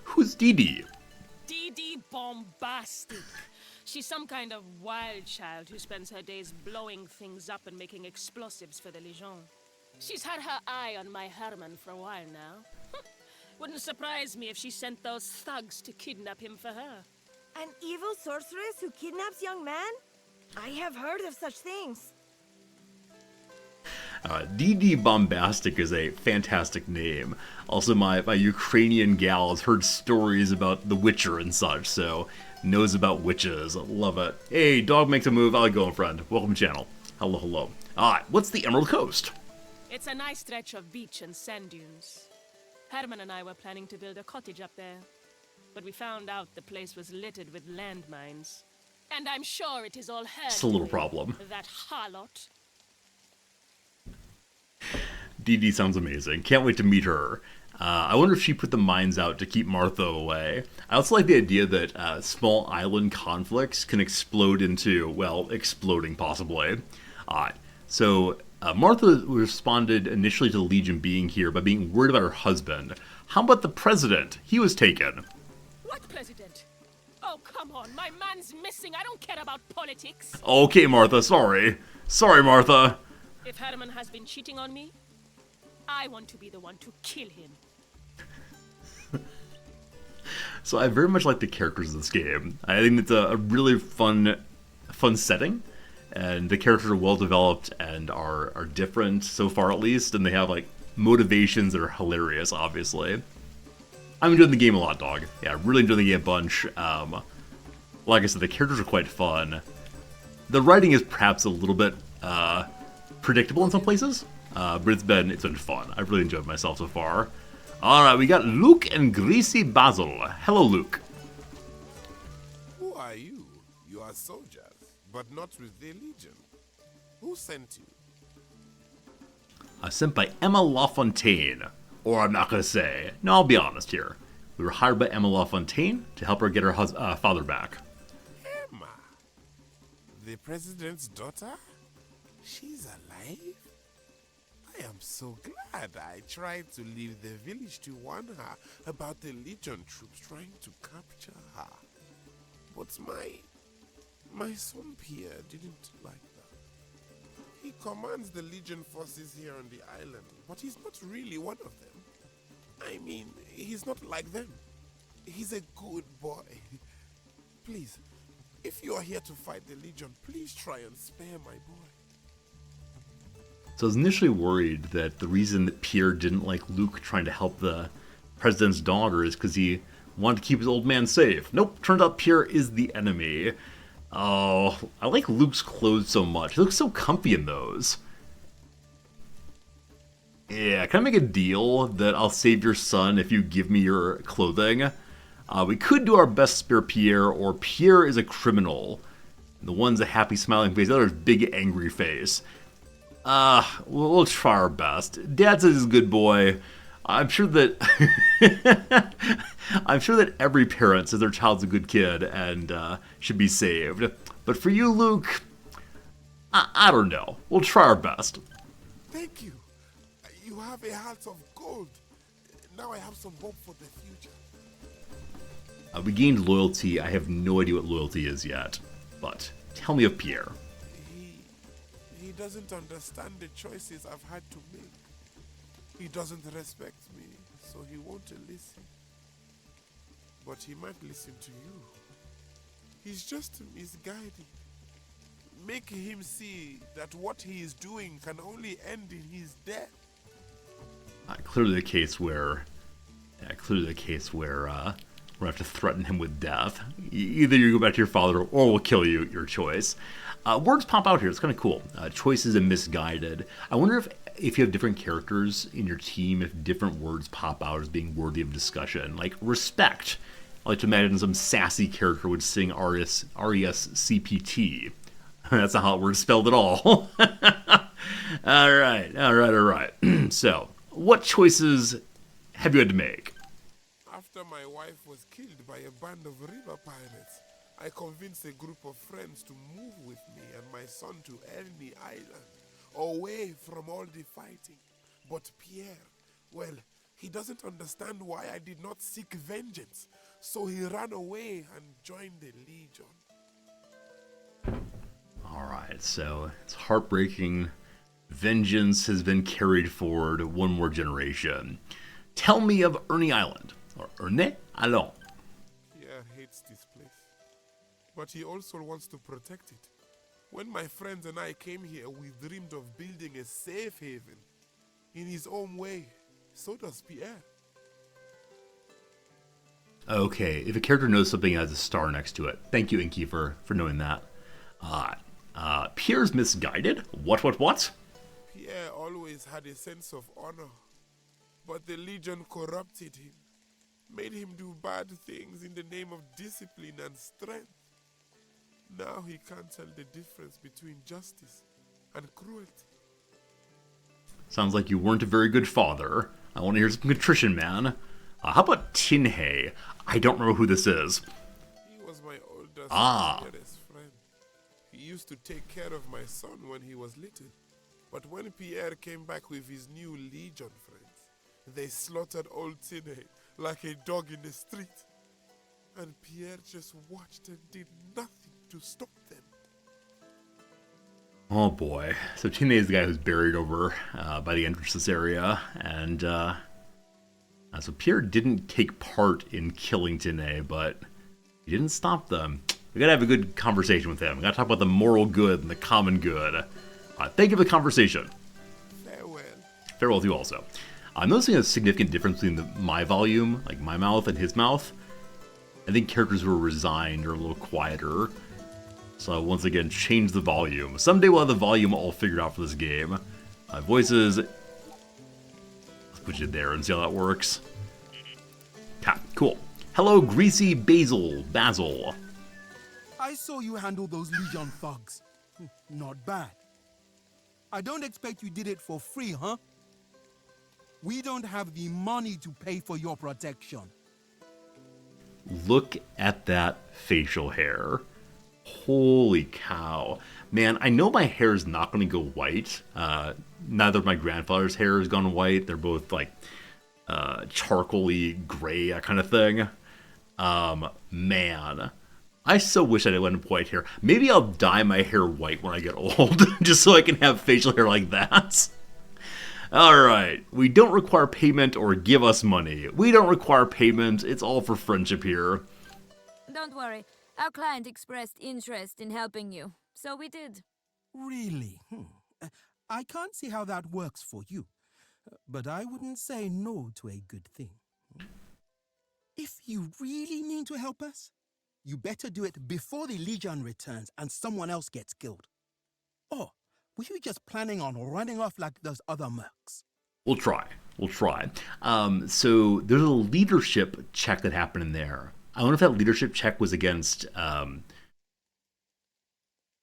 Who's DD? Dee Bombastic. She's some kind of wild child who spends her days blowing things up and making explosives for the Legion. She's had her eye on my Herman for a while now. Wouldn't surprise me if she sent those thugs to kidnap him for her. An evil sorceress who kidnaps young man? I have heard of such things. DD Bombastic is a fantastic name. Also, my Ukrainian gal has heard stories about The Witcher and such, so knows about witches. Love it. Hey, dog makes a move. I'll go, friend. Welcome to the channel. Hello, hello. Alright, what's the Emerald Coast? It's a nice stretch of beach and sand dunes. Herman and I were planning to build a cottage up there, but we found out the place was littered with landmines. And I'm sure it is all her. It's a little problem. That harlot. DD sounds amazing. Can't wait to meet her. I wonder if she put the mines out to keep Martha away. I also like the idea that small island conflicts can explode into, well, exploding possibly. So Martha responded initially to the Legion being here by being worried about her husband. How about the president? He was taken. What president? Oh, come on. My man's missing. I don't care about politics. Okay, Martha. Sorry. Sorry, Martha. If Herman has been cheating on me, I want to be the one to kill him. So I very much like the characters of this game. I think it's a really fun setting, and the characters are well developed and are different so far at least, and they have like motivations that are hilarious. Obviously, I'm enjoying the game a lot, dog. Yeah, really enjoying the game a bunch. Like I said, the characters are quite fun. The writing is perhaps a little bit predictable in some places, but it's been fun. I've really enjoyed myself so far. Alright, we got Luke and Greasy Basil. Hello, Luke. Who are you? You are soldiers, but not with the Legion. Who sent you? Sent by Emma LaFontaine. Or I'm not going to say. No, I'll be honest here. We were hired by Emma LaFontaine to help her get her father back. Emma? The president's daughter? She's alive? I am so glad I tried to leave the village to warn her about the Legion troops trying to capture her. But my son Pierre didn't like that. He commands the Legion forces here on the island, but he's not really one of them. I mean, he's not like them. He's a good boy. Please, if you're here to fight the Legion, please try and spare my boy. So I was initially worried that the reason that Pierre didn't like Luke trying to help the president's daughter is because he wanted to keep his old man safe. Nope, turned out Pierre is the enemy. Oh, I like Luke's clothes so much. He looks so comfy in those. Yeah, can I make a deal that I'll save your son if you give me your clothing? We could do our best to spare Pierre, or Pierre is a criminal. The one's a happy smiling face, the other's big angry face. We'll try our best. Dad says he's a good boy. I'm sure that every parent says their child's a good kid and should be saved. But for you, Luke, I don't know. We'll try our best. Thank you. You have a heart of gold. Now I have some hope for the future. We gained loyalty. I have no idea what loyalty is yet. But tell me of Pierre. He doesn't understand the choices I've had to make. He doesn't respect me, so he won't listen. But he might listen to you. He's just misguided. Make him see that what he is doing can only end in his death. Clearly the case where we're gonna have to threaten him with death. Either you go back to your father or we'll kill you, your choice. Words pop out here, it's kind of cool. Choices and misguided. I wonder if you have different characters in your team, if different words pop out as being worthy of discussion. Like respect. I like to imagine some sassy character would sing R-E-S-C-P-T. That's not how it works spelled at all. All right. So, what choices have you had to make? After my wife was killed by a band of river pirates, I convinced a group of friends to move with me and my son to Elni Island, away from all the fighting. But Pierre, well, he doesn't understand why I did not seek vengeance, so he ran away and joined the Legion. Alright, so it's heartbreaking. Vengeance has been carried forward one more generation. Tell me of Ernie Island, or Erne Island. Pierre hates this place, but he also wants to protect it. When my friends and I came here, we dreamed of building a safe haven. In his own way, so does Pierre. Okay, if a character knows something has a star next to it. Thank you, Inky, for knowing that. Pierre's misguided? What? Pierre always had a sense of honor, but the Legion corrupted him, made him do bad things in the name of discipline and strength. Now he can't tell the difference between justice and cruelty. Sounds like you weren't a very good father. I want to hear some contrition, man. How about Tinhei? I don't remember who this is. He was my oldest and dearest friend. He used to take care of my son when he was little. But when Pierre came back with his new Legion friends, they slaughtered old Tinhei like a dog in the street. And Pierre just watched and did nothing to stop them. Oh boy. So Tinhei is the guy who's buried over by the entrance to this area. And so Pierre didn't take part in killing Tinhei, but he didn't stop them. We gotta have a good conversation with him. We gotta talk about the moral good and the common good. Thank you for the conversation. Farewell. Farewell to you also. I'm noticing a significant difference between my volume, like my mouth, and his mouth. I think characters who are resigned are a little quieter. So once again, change the volume. Someday we'll have the volume all figured out for this game. Voices. Let's put you there and see how that works. Ha, cool. Hello, Greasy Basil. I saw you handle those Legion thugs. Not bad. I don't expect you did it for free, huh? We don't have the money to pay for your protection. Look at that facial hair. Holy cow. Man, I know my hair is not going to go white. Neither of my grandfather's hair has gone white. They're both like charcoaly gray, that kind of thing. Man, I so wish I went with white hair. Maybe I'll dye my hair white when I get old, just so I can have facial hair like that. Alright, we don't require payment or give us money. We don't require payment, it's all for friendship here. Don't worry, our client expressed interest in helping you, so we did. Really? I can't see how that works for you, but I wouldn't say no to a good thing. If you really mean to help us, you better do it before the Legion returns and someone else gets killed. Or were you just planning on running off like those other mercs? We'll try. So there's a leadership check that happened in there. I wonder if that leadership check was against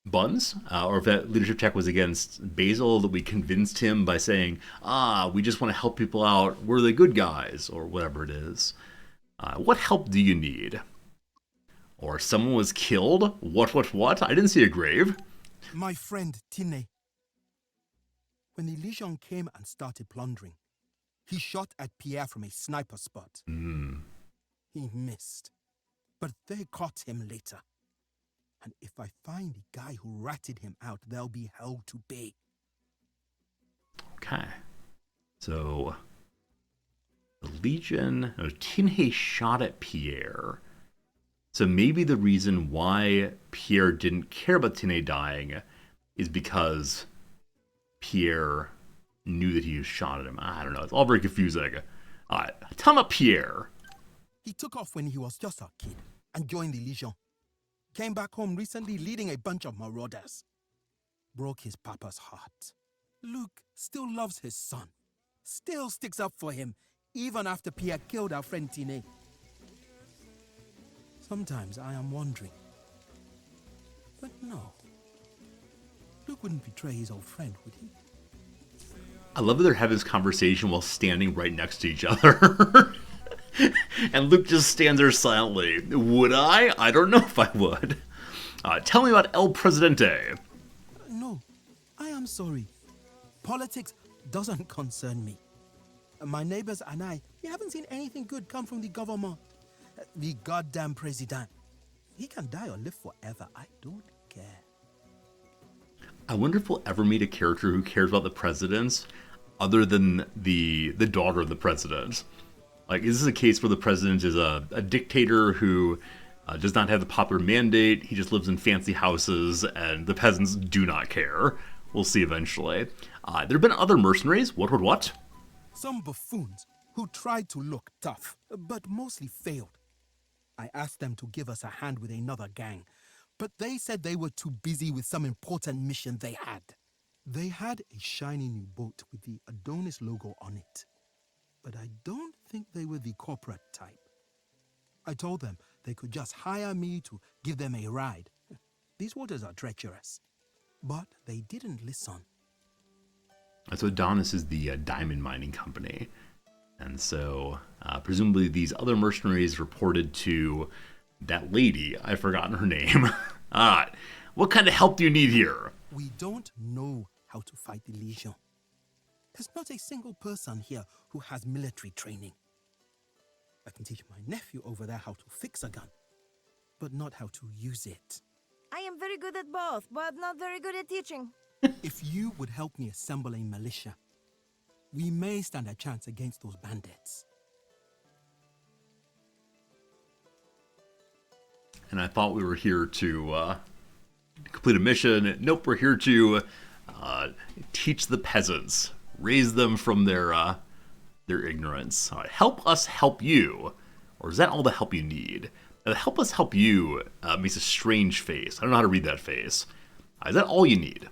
Buns, or if that leadership check was against Basil, that we convinced him by saying, we just want to help people out, we're the good guys, or whatever it is. What help do you need? Or someone was killed? What? I didn't see a grave. My friend, Tinhei. When the Legion came and started plundering, He shot at Pierre from a sniper spot. He missed. But they caught him later. And if I find the guy who ratted him out, there'll be hell to pay. Okay. So, the Legion... No, Tinhei shot at Pierre. So maybe the reason why Pierre didn't care about Tinhei dying is because Pierre knew that he was shot at him. I don't know. It's all very confusing. Tell me about Pierre. He took off when he was just a kid and joined the Legion. Came back home recently leading a bunch of marauders. Broke his papa's heart. Luke still loves his son. Still sticks up for him, even after Pierre killed our friend Tinhei. Sometimes I am wondering. But no. Luke wouldn't betray his old friend, would he? I love that they're having this conversation while standing right next to each other. And Luke just stands there silently. Would I? I don't know if I would. Tell me about El Presidente. No, I am sorry. Politics doesn't concern me. My neighbors and I, we haven't seen anything good come from the government. The goddamn president. He can die or live forever. I don't care. I wonder if we'll ever meet a character who cares about the presidents other than the daughter of the president. Like, is this a case where the president is a dictator who does not have the popular mandate, he just lives in fancy houses, and the peasants do not care? We'll see eventually. There have been other mercenaries. What? Some buffoons who tried to look tough, but mostly failed. I asked them to give us a hand with another gang, but they said they were too busy with some important mission they had. They had a shiny new boat with the Adonis logo on it, but I don't think they were the corporate type. I told them they could just hire me to give them a ride. These waters are treacherous, but they didn't listen. So Adonis is the diamond mining company. And so, presumably these other mercenaries reported to that lady. I've forgotten her name. What kind of help do you need here? We don't know how to fight the Legion. There's not a single person here who has military training. I can teach my nephew over there how to fix a gun, but not how to use it. I am very good at both, but not very good at teaching. If you would help me assemble a militia, we may stand a chance against those bandits. And I thought we were here to complete a mission. Nope, we're here to teach the peasants, raise them from their ignorance. Help us help you. Or is that all the help you need? Help us help you makes a strange face. I don't know how to read that face. Is that all you need?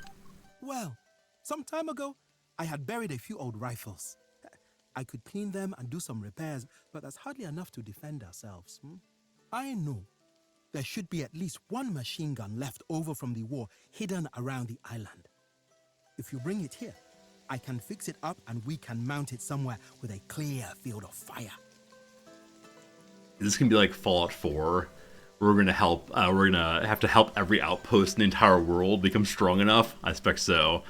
Well, some time ago, I had buried a few old rifles. I could clean them and do some repairs, but that's hardly enough to defend ourselves. I know there should be at least one machine gun left over from the war hidden around the island. If you bring it here, I can fix it up and we can mount it somewhere with a clear field of fire. Is this gonna be like Fallout 4? We're gonna have to help every outpost in the entire world become strong enough? I expect so.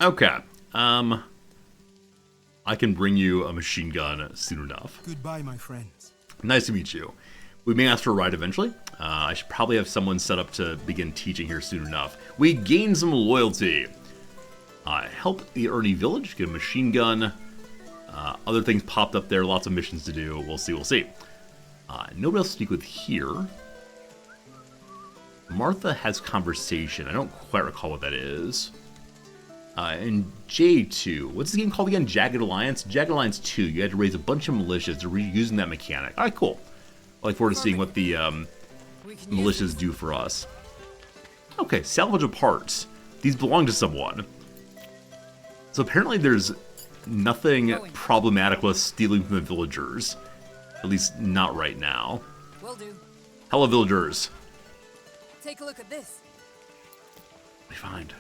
Okay. I can bring you a machine gun soon enough. Goodbye, my friends. Nice to meet you. We may ask for a ride eventually. I should probably have someone set up to begin teaching here soon enough. We gain some loyalty. Help the Ernie village, get a machine gun. Other things popped up there, lots of missions to do. We'll see. Nobody else to speak with here. Martha has conversation. I don't quite recall what that is. And J2, what's the game called again? Jagged Alliance? Jagged Alliance 2, you had to raise a bunch of militias to reusing that mechanic. Alright, cool. I look forward to seeing what the militias do for us. Okay, salvage of parts. These belong to someone. So apparently there's nothing problematic with stealing from the villagers. At least not right now. Will do. Hello, villagers. Take a look at this. What do you find?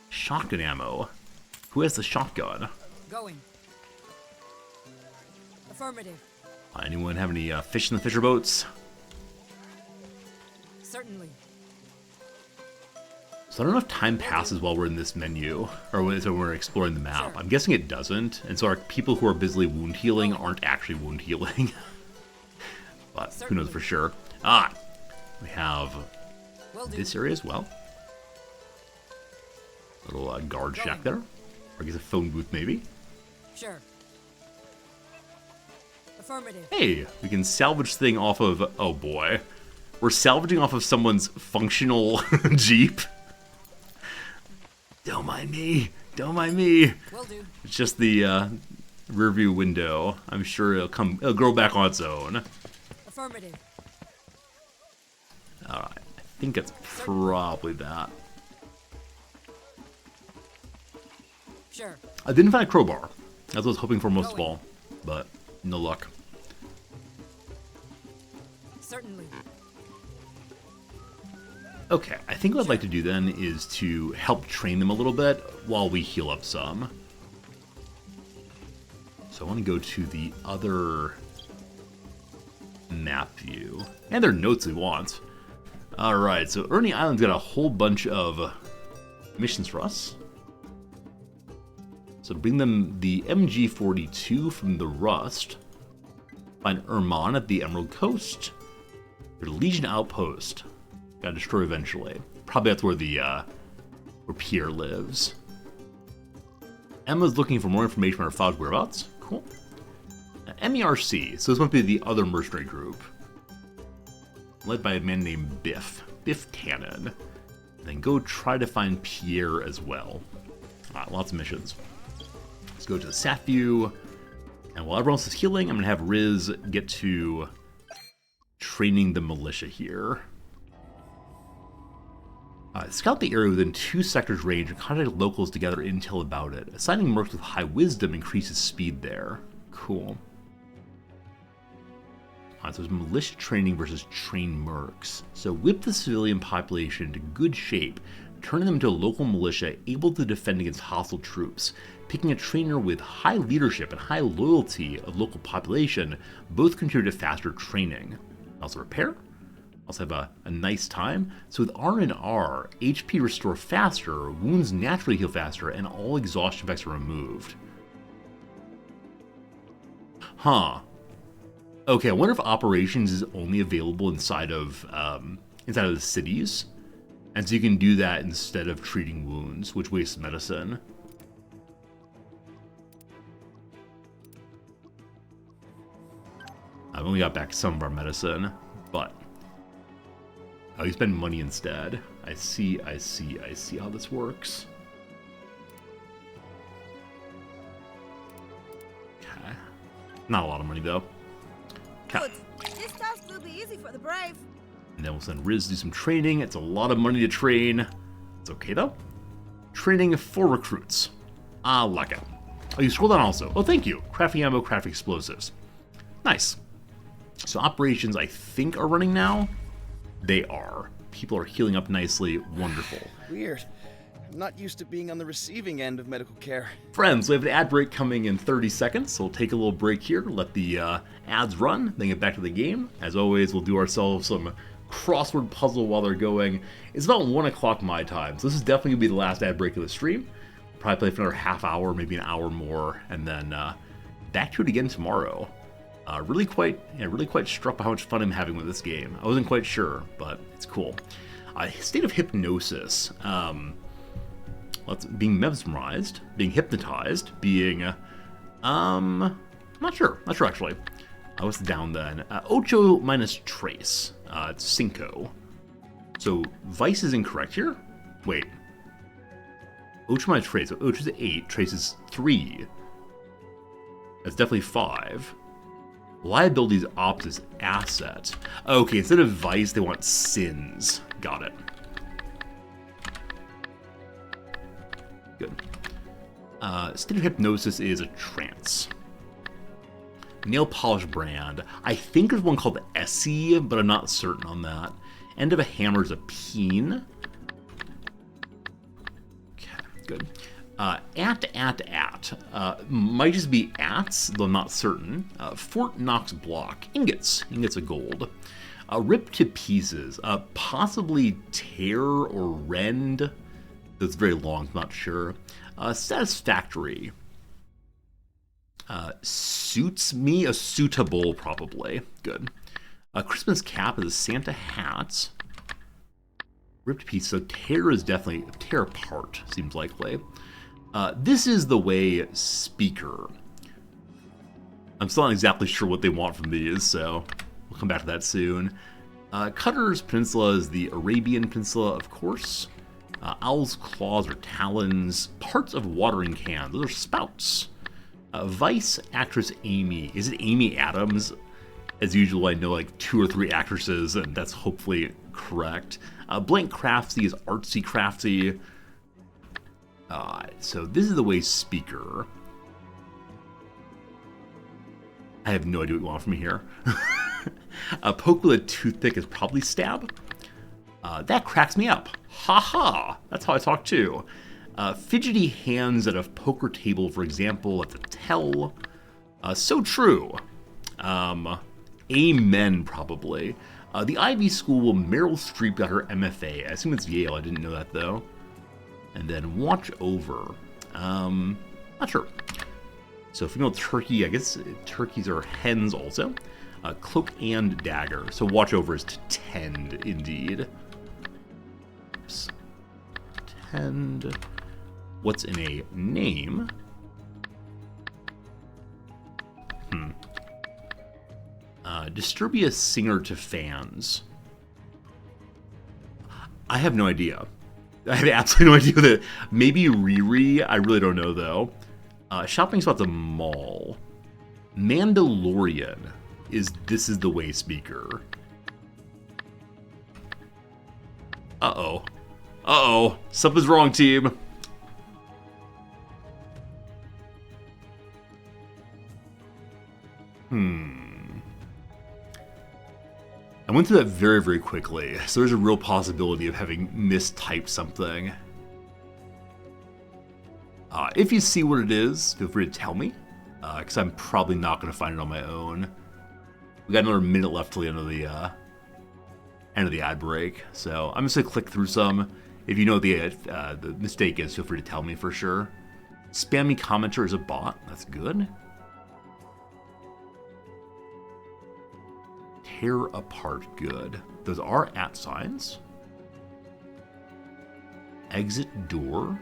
Shotgun ammo. Who has the shotgun? Going. Affirmative. Anyone have any fish in the fisher boats? Certainly. So So I don't know if time passes while we're in this menu, or when we're exploring the map. I'm guessing it doesn't, and so our people who are busily wound healing aren't actually wound healing. But who knows for sure. We have this area as well. Little guard shack there. Or I guess a phone booth maybe. Sure. Affirmative. Hey, we can salvage thing off of, oh boy. We're salvaging off of someone's functional Jeep. Don't mind me. Don't mind me. Will do. It's just the rear view it'll grow back on its own. Affirmative. Alright, I think it's probably that. Sure. I didn't find a crowbar. That's what I was hoping for most of all, but no luck. Certainly. Okay, I think what I'd like to do then is to help train them a little bit while we heal up some. So I want to go to the other map view. And there are notes we want. Alright, so Ernie Island's got a whole bunch of missions for us. So bring them the MG42 from the Rust. Find Erman at the Emerald Coast. Your Legion Outpost. Gotta destroy eventually. Probably that's where where Pierre lives. Emma's looking for more information on her father's whereabouts. Cool. MERC. So this must be the other mercenary group. Led by a man named Biff. Biff Tannen. And then go try to find Pierre as well. Lots of missions. Let's go to the Sat view. And while everyone else is healing, I'm going to have Riz get to training the militia here. Scout the area within 2 sectors range and contact locals to gather intel about it. Assigning mercs with high wisdom increases speed there. Cool. Alright, so it's militia training versus trained mercs. So whip the civilian population into good shape, turning them into a local militia able to defend against hostile troops. Picking a trainer with high leadership and high loyalty of local population both contribute to faster training. Also repair. Also have a nice time. So with R&R, HP restore faster, wounds naturally heal faster, and all exhaustion effects are removed. Huh. Okay, I wonder if operations is only available inside of the cities. And so you can do that instead of treating wounds, which wastes medicine. I've only got back some of our medicine, but you spend money instead. I see how this works. Okay. Not a lot of money, though. Okay. Good. This task will be easy for the brave. And then we'll send Riz to do some training. It's a lot of money to train. It's okay, though. Training for recruits. I like it. Oh, you scroll down also. Oh, thank you. Crafting ammo, crafting explosives. Nice. So operations, I think, are running now. They are. People are healing up nicely. Wonderful. Weird. I'm not used to being on the receiving end of medical care. Friends, we have an ad break coming in 30 seconds, so we'll take a little break here, let the ads run, then get back to the game. As always, we'll do ourselves some crossword puzzle while they're going. It's about 1 o'clock my time, so this is definitely going to be the last ad break of the stream. Probably play for another half hour, maybe an hour more, and then back to it again tomorrow. Really quite struck by how much fun I'm having with this game. I wasn't quite sure, but it's cool. State of hypnosis. Being mesmerized, being hypnotized, being not sure actually. I was down then. Ocho minus trace. It's cinco. So vice is incorrect here. Wait. Ocho minus trace. So Ocho is 8. Trace is 3. That's definitely 5. Liability is opposite asset. Okay, instead of vice, they want sins. Got it. Good. State of hypnosis is a trance. Nail polish brand. I think there's one called Essie, but I'm not certain on that. End of a hammer is a peen. Okay, good. Might just be ats, though not certain. Fort Knox block. Ingots. Ingots of gold. Rip to pieces. Possibly tear or rend. It's very long, I'm not sure. Satisfactory. Suits me, a suitable, probably. Good. A Christmas cap is a Santa hat. Ripped piece, so tear is definitely, tear apart, seems likely. This is the way speaker. I'm still not exactly sure what they want from these, so we'll come back to that soon. Cutter's Peninsula is the Arabian Peninsula, of course. Owl's claws or talons. Parts of watering cans, those are spouts. Vice actress Amy. Is it Amy Adams? As usual, I know like 2 or 3 actresses, and that's hopefully correct. Blank Craftsy is artsy crafty. So this is the way speaker. I have no idea what you want from me here. A poke with a toothpick is probably stab. That cracks me up. Ha ha! That's how I talk too. Fidgety hands at a poker table, for example, that's a tell. So true. Amen, probably. The Ivy School, Meryl Streep got her MFA. I assume it's Yale, I didn't know that though. And then watch over. Not sure. So female turkey, I guess turkeys are hens also. Cloak and dagger. So watch over is to tend, indeed. Oops. Tend. What's in a name? Disturbious singer to fans. I have no idea. I have absolutely no idea that. Maybe Riri. I really don't know though. Shopping spot's a mall. Mandalorian is this is the way speaker. Uh-oh. Uh-oh. Something's wrong, team. I went through that very, very quickly, so there's a real possibility of having mistyped something. If you see what it is, feel free to tell me, because I'm probably not going to find it on my own. We got another minute left till the end of the ad break, so I'm just going to click through some. If you know the mistake is, feel free to tell me for sure. Spammy commenter is a bot. That's good. Tear apart, good. Those are @ signs. Exit door.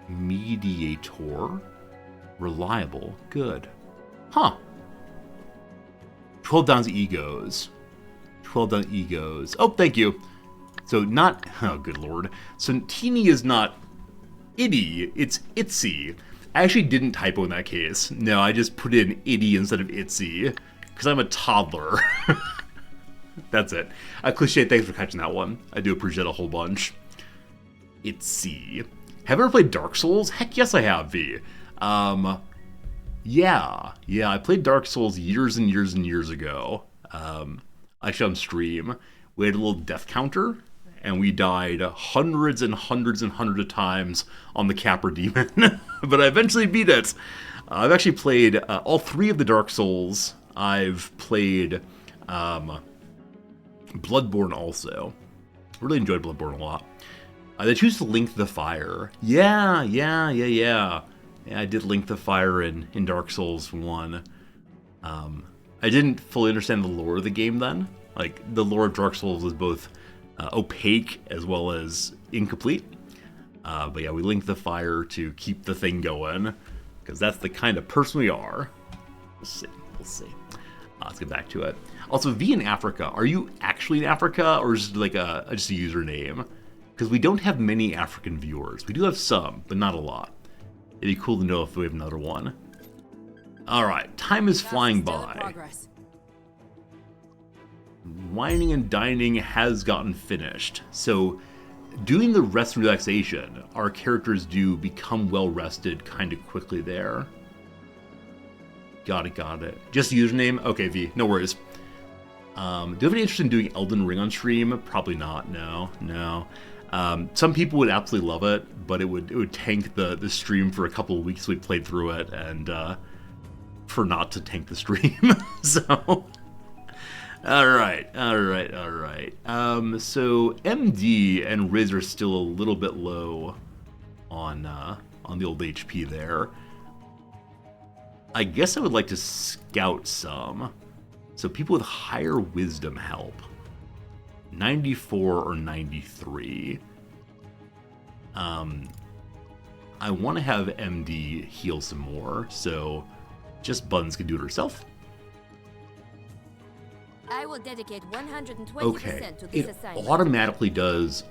Mediator. Reliable, good. Huh. 12 down egos. 12 down egos. Oh, thank you. So not, oh good lord. So teeny is not itty, it's itsy. I actually didn't typo in that case. No, I just put in itty instead of itsy, because I'm a toddler. That's it. Cliche, thanks for catching that one. I do appreciate it a whole bunch. Itsy. Have I ever played Dark Souls? Heck yes I have, V. Yeah, I played Dark Souls years and years and years ago. Actually on stream. We had a little death counter, and we died hundreds and hundreds and hundreds of times on the Capra Demon. But I eventually beat it. I've actually played all 3 of the Dark Souls. I've played Bloodborne also. Really enjoyed Bloodborne a lot. They choose to link the fire. Yeah, I did link the fire in Dark Souls 1. I didn't fully understand the lore of the game then. Like, the lore of Dark Souls is both opaque as well as incomplete. But yeah, we linked the fire to keep the thing going, because that's the kind of person we are. We'll see. Let's get back to it. Also, V in Africa. Are you actually in Africa, or is it like just a username? Because we don't have many African viewers. We do have some, but not a lot. It'd be cool to know if we have another one. Alright, time is flying by. Wining and dining has gotten finished. So, doing the rest and relaxation, our characters do become well rested kind of quickly there. Got it. Just username? Okay, V, no worries. Do you have any interest in doing Elden Ring on stream? Probably not, no. Some people would absolutely love it, but it would tank the stream for a couple of weeks we played through it, and for not to tank the stream. So, alright. So MD and Riz are still a little bit low on the old HP there. I guess I would like to scout some. So people with higher wisdom help. 94 or 93. I want to have MD heal some more, so just Buns can do it herself. I will dedicate 120% Okay, to this it assignment. automatically does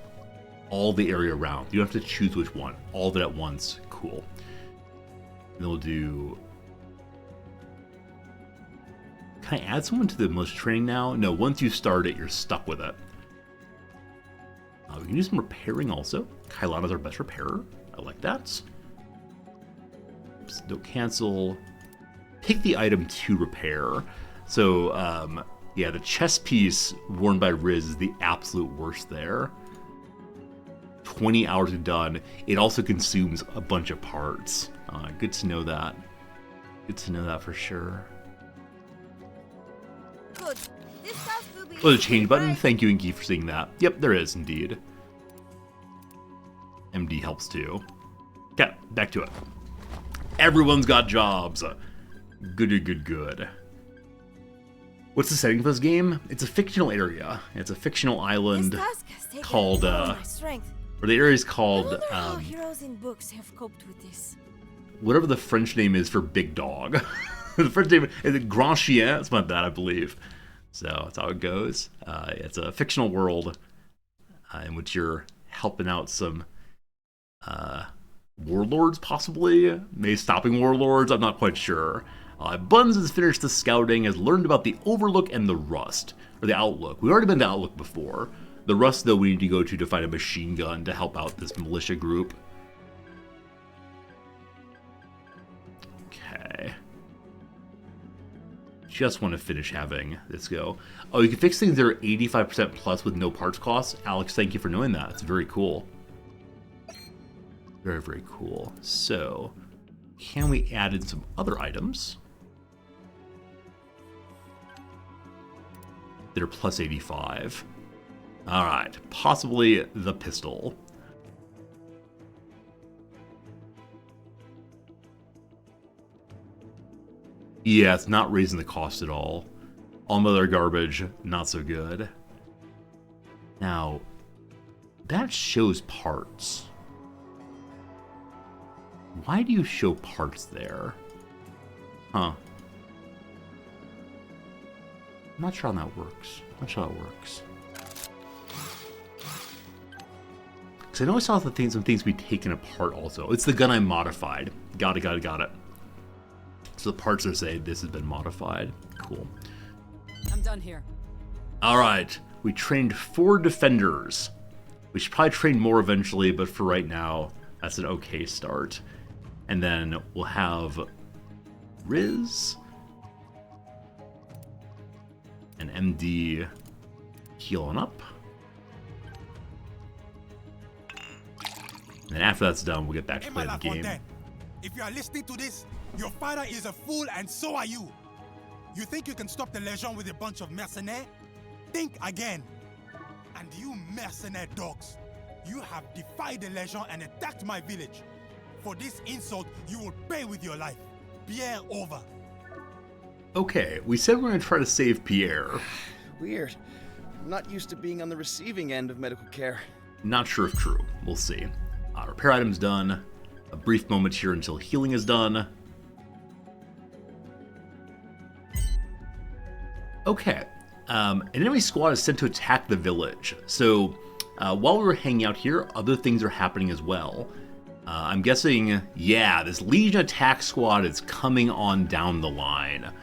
all the area around. You don't have to choose which one. All of it at once. Cool. And then we'll do... Can I add someone to the militia training now? No, once you start it, you're stuck with it. We can do some repairing also. Kailana's our best repairer. I like that. Oops, don't cancel. Pick the item to repair. So, yeah, the chest piece worn by Riz is the absolute worst there. 20 hours done. It also consumes a bunch of parts. Good to know that. Good to know that for sure. Good. This task will be Oh, the change button. Thank you, Inky, for seeing that. Yep, there is indeed. MD helps too. Okay, back to it. Everyone's got jobs. Good. What's the setting for this game? It's a fictional area. It's a fictional island called, or the area is called, how heroes in books have coped with this. whatever the French name is for big dog. The French name is Grand Chien. It's not that, I believe. So that's how it goes. It's a fictional world in which you're helping out some warlords, possibly. Maybe stopping warlords. I'm not quite sure. Buns has finished the scouting, has learned about the Overlook and the Rust, or the Outlook. We've already been to Outlook before. The Rust, though, we need to go to find a machine gun to help out this militia group. Okay. Just want to finish having this go. Oh, you can fix things that are 85% plus with no parts costs. Alex, thank you for knowing that. It's very cool. Very cool. So, can we add in some other items that are plus 85? All right, possibly the pistol. Yeah, it's not raising the cost at all. All my other garbage, not so good. Now, that shows parts. Why do you show parts there? Huh. I'm not sure how that works. Because I know I saw some things be taken apart also. It's the gun I modified. Got it. So the parts are saying this has been modified. Cool. I'm done here. Alright. We trained 4 defenders. We should probably train more eventually, but for right now, that's an okay start. And then we'll have Riz and MD healing up. And then after that's done, we'll get back to playing the game. If you are listening to this, your father is a fool and so are you. You think you can stop the Legion with a bunch of mercenaires? Think again. And you mercenary dogs, you have defied the Legion and attacked my village. For this insult, you will pay with your life. Pierre over. Okay, we said we're going to try to save Pierre. Weird. I'm not used to being on the receiving end of medical care. Not sure if true. We'll see. Repair items done. A brief moment here until healing is done. Okay. An enemy squad is sent to attack the village. So, while we were hanging out here, other things are happening as well. I'm guessing, yeah, this Legion attack squad is coming on down the line.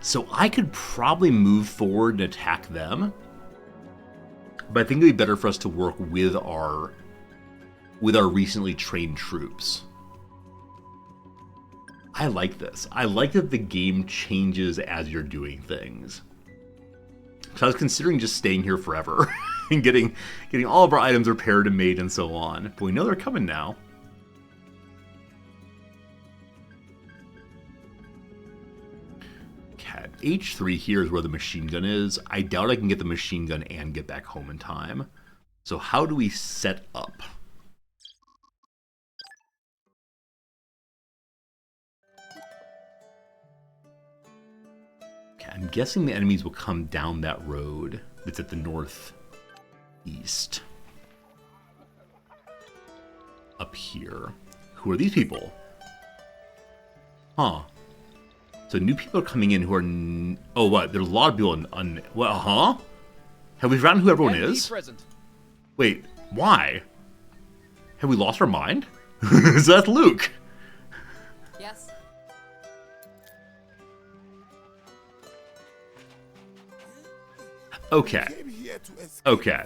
So I could probably move forward and attack them. But I think it would be better for us to work with our recently trained troops. I like this. I like that the game changes as you're doing things. So I was considering just staying here forever and getting all of our items repaired and made and so on. But we know they're coming now. Okay, H3 here is where the machine gun is. I doubt I can get the machine gun and get back home in time. So how do we set up? I'm guessing the enemies will come down that road that's at the northeast. Up here. Who are these people? Huh. So new people are coming in who are... oh, what? There's a lot of people well, huh? Have we forgotten who everyone is? Present. Wait, why? Have we lost our mind? Is that Luke? Yes. Okay. Okay.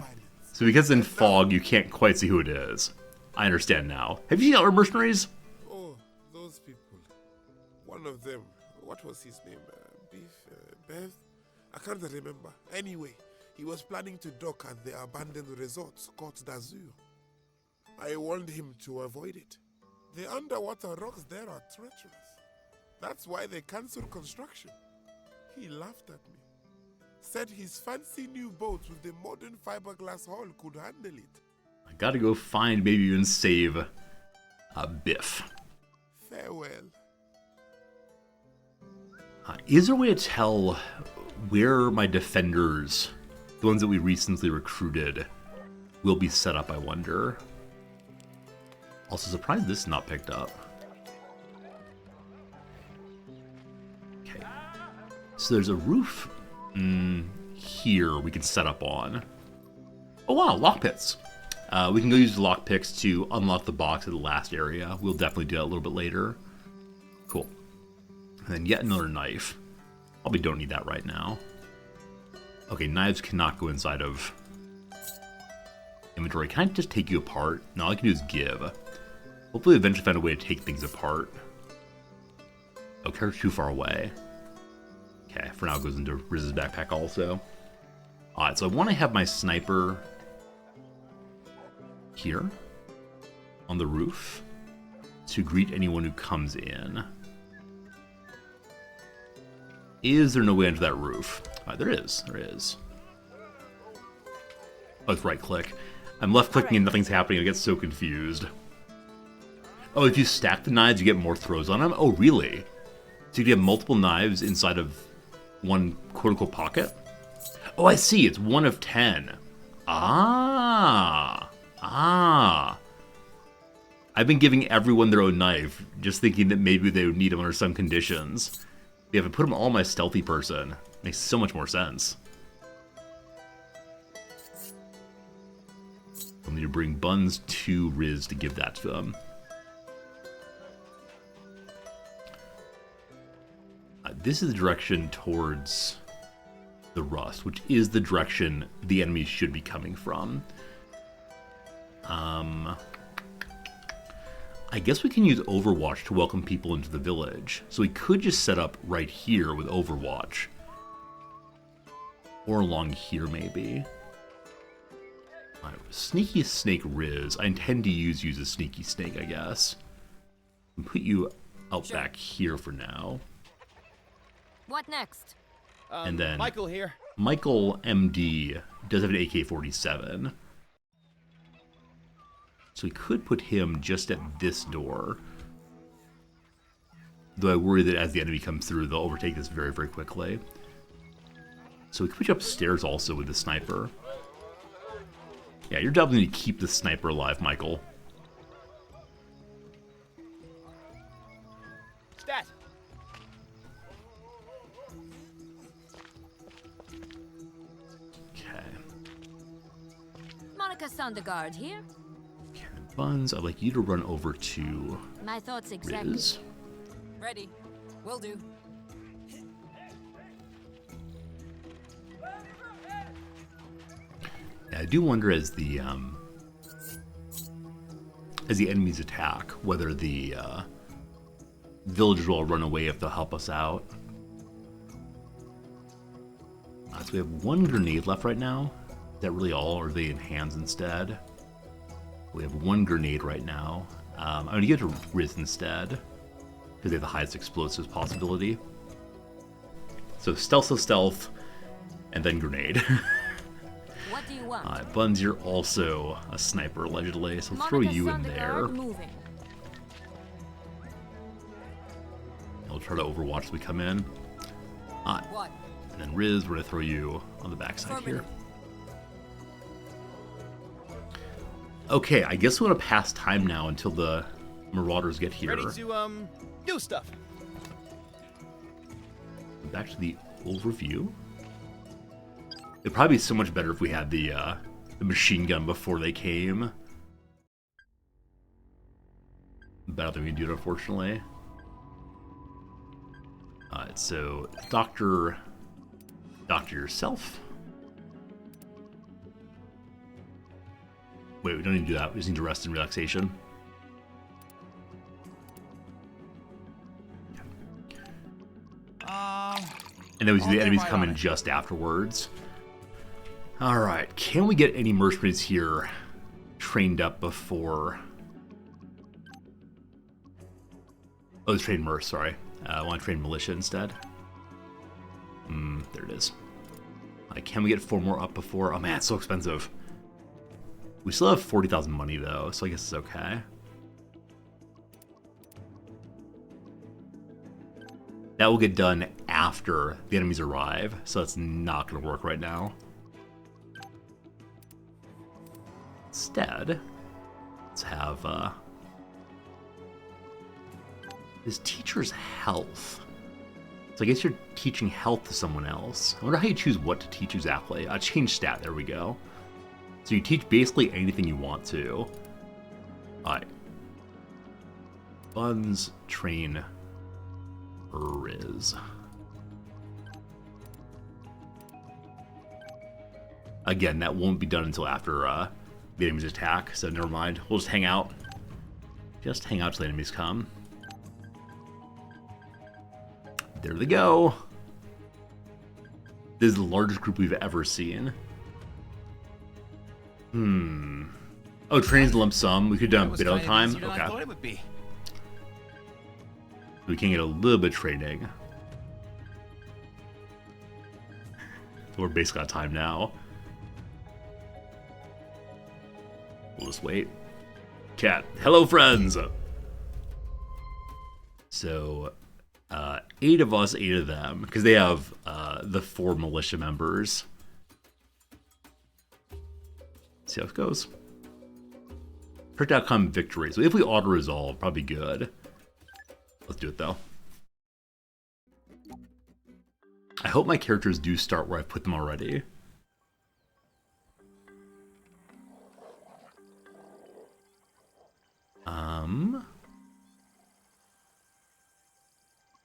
So because in fog you can't quite see who it is. I understand now. Have you seen other mercenaries? Oh, those people. One of them, what was his name? Beth? I can't remember. Anyway, he was planning to dock at the abandoned resort, Côte d'Azur. I warned him to avoid it. The underwater rocks there are treacherous. That's why they cancelled construction. He laughed at me. Said his fancy new boat with the modern fiberglass hull could handle it. I gotta go find, maybe even save Biff. Farewell. Is there a way to tell where my defenders, the ones that we recently recruited, will be set up, I wonder? Also surprised this is not picked up. Okay. So there's a roof here we can set up on. Oh wow, lockpicks. We can go use the lockpicks to unlock the box at the last area. We'll definitely do that a little bit later. Cool. And then yet another knife. Probably don't need that right now. Okay, knives cannot go inside of inventory. Can I just take you apart? No, all I can do is give. Hopefully eventually find a way to take things apart. Oh, character's too far away. Okay, for now it goes into Riz's backpack also. Alright, so I want to have my sniper here on the roof to greet anyone who comes in. Is there no way into that roof? There is. There is. Oh, it's right click. I'm left clicking and nothing's happening. I get so confused. Oh, if you stack the knives, you get more throws on them? Oh, really? So you can have multiple knives inside of one quote-unquote pocket? Oh, I see. It's 1 of 10. Ah. I've been giving everyone their own knife, just thinking that maybe they would need them under some conditions. Yeah, if I put them all in my stealthy person, it makes so much more sense. I'll need to bring buns to Riz to give that to them. This is the direction towards the rust, which is the direction the enemies should be coming from. I guess we can use Overwatch to welcome people into the village. So we could just set up right here with Overwatch. Or along here, maybe. Sneaky Snake Riz. I intend to use a Sneaky Snake, I guess. And put you out back here for now. What next? And then Michael here. Michael MD does have an AK-47. So we could put him just at this door. Though I worry that as the enemy comes through, they'll overtake this very, very quickly. So we could put you upstairs also with the sniper. Yeah, you're definitely going to keep the sniper alive, Michael. Stat. Okay. Monica Sondergaard here. Buns, I'd like you to run over to My thoughts exactly. Riz. Ready. Will do. Yeah, I do wonder as the enemies attack, whether the villagers will run away if they'll help us out. So we have 1 grenade left right now. Is that really all, or are they in hands instead? We have 1 grenade right now. I'm going to give it to Riz instead, because they have the highest explosives possibility. So stealth, and then grenade. What do you want? Buns, you're also a sniper, allegedly, so I'll throw you in there. Moving. I'll try to overwatch as we come in. What? And then Riz, we're going to throw you on the backside here. Okay, I guess we're going to pass time now until the Marauders get here. Ready to, do stuff. Back to the overview. It'd probably be so much better if we had the machine gun before they came. But I don't think we can do it, unfortunately. Alright, so Doctor yourself. Wait, we don't need to do that. We just need to rest and relaxation. And then we see the enemies coming just afterwards. Alright, can we get any mercenaries here trained up before... Oh, it's trained merc, sorry. I want to train militia instead. There it is. Can we get 4 more up before... Oh man, it's so expensive. We still have 40,000 money though, so I guess it's okay. That will get done after the enemies arrive, so that's not going to work right now. Instead, let's have this teacher's health. So I guess you're teaching health to someone else. I wonder how you choose what to teach exactly. Change stat, there we go. So you teach basically anything you want to. Alright. Buns, train, Riz. Again, that won't be done until after the enemies attack, so never mind. We'll just hang out. Just hang out till the enemies come. There they go. This is the largest group we've ever seen. Oh, training's lump sum. We could have done a bit of time. Okay. We can get a little bit of training. We're basically out of time now. We'll just wait. Chat. Hello, friends! So, 8 of us, 8 of them, because they have the 4 militia members. Let's see how it goes. Perfect outcome victory. So if we auto-resolve, probably good. Let's do it, though. I hope my characters do start where I put them already.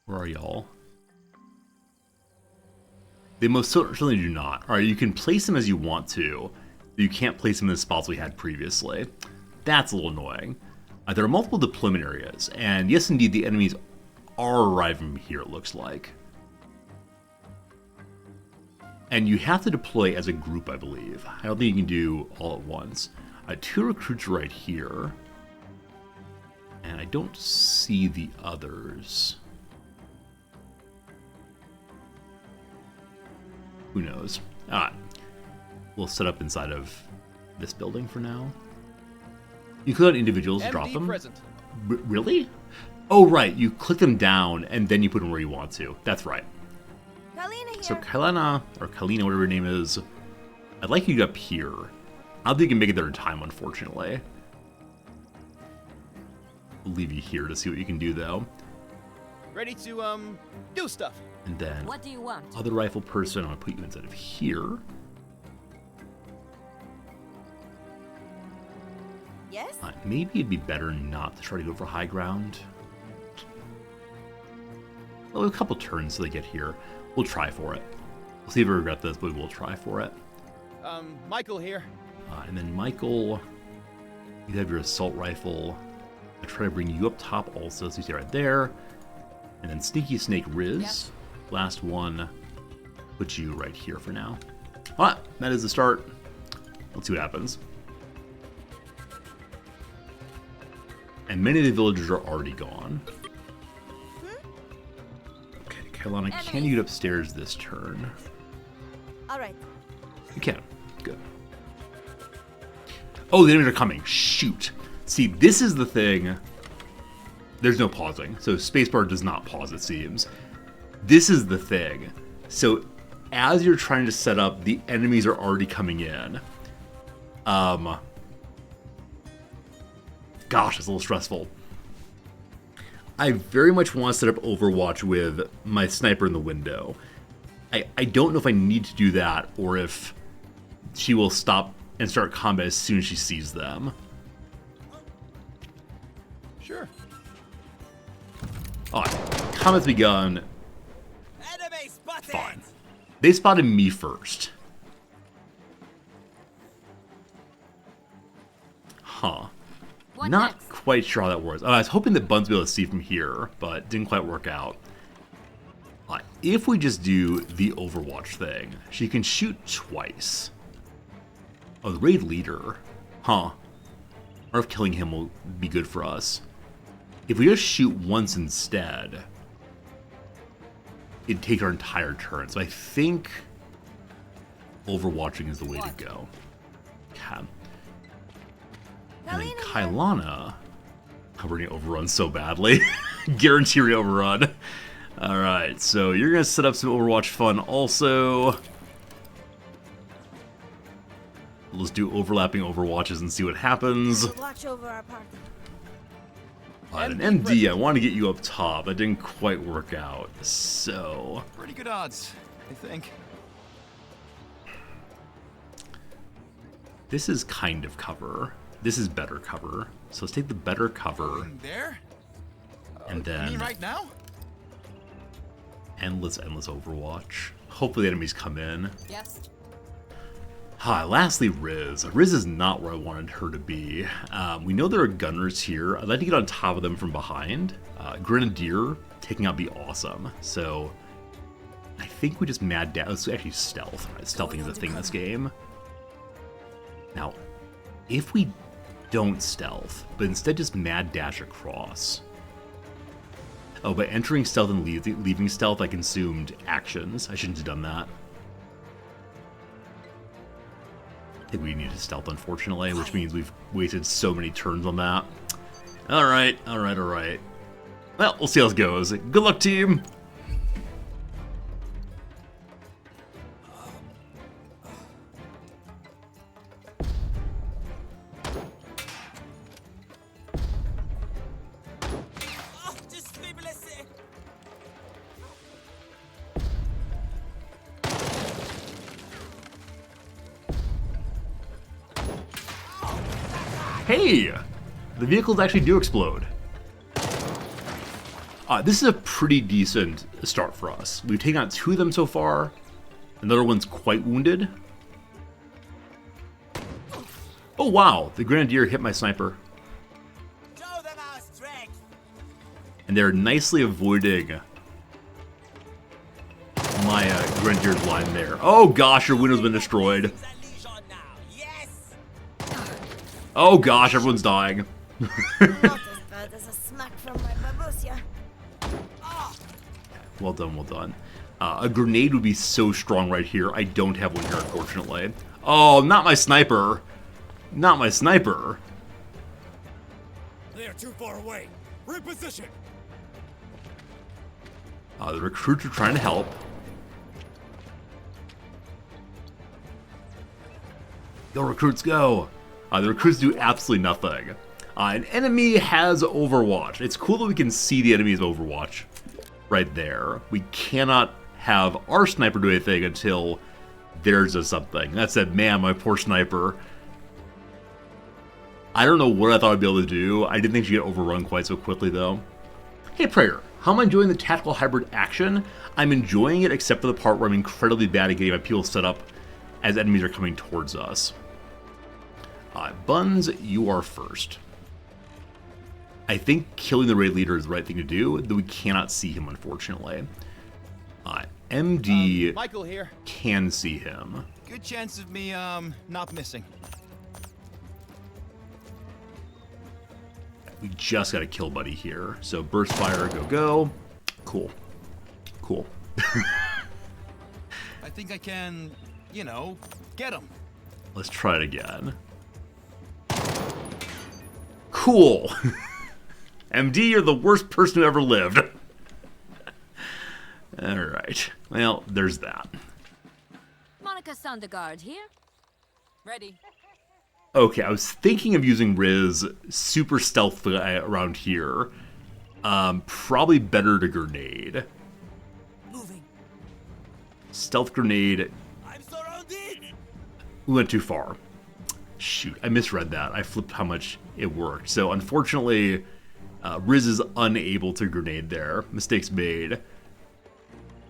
Where are y'all? They most certainly do not. Alright, you can place them as you want to. You can't place them in the spots we had previously. That's a little annoying. There are multiple deployment areas, and yes, indeed, the enemies are arriving here, it looks like. And you have to deploy as a group, I believe. I don't think you can do all at once. 2 recruits right here. And I don't see the others. Who knows? Alright. We'll set up inside of this building for now. You click on individuals to drop them. Really? Oh, right. You click them down, and then you put them where you want to. That's right. Kalina here. So Kalina, or Kalina, whatever her name is, I'd like you up here. I don't think you can make it there in time, unfortunately. We'll leave you here to see what you can do, though. Ready to, do stuff. And then, what do you want? Other rifle person, I'm going to put you inside of here. Yes? Maybe it'd be better not to try to go for high ground. Well, a couple turns till they get here. We'll try for it. We'll see if we regret this, but we'll try for it. Michael here. And then Michael, you have your assault rifle. I'll try to bring you up top also, so you stay right there. And then Sneaky Snake Riz. Yep. Last one, put you right here for now. Alright, that is the start. Let's see what happens. And many of the villagers are already gone. Okay, Kailana, can you get upstairs this turn? Alright. You can. Good. Oh, the enemies are coming. Shoot. See, this is the thing. There's no pausing. So spacebar does not pause, it seems. This is the thing. So as you're trying to set up, the enemies are already coming in. Gosh, it's a little stressful. I very much want to set up Overwatch with my sniper in the window. I don't know if I need to do that or if she will stop and start combat as soon as she sees them. Sure. Alright, combat's begun. Enemy spotted! Fine. They spotted me first. Huh. Not quite sure how that works. I was hoping that Bun's would be able to see from here, but didn't quite work out. If we just do the Overwatch thing, she can shoot twice. Oh, the raid leader. Huh. Or if killing him will be good for us. If we just shoot once instead, it'd take our entire turn. So I think Overwatching is the way to go. Okay. And then Kailana. Oh, we're going to overrun so badly. Guarantee we overrun. Alright, so you're going to set up some Overwatch fun also. Let's do overlapping Overwatches and see what happens. Watch over our party. An MD, I want to get you up top. That didn't quite work out, so... Pretty good odds, I think. This is kind of cover. This is better cover. So let's take the better cover. There? And then... You mean right now? Endless Overwatch. Hopefully the enemies come in. Yes. Hi, lastly, Riz. Riz is not where I wanted her to be. We know there are gunners here. I'd like to get on top of them from behind. Grenadier taking out be awesome. So I think we just mad dash. Let's actually stealth. Right? Stealthing is a thing in this game. Now, if we don't stealth, but instead just mad dash across. Oh, by entering stealth and leaving stealth, I consumed actions. I shouldn't have done that. I think we need to stealth, unfortunately, which means we've wasted so many turns on that. Alright. Well, we'll see how it goes. Good luck, team! Hey! The vehicles actually do explode. This is a pretty decent start for us. We've taken out 2 of them so far. Another one's quite wounded. Oh wow, the Grenadier hit my sniper. And they're nicely avoiding my Grenadier's line there. Oh gosh, your window's been destroyed. Oh gosh, everyone's dying. Not as bad as a smack from my babushka. Well done, well done. A grenade would be so strong right here. I don't have one here, unfortunately. Oh, not my sniper. Not my sniper. They are too far away. Reposition. The recruits are trying to help. Go, recruits, go. The recruits do absolutely nothing. An enemy has Overwatch. It's cool that we can see the enemy's Overwatch right there. We cannot have our sniper do anything until theirs does something. That said, man, my poor sniper. I don't know what I thought I'd be able to do. I didn't think she'd get overrun quite so quickly, though. Hey, Prayer. How am I enjoying the tactical hybrid action? I'm enjoying it except for the part where I'm incredibly bad at getting my people set up as enemies are coming towards us. Buns, you are first. I think killing the raid leader is the right thing to do, though we cannot see him, unfortunately. MD Michael here. Can see him. Good chance of me, not missing. We just got a kill buddy here. So burst fire, go. Cool. I think I can, get him. Let's try it again. Cool. MD, you're the worst person who ever lived. Alright. Well, there's that. Monica Sondergaard here. Ready. Okay, I was thinking of using Riz super stealthily around here. Probably better to grenade. Moving. Stealth grenade. I'm surrounded. We went too far. Shoot, I misread that. I flipped how much it worked. So unfortunately, Riz is unable to grenade there. Mistakes made.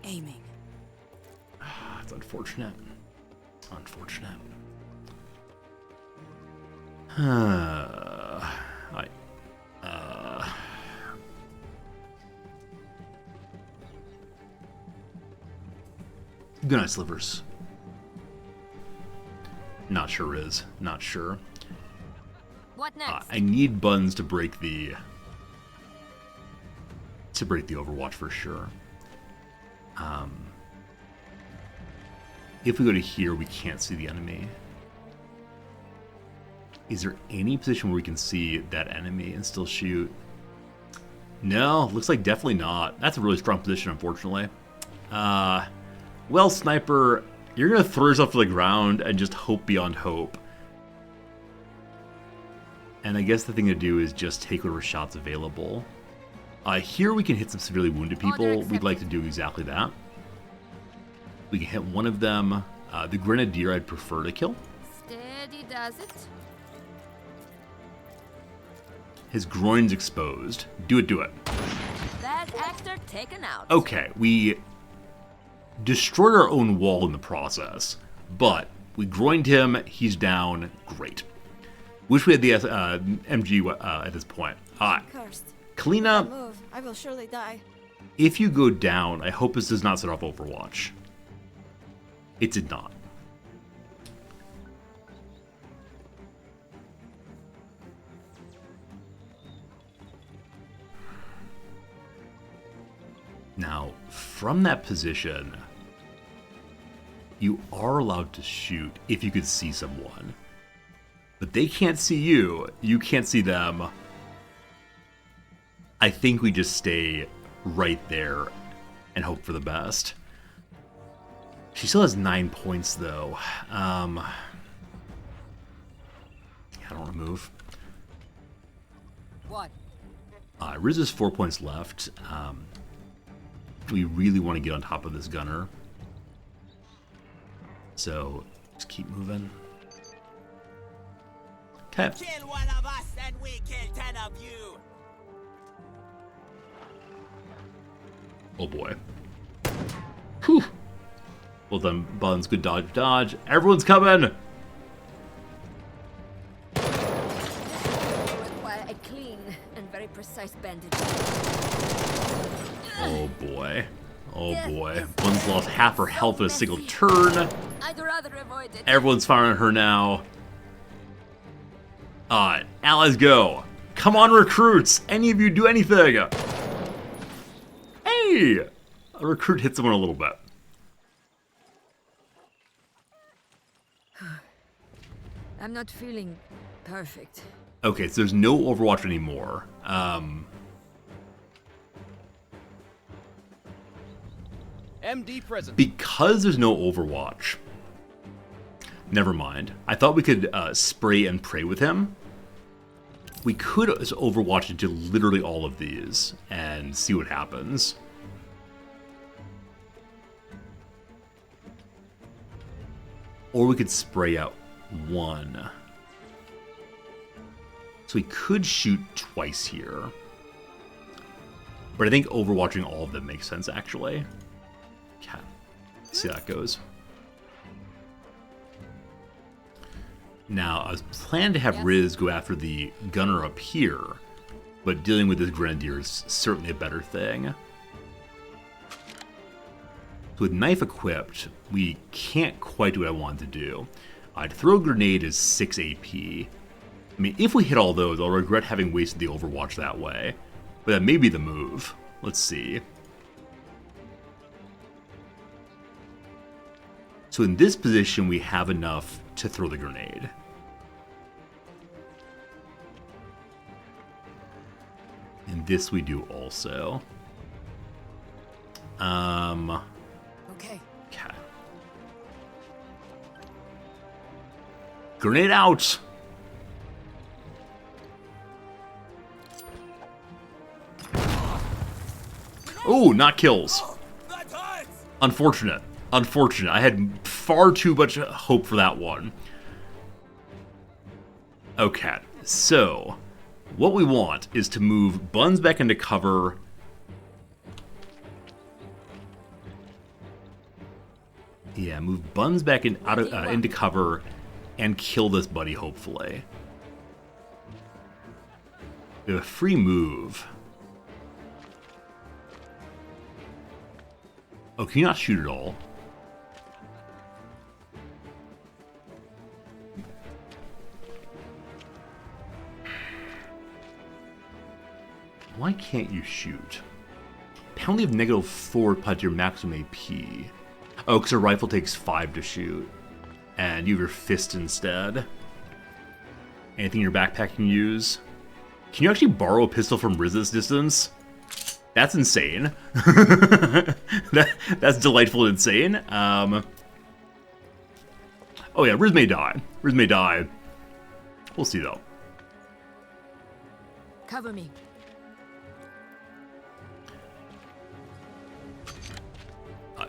Aiming. It's unfortunate. Unfortunate. Good night, Slivers. Not sure, Riz. Not sure. What next? I need Buns to break the Overwatch for sure. If we go to here, we can't see the enemy. Is there any position where we can see that enemy and still shoot? No, looks like definitely not. That's a really strong position, unfortunately. Well, Sniper, you're going to throw yourself to the ground and just hope beyond hope. And I guess the thing to do is just take whatever shots available. Here we can hit some severely wounded people. We'd like to do exactly that. We can hit one of them. The Grenadier I'd prefer to kill. Steady does it. His groin's exposed. Do it, do it. Bad actor taken out. Okay, we destroyed our own wall in the process, but we groined him. He's down. Great. Wish we had the MG at this point. Cursed. Clean If I up. move, I will surely die. If you go down, I hope this does not set off Overwatch. It did not. Now, from that position, you are allowed to shoot if you could see someone. But they can't see you. You can't see them. I think we just stay right there and hope for the best. She still has 9 points, though. I don't want to move. What? Riz has 4 points left. We really want to get on top of this gunner. So, just keep moving. Okay. Kill one of us and we kill 10 of you. Oh boy. Whew. Well done, Buns. Good dodge, dodge. Everyone's coming! Require a clean and very precise bandage. Oh boy. Oh boy. Buns lost half her health in a single turn. I'd rather avoid it. Everyone's firing at her now. Allies go. Come on, recruits. Any of you do anything. Hey! A recruit hit someone a little bit. I'm not feeling perfect. Okay, so there's no Overwatch anymore. MD present. Because there's no Overwatch. Never mind. I thought we could spray and pray with him. We could Overwatch into literally all of these and see what happens. Or we could spray out one. So we could shoot twice here. But I think overwatching all of them makes sense, actually. Okay. See how that goes. Now, I was planning to have Riz go after the gunner up here, but dealing with this Grenadier is certainly a better thing. So with knife equipped, we can't quite do what I wanted to do. To throw a grenade is 6 AP. I mean, if we hit all those, I'll regret having wasted the Overwatch that way. But that may be the move. Let's see. So in this position, we have enough to throw the grenade. And this we do also. Okay. Okay. Grenade out! Oh, not kills. Unfortunate. Unfortunate. I had far too much hope for that one. Okay, so what we want is to move Buns back into cover. Yeah, move Buns back into cover and kill this buddy, hopefully. We have a free move. Oh, can you not shoot at all? Why can't you shoot? Penalty of -4 plus your maximum AP. Oh, because a rifle takes 5 to shoot. And you have your fist instead. Anything in your backpack you can use? Can you actually borrow a pistol from Riz this distance? That's insane. That's delightful and insane. Oh yeah, Riz may die. Riz may die. We'll see though. Cover me.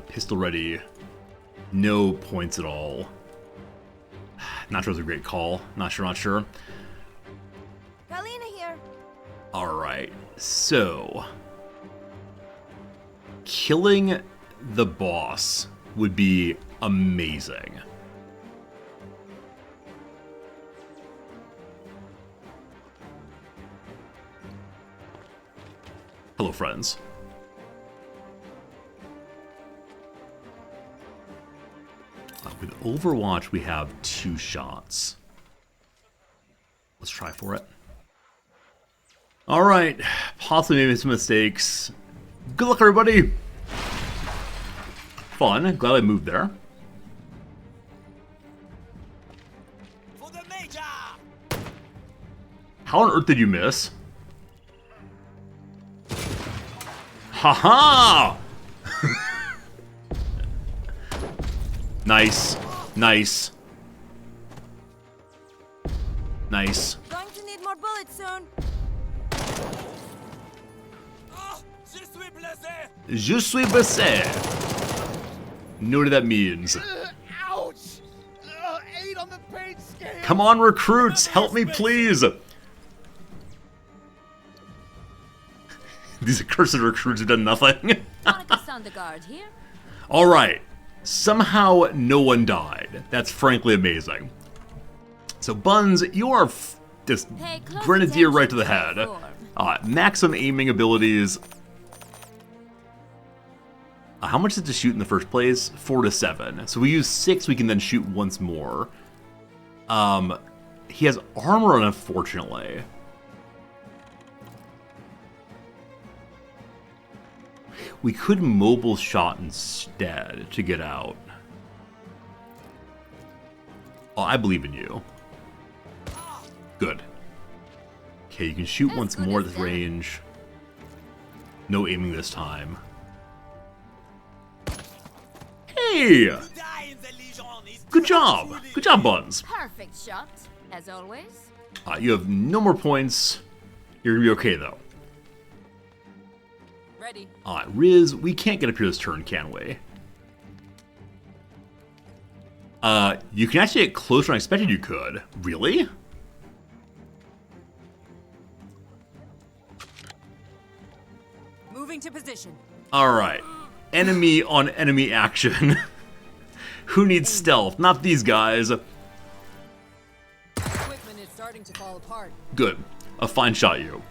Pistol ready. No points at all. Not sure it's a great call. Not sure. Galena here. Alright, so killing the boss would be amazing. Hello, friends. With Overwatch, we have 2 shots. Let's try for it. Alright, possibly made some mistakes. Good luck, everybody! Fun, glad I moved there. For the major! How on earth did you miss? Haha! Nice. Nice. Nice. Going to need more bullets soon. Je suis blessé. Know what that means. Ouch! 8 on the pain scale. Come on, recruits, help me, please. These accursed recruits have done nothing. Monica Sondergaard here. All right. Somehow no one died. That's frankly amazing. So Buns, you are just grenadier right to the head. Maximum aiming abilities. How much is it to shoot in the first place? 4 to 7. So we use 6, we can then shoot once more. He has armor on, unfortunately. We could mobile shot instead to get out. Oh, I believe in you. Good. Okay, you can shoot once more at this range. No aiming this time. Hey! Good job! Good job, Buns! Perfect shot, as always. You have no more points. You're gonna be okay, though. Ready. Riz, we can't get up here this turn, can we? You can actually get closer than I expected you could. Really? Moving to position. Alright. Enemy on enemy action. Who needs stealth? Not these guys. Equipment is starting to fall apart. Good. A fine shot, you.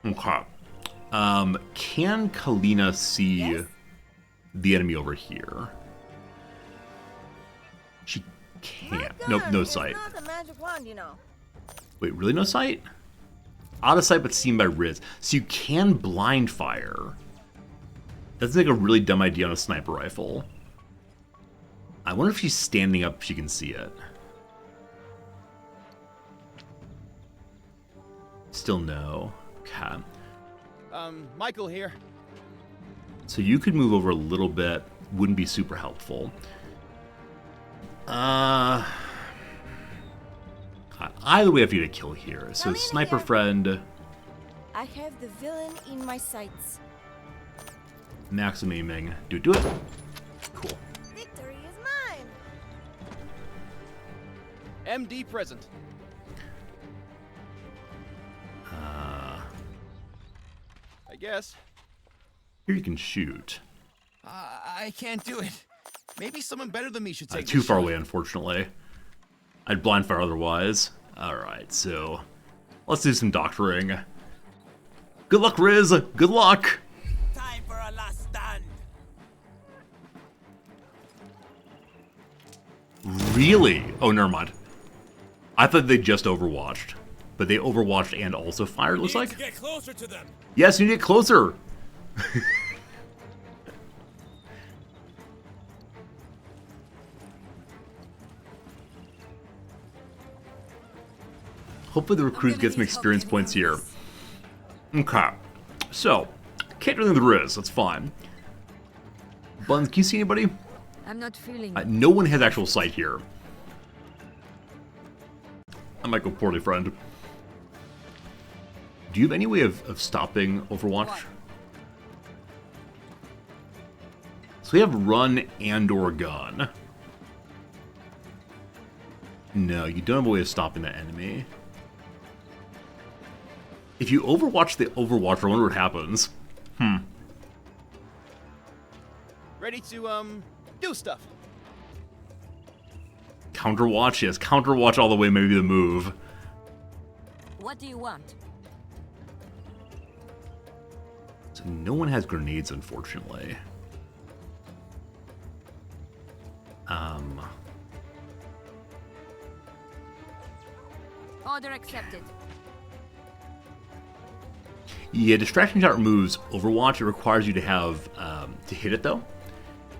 Okay. Can Kalina see the enemy over here? She can't. Nope, no sight. It's not a magic wand, you know. Wait, really no sight? Out of sight but seen by Riz. So you can blind fire. That's like a really dumb idea on a sniper rifle. I wonder if she's standing up, she can see it. Still no. Okay. Michael here. So you could move over a little bit. Wouldn't be super helpful. either way, I have to get a kill here. So sniper friend, I have the villain in my sights. maximum aiming. Do it. Cool. Victory is mine. MD present. I guess. Here you can shoot. I can't do it. Maybe someone better than me should take Too this far shot. away, unfortunately. I'd blind fire otherwise. Alright, so let's do some doctoring. Good luck, Riz! Good luck! Time for a last stand. Really? Oh, never mind. I thought they just overwatched. But they overwatched and also fired, looks like? Get closer to them. Yes, you need to get closer! Hopefully the recruit gets some experience points here. Okay. So, can't do anything with the Riz, that's fine. Buns, can you see anybody? I'm not feeling No one has actual sight here. I might go poorly, friend. Do you have any way of stopping Overwatch? So we have run and or gun. No, you don't have a way of stopping that enemy. If you overwatch the Overwatch, I wonder what happens. Ready to, do stuff. Counterwatch? Yes, counterwatch all the way, maybe the move. What do you want? So no one has grenades, unfortunately. Order accepted. Yeah, distraction shot removes Overwatch. It requires you to have to hit it though,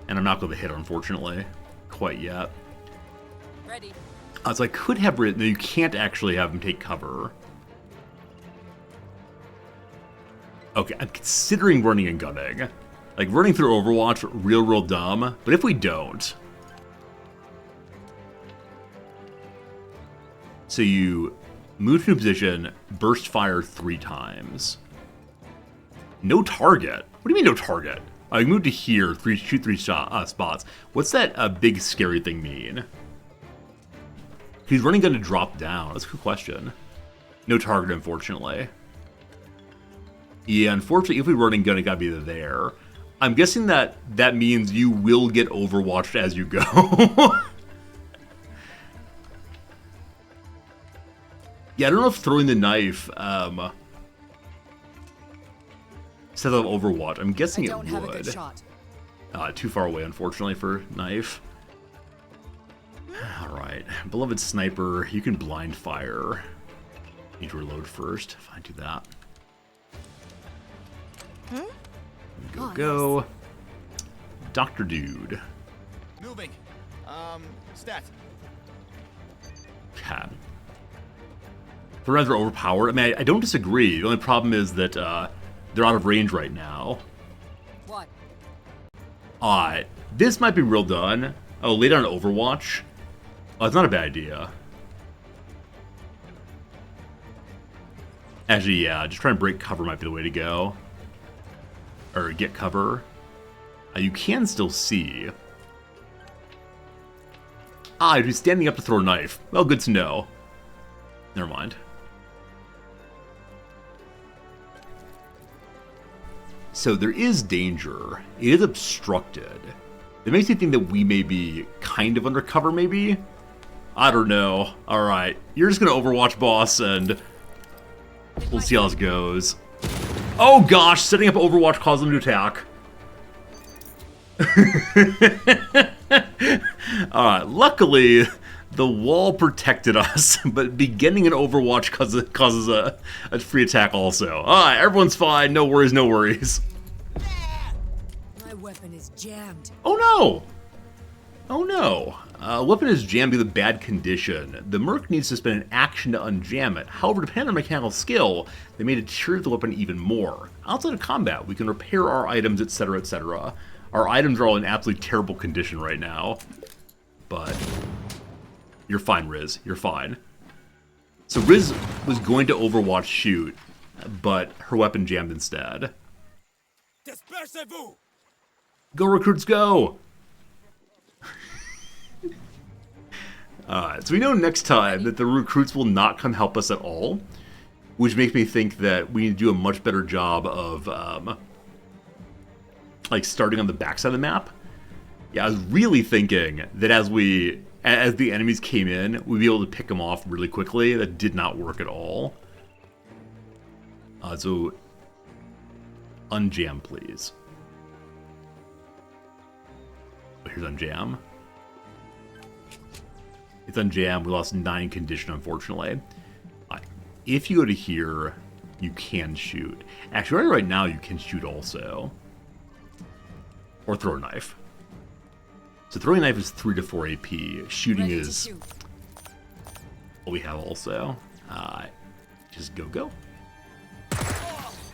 and I'm not going to hit, unfortunately, quite yet. Ready. So I could have written. No, you can't actually have him take cover. Okay, I'm considering running and gunning. Like running through Overwatch, real dumb. But if we don't, so you move to a position, burst fire 3 times. No target? What do you mean no target? I moved to here, shoot 3 spots. What's that big scary thing mean? He's running gun to drop down. That's a good question. No target, unfortunately. Yeah, unfortunately, if we running gun, it gotta be there. I'm guessing that means you will get overwatched as you go. Yeah, I don't know if throwing the knife instead of Overwatch. I'm guessing it would. Have a good shot. Too far away, unfortunately, for knife. Alright. Beloved sniper, you can blind fire. Need to reload first. Fine, do that. Go. Dr. Dude. Moving. Stat. Cat. The Reds are overpowered. I mean, I don't disagree. The only problem is that they're out of range right now. What? This might be real done. Oh, lay down Overwatch. Oh, it's not a bad idea. Actually, yeah, just trying to break cover might be the way to go. Or get cover. You can still see. He's standing up to throw a knife. Well, good to know. Never mind. So there is danger. It is obstructed. It makes me think that we may be kind of undercover, maybe? I don't know. Alright, you're just gonna Overwatch, boss, and we'll see how this goes. Oh gosh, setting up Overwatch caused them to attack. Alright, luckily, the wall protected us, but beginning an Overwatch causes a free attack also. Alright, everyone's fine, no worries, no worries. My weapon is jammed. Oh no! Oh no. Weapon is jammed due to bad condition. The Merc needs to spend an action to unjam it. However, depending on mechanical skill, they may deteriorate the weapon even more. Outside of combat, we can repair our items, etc., etc. Our items are all in absolutely terrible condition right now. But you're fine, Riz. You're fine. So Riz was going to Overwatch shoot, but her weapon jammed instead. Dispersez-vous! Go recruits, go! So we know next time that the recruits will not come help us at all, which makes me think that we need to do a much better job of like starting on the backside of the map. Yeah, I was really thinking that as the enemies came in, we'd be able to pick them off really quickly. That did not work at all. So unjam, please. Here's unjam. It's unjam. We lost 9 condition, unfortunately. If you go to here, you can shoot. Actually, right now, you can shoot also. Or throw a knife. So throwing a knife is 3 to 4 AP. Shooting is what we have also. Just go.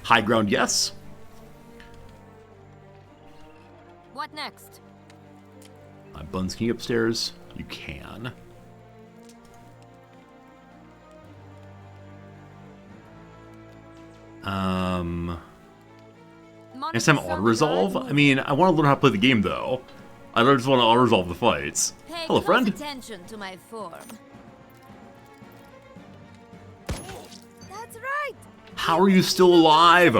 High ground, yes. What next? Buns, can you get upstairs? You can. Next time auto-resolve? I mean, I want to learn how to play the game, though. I don't just want to auto-resolve the fights. Pay Hello, friend. attention to my form. That's right. How are you still alive?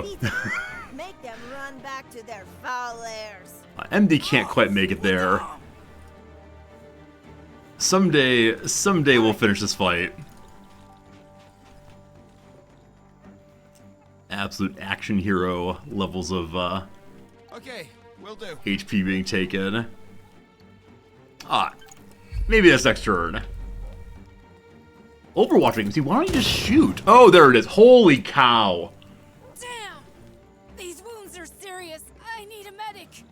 Make them run back to their foul lairs. MD can't quite make it there. Someday we'll finish this fight. Absolute action hero levels of Okay, will do. HP being taken. Maybe that's next turn. Overwatching. See, why don't you just shoot? Oh, there it is. Holy cow. Damn! These wounds are serious. I need a medic.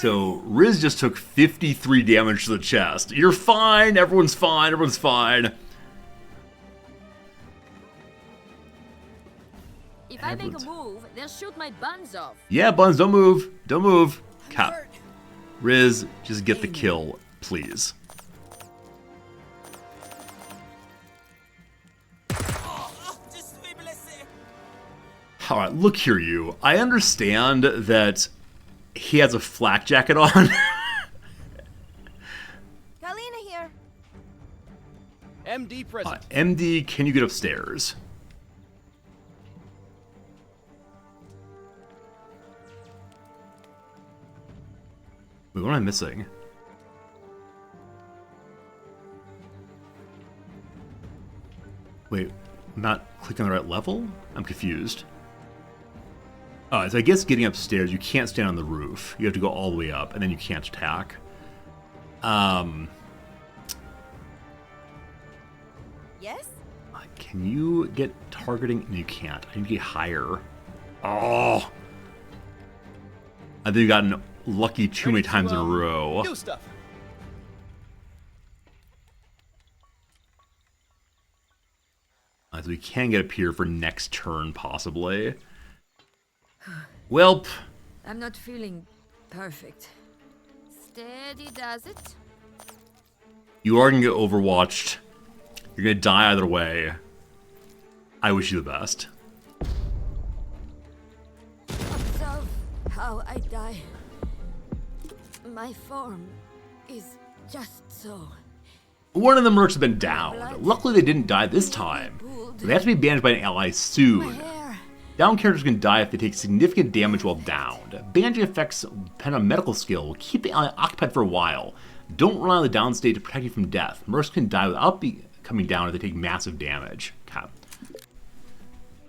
So, Riz just took 53 damage to the chest. You're fine. Everyone's fine. Everyone's fine. If I make a move, they'll shoot my buns off. Yeah, Buns, don't move. Don't move. Cap. Riz, just get the kill, please. Alright, look here, you. I understand that he has a flak jacket on. Kalina here. MD present. MD, can you get upstairs? Wait, what am I missing? Wait, I'm not clicking the right level? I'm confused. So I guess getting upstairs, you can't stand on the roof. You have to go all the way up, and then you can't attack. Yes? Can you get targeting? No, you can't. I need to get higher. Oh! I think you've gotten lucky too many times in a row. Do stuff. So we can get up here for next turn, possibly. Welp. I'm not feeling perfect. Steady does it. You are going to get overwatched. You're going to die either way. I wish you the best. Observe how I die. My form is just so. One of the mercs have been downed. Luckily, they didn't die this time. They have to be banished by an ally soon. Down characters can die if they take significant damage while downed. Banishing effects depend on medical skill. Will keep the ally occupied for a while. Don't rely on the down state to protect you from death. Mercs can die without coming down if they take massive damage. Okay.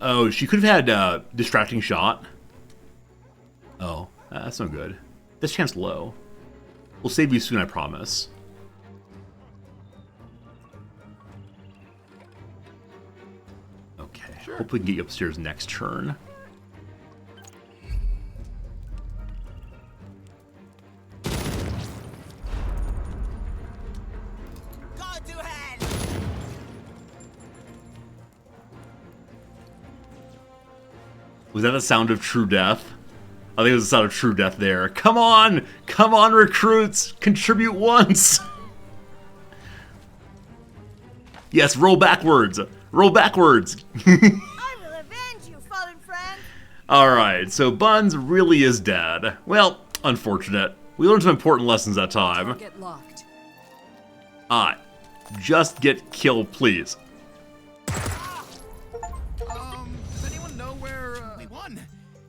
Oh, she could have had distracting shot. Oh, that's no good. This chance low. We'll save you soon, I promise. Okay, sure. Hope we can get you upstairs next turn. Was that the sound of true death? I think it was the sound of true death there. Come on! Come on, recruits! Contribute once! Yes, roll backwards. Roll backwards. I will avenge you, fallen friend. Alright, so Buns really is dead. Well, unfortunate. We learned some important lessons that time. Get locked. Just get killed, please. Does anyone know where we won?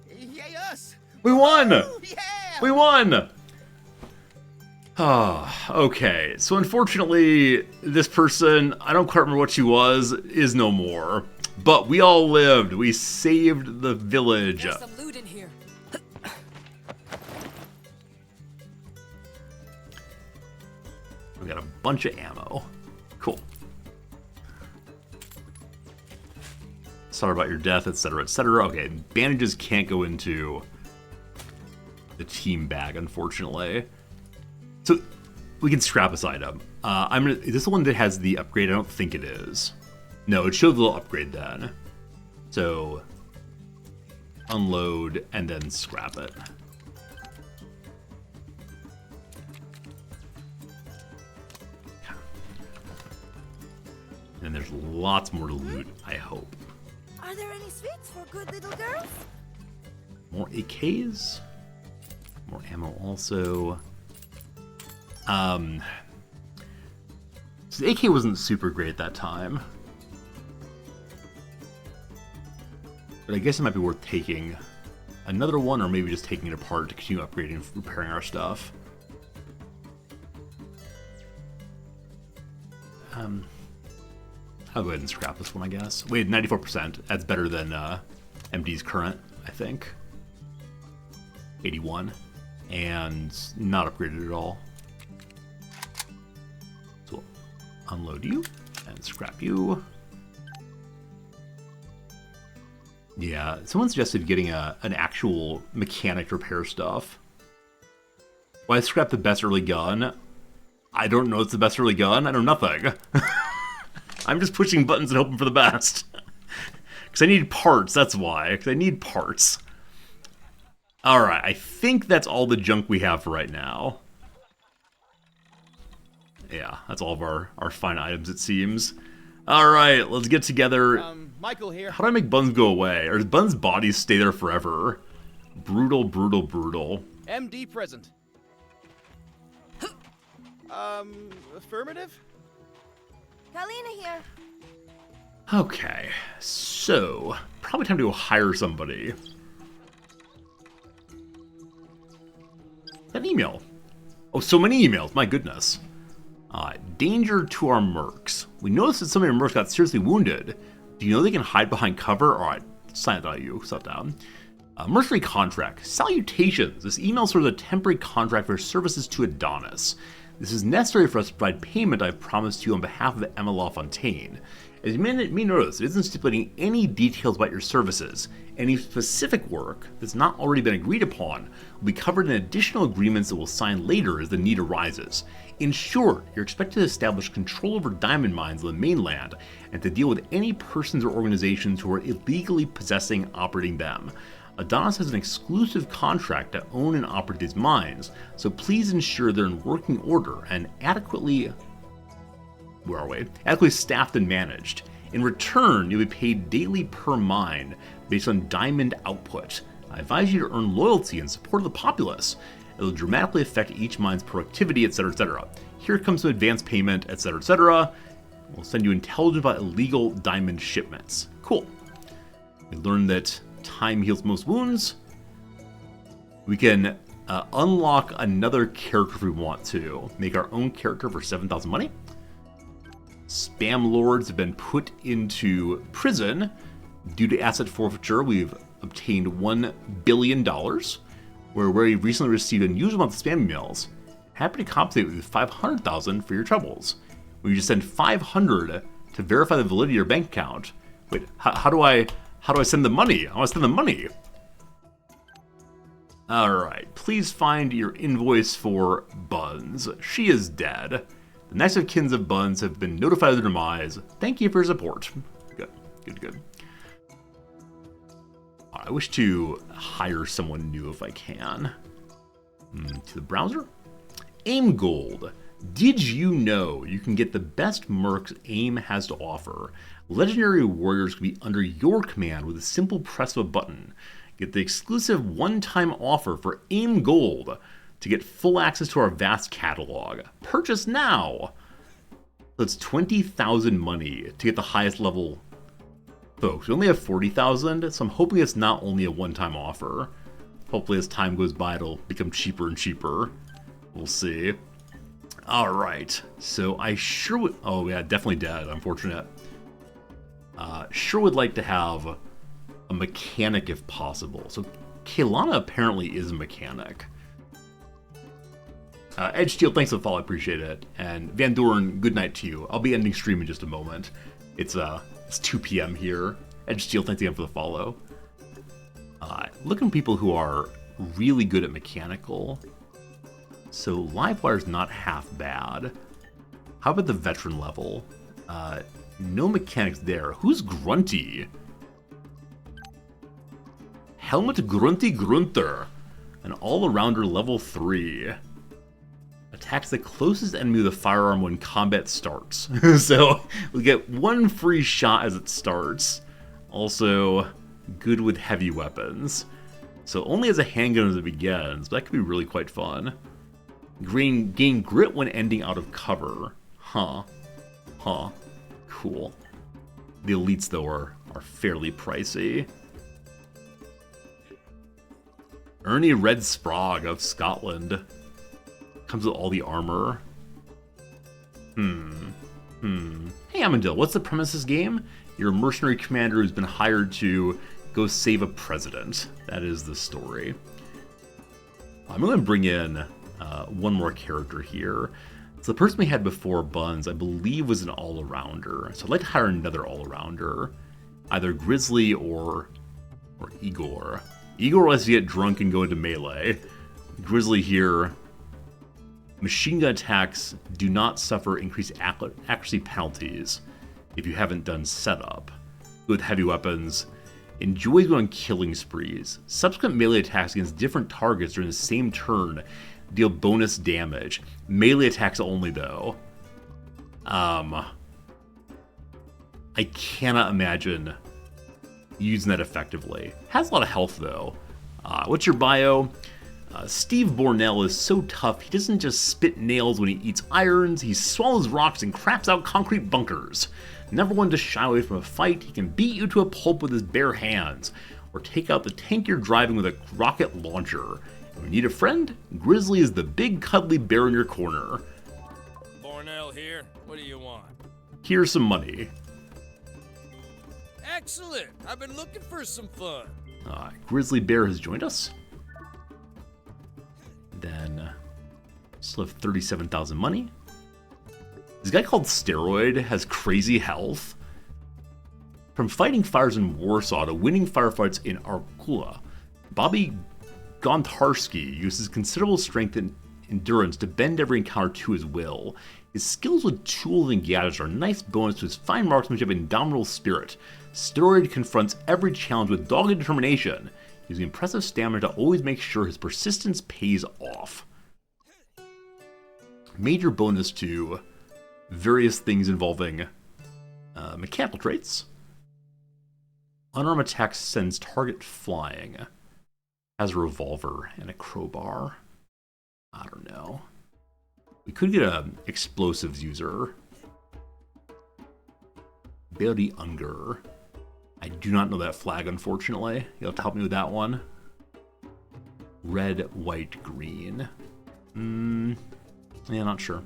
Yay us! We won! Yeah! We won! Okay, so unfortunately, this person, I don't quite remember what she was, is no more. But we all lived. We saved the village. There's some loot in here. We got a bunch of ammo. Cool. Sorry about your death, etc., etc. Okay, bandages can't go into the team bag, unfortunately. So we can scrap this item. Is this the one that has the upgrade? I don't think it is. No, it showed the little upgrade then. So unload and then scrap it. And there's lots more to loot, I hope. Are there any sweets for good little girls? More AKs. More ammo also. So the AK wasn't super great at that time. But I guess it might be worth taking another one, or maybe just taking it apart to continue upgrading and repairing our stuff. I'll go ahead and scrap this one, I guess. Wait, 94%. That's better than MD's current, I think. 81. And not upgraded at all. So we'll unload you and scrap you. Yeah, someone suggested getting an actual mechanic to repair stuff. Why scrap the best early gun? I don't know it's the best early gun. I know nothing. I'm just pushing buttons and hoping for the best. Because I need parts, that's why. Because I need parts. Alright, I think that's all the junk we have for right now. Yeah, that's all of our fine items, it seems. Alright, let's get together. Michael here. How do I make Buns go away? Or does Buns' body stay there forever? Brutal, brutal, brutal. MD present. Affirmative? Kalina here. Okay, so probably time to go hire somebody. That email. Oh, so many emails, my goodness. Danger to our mercs. We noticed that some of your mercs got seriously wounded. Do you know they can hide behind cover? Alright, sign that you, set down. Mercenary contract. Salutations. This email serves a temporary contract for services to Adonis. This is necessary for us to provide payment I've promised you on behalf of Emma LaFontaine. As you may notice, it isn't stipulating any details about your services. Any specific work that's not already been agreed upon will be covered in additional agreements that we'll sign later as the need arises. In short, you're expected to establish control over diamond mines on the mainland and to deal with any persons or organizations who are illegally possessing and operating them. Adonis has an exclusive contract to own and operate these mines, so please ensure they're in working order and adequately staffed and managed. In return, you'll be paid daily per mine based on diamond output. I advise you to earn loyalty and support of the populace. It will dramatically affect each mine's productivity, etc., etc. Here comes some advance payment, etc., etc. We'll send you intelligence about illegal diamond shipments. Cool. We learned that time heals most wounds. We can unlock another character if we want to. Make our own character for 7,000 money. Spam lords have been put into prison. Due to asset forfeiture, we've obtained $1 billion. Where we recently received an unusual amount of spam emails. Happy to compensate with $500,000 for your troubles. We just send $500 to verify the validity of your bank account. Wait, how do I send the money? I want to send the money. Alright, please find your invoice for Buns. She is dead. The next of kins of Buns have been notified of their demise. Thank you for your support. Good, good, good. I wish to hire someone new if I can. To the browser. Aim gold. Did you know you can get the best mercs AIM has to offer? Legendary warriors can be under your command with a simple press of a button. Get the exclusive one-time offer for AIM Gold to get full access to our vast catalog. Purchase now! That's 20,000 money to get the highest level. Folks, we only have 40,000, so I'm hoping it's not only a one-time offer. Hopefully as time goes by, it'll become cheaper and cheaper. We'll see. Alright, so I sure would... Oh yeah, definitely dead, unfortunate. Sure would like to have a mechanic if possible. So Kaylana apparently is a mechanic. Edge Steel, thanks for the follow, I appreciate it. And Van Doren, good night to you. I'll be ending stream in just a moment. It's 2 p.m. here. Edge Steel, thanks again for the follow. Looking at people who are really good at mechanical. So Livewire's not half bad. How about the veteran level? No mechanics there. Who's Grunty? Helmut Grunty Grunter. An all-arounder level 3. Attacks the closest enemy with a firearm when combat starts. So we get one free shot as it starts. Also, good with heavy weapons. So only as a handgun as it begins, but that could be really quite fun. Gain grit when ending out of cover. Huh. Cool. The elites, though, are fairly pricey. Ernie Red Sprague of Scotland. Comes with all the armor. Hey, Amandil, what's the premise of this game? You're a mercenary commander who's been hired to go save a president. That is the story. I'm going to bring in one more character here. So the person we had before, Buns, I believe was an all-arounder. So I'd like to hire another all-arounder. Either Grizzly or Igor. Igor lets you get drunk and go into melee. Grizzly here... Machine gun attacks do not suffer increased accuracy penalties if you haven't done setup. With heavy weapons, enjoys going on killing sprees. Subsequent melee attacks against different targets during the same turn deal bonus damage. Melee attacks only, though. I cannot imagine using that effectively. Has a lot of health, though. What's your bio? Steve Bornell is so tough, he doesn't just spit nails when he eats irons, he swallows rocks and craps out concrete bunkers. Never one to shy away from a fight, he can beat you to a pulp with his bare hands, or take out the tank you're driving with a rocket launcher. And when you need a friend, Grizzly is the big cuddly bear in your corner. Bornell here, what do you want? Here's some money. Excellent, I've been looking for some fun. Grizzly Bear has joined us. Then, still have 37,000 money. This guy called Steroid has crazy health. From fighting fires in Warsaw to winning firefights in Arkula, Bobby Gontarski uses considerable strength and endurance to bend every encounter to his will. His skills with tools and gadgets are a nice bonus to his fine marksmanship and indomitable spirit. Steroid confronts every challenge with dogged determination, using impressive stamina to always make sure his persistence pays off. Major bonus to various things involving mechanical traits. Unarmed attack sends target flying. Has a revolver and a crowbar. I don't know. We could get an explosives user. Berry Unger. I do not know that flag, unfortunately. You'll have to help me with that one. Red, white, green. Yeah, not sure.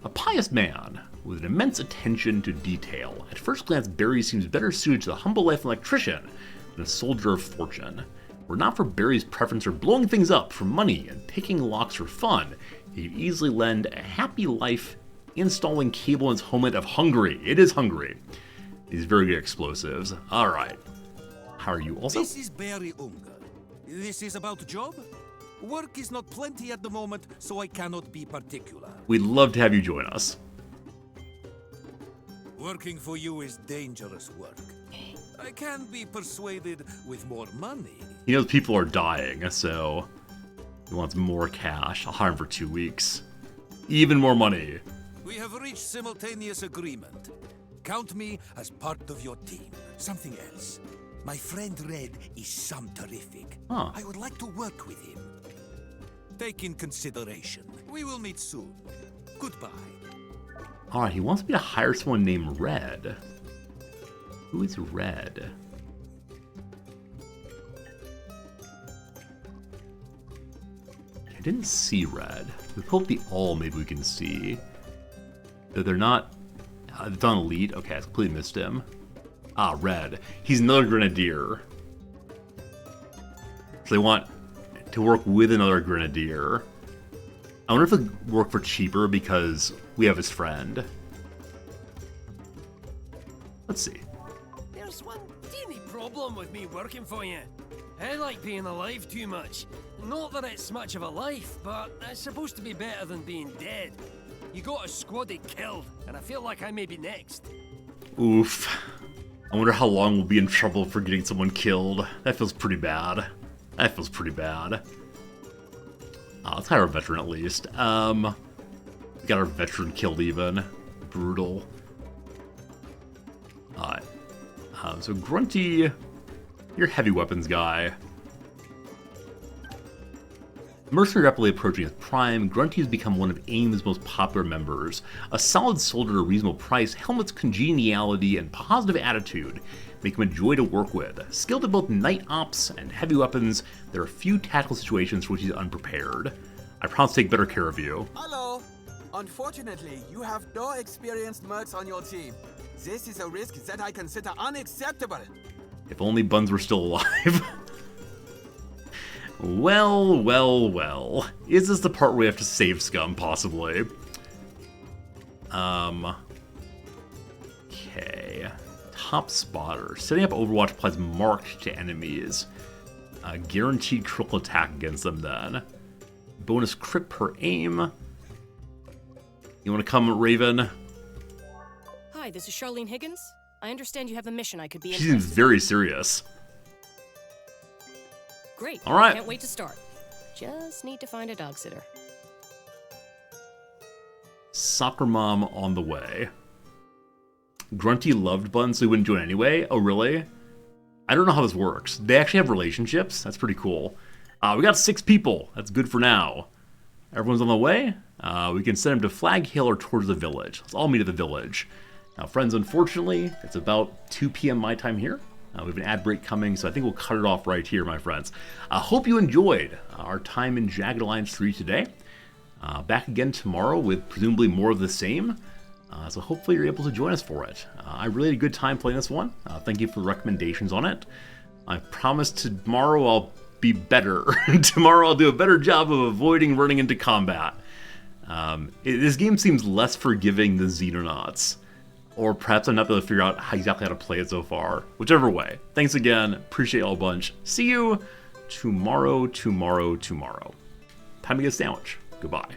A pious man with an immense attention to detail. At first glance, Barry seems better suited to the humble life of an electrician than a soldier of fortune. Were not for Barry's preference for blowing things up for money and picking locks for fun, he could easily lend a happy life installing cable in his homeland of Hungary. It is Hungary. These very good explosives. Alright. How are you also? This is Barry Unger. This is about job? Work is not plenty at the moment, so I cannot be particular. We'd love to have you join us. Working for you is dangerous work. I can be persuaded with more money. He knows people are dying, so he wants more cash. I'll hire him for 2 weeks. Even more money. We have reached simultaneous agreement. Count me as part of your team. Something else. My friend Red is some terrific. Huh. I would like to work with him. Take in consideration. We will meet soon. Goodbye. Alright, he wants me to hire someone named Red. Who is Red? I didn't see Red. We pull up the all, maybe we can see. That they're not... it's on Elite? Okay, I completely missed him. Ah, Red. He's another Grenadier. So they want to work with another Grenadier. I wonder if it'll work for cheaper because we have his friend. Let's see. There's one teeny problem with me working for you. I like being alive too much. Not that it's much of a life, but it's supposed to be better than being dead. You got a squaddy killed, and I feel like I may be next. Oof. I wonder how long we'll be in trouble for getting someone killed. That feels pretty bad. That feels pretty bad. Let's hire a veteran at least. We got our veteran killed even. Brutal. Alright. So Grunty, you're a heavy weapons guy. Mercenary rapidly approaching his prime, Grunty has become one of AIM's most popular members. A solid soldier at a reasonable price, Helmet's congeniality and positive attitude make him a joy to work with. Skilled at both night ops and heavy weapons, there are few tactical situations for which he's unprepared. I promise to take better care of you. Hello! Unfortunately, you have no experienced mercs on your team. This is a risk that I consider unacceptable. If only Buns were still alive. Well, well, well. Is this the part where we have to save Scum, possibly? Okay. Top spotter. Setting up Overwatch applies marked to enemies. Guaranteed critical attack against them then. Bonus crit per aim. You want to come, Raven? Hi, this is Charlene Higgins. I understand you have a mission I could be She seems very serious. Great. All right. Can't wait to start. Just need to find a dog sitter. Soccer mom on the way. Grunty loved Bun, so he wouldn't join anyway? Oh, really? I don't know how this works. They actually have relationships? That's pretty cool. We got 6 people. That's good for now. Everyone's on the way. We can send them to Flag Hill or towards the village. Let's all meet at the village. Now, friends, unfortunately, it's about 2 p.m. my time here. We have an ad break coming, so I think we'll cut it off right here, my friends. I hope you enjoyed our time in Jagged Alliance 3 today. Back again tomorrow with presumably more of the same. So hopefully you're able to join us for it. I really had a good time playing this one. Thank you for the recommendations on it. I promise tomorrow I'll be better. Tomorrow I'll do a better job of avoiding running into combat. This game seems less forgiving than Xenonauts. Or perhaps I'm not able to figure out exactly how to play it so far. Whichever way. Thanks again. Appreciate y'all a bunch. See you tomorrow. Time to get a sandwich. Goodbye.